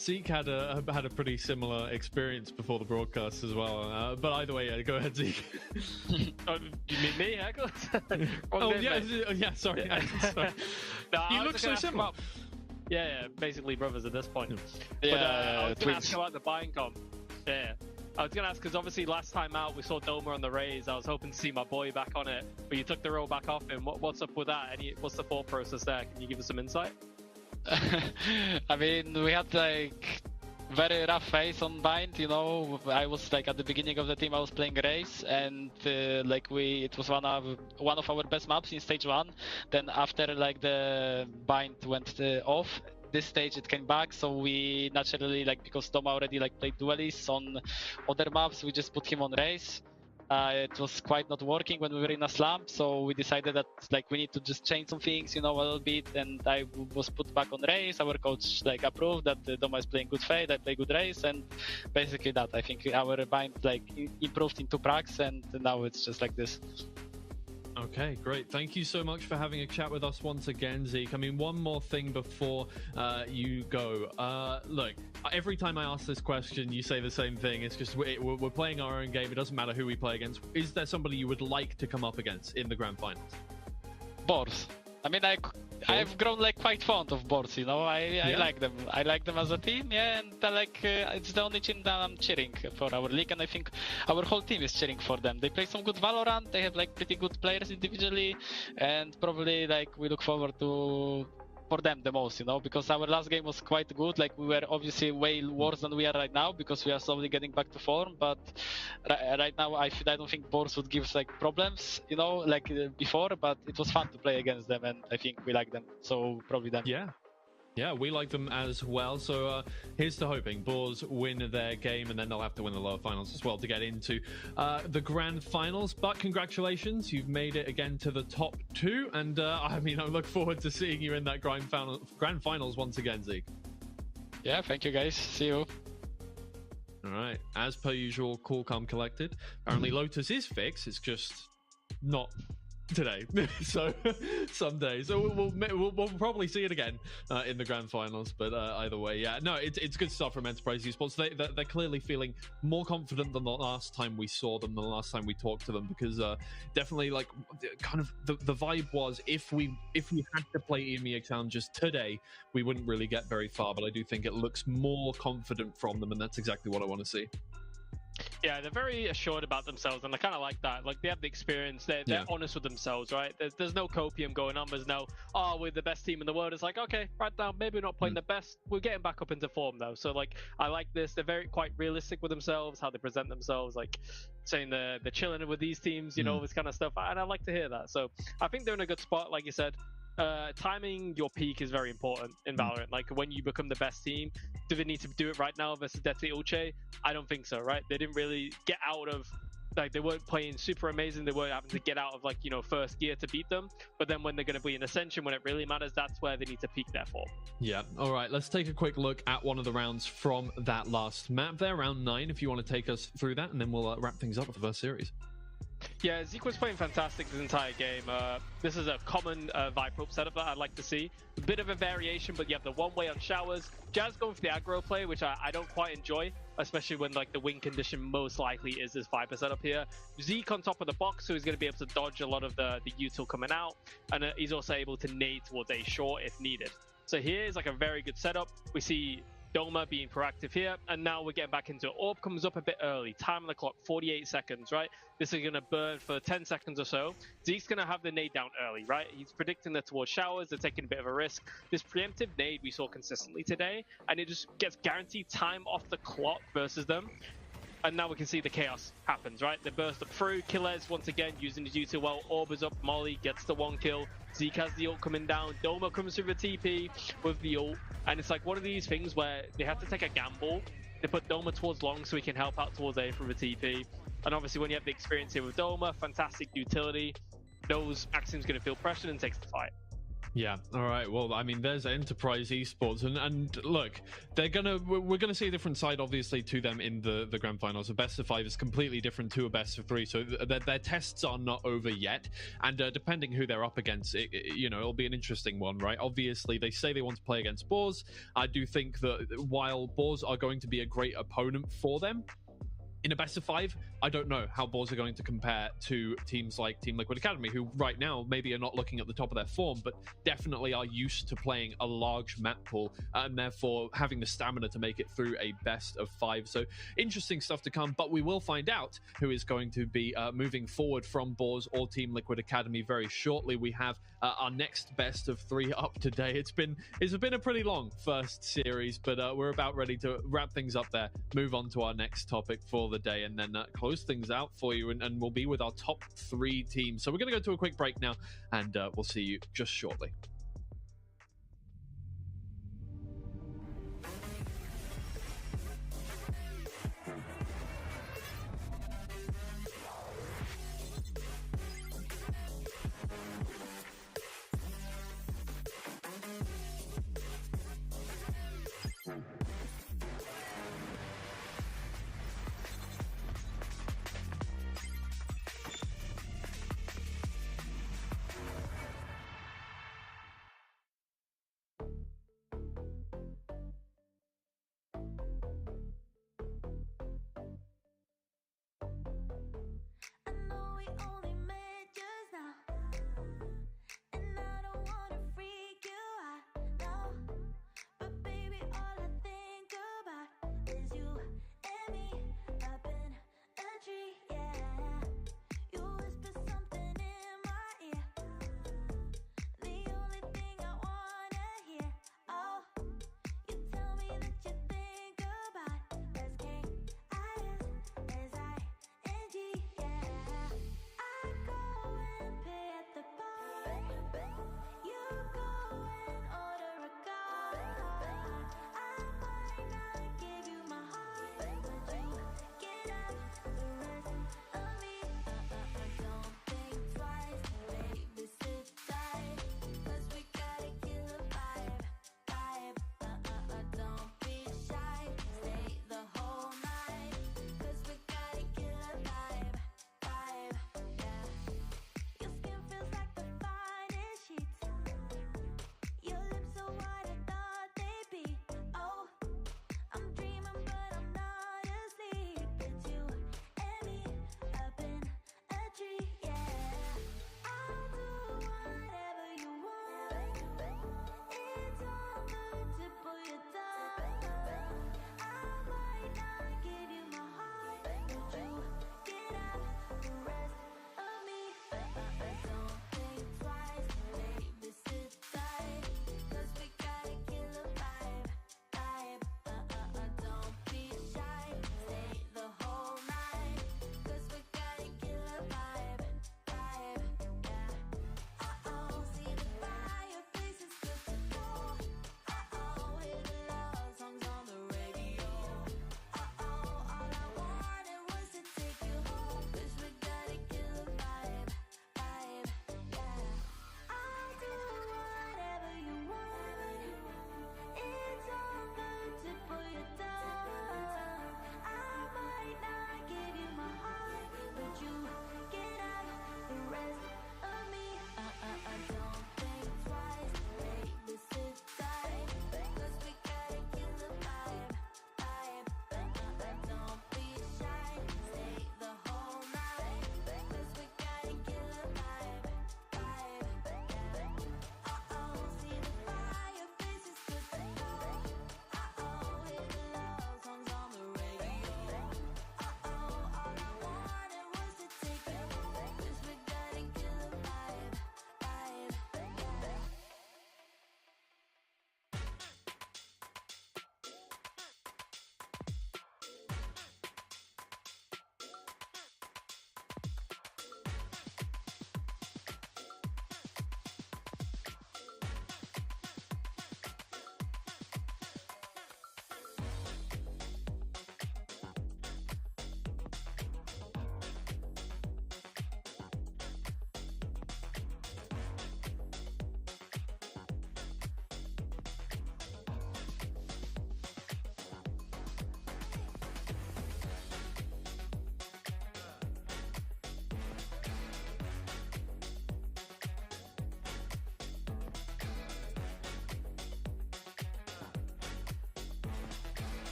Zeke had a pretty similar experience before the broadcast as well. But either way, go ahead, Zeke. Oh, you mean me, Heckles? Yeah, sorry. Sorry. No, you look so similar. Yeah, basically brothers at this point. Yeah, But I was going to ask about the buying comp. Yeah. I was going to ask, because obviously last time out we saw Doma on the Rays. I was hoping to see my boy back on it, but you took the role back off him. What's up with that? What's the thought process there? Can you give us some insight? I mean, we had very rough phase on Bind, I was at the beginning of the team I was playing Race, and it was one of our best maps in stage 1. Then after the Bind went off, this stage it came back, so we naturally because Doma already played duelists on other maps, we just put him on Race. It was quite not working when we were in a slump, so we decided that we need to just change some things, a little bit, and I was put back on Race. Our coach approved that Doma is playing good Fade, I play good Race, and basically that. I think our bind improved into prax, and now it's just like this. Okay, great. Thank you so much for having a chat with us once again, Zeke. I mean, one more thing before you go. Look, every time I ask this question, you say the same thing. It's just we're playing our own game. It doesn't matter who we play against. Is there somebody you would like to come up against in the grand finals? Boars. I mean, I've grown quite fond of Boars, I like them. I like them as a team, yeah, and it's the only team that I'm cheering for our league, and I think our whole team is cheering for them. They play some good Valorant, they have pretty good players individually, and probably we look forward to for them the most, because our last game was quite good. We were obviously way worse than we are right now because we are slowly getting back to form, but right now I don't think Boars would give problems, before, but it was fun to play against them, and I think we like them, so probably them. Yeah, we like them as well. So here's to hoping Boars win their game, and then they'll have to win the lower finals as well to get into the grand finals. But congratulations, you've made it again to the top 2, and I look forward to seeing you in that grand finals once again, Zeke. Yeah, thank you guys. See you. All right, as per usual, cool, calm, collected. Apparently Lotus is fixed. It's just not today. So someday, so we'll probably see it again in the grand finals. But either way, yeah, no, it's good stuff from Enterprise Esports. They're clearly feeling more confident than the last time we saw them, than the last time we talked to them, because definitely, like, kind of the vibe was if we had to play EMEA challenges today, we wouldn't really get very far. But I do think it looks more confident from them, and that's exactly what I want to see. Yeah, they're very assured about themselves, and I kind of like that. Like, they have the experience, they're honest with themselves, right? There's no copium going on. There's no, oh, we're the best team in the world. It's like, okay, right now, maybe we're not playing the best. We're getting back up into form, though. So, like, I like this. They're quite realistic with themselves, how they present themselves, like saying they're chilling with these teams, you know, this kind of stuff. And I like to hear that. So I think they're in a good spot, like you said. Timing your peak is very important in Valorant. Like, when you become the best team, do they need to do it right now versus Deti Ulche? I don't think so, right? They didn't really get out of, like, they weren't playing super amazing. They weren't having to get out of, like, you know, first gear to beat them. But then when they're going to be in Ascension, when it really matters, that's where they need to peak their form. Yeah. All right, let's take a quick look at one of the rounds from that last map there, round 9, if you want to take us through that, and then we'll wrap things up with the first series. Yeah, Zeke was playing fantastic this entire game. This is a common Viper up setup that I'd like to see. A bit of a variation, but you have the one-way on showers. Jazz going for the aggro play, which I don't quite enjoy, especially when, like, the win condition most likely is this Viper setup here. Zeke on top of the box, so he's going to be able to dodge a lot of the util coming out, and he's also able to nade towards A short if needed. So here is, like, a very good setup. We see Doma being proactive here, and now we're getting back into it. Orb comes up a bit early. Time on the clock, 48 seconds, right? This is going to burn for 10 seconds or so. Zeke's going to have the nade down early, right? He's predicting that towards showers. They're taking a bit of a risk. This preemptive nade we saw consistently today, and it just gets guaranteed time off the clock versus them. And now we can see the chaos happens, right? They burst up through. Killez, once again, using his util well. Orb is up. Molly gets the 1 kill. Zeke has the ult coming down. Doma comes through the TP with the ult. And it's like one of these things where they have to take a gamble. They put Doma towards long so he can help out towards A from the TP. And obviously when you have the experience here with Doma, fantastic utility, knows Maxim's going to feel pressured and takes the fight. Yeah. All right. Well, I mean, there's Enterprise Esports, and look, we're gonna see a different side, obviously, to them in the grand finals. A best of 5 is completely different to a best of 3, so their tests are not over yet. And depending who they're up against, it'll be an interesting one, right? Obviously, they say they want to play against Boars. I do think that while Boars are going to be a great opponent for them, in a best of 5, I don't know how Boars are going to compare to teams like Team Liquid Academy, who right now maybe are not looking at the top of their form, but definitely are used to playing a large map pool and therefore having the stamina to make it through a best of 5. So interesting stuff to come, but we will find out who is going to be moving forward from Boars or Team Liquid Academy very shortly. We have our next best of 3 up today. It's been a pretty long first series, but we're about ready to wrap things up there, move on to our next topic for the day, and then close things out for you, and we'll be with our top 3 teams. So we're going to go to a quick break now, and we'll see you just shortly.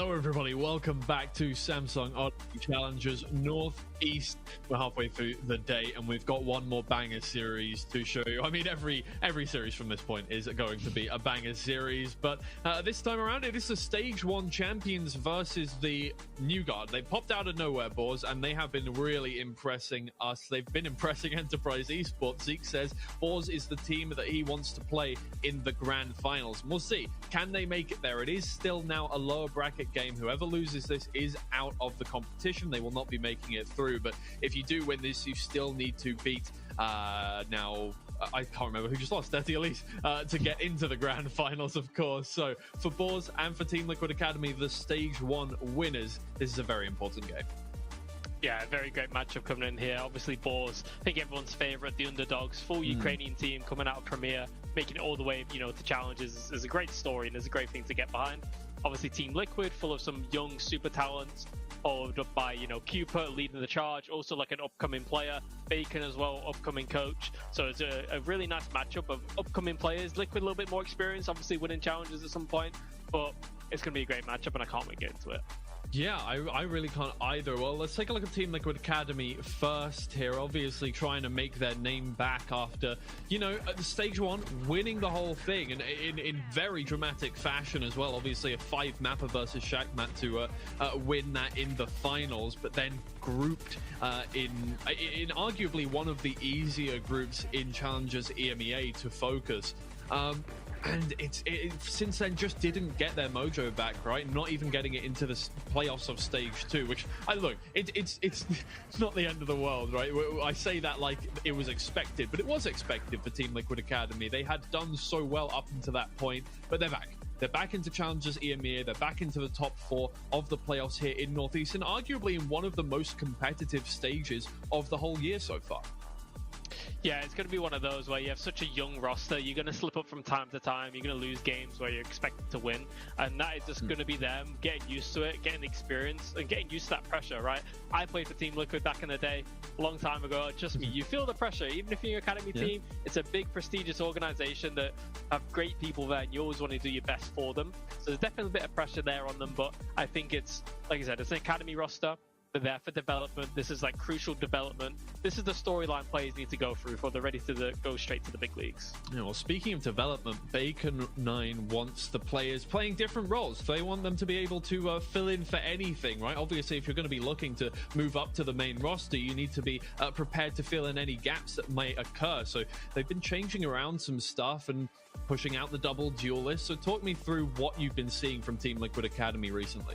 Hello everybody, welcome back to Samsung Odyssey Challengers Northeast. We're halfway through the day and we've got one more banger series to show you. I mean, every series from this point is going to be a banger series, but this time around it is the Stage 1 champions versus the New Guard. They popped out of nowhere, Boars, and they have been really impressing us. They've been impressing Enterprise Esports. Zeke says Boars is the team that he wants to play in the grand finals. We'll see. Can they make it there? It is still now a lower bracket game. Whoever loses this is out of the competition. They will not be making it through, but if you do win this, you still need to beat now I can't remember who just lost, Dirty Elise, to get into the grand finals, of course. So for Boars and for Team Liquid Academy, the Stage 1 winners, this is a very important game. Yeah, very great matchup coming in here. Obviously, Boars, I think everyone's favorite, the underdogs, full Ukrainian team coming out of Premier, making it all the way, to challenges is a great story and is a great thing to get behind. Obviously, Team Liquid, full of some young super talents, followed up by, Cooper leading the charge, also like an upcoming player, Bacon as well, upcoming coach. So it's a really nice matchup of upcoming players. Liquid a little bit more experience, obviously winning challenges at some point, but it's going to be a great matchup and I can't wait to get into it. Yeah, I really can't either. Well, let's take a look at Team Liquid Academy first here. Obviously trying to make their name back after, at the Stage 1, winning the whole thing and in very dramatic fashion as well. Obviously a 5-mapper versus Shackmat to win that in the finals, but then grouped in arguably one of the easier groups in Challengers EMEA to focus. And it since then just didn't get their mojo back, right? Not even getting it into the playoffs of Stage 2, which it's not the end of the world, right? I say that like it was expected, but it was expected for Team Liquid Academy. They had done so well up until that point, but they're back. They're back into Challengers EMEA. They're back into the top 4 of the playoffs here in Northeast, and arguably in one of the most competitive stages of the whole year so far. Yeah, it's going to be one of those where you have such a young roster, you're going to slip up from time to time, you're going to lose games where you're expected to win, and that is just going to be them getting used to it, getting experience, and getting used to that pressure, right? I played for Team Liquid back in the day, a long time ago. Trust me, you feel the pressure, even if you're an academy team. It's a big, prestigious organization that have great people there, and you always want to do your best for them. So there's definitely a bit of pressure there on them, but I think it's, like I said, it's an academy roster. They're there for development. This is like crucial development. This is the storyline players need to go through before they're ready to go straight to the big leagues. Yeah, well, speaking of development, Bacon9 wants the players playing different roles. They want them to be able to fill in for anything, right? Obviously, if you're going to be looking to move up to the main roster, you need to be prepared to fill in any gaps that may occur. So they've been changing around some stuff and pushing out the double duelist. So talk me through what you've been seeing from Team Liquid Academy recently.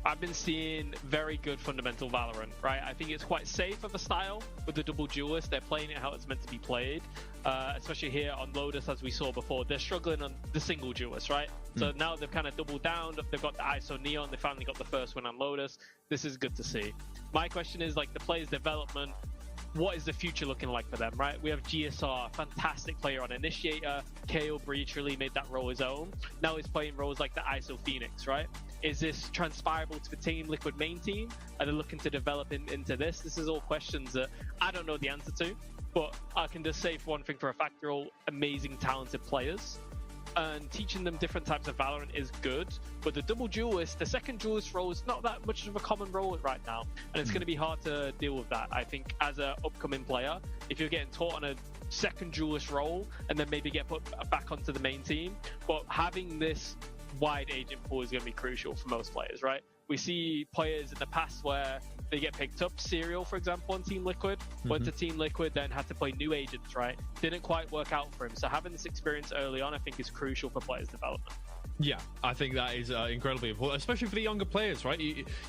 I've been seeing very good fundamental Valorant, right? I think it's quite safe of a style with the double duelist. They're playing it how it's meant to be played, especially here on Lotus, as we saw before. They're struggling on the single duelist, right? So now they've kind of doubled down. They've got the ISO Neon. They finally got the first win on Lotus. This is good to see. My question is, like, the players' development, what is the future looking like for them, right? We have GSR, fantastic player on Initiator. KO Breach really made that role his own. Now he's playing roles like the ISO Phoenix, right? Is this transferable to the Team Liquid main team? Are they looking to develop into this? This is all questions that I don't know the answer to, but I can just say for one thing for a fact, they're all amazing, talented players. And teaching them different types of Valorant is good, but the double duelist, the second duelist role is not that much of a common role right now, and it's going to be hard to deal with that. I think as an upcoming player, if you're getting taught on a second duelist role and then maybe get put back onto the main team, but having this wide agent pool is going to be crucial for most players, right? We see players in the past where they get picked up. Serial, for example, on Team Liquid, went to Team Liquid, then had to play new agents, right? Didn't quite work out for him. So having this experience early on, I think, is crucial for players' development. Yeah, I think that is incredibly important, especially for the younger players, right?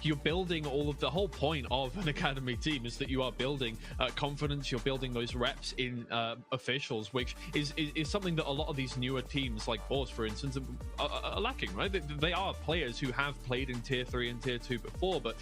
You're building the whole point of an academy team is that you are building confidence, you're building those reps in officials, which is something that a lot of these newer teams, like Boars, for instance, are lacking, right? They are players who have played in Tier 3 and Tier 2 before, but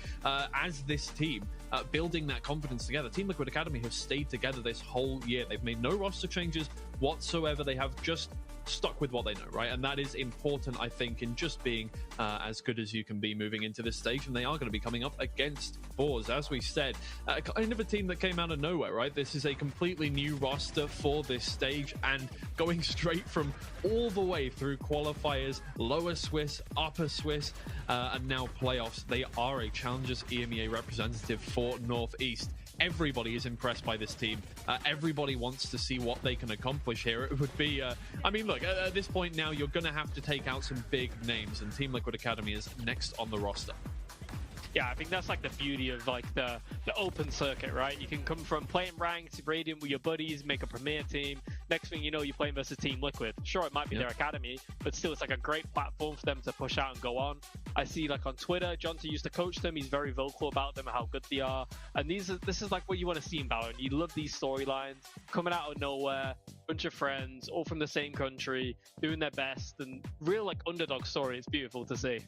as this team, building that confidence together, Team Liquid Academy have stayed together this whole year. They've made no roster changes whatsoever. They have just stuck with what they know, right? And that is important, I think, in just being as good as you can be moving into this stage. And they are going to be coming up against Boars, as we said, kind of a team that came out of nowhere, right? This is a completely new roster for this stage, and going straight from all the way through qualifiers, lower Swiss, upper Swiss, and now playoffs. They are a Challengers EMEA representative for Northeast. Everybody is impressed by this team. Everybody wants to see what they can accomplish here. It would be, I mean, look, at this point now, you're going to have to take out some big names, and Team Liquid Academy is next on the roster. Yeah, I think that's like the beauty of like the open circuit, right? You can come from playing ranked, raiding with your buddies, make a premier team. Next thing you know, you're playing versus Team Liquid. Sure, it might be their academy, but still it's like a great platform for them to push out and go on. I see like on Twitter, Jonty used to coach them. He's very vocal about them, how good they are. And this is like what you want to see in Valorant. You love these storylines coming out of nowhere, bunch of friends, all from the same country, doing their best, and real like underdog story. It's beautiful to see.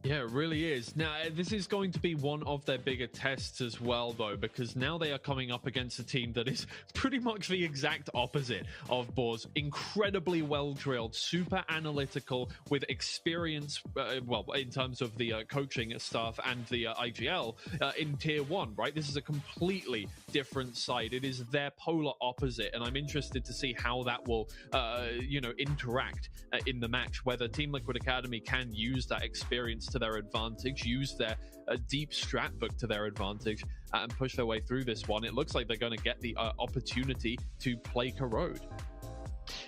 Yeah, it really is. Now, this is going to be one of their bigger tests as well, though, because now they are coming up against a team that is pretty much the exact opposite of Boars. Incredibly well-drilled, super analytical, with experience, well, in terms of the coaching staff and the IGL in Tier 1, right? This is a completely different side. It is their polar opposite, and I'm interested to see how that will, interact in the match, whether Team Liquid Academy can use that experience to their advantage, use their deep strat book to their advantage, and push their way through this one. It looks like they're going to get the opportunity to play Corrode.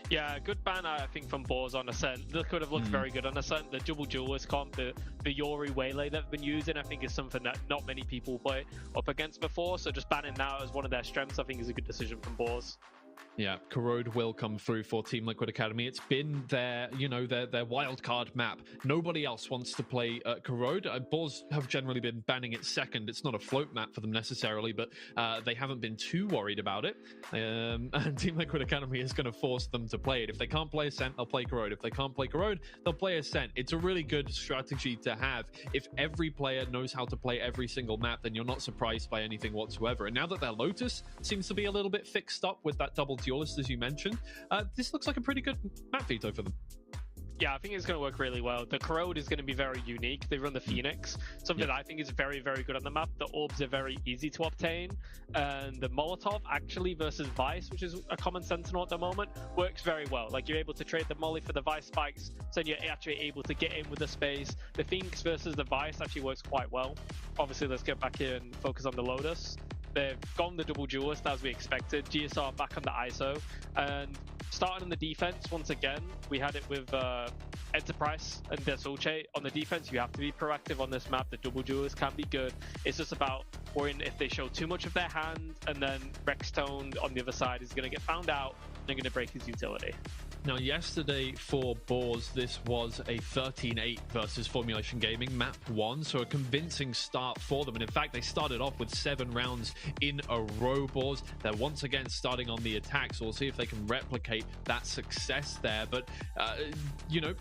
Yeah, good ban, I think, from Boars on Ascent. They could have looked very good on Ascent. The double duelist comp, the Yori Waylay they've been using, I think is something that not many people play up against before. So just banning that as one of their strengths, I think, is a good decision from Boars. Yeah, Corrode will come through for Team Liquid Academy. It's been their wildcard map. Nobody else wants to play Corrode. Boars have generally been banning it second. It's not a float map for them necessarily, but they haven't been too worried about it. And Team Liquid Academy is going to force them to play it. If they can't play Ascent, they'll play Corrode. If they can't play Corrode, they'll play Ascent. It's a really good strategy to have. If every player knows how to play every single map, then you're not surprised by anything whatsoever. And now that their Lotus seems to be a little bit fixed up with that double duelist, as you mentioned, this looks like a pretty good map veto for them. Yeah, I think it's going to work really well. The Corrode is going to be very unique. They run the Phoenix, something that I think is very, very good on the map. The orbs are very easy to obtain. And the Molotov, actually, versus Vice, which is a common Sentinel at the moment, works very well. Like, you're able to trade the Molly for the Vice spikes, so you're actually able to get in with the space. The Phoenix versus the Vice actually works quite well. Obviously, let's get back here and focus on the Lotus. They've gone the double duelist as we expected. GSR back on the ISO, and starting on the defense once again. We had it with Enterprise and Desulce. On the defense, you have to be proactive on this map. The double duelist can be good. It's just about worrying if they show too much of their hand, and then Rextone on the other side is going to get found out. They're going to break his utility. Now, yesterday for Boars, this was a 13-8 versus Formulation Gaming, map 1, so a convincing start for them. And in fact, they started off with 7 rounds in a row, Boars. They're once again starting on the attack, so we'll see if they can replicate that success there. But,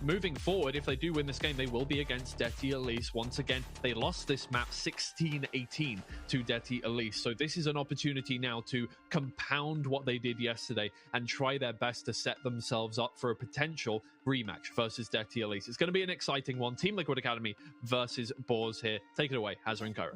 moving forward, if they do win this game, they will be against Deti Elise. Once again, they lost this map 16-18 to Deti Elise. So this is an opportunity now to compound what they did yesterday and try their best to set themselves up for a potential rematch versus Deti Elise. It's going to be an exciting one. Team Liquid Academy versus Boars here. Take it away, Hazard and Cairo.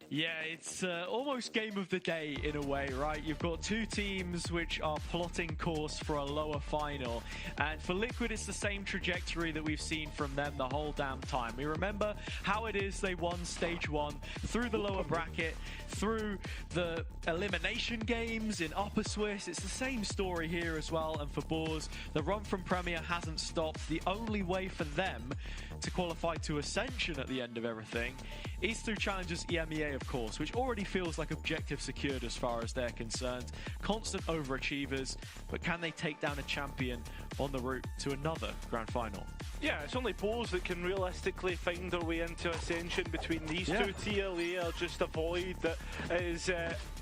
Yeah, it's almost game of the day in a way, right? You've got two teams which are plotting course for a lower final. And for Liquid, it's the same trajectory that we've seen from them the whole damn time. We remember how it is they won stage 1 through the lower bracket, through the elimination games in Upper Swiss. It's the same story here as well. And for Boars, the run from Premier hasn't stopped. The only way for them to qualify to Ascension at the end of everything is through Challengers EMEA, of course, which already feels like objective secured as far as they're concerned. Constant overachievers, but can they take down a champion on the route to another grand final? Yeah, it's only Boars that can realistically find their way into Ascension between these two. TLA are just a void that is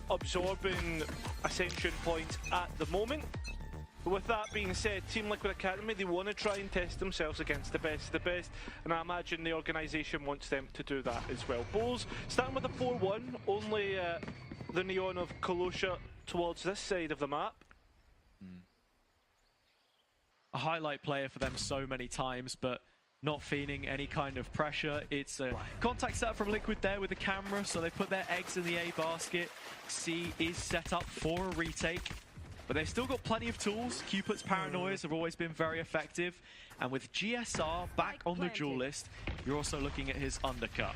absorbing Ascension points at the moment. With that being said, Team Liquid Academy, they want to try and test themselves against the best of the best, and I imagine the organisation wants them to do that as well. Boars starting with a 4-1, only the neon of Kolosha towards this side of the map. a highlight player for them so many times, but not feeling any kind of pressure. It's a contact setup from Liquid there with the camera, so they put their eggs in the A basket. C is set up for a retake, but they've still got plenty of tools. Cupid's paranoias have always been very effective, and with GSR back on the duel list, you're also looking at his undercut.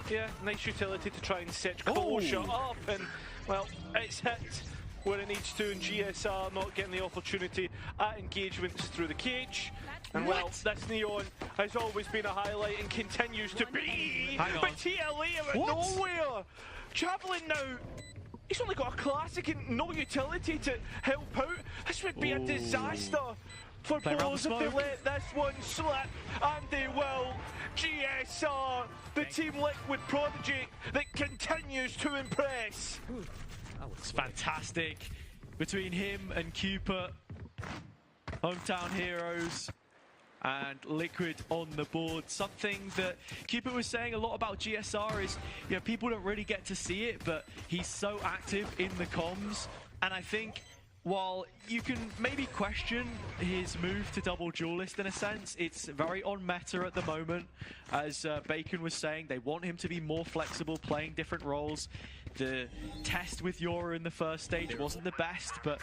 Yeah, nice utility to try and set Closure up, and well, it's hit where it needs to, and GSR not getting the opportunity at engagements through the cage. And well, this Neon has always been a highlight and continues to be. But TLE are out of nowhere. Traveling now. He's only got a classic and no utility to help out. This would be a disaster for Bulls if they let this one slip, and they will. GSR, the Team Liquid prodigy that continues to impress. It's fantastic between him and Cupid. Hometown heroes and Liquid on the board. Something that Cupid was saying a lot about GSR is, you know, people don't really get to see it, but he's so active in the comms. And I think while you can maybe question his move to double duelist in a sense, it's very on meta at the moment. As Bacon was saying, they want him to be more flexible, playing different roles. The test with Yora in the first stage wasn't the best, but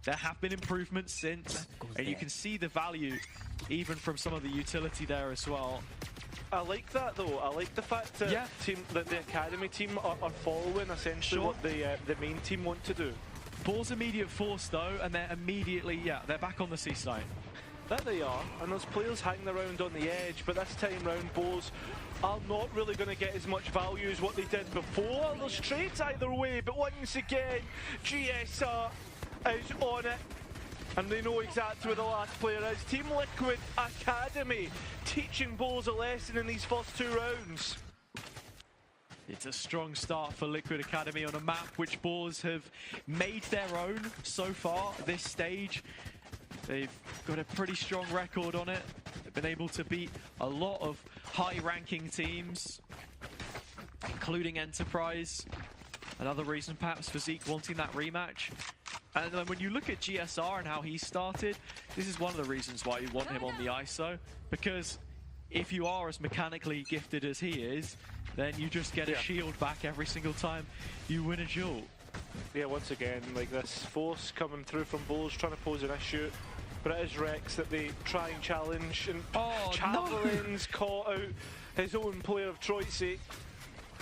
there have been improvements since, and you can see the value even from some of the utility there as well. I like that though. I like the fact that, that the academy team are following essentially what the main team want to do. Ball's immediate force though, and they're immediately, they're back on the C side. That they are, and there's players hanging around on the edge, but this time round Bulls are not really going to get as much value as what they did before. There's trades either way, but once again, GSR is on it, and they know exactly where the last player is. Team Liquid Academy teaching Bulls a lesson in these first 2 rounds. It's a strong start for Liquid Academy on a map which Bulls have made their own so far this stage. They've got a pretty strong record on it. They've been able to beat a lot of high-ranking teams, including Enterprise. Another reason perhaps for Zeke wanting that rematch. And then when you look at GSR and how he started, this is one of the reasons why you want him on the ISO. Because if you are as mechanically gifted as he is, then you just get a shield back every single time you win a duel. Yeah, once again, like this force coming through from Bulls trying to pose an issue. But it is Rex that they try and challenge, and Javelin's caught out his own player of Troitsy.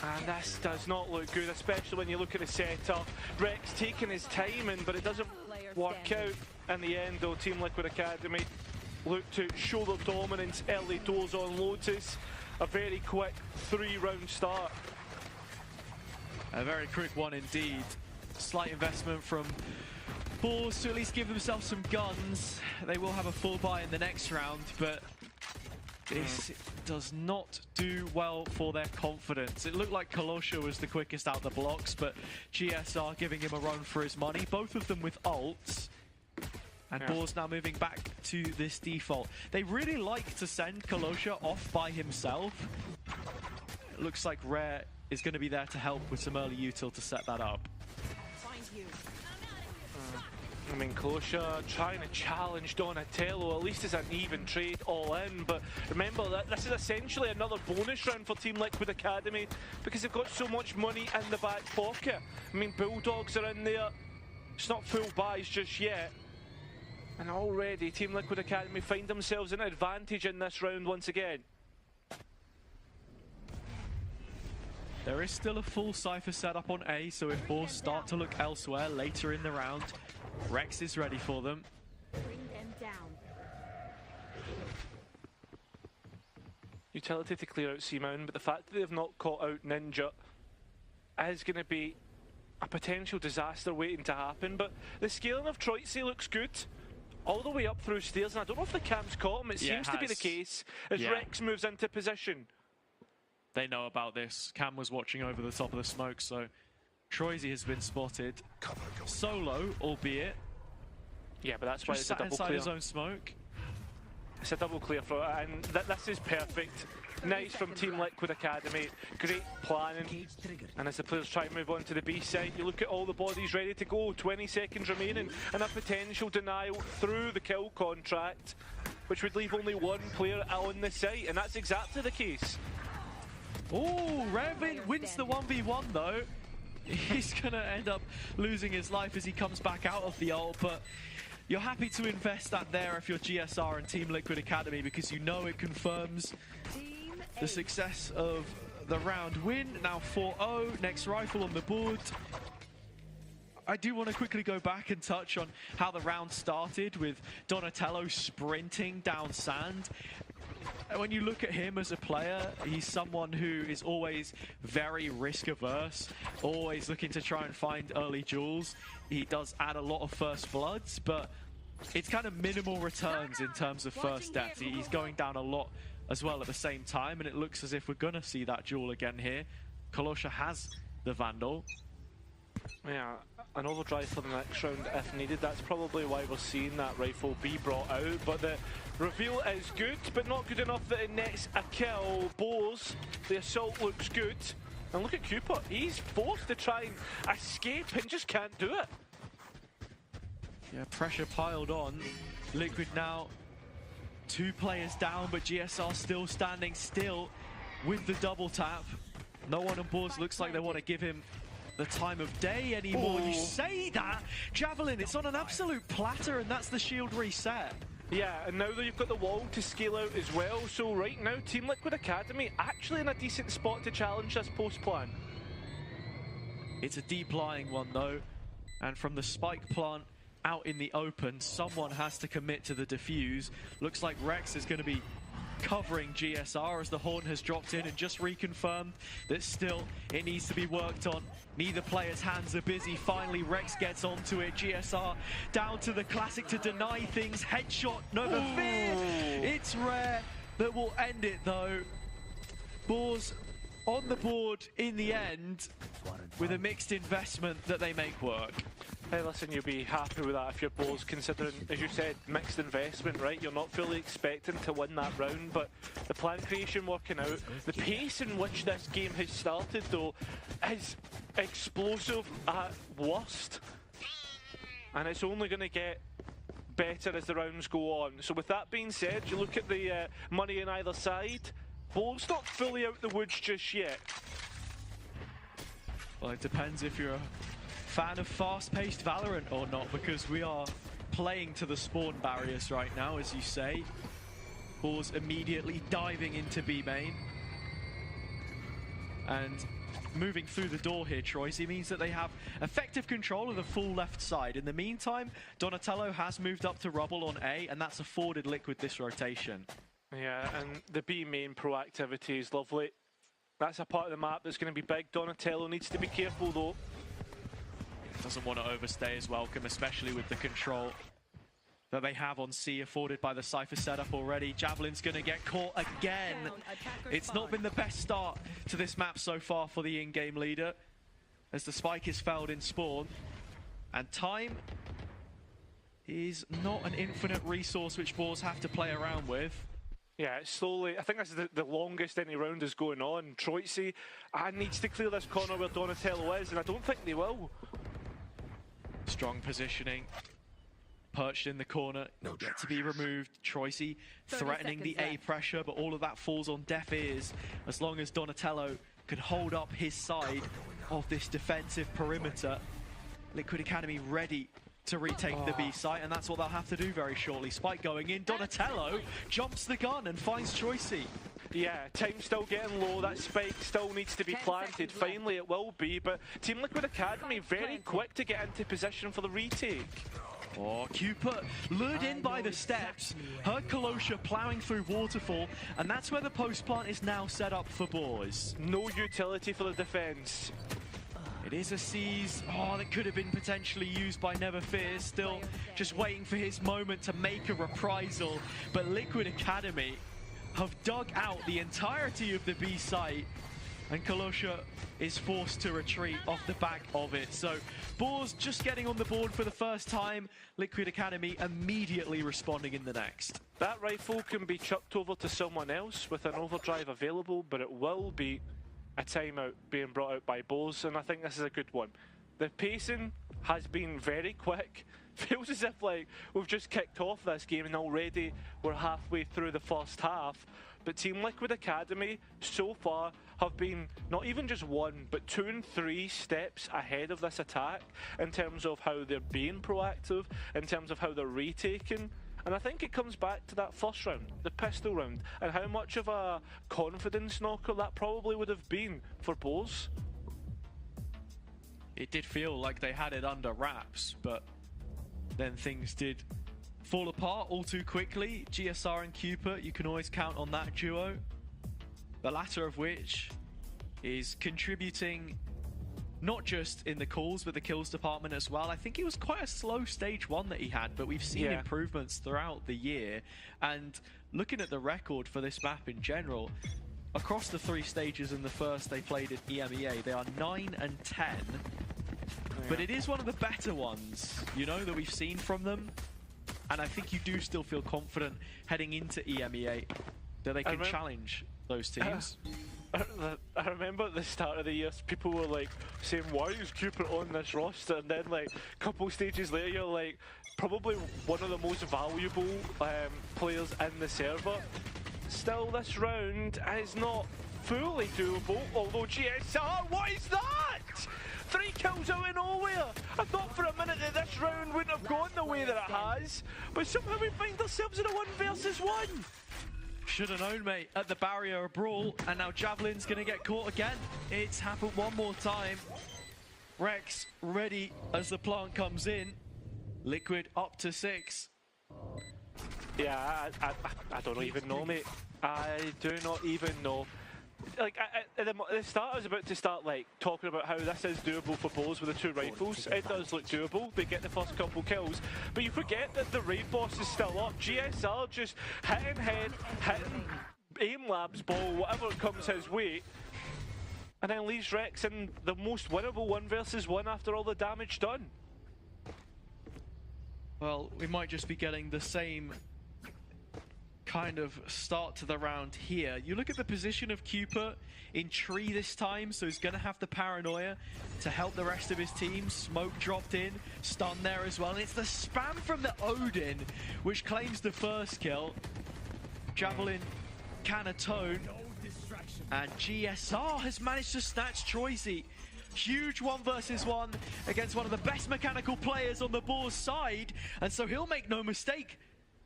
And this does not look good, especially when you look at the setup. Rex taking his time in, but it doesn't work out in the end though. Team Liquid Academy look to show their dominance early doors on Lotus. A very quick 3-round start. A very quick one indeed. Slight investment from Bulls to at least give themselves some guns. They will have a full buy in the next round, but this does not do well for their confidence. It looked like Kolosha was the quickest out the blocks, but GSR giving him a run for his money, both of them with ults. And Bulls now moving back to this default. They really like to send Kolosha off by himself. It looks like Rare is going to be there to help with some early util to set that up. I mean, Kolosha trying to challenge Donatello, at least as an even trade all in, but remember that this is essentially another bonus round for Team Liquid Academy because they've got so much money in the back pocket. I mean, Bulldogs are in there. It's not full buys just yet. And already Team Liquid Academy find themselves an advantage in this round once again. There is still a full Cypher setup on A, so if Bulls start to look elsewhere later in the round, Rex is ready for them. Bring them down. Utility to clear out C-Mountain, but the fact that they've not caught out Ninja is going to be a potential disaster waiting to happen. But the scaling of Troitsy looks good. All the way up through stairs, and I don't know if the cam's caught him. It seems to be the case as Rex moves into position. They know about this. Cam was watching over the top of the smoke, so Troitsy has been spotted. Solo, albeit. Yeah, but that's why it's a double inside clear. His own smoke. It's a double clear for, and this is perfect nice from Team Liquid Academy. Great planning. And as the players try to move on to the B side, you look at all the bodies ready to go. 20 seconds remaining, and a potential denial through the kill contract, which would leave only one player on the site, and that's exactly the case. Oh, Revin wins the 1v1 though. He's gonna end up losing his life as he comes back out of the ult, but you're happy to invest that there if you're GSR and Team Liquid Academy, because you know it confirms the success of the round win. Now 4-0, next rifle on the board. I do want to quickly go back and touch on how the round started with Donatello sprinting down sand. When you look at him as a player, he's someone who is always very risk averse, always looking to try and find early duels. He does add a lot of first bloods, but it's kind of minimal returns in terms of first deaths. He's going down a lot as well at the same time, and it looks as if we're going to see that duel again here. Kolosha has the Vandal. Yeah, an overdrive for the next round if needed. That's probably why we're seeing that rifle be brought out. But the reveal is good, but not good enough that it nets a kill. Bose, the assault looks good. And look at Cooper, he's forced to try and escape and just can't do it. Yeah, pressure piled on. Liquid now 2 players down, but GSR still standing still with the double tap. No one on boards looks like they want to give him the time of day anymore. You say that, Javelin, it's on an absolute platter, and that's the shield reset. Yeah, and now that you've got the wall to scale out as well, so right now Team Liquid Academy actually in a decent spot to challenge this post plan. It's a deep lying one though, and from the spike plant out in the open, someone has to commit to the defuse. Looks like Rex is going to be covering GSR as the horn has dropped in and just reconfirmed that still it needs to be worked on. Neither player's hands are busy. Finally Rex gets onto it. GSR down to the classic to deny things. Headshot, never fear. It's rare that will end it though. Boars on the board in the end with a mixed investment that they make work. Hey, listen, you'll be happy with that if you're Bose, considering, as you said, mixed investment, right? You're not fully expecting to win that round, but the plan creation working out. The pace in which this game has started, though, is explosive at worst. And it's only going to get better as the rounds go on. So with that being said, you look at the money on either side. Bose not fully out the woods just yet. Well, it depends if you're a fan of fast-paced Valorant or not, because we are playing to the spawn barriers right now, as you say. Ball's immediately diving into B main. And moving through the door here, Troyes, means that they have effective control of the full left side. In the meantime, Donatello has moved up to rubble on A, and that's afforded Liquid this rotation. Yeah, and the B main proactivity is lovely. That's a part of the map that's going to be big. Donatello needs to be careful, though. Doesn't want to overstay his welcome, especially with the control that they have on C afforded by the Cypher setup already. Javelin's going to get caught again. It's not been the best start to this map so far for the in-game leader, as the spike is fouled in spawn. And time is not an infinite resource which Boars have to play around with. Yeah, it's slowly. I think this is the longest any round is going on. Troyes needs to clear this corner where Donatello is, and I don't think they will. Strong positioning. Perched in the corner, yet to be removed. Troyes threatening the A pressure, but all of that falls on deaf ears as long as Donatello can hold up his side of this defensive perimeter. Liquid Academy ready to retake the B site, and that's what they'll have to do very shortly. Spike going in, Donatello jumps the gun and finds Troyes. Yeah, time's still getting low, that spike still needs to be planted. Finally it will be, but Team Liquid Academy very quick to get into position for the retake. Oh, Cooper lured in by the steps, heard Kolosha ploughing through Waterfall, and that's where the post plant is now set up for Boars. No utility for the defense. It is a seize, that could have been potentially used by Never Fear, still just waiting for his moment to make a reprisal, but Liquid Academy have dug out the entirety of the B site, and Kolosha is forced to retreat off the back of it. So Boars just getting on the board for the first time, Liquid Academy immediately responding in the next. That rifle can be chucked over to someone else with an overdrive available, but it will be a timeout being brought out by Boars, and I think this is a good one. The pacing has been very quick. Feels as if like we've just kicked off this game and already we're halfway through the first half. But Team Liquid Academy so far have been not even just 1, but 2 and 3 steps ahead of this attack in terms of how they're being proactive, in terms of how they're retaking. And I think it comes back to that first round, the pistol round, and how much of a confidence knocker that probably would have been for Boars. It did feel like they had it under wraps, but then things did fall apart all too quickly. GSR and Cupid, you can always count on that duo. The latter of which is contributing not just in the calls, but the kills department as well. I think it was quite a slow stage 1 that he had, but we've seen improvements throughout the year. And looking at the record for this map in general, across the 3 stages in the first they played at EMEA, they are 9 and 10. But it is one of the better ones, you know, that we've seen from them. And I think you do still feel confident heading into EMEA that they can challenge those teams. I remember at the start of the year, people were like saying, why is Cupid on this roster? And then like a couple stages later, you're like, probably one of the most valuable players in the server. Still, this round is not fully doable, although GSR, what is that? 3 kills out of nowhere. I thought for a minute that this round wouldn't have gone the way that it has, but somehow we find ourselves in a 1 versus 1. Should have known, mate. At the barrier, a brawl, and now Javelin's gonna get caught again. It's happened one more time. Rex ready as the plant comes in. Liquid up to 6. Yeah, I don't even know, mate. I do not even know. Like at the start, I was about to start like talking about how this is doable for Boars with the 2 rifles. It does look doable. They get the first couple kills, but you forget that the raid boss is still up. GSR just hitting head, hitting aim labs ball, whatever comes his way, and then leaves Rex in the most winnable 1 versus 1 after all the damage done. Well, we might just be getting the same kind of start to the round here. You look at the position of Cupid in tree this time, so he's going to have the paranoia to help the rest of his team. Smoke dropped in, stun there as well, and it's the spam from the Odin which claims the first kill. Javelin can atone, and GSR has managed to snatch Troisy. Huge 1 versus 1 against one of the best mechanical players on the Boars side, and so he'll make no mistake.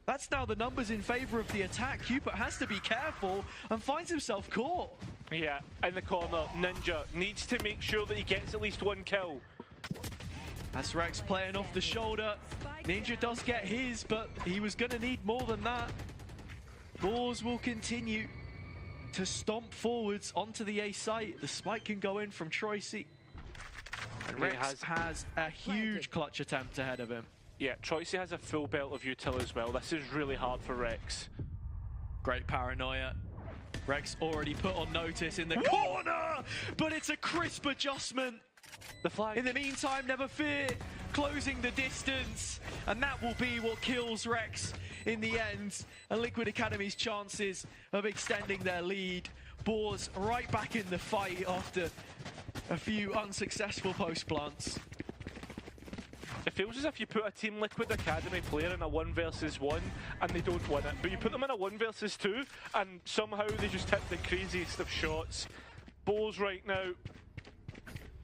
That's now the numbers in favor of the attack. Cupid has to be careful and finds himself caught. Yeah, in the corner, Ninja needs to make sure that he gets at least 1 kill. That's Rex playing off the shoulder. Ninja does get his, but he was going to need more than that. Boars will continue to stomp forwards onto the A site. The spike can go in from Troisy. And Rex has a huge clutch attempt ahead of him. Yeah, Troisy has a full belt of util as well. This is really hard for Rex. Great paranoia. Rex already put on notice in the corner, but it's a crisp adjustment. The flag. In the meantime, never fear, closing the distance, and that will be what kills Rex in the end. And Liquid Academy's chances of extending their lead. Boars right back in the fight after a few unsuccessful post plants. It feels as if you put a Team Liquid Academy player in a 1 versus 1 and they don't win it, but you put them in a 1 versus 2 and somehow they just hit the craziest of shots. Boars right now,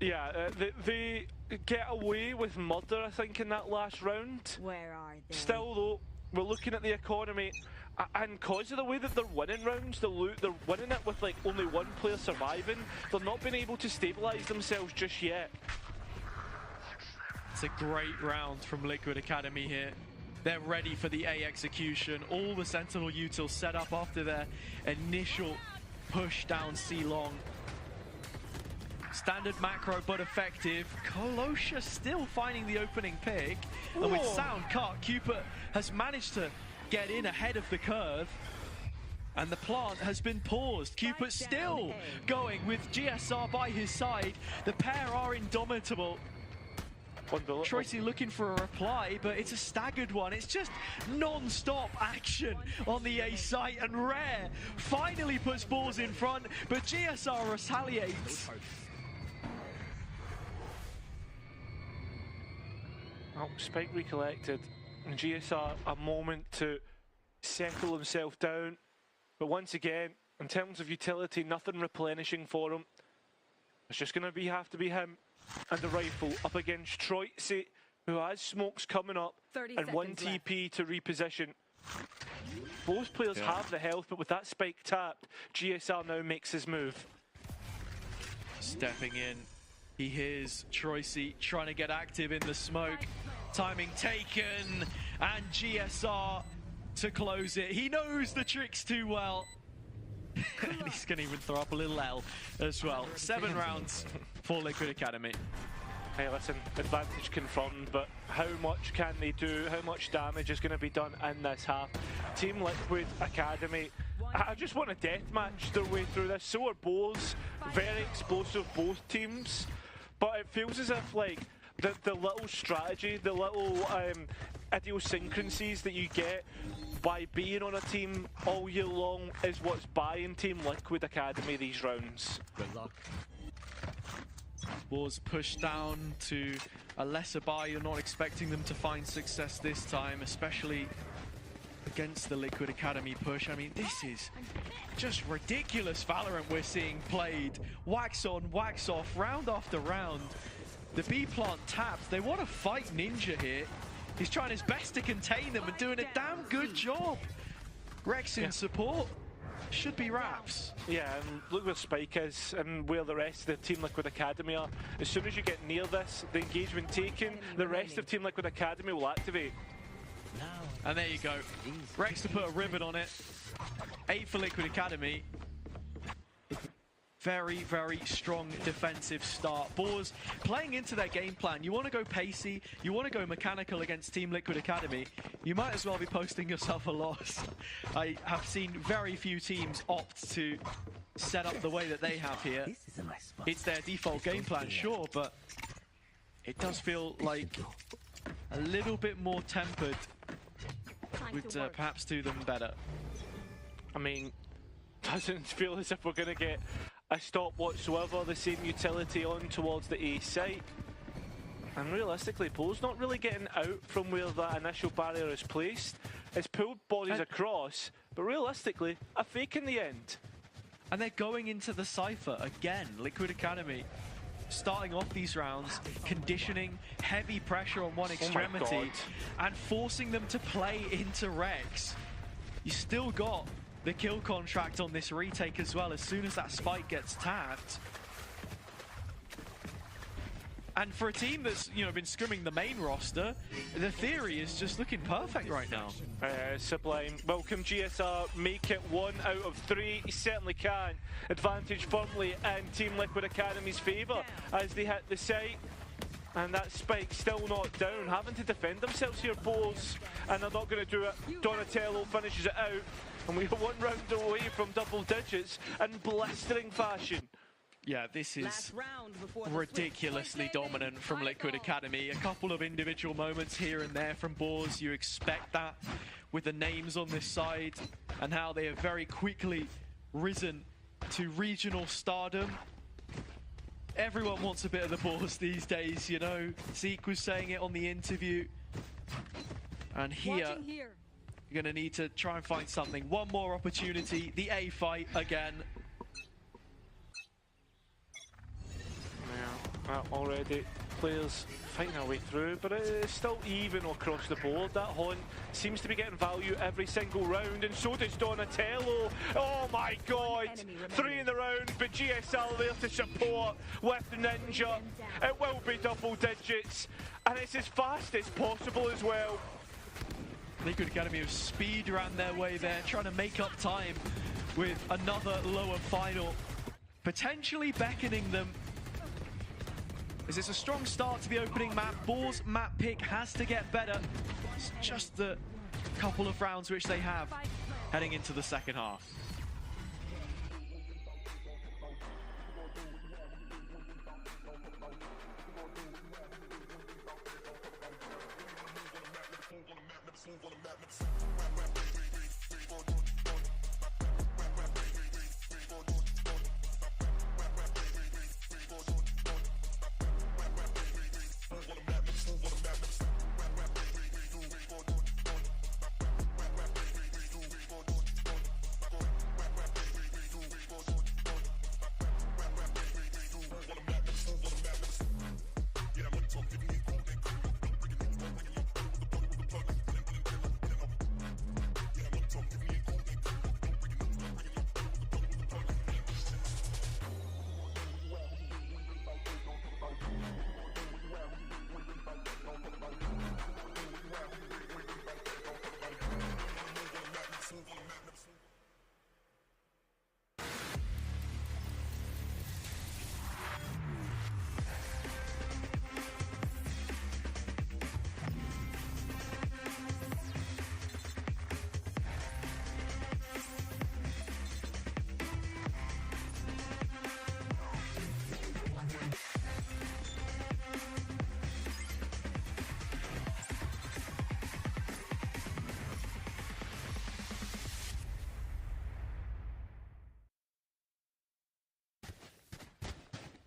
yeah, they get away with murder, I think, in that last round. Where are they? Still though, we're looking at the economy, and because of the way that they're winning rounds, they're winning it with like only 1 player surviving. They're not been able to stabilise themselves just yet. It's a great round from Liquid Academy here. They're ready for the A execution. All the Sentinel utils set up after their initial push down C long. Standard macro, but effective. Kolosha still finding the opening pick. And with sound cut, Cupid has managed to get in ahead of the curve. And the plant has been paused. Cupid still going with GSR by his side. The pair are indomitable. Troity looking for a reply, but it's a staggered one. It's just non-stop action on the A site, and Rare finally puts balls in front, but GSR retaliates. Oh, Spike recollected, and GSR a moment to settle himself down. But once again, in terms of utility, nothing replenishing for him. It's just going to have to be him and the rifle up against Troity, who has smokes coming up, and 1 TP to reposition. Both players have the health, but with that spike tapped, GSR now makes his move. Stepping in, he hears Troity trying to get active in the smoke. Timing taken, and GSR to close it. He knows the tricks too well. And he's going to even throw up a little L as well. 7 rounds for Liquid Academy. Hey, listen, advantage confirmed, but how much can they do? How much damage is going to be done in this half? Team Liquid Academy, I just want a deathmatch their way through this. So are Bows, very explosive both teams, but it feels as if like the little strategy, the little idiosyncrasies that you get by being on a team all year long is what's buying Team Liquid Academy these rounds. Good luck. Bows pushed down to a lesser buy. You're not expecting them to find success this time, especially against the Liquid Academy push. I mean, this is just ridiculous Valorant we're seeing played. Wax on, wax off, round after round. The B plant tapped. They want to fight Ninja here. He's trying his best to contain them and doing a damn good job. Rex in support. Should be wraps. Yeah, and look where Spike is and where the rest of the Team Liquid Academy are. As soon as you get near this, the engagement taken, the rest of Team Liquid Academy will activate. And there you go. Rex to put a ribbon on it. 8 for Liquid Academy. Very, very strong defensive start. Boars playing into their game plan. You want to go pacey, you want to go mechanical against Team Liquid Academy, you might as well be posting yourself a loss. I have seen very few teams opt to set up the way that they have here. It's their default game plan, sure, but it does feel like a little bit more tempered would perhaps do them better. I mean, doesn't feel as if we're going to get a stop whatsoever, the same utility on towards the A site. And realistically, Poe's not really getting out from where that initial barrier is placed. It's pulled bodies across, but realistically, a fake in the end. And they're going into the Cypher again. Liquid Academy starting off these rounds, conditioning, heavy pressure on one extremity, and forcing them to play into Rex. You still got the kill contract on this retake as well as soon as that spike gets tapped. And for a team that's, you know, been scrimming the main roster, the theory is just looking perfect right now. Sublime. Welcome GSR, make it 1 out of 3. He certainly can. Advantage firmly in Team Liquid Academy's favour as they hit the site. And that spike still not down, having to defend themselves here, Bows. And they're not going to do it. Donatello finishes it out. And we are 1 round away from double digits in blistering fashion. Yeah, this is ridiculously dominant from Liquid Academy. A couple of individual moments here and there from Boars. You expect that with the names on this side and how they have very quickly risen to regional stardom. Everyone wants a bit of the Boars these days, you know. Zeke was saying it on the interview. And here, you're going to need to try and find something. One more opportunity. The A fight again. Yeah, already players fighting their way through, but it is still even across the board. That Haunt seems to be getting value every single round, and so does Donatello. Oh my god! 3 in the round, but GSL there to support with Ninja. It will be double digits, and it's as fast as possible as well. Liquid Academy have speed ran their way there, trying to make up time with another lower final, potentially beckoning them. As it's a strong start to the opening map, Boars map pick has to get better. It's just the couple of rounds which they have heading into the second half.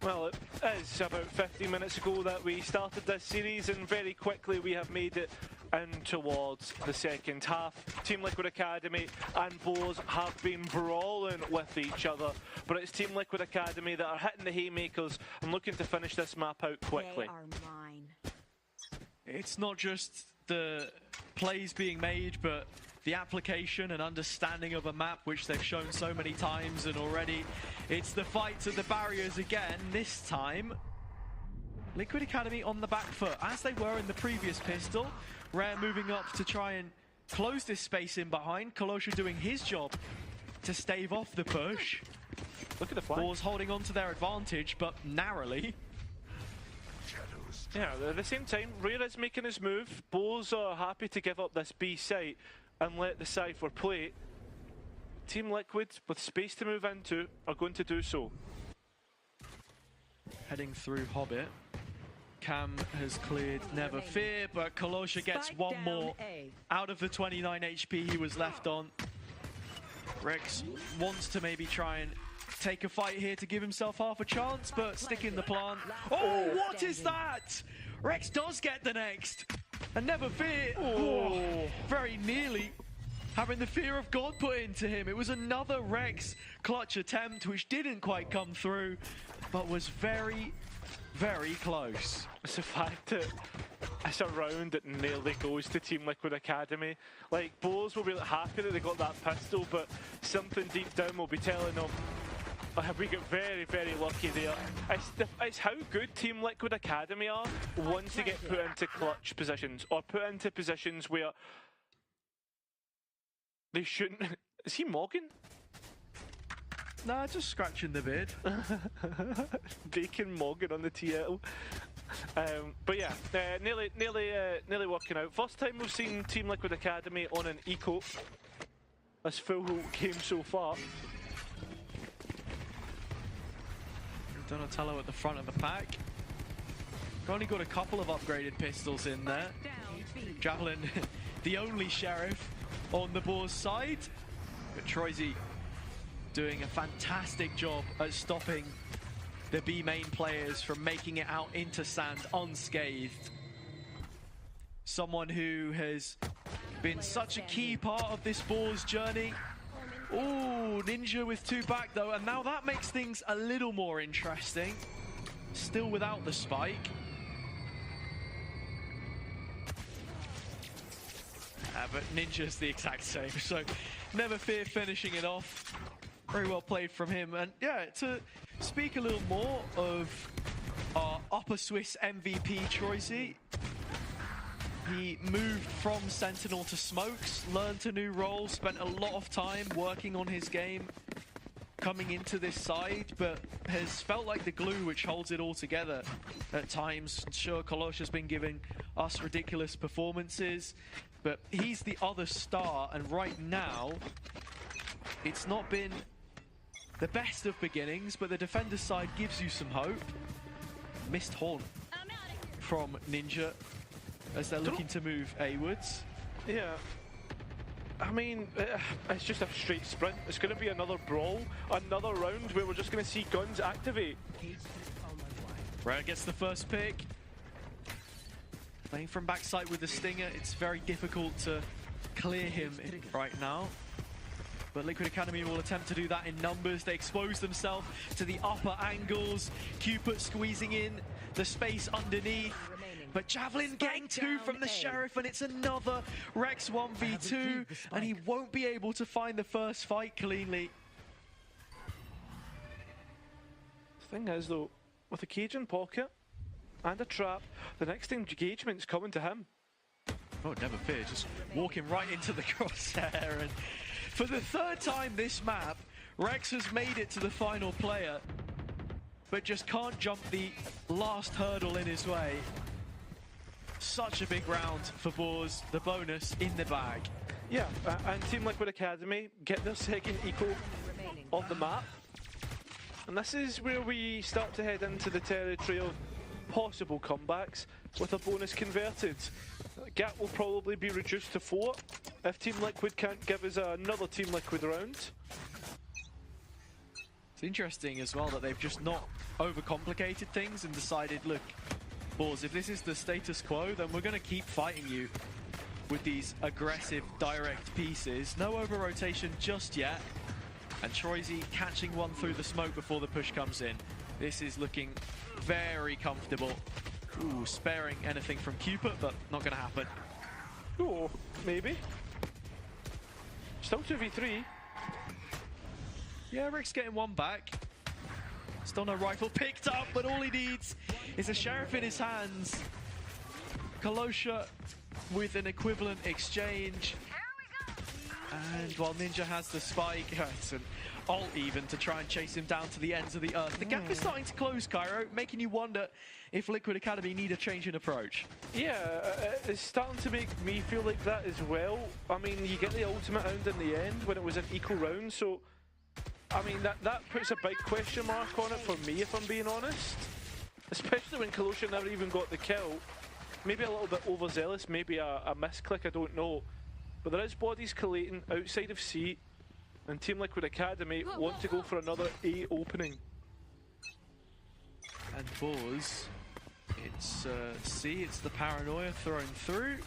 Well, it is about 15 minutes ago that we started this series, and very quickly we have made it in towards the second half. Team Liquid Academy and Boars have been brawling with each other, but it's Team Liquid Academy that are hitting the haymakers and looking to finish this map out quickly. They are mine. It's not just the plays being made, but the application and understanding of a map, which they've shown so many times, and already it's the fights at the barriers again. This time, Liquid Academy on the back foot, as they were in the previous pistol. Rare moving up to try and close this space in behind. Kolosha doing his job to stave off the push. Look at the flag. Boars holding on to their advantage, but narrowly. Yeah, at the same time, Rare is making his move. Boars are happy to give up this B site and let the Cypher play. Team Liquid, with space to move into, are going to do so. Heading through Hobbit. Cam has cleared Never Fear, but Kolosha gets one more out of the 29 HP he was left on. Rex wants to maybe try and take a fight here to give himself half a chance, but stick in the plant. Oh, what is that? Rex does get the next. And Never Fear, very nearly having the fear of God put into him. It was another Rex clutch attempt, which didn't quite come through, but was very, very close. It's the fact that it's a round that nearly goes to Team Liquid Academy. Like, Boars will be happy that they got that pistol, but something deep down will be telling them, we get very, very lucky there. It's how good Team Liquid Academy are once they get put into clutch positions, or put into positions where they shouldn't. Is he mogging? Nah, just scratching the beard. Bacon mogging on the TL. But yeah, nearly working out. First time we've seen Team Liquid Academy on an eco this full game so far. Donatello at the front of the pack. Only got a couple of upgraded pistols in there. Javelin, the only sheriff on the Boars side. But Troisy doing a fantastic job at stopping the B main players from making it out into sand unscathed. Someone who has been such a key part of this Boars journey. Ooh, Ninja with two back though, and now that makes things a little more interesting. Still without the spike. But Ninja's the exact same, so Never Fear finishing it off. Very well played from him. And yeah, to speak a little more of our Upper Swiss MVP, Troisy. He moved from Sentinel to Smokes, learned a new role, spent a lot of time working on his game coming into this side, but has felt like the glue which holds it all together at times. Sure, Kolosha's been giving us ridiculous performances, but he's the other star, and right now, it's not been the best of beginnings, but the defender side gives you some hope. Missed Horn from Ninja as they're looking to move A-wards. Yeah. I mean, it's just a straight sprint. It's going to be another brawl, another round where we're just going to see guns activate. Rare gets the first pick. Playing from backside with the Stinger, it's very difficult to clear him right now. But Liquid Academy will attempt to do that in numbers. They expose themselves to the upper angles. Cupid squeezing in the space underneath. But Javelin getting two from the Sheriff, and it's another Rex 1v2, and he won't be able to find the first fight cleanly. The thing is, though, with a cage in pocket and a trap, the next engagement's coming to him. Oh, Never Fear, just walking right into the crosshair. And for the third time this map, Rex has made it to the final player, but just can't jump the last hurdle in his way. Such a big round for Boars, the bonus in the bag. Yeah, and Team Liquid Academy get their second eco of the map. And this is where we start to head into the territory of possible comebacks with a bonus converted. The gap will probably be reduced to 4 if Team Liquid can't give us another Team Liquid round. It's interesting as well that they've just not overcomplicated things and decided, look, Boars, if this is the status quo, then we're going to keep fighting you with these aggressive, direct pieces. No over-rotation just yet. And Troisy catching one through the smoke before the push comes in. This is looking very comfortable. Ooh, sparing anything from Cupid, but not going to happen. Oh, maybe. Still 2v3. Yeah, Rick's getting one back. Still no rifle picked up, but all he needs is a sheriff in his hands. Kalosha with an equivalent exchange. And while Ninja has the spike, it's an ult even to try and chase him down to the ends of the earth. The gap is starting to close, Cairo, making you wonder if Liquid Academy need a change in approach. Yeah, it's starting to make me feel like that as well. I mean, you get the ultimate round in the end when it was an equal round, so I mean, that puts a big question mark on it for me, if I'm being honest. Especially when Kalosha never even got the kill. Maybe a little bit overzealous, maybe a misclick, I don't know. But there is bodies collating outside of C, and Team Liquid Academy want to go for another A opening. And Boars, it's C, it's the Paranoia thrown through.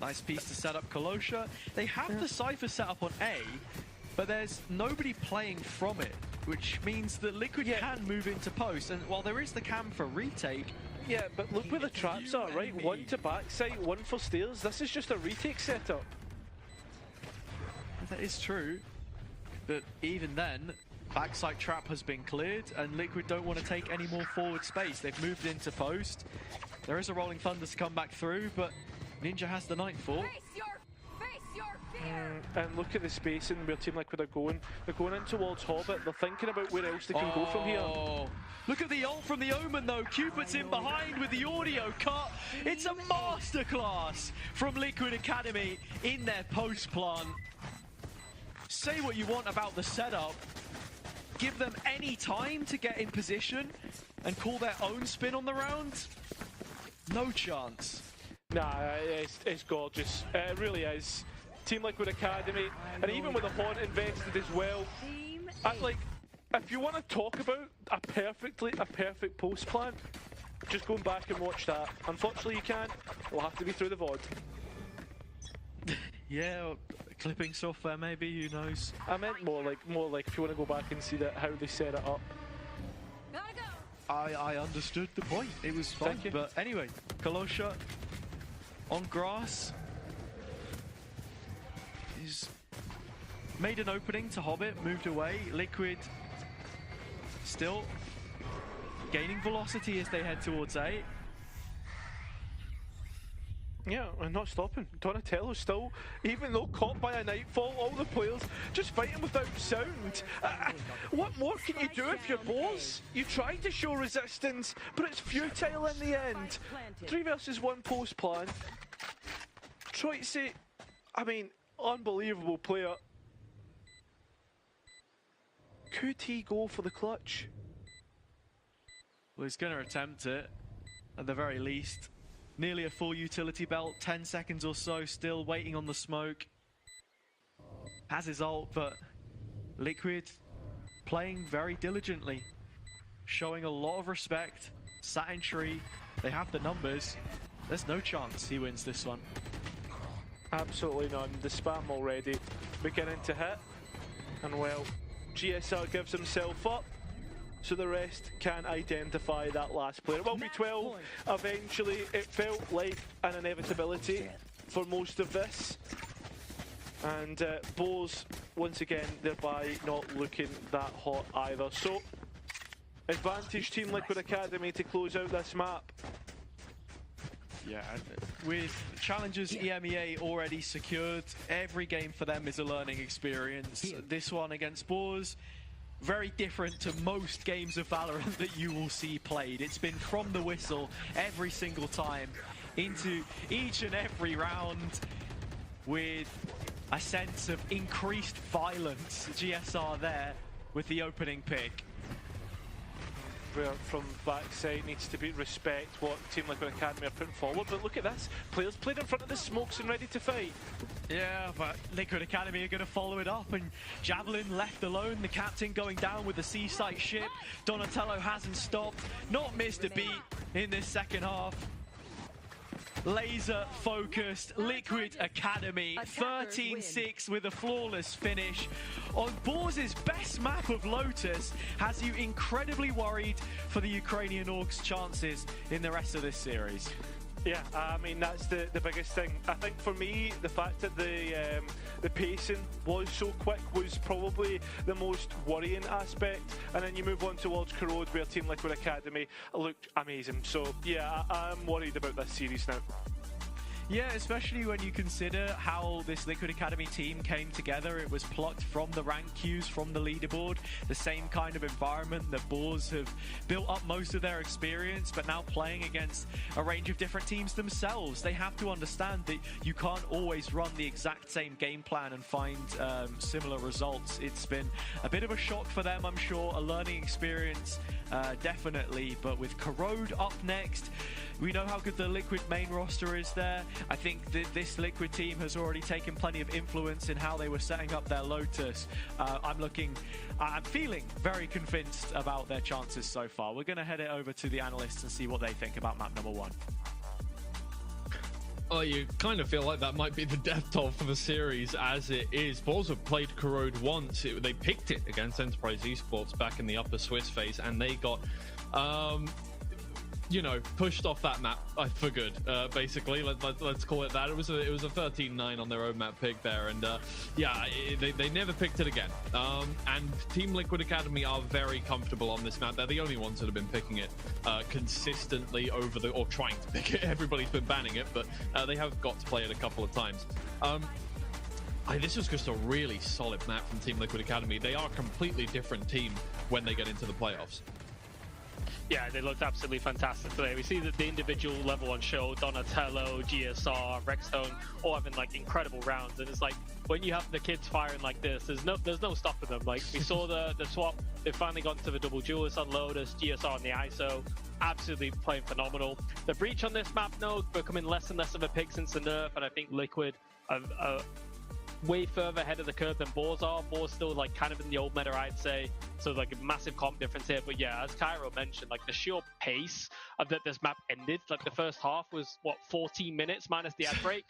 Nice piece to set up Kalosha. They have the Cypher set up on A, but there's nobody playing from it, which means that Liquid can move into post. And while there is the cam for retake, yeah, but look where the traps are, right? One to backside, one for stairs. This is just a retake setup. That is true, but even then, backside trap has been cleared, and Liquid don't want to take any more forward space. They've moved into post. There is a Rolling Thunder to come back through, but Ninja has the Nightfall. And look at the spacing where Team Liquid are going. They're going in towards Hobbit. They're thinking about where else they can go from here. Look at the ult from the Omen though. Cupid's in behind with the audio cut. It's a masterclass from Liquid Academy in their post plant. Say what you want about the setup. Give them any time to get in position and call their own spin on the round. No chance. Nah, it's gorgeous. It really is. Team Liquid Academy, and even with the Haunt invested as well. Like, if you want to talk about a perfect post plan, just go back and watch that. Unfortunately, you can't. It'll have to be through the VOD. Yeah, clipping software maybe. Who knows? I meant more like if you want to go back and see how they set it up. I understood the point. It was fun. But anyway, Kalosha on grass. He's made an opening to Hobbit, moved away. Liquid still gaining velocity as they head towards A. Yeah, and not stopping. Donatello still, even though caught by a Nightfall, all the players just fighting without sound. What more can you do if you're Boars? You try to show resistance, but it's futile in the end. 3 versus 1 post plan. Troitsy, I mean, unbelievable player. Could he go for the clutch? Well, he's going to attempt it, at the very least. Nearly a full utility belt, 10 seconds or so, still waiting on the smoke. Has his ult, but Liquid playing very diligently. Showing a lot of respect. Sat in tree, they have the numbers. There's no chance he wins this one. Absolutely none. The spam already beginning to hit. And well, GSR gives himself up, so the rest can identify that last player. It will be 12 eventually. It felt like an inevitability for most of this. And Boars, once again, thereby not looking that hot either. So, advantage Team Liquid Academy to close out this map. Yeah, with Challengers EMEA already secured, every game for them is a learning experience. This one against Boars, very different to most games of Valorant that you will see played. It's been from the whistle every single time into each and every round with a sense of increased violence. GSR there with the opening pick. where from backside needs to be respect what Team Liquid Academy are putting forward. But look at this, players played in front of the smokes and ready to fight. Yeah, but Liquid Academy are going to follow it up, and Javelin left alone, the captain going down with the Seaside ship. Donatello hasn't stopped, not missed a beat in this second half. Laser focused Liquid Academy, 13-6 with a flawless finish on Borz's best map of Lotus. Has you incredibly worried for the Ukrainian Orcs' chances in the rest of this series? Yeah, I mean, that's the biggest thing. I think for me, the fact that the pacing was so quick was probably the most worrying aspect. And then you move on towards Corrode, where Team Liquid Academy looked amazing. So yeah, I'm worried about this series now. Yeah, especially when you consider how this Liquid Academy team came together. It was plucked from the rank queues, from the leaderboard, the same kind of environment that Boars have built up most of their experience, but now playing against a range of different teams themselves. They have to understand that you can't always run the exact same game plan and find similar results. It's been a bit of a shock for them, I'm sure, a learning experience, definitely, but with Corrode up next, we know how good the Liquid main roster is there. I think that this Liquid team has already taken plenty of influence in how they were setting up their Lotus. I'm feeling very convinced about their chances so far. We're going to head it over to the analysts and see what they think about map number 1. Oh, you kind of feel like that might be the death toll for the series as it is. Boars have played Corrode once. They picked it against Enterprise Esports back in the upper Swiss phase, and they got pushed off that map for good, basically. Let's call it that. It was a 13-9 on their own map pick there, and they never picked it again. And Team Liquid Academy are very comfortable on this map. They're the only ones that have been picking it consistently or trying to pick it. Everybody's been banning it, but they have got to play it a couple of times. This was just a really solid map from Team Liquid Academy. They are a completely different team when they get into the playoffs. Yeah, they looked absolutely fantastic today. We see that the individual level on show, Donatello, GSR, Rexstone, all having like incredible rounds. And it's like when you have the kids firing like this, there's no stopping them. Like we saw the swap, they've finally gone to the double duelist on Lotus, GSR on the ISO, absolutely playing phenomenal. The breach on this map now becoming less and less of a pick since the nerf, and I think Liquid are way further ahead of the curve than Boars are. Boars still like kind of in the old meta, I'd say. So like a massive comp difference here. But yeah, as Cairo mentioned, like the sheer pace of that this map ended. Like the first half was what, 14 minutes minus the ad break.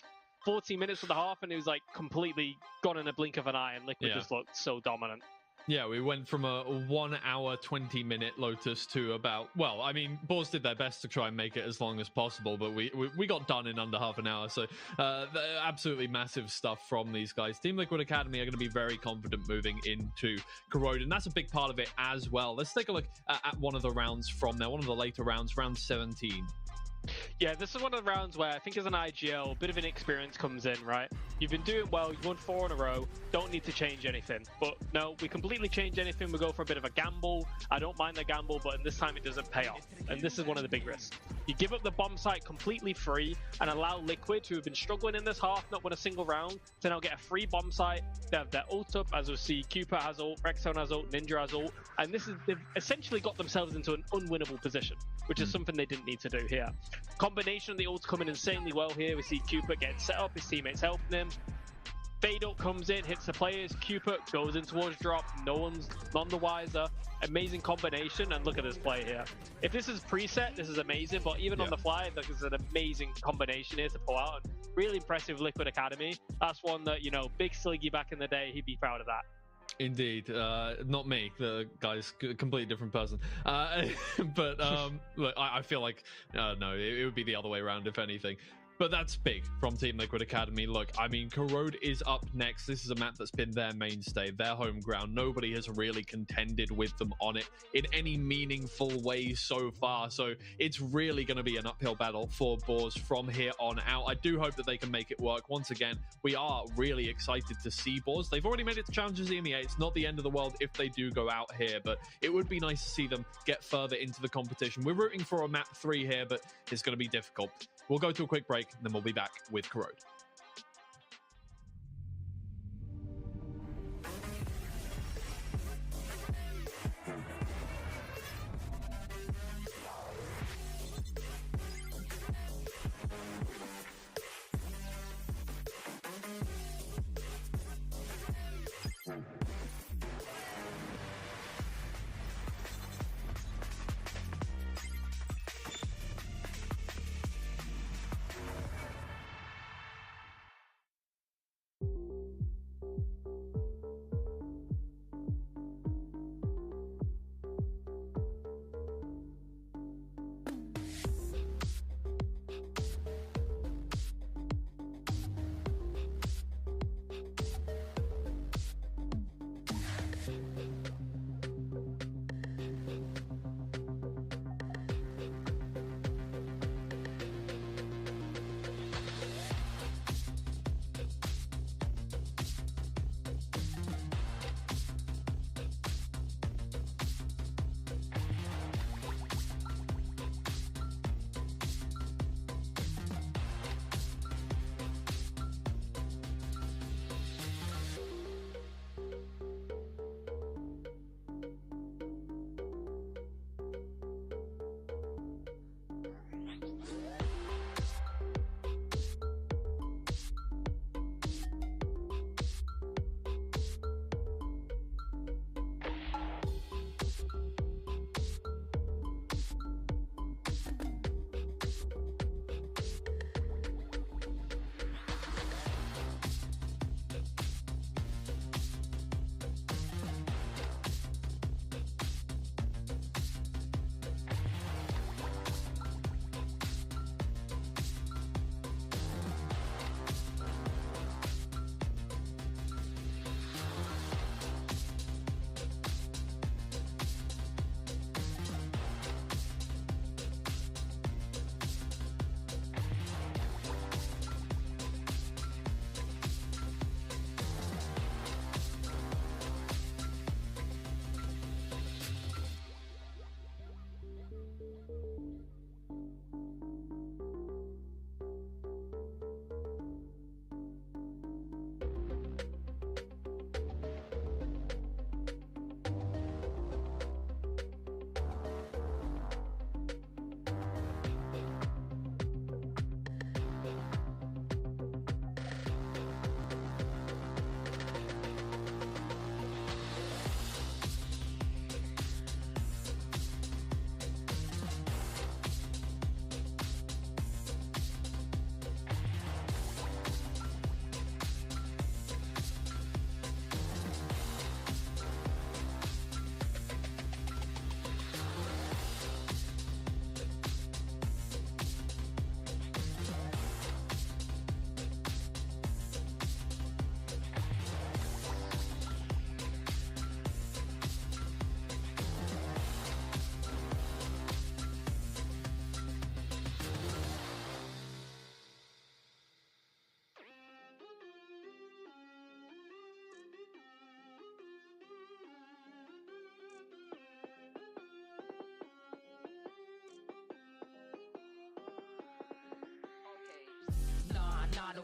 14 minutes for the half, and it was like completely gone in a blink of an eye, and Liquid just looked so dominant. Yeah, we went from a 1 hour, 20-minute Lotus to about, well, I mean, Boars did their best to try and make it as long as possible, but we got done in under half an hour. So absolutely massive stuff from these guys. Team Liquid Academy are going to be very confident moving into Corrode, and that's a big part of it as well. Let's take a look at one of the rounds from there, one of the later rounds, round 17. Yeah, this is one of the rounds where I think as an IGL, a bit of inexperience comes in, right? You've been doing well, you've won 4 in a row, don't need to change anything. But no, we completely change anything, we go for a bit of a gamble. I don't mind the gamble, but in this time it doesn't pay off. And this is one of the big risks. You give up the bomb site completely free and allow Liquid, who have been struggling in this half, not win a single round, to now get a free bomb site. They have their ult up, as we see, Cooper has ult, Rexstone has ult, Ninja has ult. And they've essentially got themselves into an unwinnable position, which is something they didn't need to do here. Combination of the ults coming insanely well here. We see Cooper getting set up, his teammates helping him. Fade ult comes in, hits the players. Cooper goes in towards drop. None the wiser. Amazing combination, and look at this play here. If this is preset, this is amazing, but even on the fly, look, it's an amazing combination here to pull out. And really impressive Liquid Academy. That's one that, Big Sliggy back in the day, he'd be proud of that. Indeed, not me. The guy's a completely different person. But look, I feel like no, it would be the other way around if anything. But that's big from Team Liquid Academy. Look, I mean, Corrode is up next. This is a map that's been their mainstay, their home ground. Nobody has really contended with them on it in any meaningful way so far. So it's really going to be an uphill battle for Boars from here on out. I do hope that they can make it work. Once again, we are really excited to see Boars. They've already made it to Challengers EMEA. It's not the end of the world if they do go out here, but it would be nice to see them get further into the competition. We're rooting for a map 3 here, but it's going to be difficult. We'll go to a quick break, and then we'll be back with Corrode.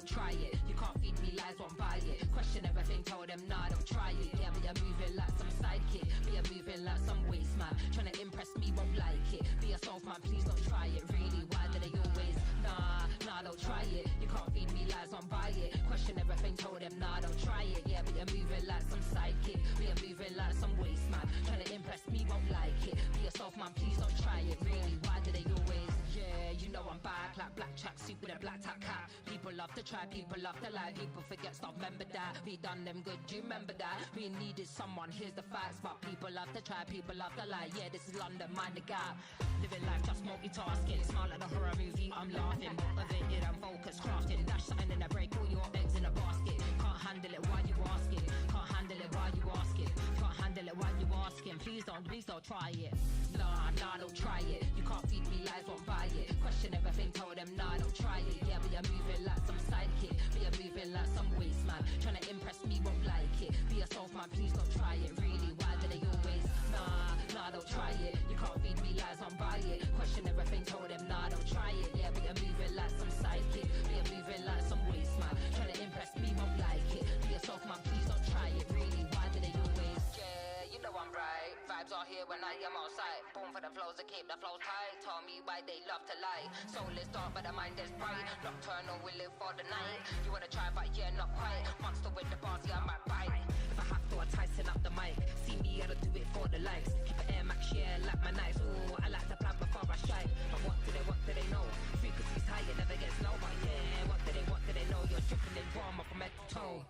don't try it. You can't feed me lies, won't buy it. Question everything, told them, nah, don't try it. Yeah, but you're moving like some sidekick. But you're moving like some waste man. Trying to impress me, won't like it. Be yourself, man, please don't try it. Really, why do they always? Nah, don't try it. You can't feed me lies, won't buy it. Question everything, told them, nah, don't try it. Yeah, but you're moving like some sidekick. But you're moving like some waste man. Trying to impress me, won't like it. Be yourself, man, please don't try it. Really, why do they always? Yeah, you know I'm back like black tracksuit with a black top cap. People love to try, people love to lie. People forget stuff, remember that. We done them good, do you remember that? We needed someone, here's the facts. But people love to try, people love to lie. Yeah, this is London, mind the gap. Living life just multitasking. Smile like a horror movie, I'm laughing. Motivated and focused, crafting. Dash something in a break, all your eggs in a basket. Can't handle it, why you asking? Can't handle it, why you asking? Can't handle it, why you asking? Please don't try it. Nah, don't try it. You can't feed me lies, won't buy it. Question everything, told them, nah, don't try it. Yeah, but you're moving like some sidekick. But you're moving like some waste man. Trying to impress me, won't like it. Be yourself, man, please don't try it. Really, why do they always? Nah, don't try it. You can't feed me lies, won't buy it. Question everything, told them, nah, don't try it. Yeah, but you're moving like some sidekick. But you're moving like some waste man. Trying to impress me, won't like it. Be yourself, man, please don't try it. Really, why do they always? Yeah, you know I'm right. Vibes are here when I am outside. Born for the flows to keep the flows tight. Tell me why they love to lie. Soul is dark but the mind is bright. Nocturnal, we live for the night. You wanna try but yeah, not quite. Monster with the bars, yeah, I might bite. If I have to, I tighten up the mic. See me, I don't do it for the likes. Keep it Air Max, yeah, like my knives. Ooh, I like to plan before I strike. But what do they know? Frequency's high, it never gets low. But yeah, what do they know? You're dripping in warm off a metal toe.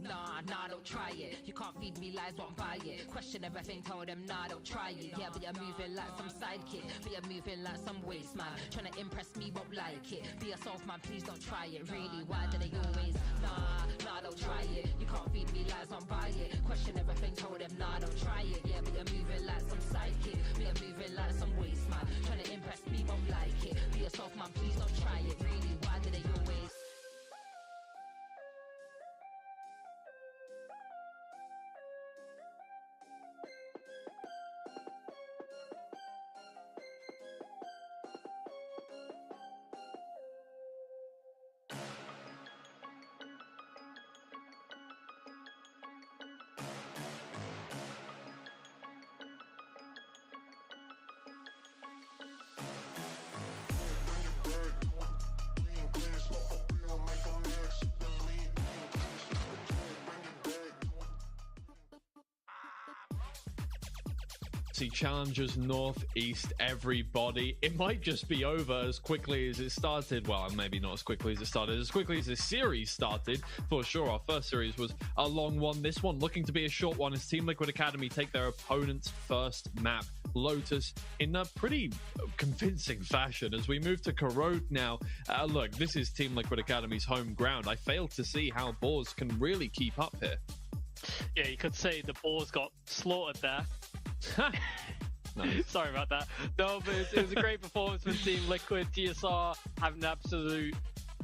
Nah, don't try it. You can't feed me lies, won't buy it. Question everything, told them, nah, don't try it. Yeah, but you're moving like some sidekick. But you're moving like some waste man. Trying to impress me, won't like it. Be yourself, man, please don't try it. Really, why do they always? Nah, don't try it. You can't feed me lies, won't buy it. Question everything, told them, nah, don't try it. Yeah, but you're moving like some sidekick. But you're moving like some waste man. Trying to impress me, won't like it. Be yourself, man, please don't try it. Really, why do they always? Challengers Northeast, everybody. It might just be over as quickly as it started. Well, maybe not as quickly as it started, as quickly as this series started. For sure, our first series was a long one. This one looking to be a short one as Team Liquid Academy take their opponent's first map, Lotus, in a pretty convincing fashion. As we move to Corrode now, look, this is Team Liquid Academy's home ground. I failed to see how Boars can really keep up here. Yeah, you could say the Boars got slaughtered there. Nice. Sorry about that. No, but it was a great performance from Team Liquid. TSR having an absolute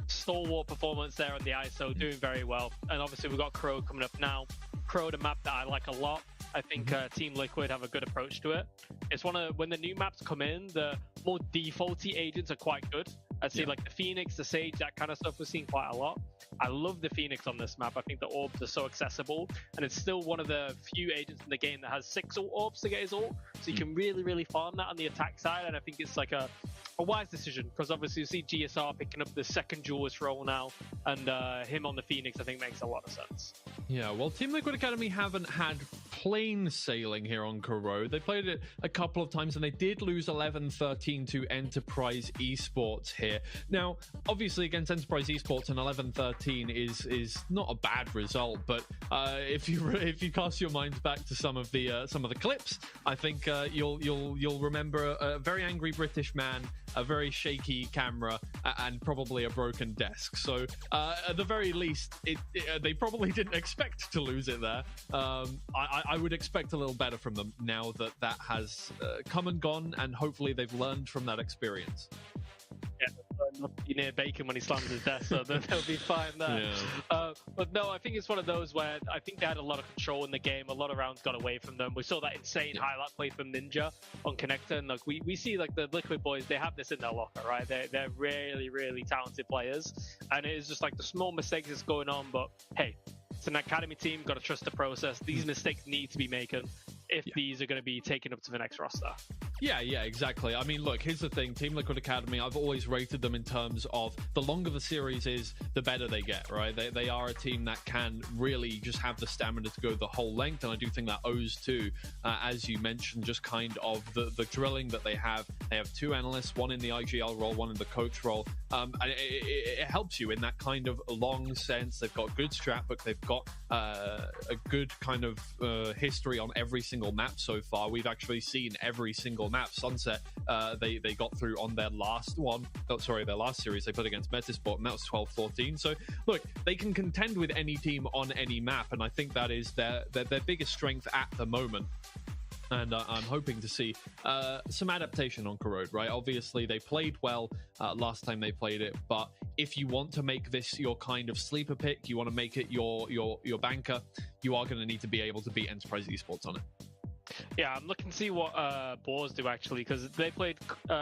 stalwart performance there on the ISO, doing very well. And obviously we've got Crow coming up now. Crow, the map that I like a lot. I think Team Liquid have a good approach to it. It's when the new maps come in, the more defaulty agents are quite good. I'd say like the Phoenix, the Sage, that kind of stuff we're seeing quite a lot. I love the Phoenix on this map. I think the orbs are so accessible, and it's still one of the few agents in the game that has 6 orbs to get his ult, so you can really farm that on the attack side, and I think it's like a wise decision, because obviously you see GSR picking up the second duelist role now, and him on the Phoenix I think makes a lot of sense. Yeah, well, Team Liquid Academy haven't had plain sailing here on Corrode. They played it a couple of times, and they did lose 11-13 to Enterprise Esports here. Now, obviously against Enterprise Esports, an 11-13 is not a bad result, but if you cast your minds back to some of the clips, I think you'll remember a very angry British man, a very shaky camera, and probably a broken desk. So at the very least, they probably didn't expect to lose it there. I would expect a little better from them now that has come and gone, and hopefully they've learned from that experience. not be near Bacon when he slams his desk, so they'll be fine there. Yeah. But no, I think it's one of those where I think they had a lot of control in the game. A lot of rounds got away from them. We saw that insane highlight play from Ninja on Connector, and like we see like the Liquid boys, they have this in their locker, right? They're really, really talented players, and it is just like the small mistakes that's going on. But hey, it's an academy team. Got to trust the process. These mistakes need to be making if these are going to be taken up to the next roster. Yeah, exactly. I mean, look, here's the thing. Team Liquid Academy, I've always rated them in terms of the longer the series is, the better they get, right? They are a team that can really just have the stamina to go the whole length, and I do think that owes to, as you mentioned, just kind of the drilling that they have. They have 2 analysts, one in the IGL role, one in the coach role. And it helps you in that kind of long sense. They've got good strat book. They've got a good kind of history on every single map so far. We've actually seen every single map. Sunset, they got through on their last one. Their last series they put against Metasport, and that was 12-14. So look, they can contend with any team on any map, and I think that is their biggest strength at the moment. And I'm hoping to see some adaptation on Corrode, right? Obviously, they played well last time they played it, but if you want to make this your kind of sleeper pick, you want to make it your banker, you are going to need to be able to beat Enterprise Esports on it. Yeah, I'm looking to see what Boars do actually, because they played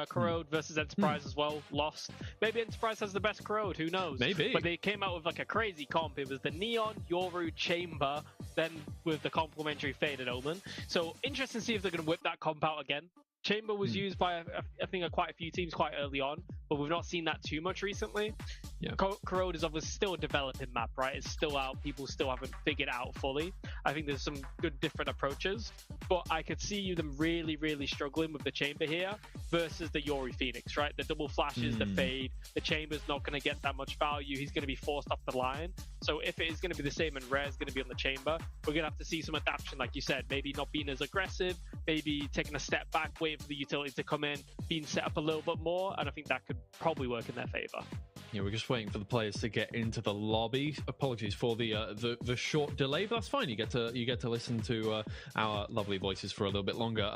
Corrode versus Enterprise as well, lost. Maybe Enterprise has the best Corrode, who knows? Maybe. But they came out with like a crazy comp. It was the Neon, Yoru, Chamber, then with the complementary Faded Omen. So interesting to see if they're going to whip that comp out again. Chamber was used by, I think, quite a few teams quite early on, but we've not seen that too much recently. Yeah. Corrode is obviously still a developing map, right? It's still out. People still haven't figured it out fully. I think there's some good different approaches, but I could see them really, really struggling with the Chamber here versus the Yori Phoenix, right? The double flashes, the fade, the Chamber's not going to get that much value. He's going to be forced off the line. So if it is going to be the same and Rare's going to be on the Chamber, we're going to have to see some adaptation, like you said, maybe not being as aggressive, maybe taking a step back, waiting for the utility to come in, being set up a little bit more, and I think that could probably work in their favor. Yeah, we're just waiting for the players to get into the lobby. Apologies for the short delay, but that's fine. You get to listen to our lovely voices for a little bit longer.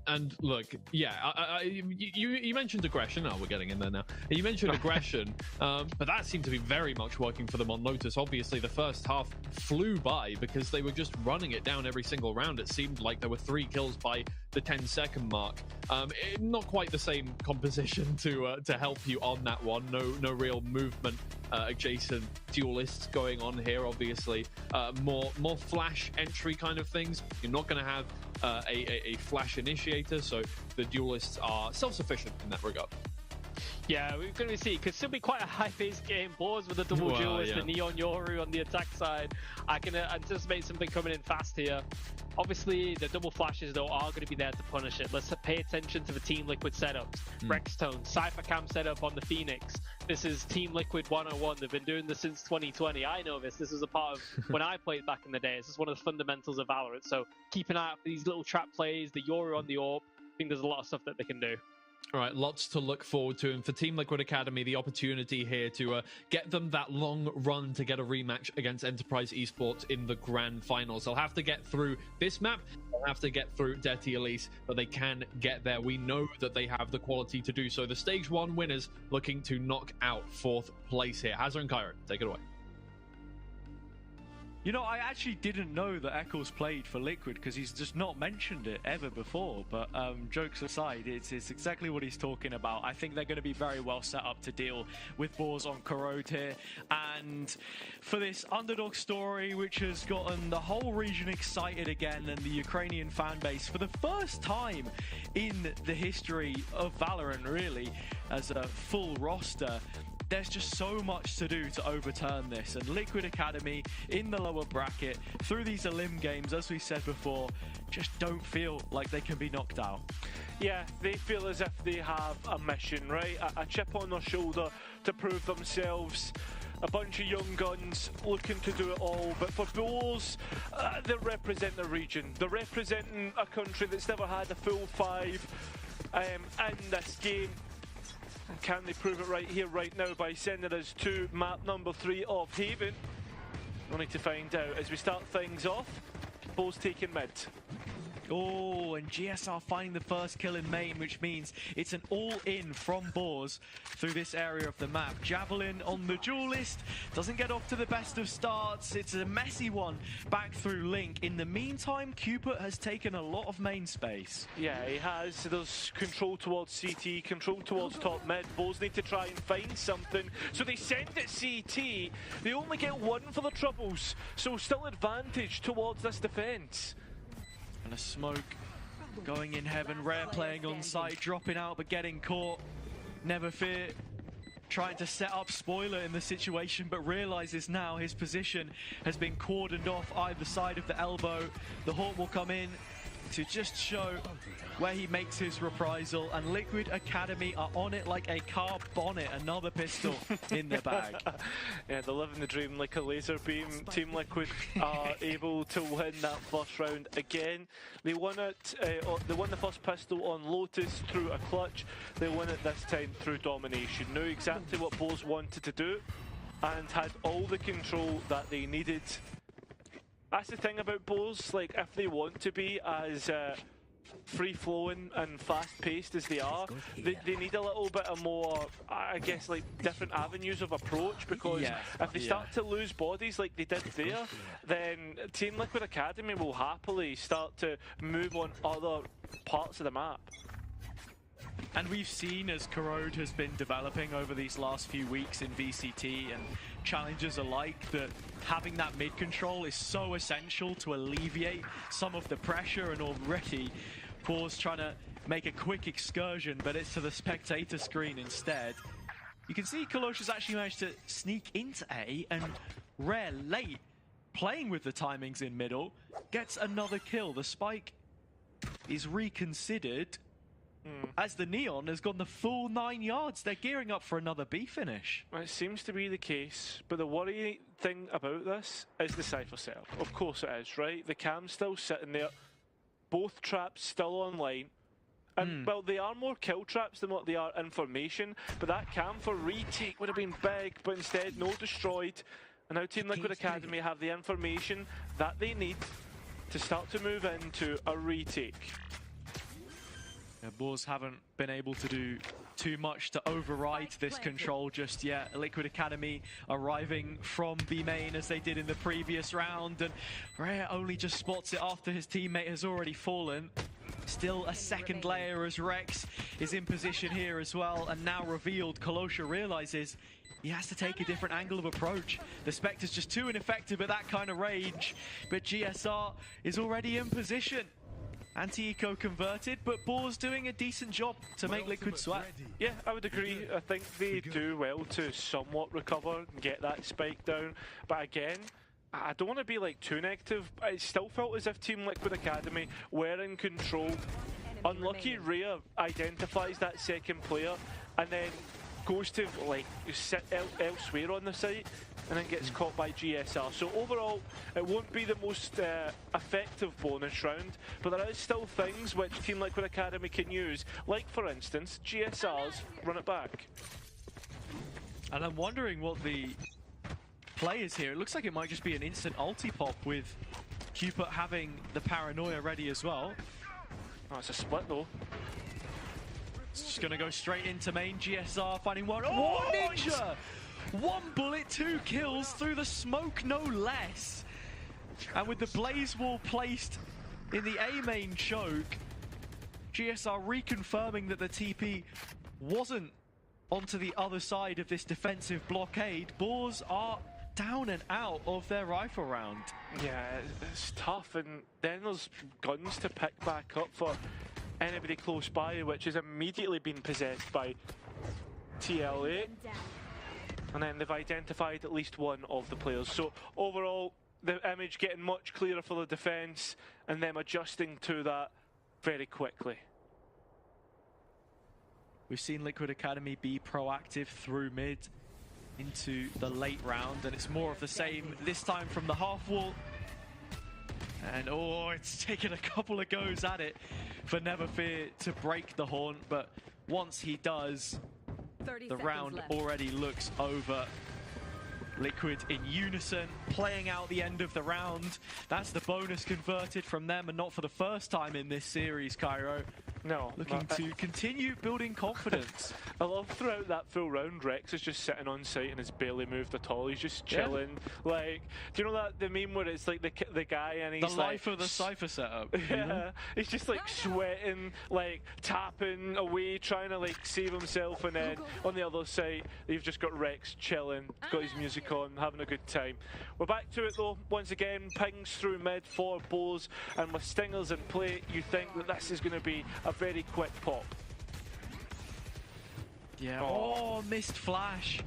And look, yeah, you mentioned aggression. Oh, we're getting in there now. You mentioned aggression, but that seemed to be very much working for them on Lotus. Obviously, the first half flew by because they were just running it down every single round. It seemed like there were 3 kills by the 10-second mark. Not quite the same composition to help you on that one. No real movement adjacent duelists going on here. Obviously, more flash entry kind of things. You're not going to have a flash initiator, so the duelists are self-sufficient in that regard. Yeah, we're going to see. It could still be quite a high-paced game. Boars with the double duelist, the Neon Yoru on the attack side. I can anticipate something coming in fast here. Obviously, the double flashes, though, are going to be there to punish it. Let's pay attention to the Team Liquid setups. Rextone, Cypher Cam setup on the Phoenix. This is Team Liquid 101. They've been doing this since 2020. I know this. This was a part of when I played back in the day. This is one of the fundamentals of Valorant. So keep an eye out for these little trap plays, the Yoru on the AWP. I think there's a lot of stuff that they can do. All right, lots to look forward to. And for Team Liquid Academy, the opportunity here to get them that long run to get a rematch against Enterprise Esports in the grand finals. They'll have to get through this map. They'll have to get through Dirty Elise, but they can get there. We know that they have the quality to do so. The Stage 1 winners looking to knock out 4th place here. Hazard and Cairo, take it away. You know, I actually didn't know that Eccles played for Liquid because he's just not mentioned it ever before. But jokes aside, it's exactly what he's talking about. I think they're going to be very well set up to deal with Boars on Corrode here. And for this underdog story, which has gotten the whole region excited again and the Ukrainian fan base for the first time in the history of Valorant, really, as a full roster, there's just so much to do to overturn this, and Liquid Academy in the lower bracket through these Elim games, as we said before, just don't feel like they can be knocked out. Yeah, they feel as if they have a mission, right? A chip on their shoulder to prove themselves. A bunch of young guns looking to do it all, but for Boars, they represent the region. They're representing a country that's never had a full 5 in this game. And can they prove it right here, right now, by sending us to map number 3 of Haven? We'll need to find out as we start things off. Boars taking mid. Oh, and GSR finding the first kill in main, which means it's an all-in from Boars through this area of the map. Javelin on the duelist, doesn't get off to the best of starts. It's a messy one back through Link. In the meantime, Cupid has taken a lot of main space. Yeah, he has. There's control towards CT, control towards top mid. Boars need to try and find something. So they send it CT. They only get one for the troubles. So still advantage towards this defense. And a smoke going in heaven. Rare playing on site, dropping out but getting caught. Never Fear trying to set up Spoiler in the situation, but realizes now his position has been cordoned off either side of the elbow. The Hawk will come in to just show where he makes his reprisal, and Liquid Academy are on it like a car bonnet, another pistol in their bag. Yeah, they're living the dream like a laser beam. Team Liquid are able to win that first round again. They won it. They won the first pistol on Lotus through a clutch. They won it this time through domination. Knew exactly what Boars wanted to do and had all the control that they needed. That's the thing about Boars, like if they want to be as free-flowing and fast-paced as they are, they need a little bit of more, I guess, like different avenues of approach, because if they start to lose bodies like they did there, then Team Liquid Academy will happily start to move on other parts of the map. And we've seen as Corrode has been developing over these last few weeks in VCT and challengers alike that having that mid control is so essential to alleviate some of the pressure, and already Boars trying to make a quick excursion, but it's to the spectator screen instead. You can see Koloshi's actually managed to sneak into A, and Rare late, playing with the timings in middle, gets another kill. The spike is reconsidered. As the Neon has gone the full 9 yards. They're gearing up for another B finish. It seems to be the case, but the worrying thing about this is the Cypher setup. Of course it is, right? The cam's still sitting there, both traps still online. And, well, they are more kill traps than what they are information, but that cam for retake would have been big, but instead, no destroyed. And now Team Liquid Academy have the information that they need to start to move into a retake. Boars haven't been able to do too much to override this control just yet. Liquid Academy arriving from B main as they did in the previous round, and Rare only just spots it after his teammate has already fallen. Still a second layer as Rex is in position here as well, and now revealed, Kolosha realizes he has to take a different angle of approach. The Spectre's just too ineffective at that kind of range, but GSR is already in position. Anti-eco converted, but Boars doing a decent job to make Liquid sweat. Yeah, I would agree. I think they do well to somewhat recover and get that spike down. But again, I don't want to be like too negative. It still felt as if Team Liquid Academy were in control. Unlucky Rhea identifies that second player and then goes to like sit elsewhere on the site and then gets caught by GSR. So overall, it won't be the most effective bonus round, but there is still things which Team Liquid Academy can use, like for instance, GSR's run it back. And I'm wondering what the play is here. It looks like it might just be an instant ulti pop with Cupid having the paranoia ready as well. Oh, it's a split though. It's just gonna go straight into main. GSR finding one. Oh, Ninja! One bullet, 2 kills through the smoke, no less. And with the blaze wall placed in the A main choke, GSR reconfirming that the TP wasn't onto the other side of this defensive blockade. Boars are down and out of their rifle round. Yeah, it's tough, and then there's guns to pick back up for anybody close by, which has immediately been possessed by TLA. And then they've identified at least one of the players. So overall, the image getting much clearer for the defense and them adjusting to that very quickly. We've seen Liquid Academy be proactive through mid into the late round, and it's more of the same this time from the half wall. And oh, it's taken a couple of goes at it for Never Fear to break the haunt, but once he does, the round already looks over. Liquid in unison, playing out the end of the round. That's the bonus converted from them, and not for the first time in this series, Cairo. No. Looking to continue building confidence. I love throughout that full round, Rex is just sitting on site and has barely moved at all. He's just chilling. Yeah. Like, do you know that the meme where it's like the guy and he's the like... life of the Cypher setup. Yeah, you know? He's just like sweating, like tapping away, trying to like save himself, and then on the other side, you've just got Rex chilling, got his music on, having a good time. We're back to it though, once again, pings through mid for Bows, and with Stingers in play, you think that this is going to be a very quick pop. Yeah, oh, missed flash.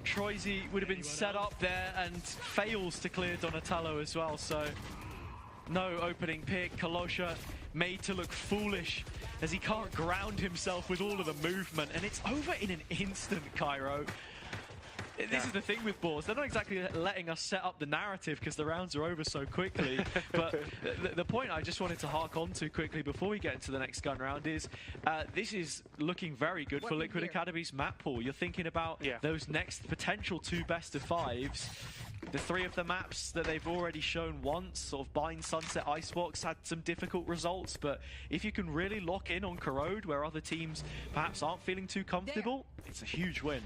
Troisy would have been set up there and fails to clear Donatello as well, so no opening pick. Kalosha made to look foolish as he can't ground himself with all of the movement, and it's over in an instant, Cairo. This is the thing with Boars. They're not exactly letting us set up the narrative because the rounds are over so quickly. But the point I just wanted to hark on to quickly before we get into the next gun round is this is looking very good for Liquid Academy's map pool. You're thinking about those next potential 2 best of 5s. The 3 of the maps that they've already shown once, sort of Bind, Sunset, Icebox, had some difficult results, but if you can really lock in on Corrode where other teams perhaps aren't feeling too comfortable, it's a huge win.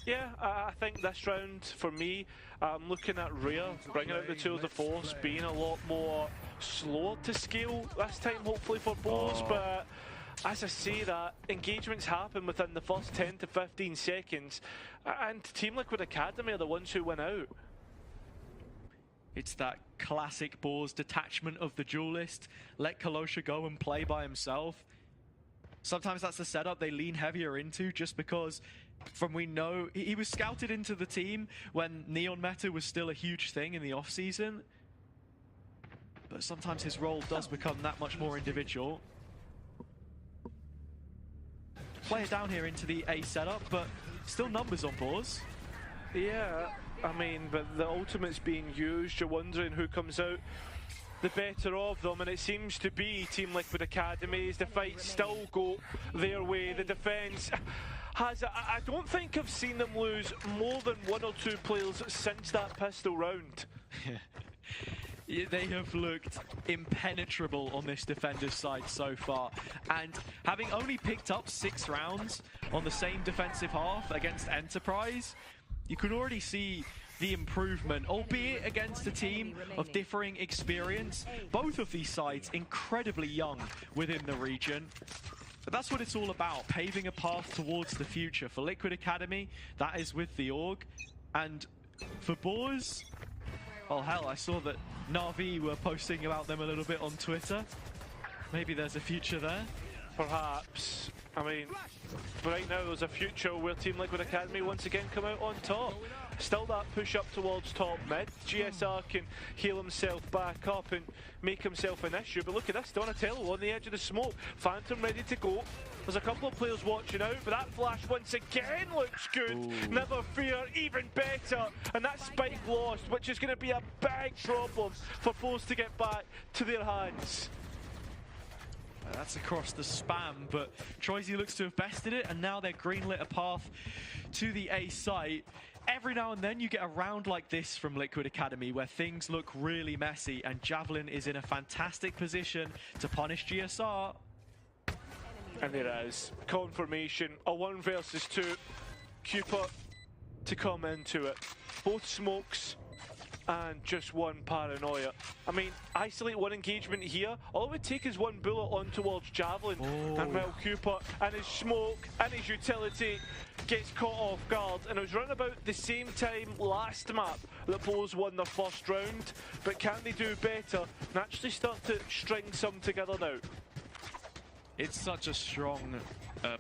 Yeah, I think this round, for me, I'm looking at Rhea, bringing out the Tools of Force, being a lot more slower to scale this time, hopefully, for Bows, but as I say that, engagements happen within the first 10 to 15 seconds, and Team Liquid Academy are the ones who win out. It's that classic Boars detachment of the duelist. Let Kalosha go and play by himself. Sometimes that's the setup they lean heavier into just because we know he was scouted into the team when Neon meta was still a huge thing in the off-season. But sometimes his role does become that much more individual. Play it down here into the A setup, but still numbers on Boars. Yeah. I mean, but the ultimate's being used, you're wondering who comes out the better of them, and it seems to be Team Liquid Academies. The fights still go their way. The defence has, I don't think I've seen them lose more than 1 or 2 players since that pistol round. They have looked impenetrable on this defender's side so far, and having only picked up 6 rounds on the same defensive half against Enterprise, you can already see the improvement, albeit against a team of differing experience. Both of these sides incredibly young within the region. But that's what it's all about, paving a path towards the future. For Liquid Academy, that is with the org. And for Boars, oh hell, I saw that Na'Vi were posting about them a little bit on Twitter. Maybe there's a future there. Perhaps. I mean, right now there's a future where Team Liquid Academy once again come out on top. Still that push up towards top mid. GSR can heal himself back up and make himself an issue. But look at this, Donatello on the edge of the smoke. Phantom ready to go. There's a couple of players watching out, but that flash once again looks good. Ooh. Never fear, even better. And that spike lost, which is going to be a big problem for Bows to get back to their hands. That's across the spam, but Troisy looks to have bested it, and now they're greenlit a path to the A site. Every now and then you get a round like this from Liquid Academy where things look really messy, and Javelin is in a fantastic position to punish GSR. And there is confirmation, a 1 versus 2. Cupid to come into it. Both smokes and just 1 paranoia. I mean, isolate 1 engagement here. All it would take is 1 bullet on towards Javelin. And well, Cupid and his smoke and his utility gets caught off guard. And it was around about the same time last map that Bows won their first round. But can they do better and actually start to string some together now? It's such a strong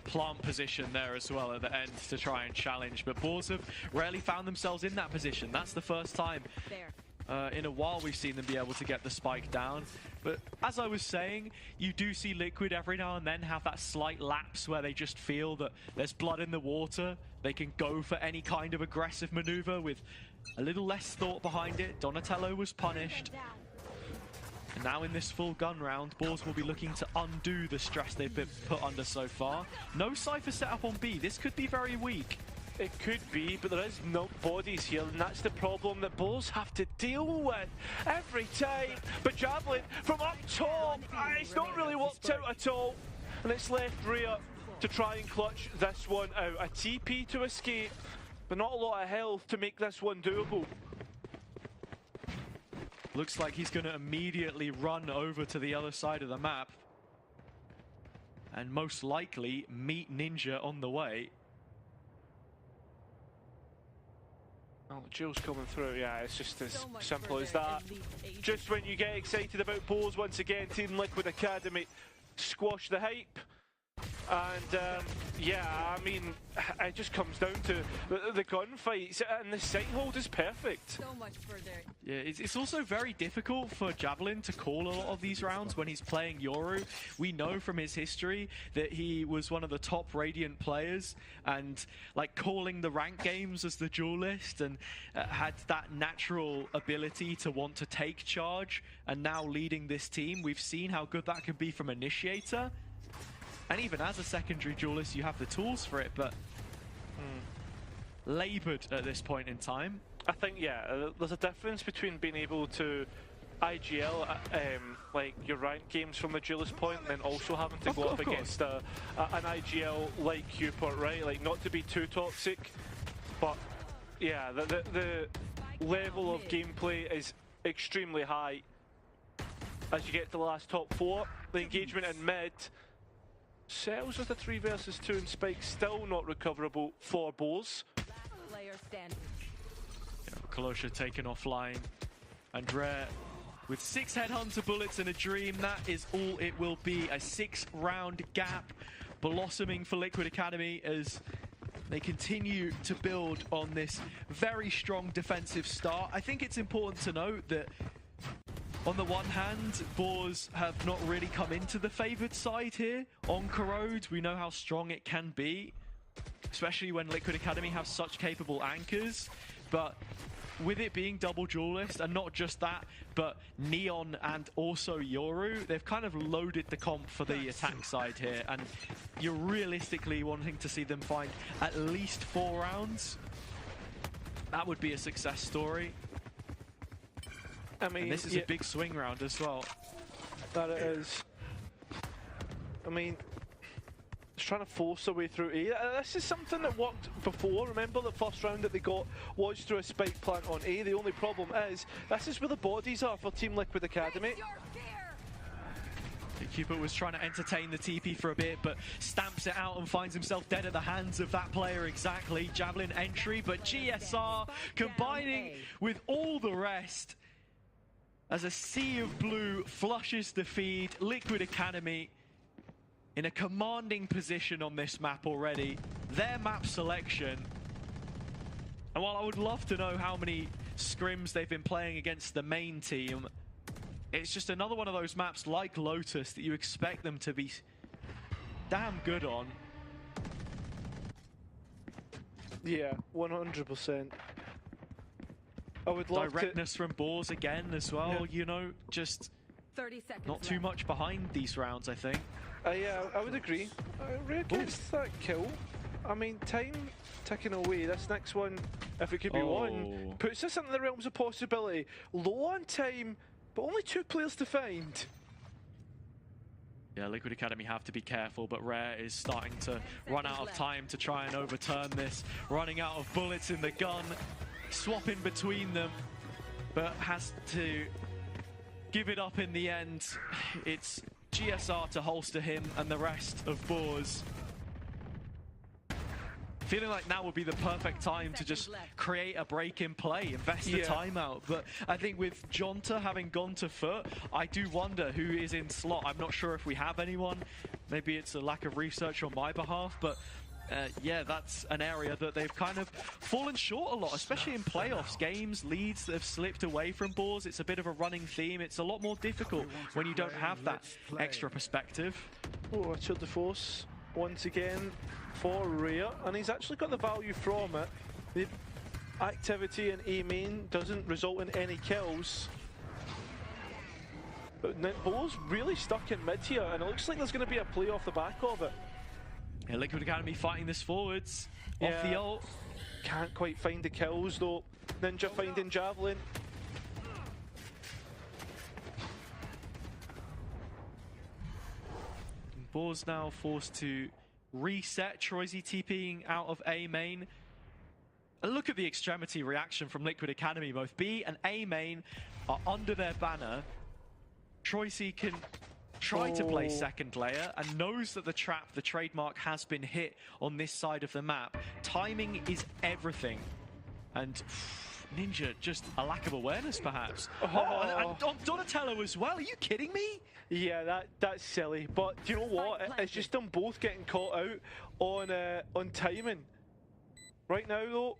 plant position there as well at the end to try and challenge, but Boars have rarely found themselves in that position. That's the first time in a while we've seen them be able to get the spike down. But as I was saying, you do see Liquid every now and then have that slight lapse where they just feel that there's blood in the water. They can go for any kind of aggressive maneuver with a little less thought behind it. Donatello was punished. And now in this full gun round, Boars will be looking to undo the stress they've been put under so far. No Cypher set up on B. This could be very weak. It could be, but there is no bodies here, and that's the problem that Bulls have to deal with every time. But Javelin from up top, it's not really worked out at all, and it's left Rhea to try and clutch this one out. A TP to escape, but not a lot of health to make this one doable. Looks like he's going to immediately run over to the other side of the map, and most likely meet Ninja on the way. Oh, Jill's coming through. Yeah, it's just as simple as that. Just when you get excited about Bulls once again, Team Liquid Academy squash the hype. And yeah, I mean, it just comes down to the gunfights, and the site hold is perfect. So much further. Yeah, it's also very difficult for Javelin to call a lot of these rounds when he's playing Yoru. We know from his history that he was one of the top Radiant players, and like calling the rank games as the duelist, and had that natural ability to want to take charge, and now leading this team. We've seen how good that can be from Initiator. And even as a secondary duelist, you have the tools for it, but laboured at this point in time. I think, yeah, there's a difference between being able to IGL like your rank games from the duelist point, and then also having to go up against an IGL like Cuport, right? Like, not to be too toxic, but yeah, the level of gameplay is extremely high as you get to the last top 4. The engagement in mid settles with a 3 versus 2, and Spike still not recoverable for Bows. Player standing. Kalosha taken offline, and Rare with 6 Headhunter bullets and a dream. That is all it will be. A 6-round gap blossoming for Liquid Academy as they continue to build on this very strong defensive start. I think it's important to note that on the one hand, Boars have not really come into the favoured side here. On Corrode, we know how strong it can be, especially when Liquid Academy have such capable anchors. But with it being double duelist, and not just that, but Neon and also Yoru, they've kind of loaded the comp for the attack side here, and you're realistically wanting to see them find at least 4 rounds. That would be a success story. I mean, and this is a big swing round as well. That it is. I mean, it's trying to force their way through A. This is something that worked before. Remember the first round that they got was through a spike plant on A. The only problem is, this is where the bodies are for Team Liquid Academy. Cupid was trying to entertain the TP for a bit, but stamps it out and finds himself dead at the hands of that player exactly. Javelin entry, but GSR combining with all the rest as a sea of blue flushes the feed. Liquid Academy in a commanding position on this map already. Their map selection. And while I would love to know how many scrims they've been playing against the main team, it's just another one of those maps like Lotus that you expect them to be damn good on. Yeah, 100%. I would love directness from Boars again as well, you know, just 30 seconds not too much behind these rounds, I think. Yeah, I would agree. Rhea gets that kill. I mean, time ticking away. This next one, if it could be won, puts us into the realms of possibility. Low on time, but only 2 players to find. Yeah, Liquid Academy have to be careful, but Rare is starting to run out of time to try and overturn this. Running out of bullets in the gun, swapping between them, but has to give it up in the end. It's GSR to holster him and the rest of Boars. Feeling like now would be the perfect time to just create a break in play, invest the timeout. But I think with Jonta having gone to foot, I do wonder who is in slot. I'm not sure if we have anyone. Maybe it's a lack of research on my behalf, but yeah, that's an area that they've kind of fallen short a lot, especially in playoffs. Games, leads that have slipped away from Boars. It's a bit of a running theme. It's a lot more difficult when you don't have that extra perspective. Oh, a tour de force once again for Rhea, and he's actually got the value from it. The activity in A main doesn't result in any kills. But Bo's really stuck in mid here, and it looks like there's going to be a play off the back of it. Yeah, Liquid Academy fighting this forwards. Off the ult. Can't quite find the kills though. Ninja finding Javelin. Boar's now forced to reset. Troisy TPing out of A main. And look at the extremity reaction from Liquid Academy. Both B and A main are under their banner. Troisy can try to play second layer and knows that the trap, the trademark, has been hit on this side of the map. Timing is everything. And Ninja, just a lack of awareness perhaps. And on Donatello as well, are you kidding me? Yeah, that's silly. But do you know what? It's just them both getting caught out on timing. Right now though.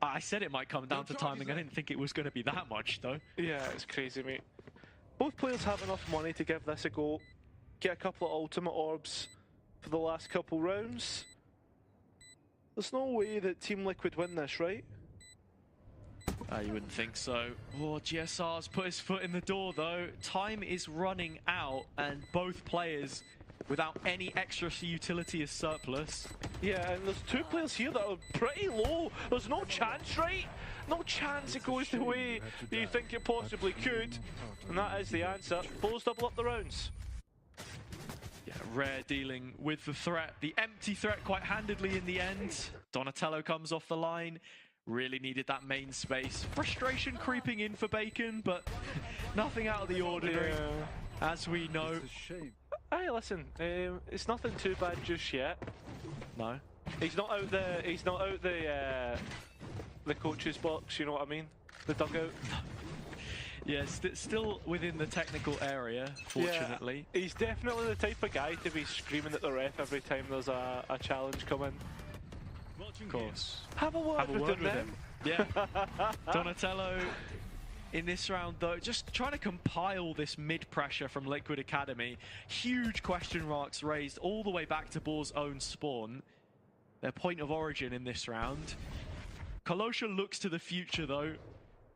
I said it might come down to timing. I didn't think it was going to be that much though. Yeah, it's crazy, mate. Both players have enough money to give this a go. Get a couple of ultimate orbs for the last couple rounds. There's no way that Team Liquid win this, right? You wouldn't think so. Oh, GSR's put his foot in the door though. Time is running out and both players without any extra utility is surplus. Yeah, and there's two players here that are pretty low. There's no chance, right? No chance it goes the way you think it possibly could. And that is the answer. Bulls double up the rounds. Yeah, Rare dealing with the threat. The empty threat quite handedly in the end. Donatello comes off the line. Really needed that main space. Frustration creeping in for Bacon, but nothing out of the ordinary, as we know. Hey, listen, it's nothing too bad just yet. No. He's not out the coach's box, you know what I mean? The dugout. Yeah, still within the technical area, fortunately. Yeah, he's definitely the type of guy to be screaming at the ref every time there's a challenge coming. Of course. Have a word with him. Yeah. Donatello in this round though, just trying to compile this mid pressure from Liquid Academy. Huge question marks raised all the way back to Boar's own spawn. Their point of origin in this round. Kolosha looks to the future though,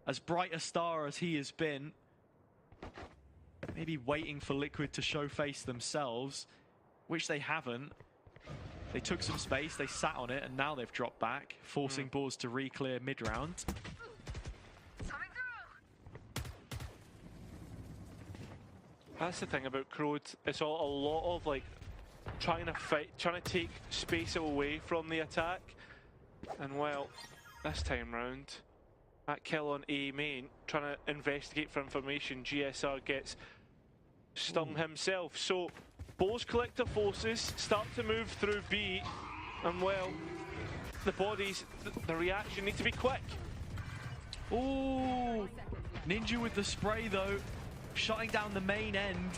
as bright a star as he has been. Maybe waiting for Liquid to show face themselves, which they haven't. They took some space, they sat on it, and now they've dropped back, forcing Boars to re-clear mid-round. That's the thing about Crowd. It's a lot of like trying to fight, trying to take space away from the attack. And well, this time round, that kill on A main, trying to investigate for information, GSR gets stung himself. So Bo's collective forces start to move through B, and well, the bodies, the reaction needs to be quick. Ooh, Ninja with the spray though, shutting down the main end.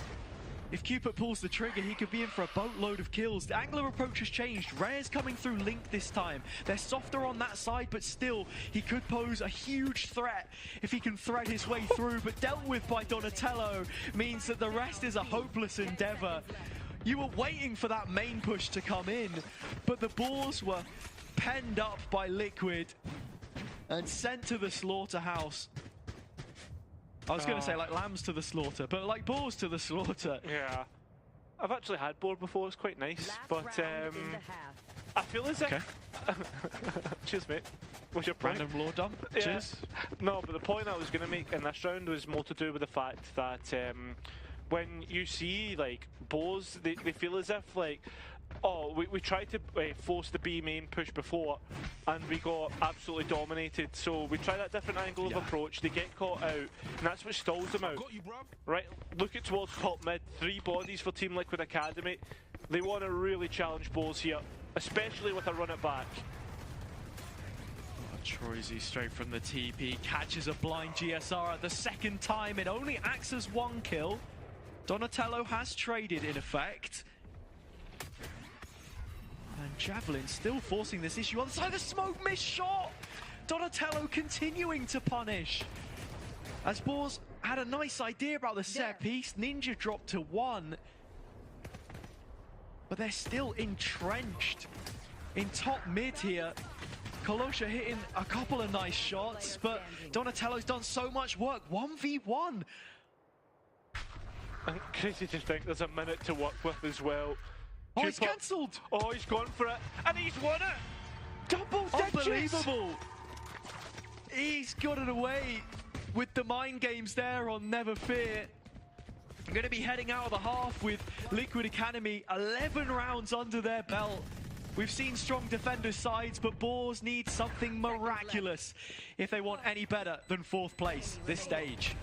If Cupid pulls the trigger, he could be in for a boatload of kills. The angle of approach has changed. Rare's coming through Link this time. They're softer on that side, but still, he could pose a huge threat if he can thread his way through. But dealt with by Donatello means that the rest is a hopeless endeavor. You were waiting for that main push to come in, but the Boars were penned up by Liquid and sent to the slaughterhouse. I was going to say like lambs to the slaughter, but like boars to the slaughter. Yeah. I've actually had boar before, it's quite nice, but I feel as if... Cheers, mate. What's your point? Random lore dump. Yeah. Cheers. No, but the point I was going to make in this round was more to do with the fact that when you see like boars, they feel as if like, oh, we tried to force the B main push before and we got absolutely dominated, so we try that different angle of approach, they get caught out, and that's what stalls them out. Right, look at towards top mid, 3 bodies for Team Liquid Academy. They want to really challenge Boars here, especially with a run it back. Troisy straight from the TP, catches a blind GSR at the second time. It only acts as 1 kill. Donatello has traded in effect. And Javelin still forcing this issue on the side of the smoke, missed shot! Donatello continuing to punish. As Boars had a nice idea about the set piece, Ninja dropped to 1. But they're still entrenched in top mid here. Kolosha hitting a couple of nice shots, but Donatello's done so much work. 1v1. And crazy to think there's a minute to work with as well. Oh, he's cancelled! Oh, he's gone for it, and he's won it! Double digits! Unbelievable! He's got it away with the mind games there on Never Fear. I'm going to be heading out of the half with Liquid Academy, 11 rounds under their belt. We've seen strong defender sides, but Boars need something miraculous if they want any better than 4th place this stage.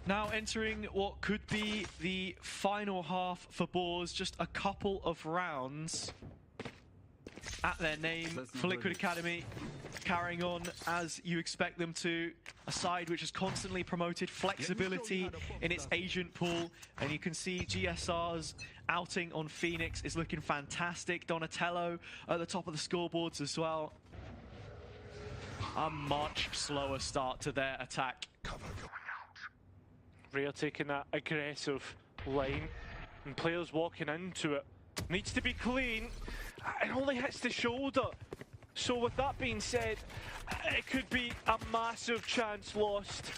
Now entering what could be the final half for Boars, just a couple of rounds at their name for Liquid Academy, carrying on as you expect them to. A side which has constantly promoted flexibility in its agent pool, and you can see GSR's outing on Phoenix is looking fantastic. Donatello at the top of the scoreboards as well. A much slower start to their attack. Rare taking that aggressive line, and players walking into it. Needs to be clean. It only hits the shoulder. So with that being said, it could be a massive chance lost.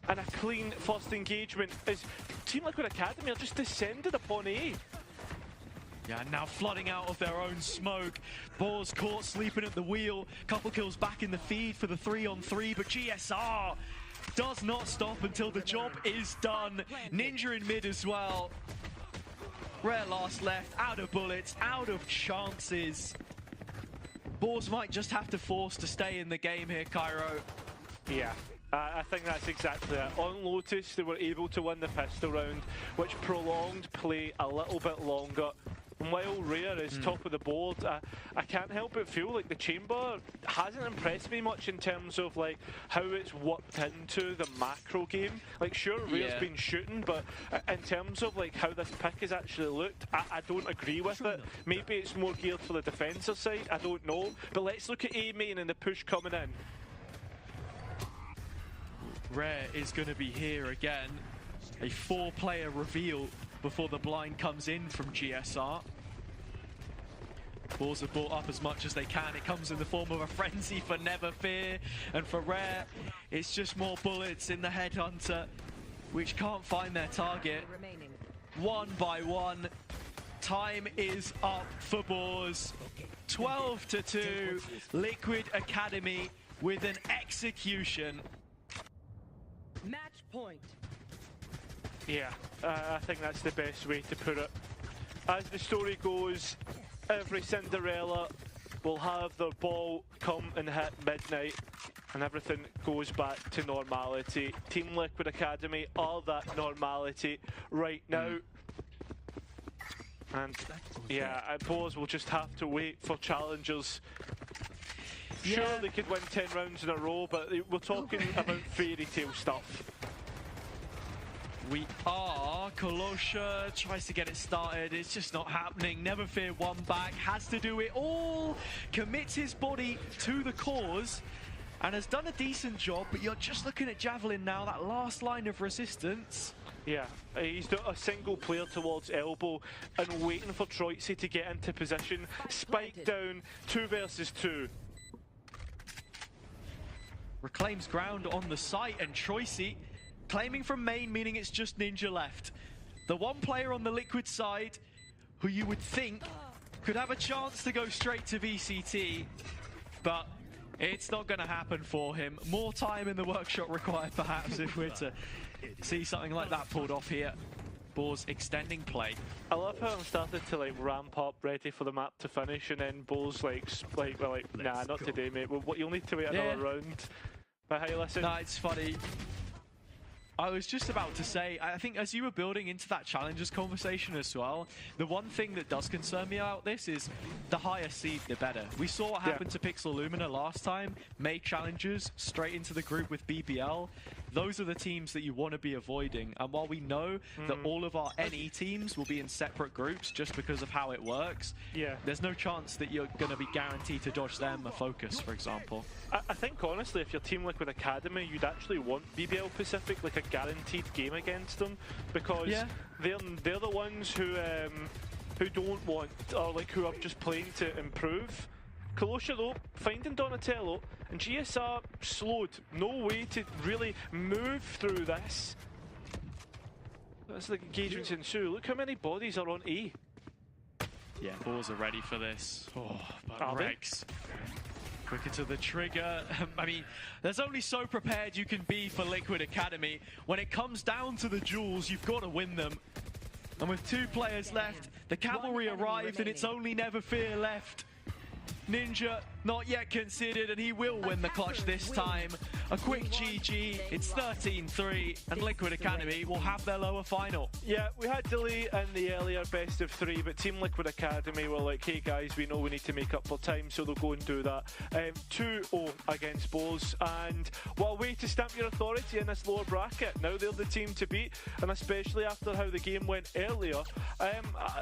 And a clean first engagement as Team Liquid Academy are just descended upon A. Yeah, now flooding out of their own smoke. Boars caught sleeping at the wheel. Couple kills back in the feed for the 3-on-3, but GSR does not stop until the job is done. Ninja in mid as well. Rare last left, out of bullets, out of chances. Boars might just have to force to stay in the game here, Cairo. Yeah, I think that's exactly it. On Lotus, they were able to win the pistol round, which prolonged play a little bit longer. And while Rare is top of the board, I can't help but feel like the Chamber hasn't impressed me much in terms of like how it's worked into the macro game. Like sure, Rare's been shooting, but in terms of like how this pick has actually looked, I don't agree with it. Maybe it's more geared for the defensive side, I don't know. But let's look at A main and the push coming in. Rare is going to be here again. A 4-player reveal before the blind comes in from GSR. Boars have brought up as much as they can. It comes in the form of a frenzy for Never Fear. And for Rare, it's just more bullets in the Headhunter, which can't find their target. One by one, time is up for Boars. 12-2, Liquid Academy with an execution. Match point. Yeah, I think that's the best way to put it. As the story goes, every Cinderella will have their ball come and hit midnight, and everything goes back to normality. Team Liquid Academy are that normality right now. And yeah, Boars will just have to wait for challengers. Sure, they could win 10 rounds in a row, but we're talking about fairy tale stuff. We are. Kolosha tries to get it started. It's just not happening. Never Fear one back. Has to do it all. Commits his body to the cause. And has done a decent job. But you're just looking at Javelin now. That last line of resistance. Yeah, he's got a single player towards elbow and waiting for Troitsy to get into position. Spike down, 2 versus 2. Reclaims ground on the site, and Troitsy claiming from main, meaning it's just Ninja left. The one player on the Liquid side who you would think could have a chance to go straight to VCT, but it's not going to happen for him. More time in the workshop required, perhaps, if we're to see something like that pulled off here. Boars extending play. I love how I'm starting to like ramp up, ready for the map to finish, and then Boars like nah, not today, mate. You'll need to wait another round. But hey, listen. Nah, it's funny. I was just about to say, I think as you were building into that challenges conversation as well, the one thing that does concern me about this is the higher seed, the better. We saw what happened to Pixel Lumina last time, made challenges straight into the group with BBL. Those are the teams that you want to be avoiding. And while we know that all of our NE teams will be in separate groups just because of how it works, there's no chance that you're going to be guaranteed to dodge them a focus, for example. I think honestly, if your team Liquid Academy, you'd actually want BBL Pacific like a guaranteed game against them, because they're the ones who don't want, or like who are just playing to improve. Kolosha though, finding Donatello, and GSR slowed. No way to really move through this. That's the engagements ensue. Look how many bodies are on A. Yeah, Boars are ready for this. Oh, but Rex quicker to the trigger. I mean, there's only so prepared you can be for Liquid Academy. When it comes down to the duels, you've got to win them. And with 2 players left, the cavalry arrived, and it's only Never Fear left. Ninja not yet considered, and he will win the clutch this time. A quick GG, it's 13-3, and Liquid Academy will have their lower final. Yeah, we had delay in the earlier best of 3, but Team Liquid Academy were like, hey guys, we know we need to make up for time, so they'll go and do that. 2-0 against Boars, and what a way to stamp your authority in this lower bracket. Now they're the team to beat, and especially after how the game went earlier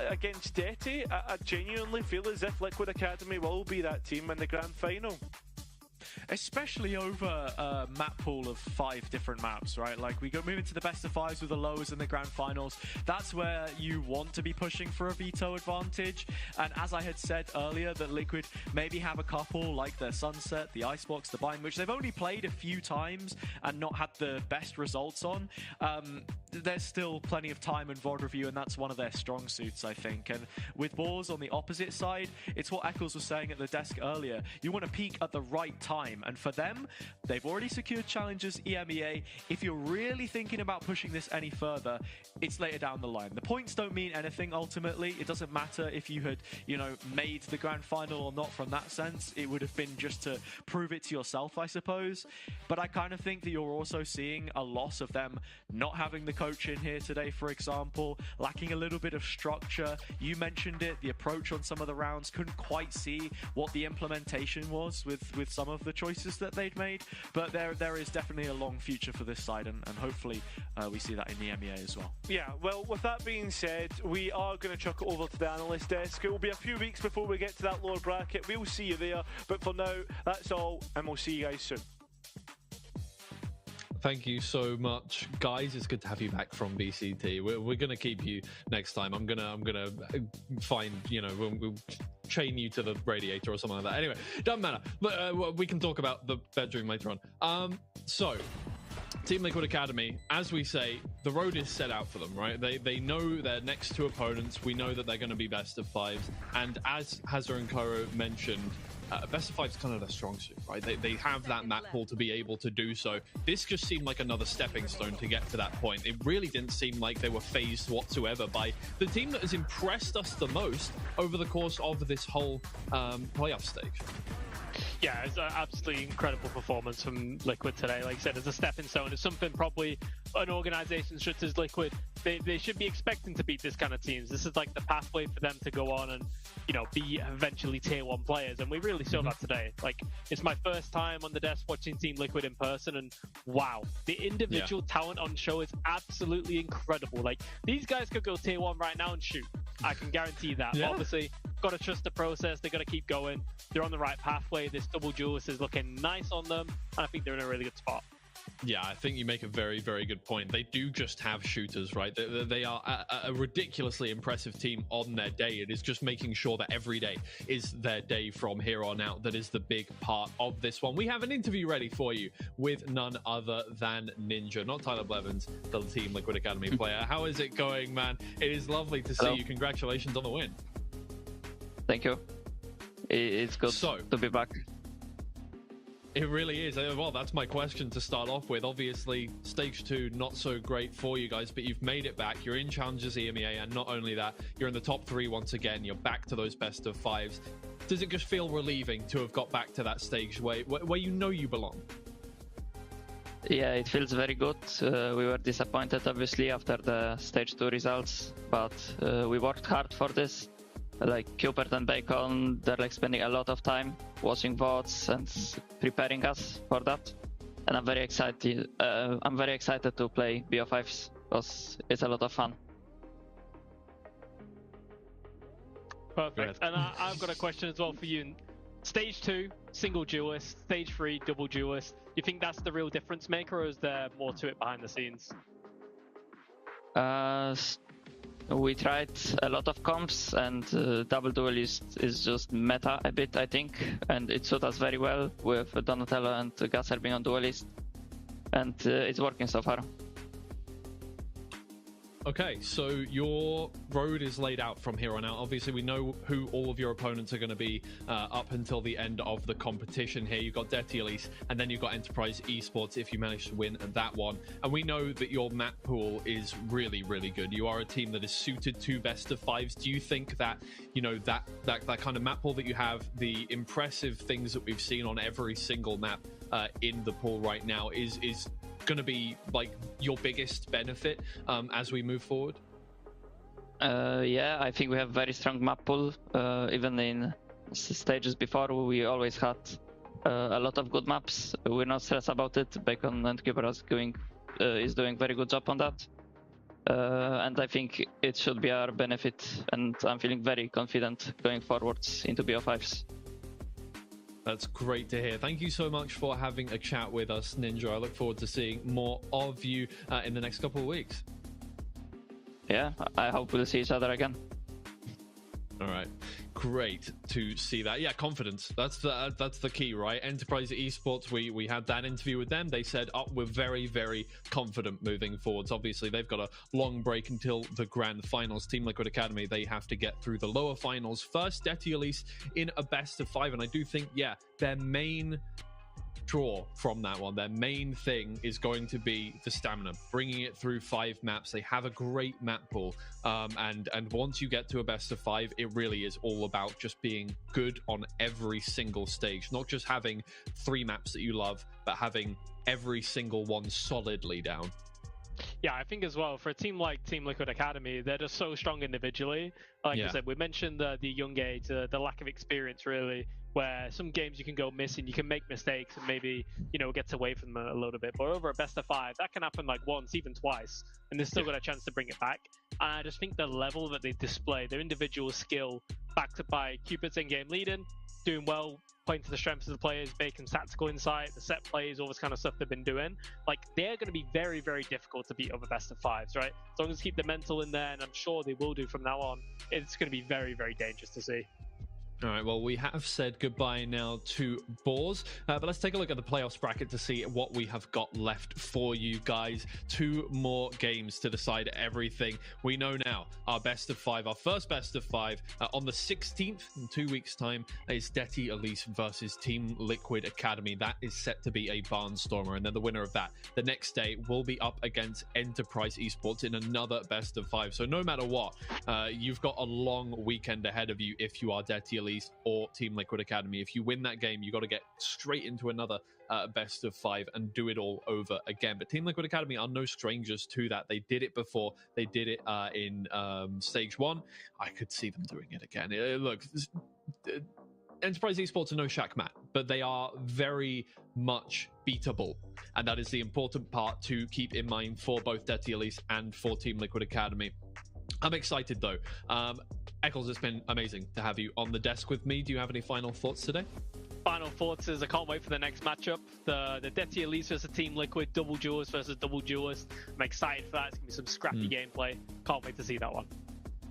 against Detty, I genuinely feel as if Liquid Academy will be that team in the grand final. Especially over a map pool of 5 different maps, right? Like, we go moving to the best of 5s with the lowers in the grand finals. That's where you want to be pushing for a veto advantage. And as I had said earlier, that Liquid maybe have a couple like the Sunset, the Icebox, the Bind, which they've only played a few times and not had the best results on. There's still plenty of time in VOD review, and that's one of their strong suits, I think. And with Boars on the opposite side, it's what Eccles was saying at the desk earlier. You want to peak at the right time, and for them, they've already secured challenges EMEA. If you're really thinking about pushing this any further, it's later down the line. The points don't mean anything ultimately. It doesn't matter if you had, you know, made the grand final or not from that sense. It would have been just to prove it to yourself, I suppose. But I kind of think that you're also seeing a loss of them not having the coach in here today, for example, lacking a little bit of structure. You mentioned it, the approach on some of the rounds, couldn't quite see what the implementation was with some of the choices that they'd made. But there is definitely a long future for this side, and hopefully we see that in the MEA as well. Yeah, well, with that being said, we are going to chuck it over to the analyst desk. It will be a few weeks before we get to that lower bracket. We'll see you there, but for now, that's all, and we'll see you guys soon. Thank you so much, guys. It's good to have you back from BCT. We're gonna keep you next time. I'm gonna find, you know, we'll chain you to the radiator or something like that. Anyway, doesn't matter. But we can talk about the bedroom later on. So Team Liquid Academy, as we say, the road is set out for them, right? They know their next 2 opponents. We know that they're going to be best of 5s, and as Hazard and Koro mentioned, best of 5 is kind of their strong suit, right? They have that map pool to be able to do so. This just seemed like another stepping stone to get to that point. It really didn't seem like they were phased whatsoever by the team that has impressed us the most over the course of this whole playoff stage. Yeah, it's an absolutely incredible performance from Liquid today. Like I said, it's a stepping stone. It's something probably an organization constructors, Liquid, they should be expecting to beat this kind of teams. This is like the pathway for them to go on and, you know, be eventually tier 1 players, and we really saw that today. Like, it's my first time on the desk watching Team Liquid in person, and wow, the individual talent on show is absolutely incredible. Like, these guys could go tier 1 right now and shoot. I can guarantee that. Yeah. Obviously, got to trust the process. They got to keep going. They're on the right pathway. This double duelist is looking nice on them, and I think they're in a really good spot. Yeah, I think you make a very, very good point. They do just have shooters, right? They are a ridiculously impressive team on their day. It is just making sure that every day is their day from here on out. That is the big part of this one. We have an interview ready for you with none other than Ninja, not Tyler Blevins, the Team Liquid Academy player. How is it going, man? It is lovely to see you. Congratulations on the win. Thank you. It's good to be back. It really is. Well, that's my question to start off with. Obviously, stage 2, not so great for you guys, but you've made it back. You're in Challengers EMEA, and not only that, you're in the top 3 once again. You're back to those best of 5s. Does it just feel relieving to have got back to that stage where you know you belong? Yeah, it feels very good. We were disappointed, obviously, after the stage 2 results, but we worked hard for this. Like Cupid and Bacon, they're like spending a lot of time watching VODs and preparing us for that. And I'm very excited. I'm very excited to play BO5s because it's a lot of fun. Perfect. And I've got a question as well for you. Stage 2, single duelist. Stage 3, double duelist. Do you think that's the real difference maker, or is there more to it behind the scenes? We tried a lot of comps, and double duelist is just meta a bit, I think, and it suits us very well with Donatello and Gasser being on duelist, and it's working so far. Okay, so your road is laid out from here on out. Obviously, we know who all of your opponents are going to be up until the end of the competition here. You've got Dirty Elise, and then you've got Enterprise Esports if you manage to win that one. And we know that your map pool is really, really good. You are a team that is suited to best of 5s. Do you think that, you know, that kind of map pool that you have, the impressive things that we've seen on every single map in the pool right now is going to be like your biggest benefit as we move forward? Yeah, I think we have very strong map pool. Even in stages before, we always had a lot of good maps. We're not stressed about it. Bacon and Cooper is doing very good job on that. And I think it should be our benefit, and I'm feeling very confident going forwards into BO5s. That's great to hear. Thank you so much for having a chat with us, Ninja. I look forward to seeing more of you in the next couple of weeks. Yeah, I hope we'll see each other again. All right, great to see that. Yeah, confidence. That's the key, right? Enterprise Esports. We had that interview with them. They said, "Oh, we're very, very confident moving forwards." Obviously, they've got a long break until the grand finals. Team Liquid Academy, they have to get through the lower finals first. Dirty Elise in a best of 5, and I do think, yeah, their main draw from that one, their main thing is going to be the stamina, bringing it through 5 maps. They have a great map pool, and once you get to a best of 5, it really is all about just being good on every single stage, not just having 3 maps that you love, but having every single one solidly down. Yeah, I think as well, for a team like Team Liquid Academy, they're just so strong individually. Like I said, we mentioned the young age, the lack of experience, really, where some games you can go missing, you can make mistakes and maybe, you know, gets away from them a little bit. But over a best of 5, that can happen like once, even twice, and they've still got a chance to bring it back. And I just think the level that they display, their individual skill, backed up by Cupid's in-game leading, doing well, playing to the strengths of the players, Bacon's tactical insight, the set plays, all this kind of stuff they've been doing. Like, they're going to be very, very difficult to beat over best of 5s, right? As long as keep the mental in there, and I'm sure they will do from now on, it's going to be very, very dangerous to see. All right, well, we have said goodbye now to Boars, but let's take a look at the playoffs bracket to see what we have got left for you guys. 2 more games to decide everything. We know now our best of 5, our first best of 5, on the 16th, in 2 weeks' time, is Dirty Elise versus Team Liquid Academy. That is set to be a barnstormer, and then the winner of that, the next day, will be up against Enterprise Esports in another best of 5. So no matter what, you've got a long weekend ahead of you if you are Dirty Elise. Elite or Team Liquid Academy. If you win that game, you got to get straight into another best of 5 and do it all over again. But Team Liquid Academy are no strangers to that. They did it before. They did it in stage 1. I could see them doing it again. Look, Enterprise Esports are no Shaq Mat, but they are very much beatable. And that is the important part to keep in mind for both Dirty Elise and for Team Liquid Academy. I'm excited though. Eccles, it's been amazing to have you on the desk with me. Do you have any final thoughts today? Final thoughts is I can't wait for the next matchup. The Dirty Elise versus Team Liquid, double duelist versus double duelist. I'm excited for that. It's going to be some scrappy gameplay. Can't wait to see that one.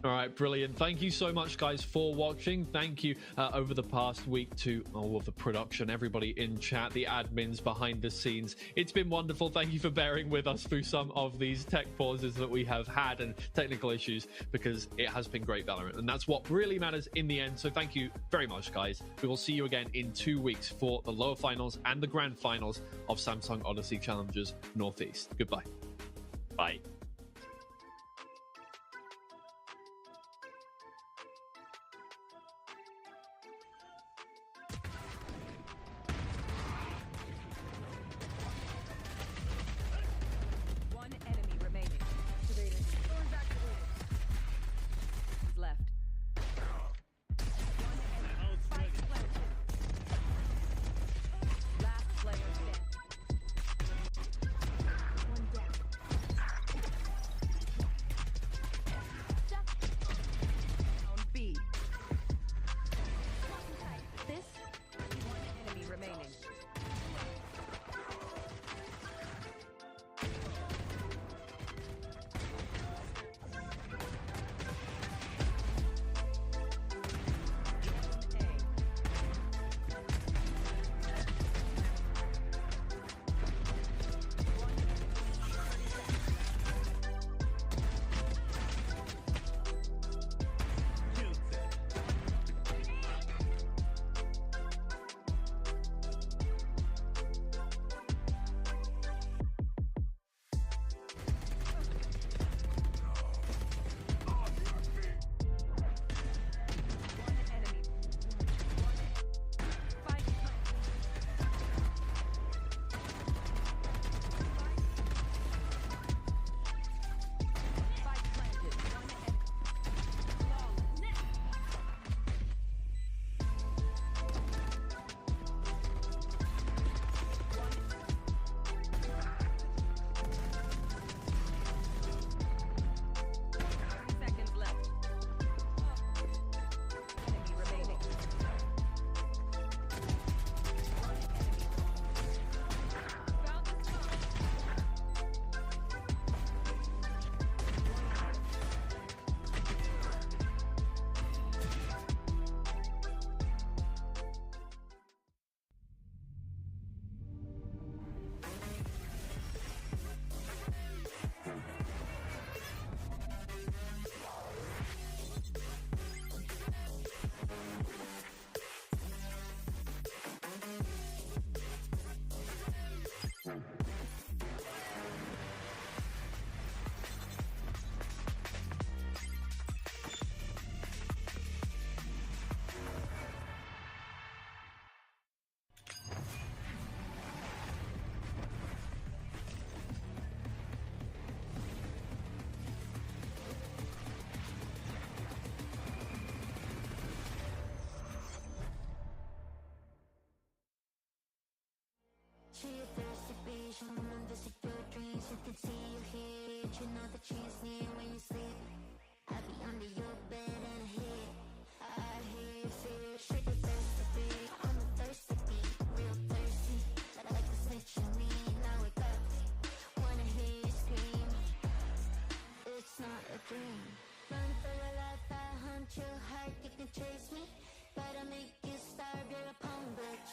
All right, brilliant. Thank you so much, guys, for watching. Thank you over the past week to all of the production, everybody in chat, the admins behind the scenes. It's been wonderful. Thank you for bearing with us through some of these tech pauses that we have had and technical issues, because it has been great Valorant, and that's what really matters in the end. So thank you very much, guys. We will see you again in 2 weeks for the lower finals and the grand finals of Samsung Odyssey Challengers Northeast. Goodbye. Bye. She a thirsty beach, I'm visit your dreams. You can see you hear it, you know that she's near when you sleep. I be under your bed and I hear you fear. She a thirsty beach, I'm a thirsty beach, real thirsty. Like a snitch in me, now wake up. Wanna hear you scream. It's not a dream. Run for your life, I hunt your heart, you can chase me. But I make you starve, you're a punk bitch.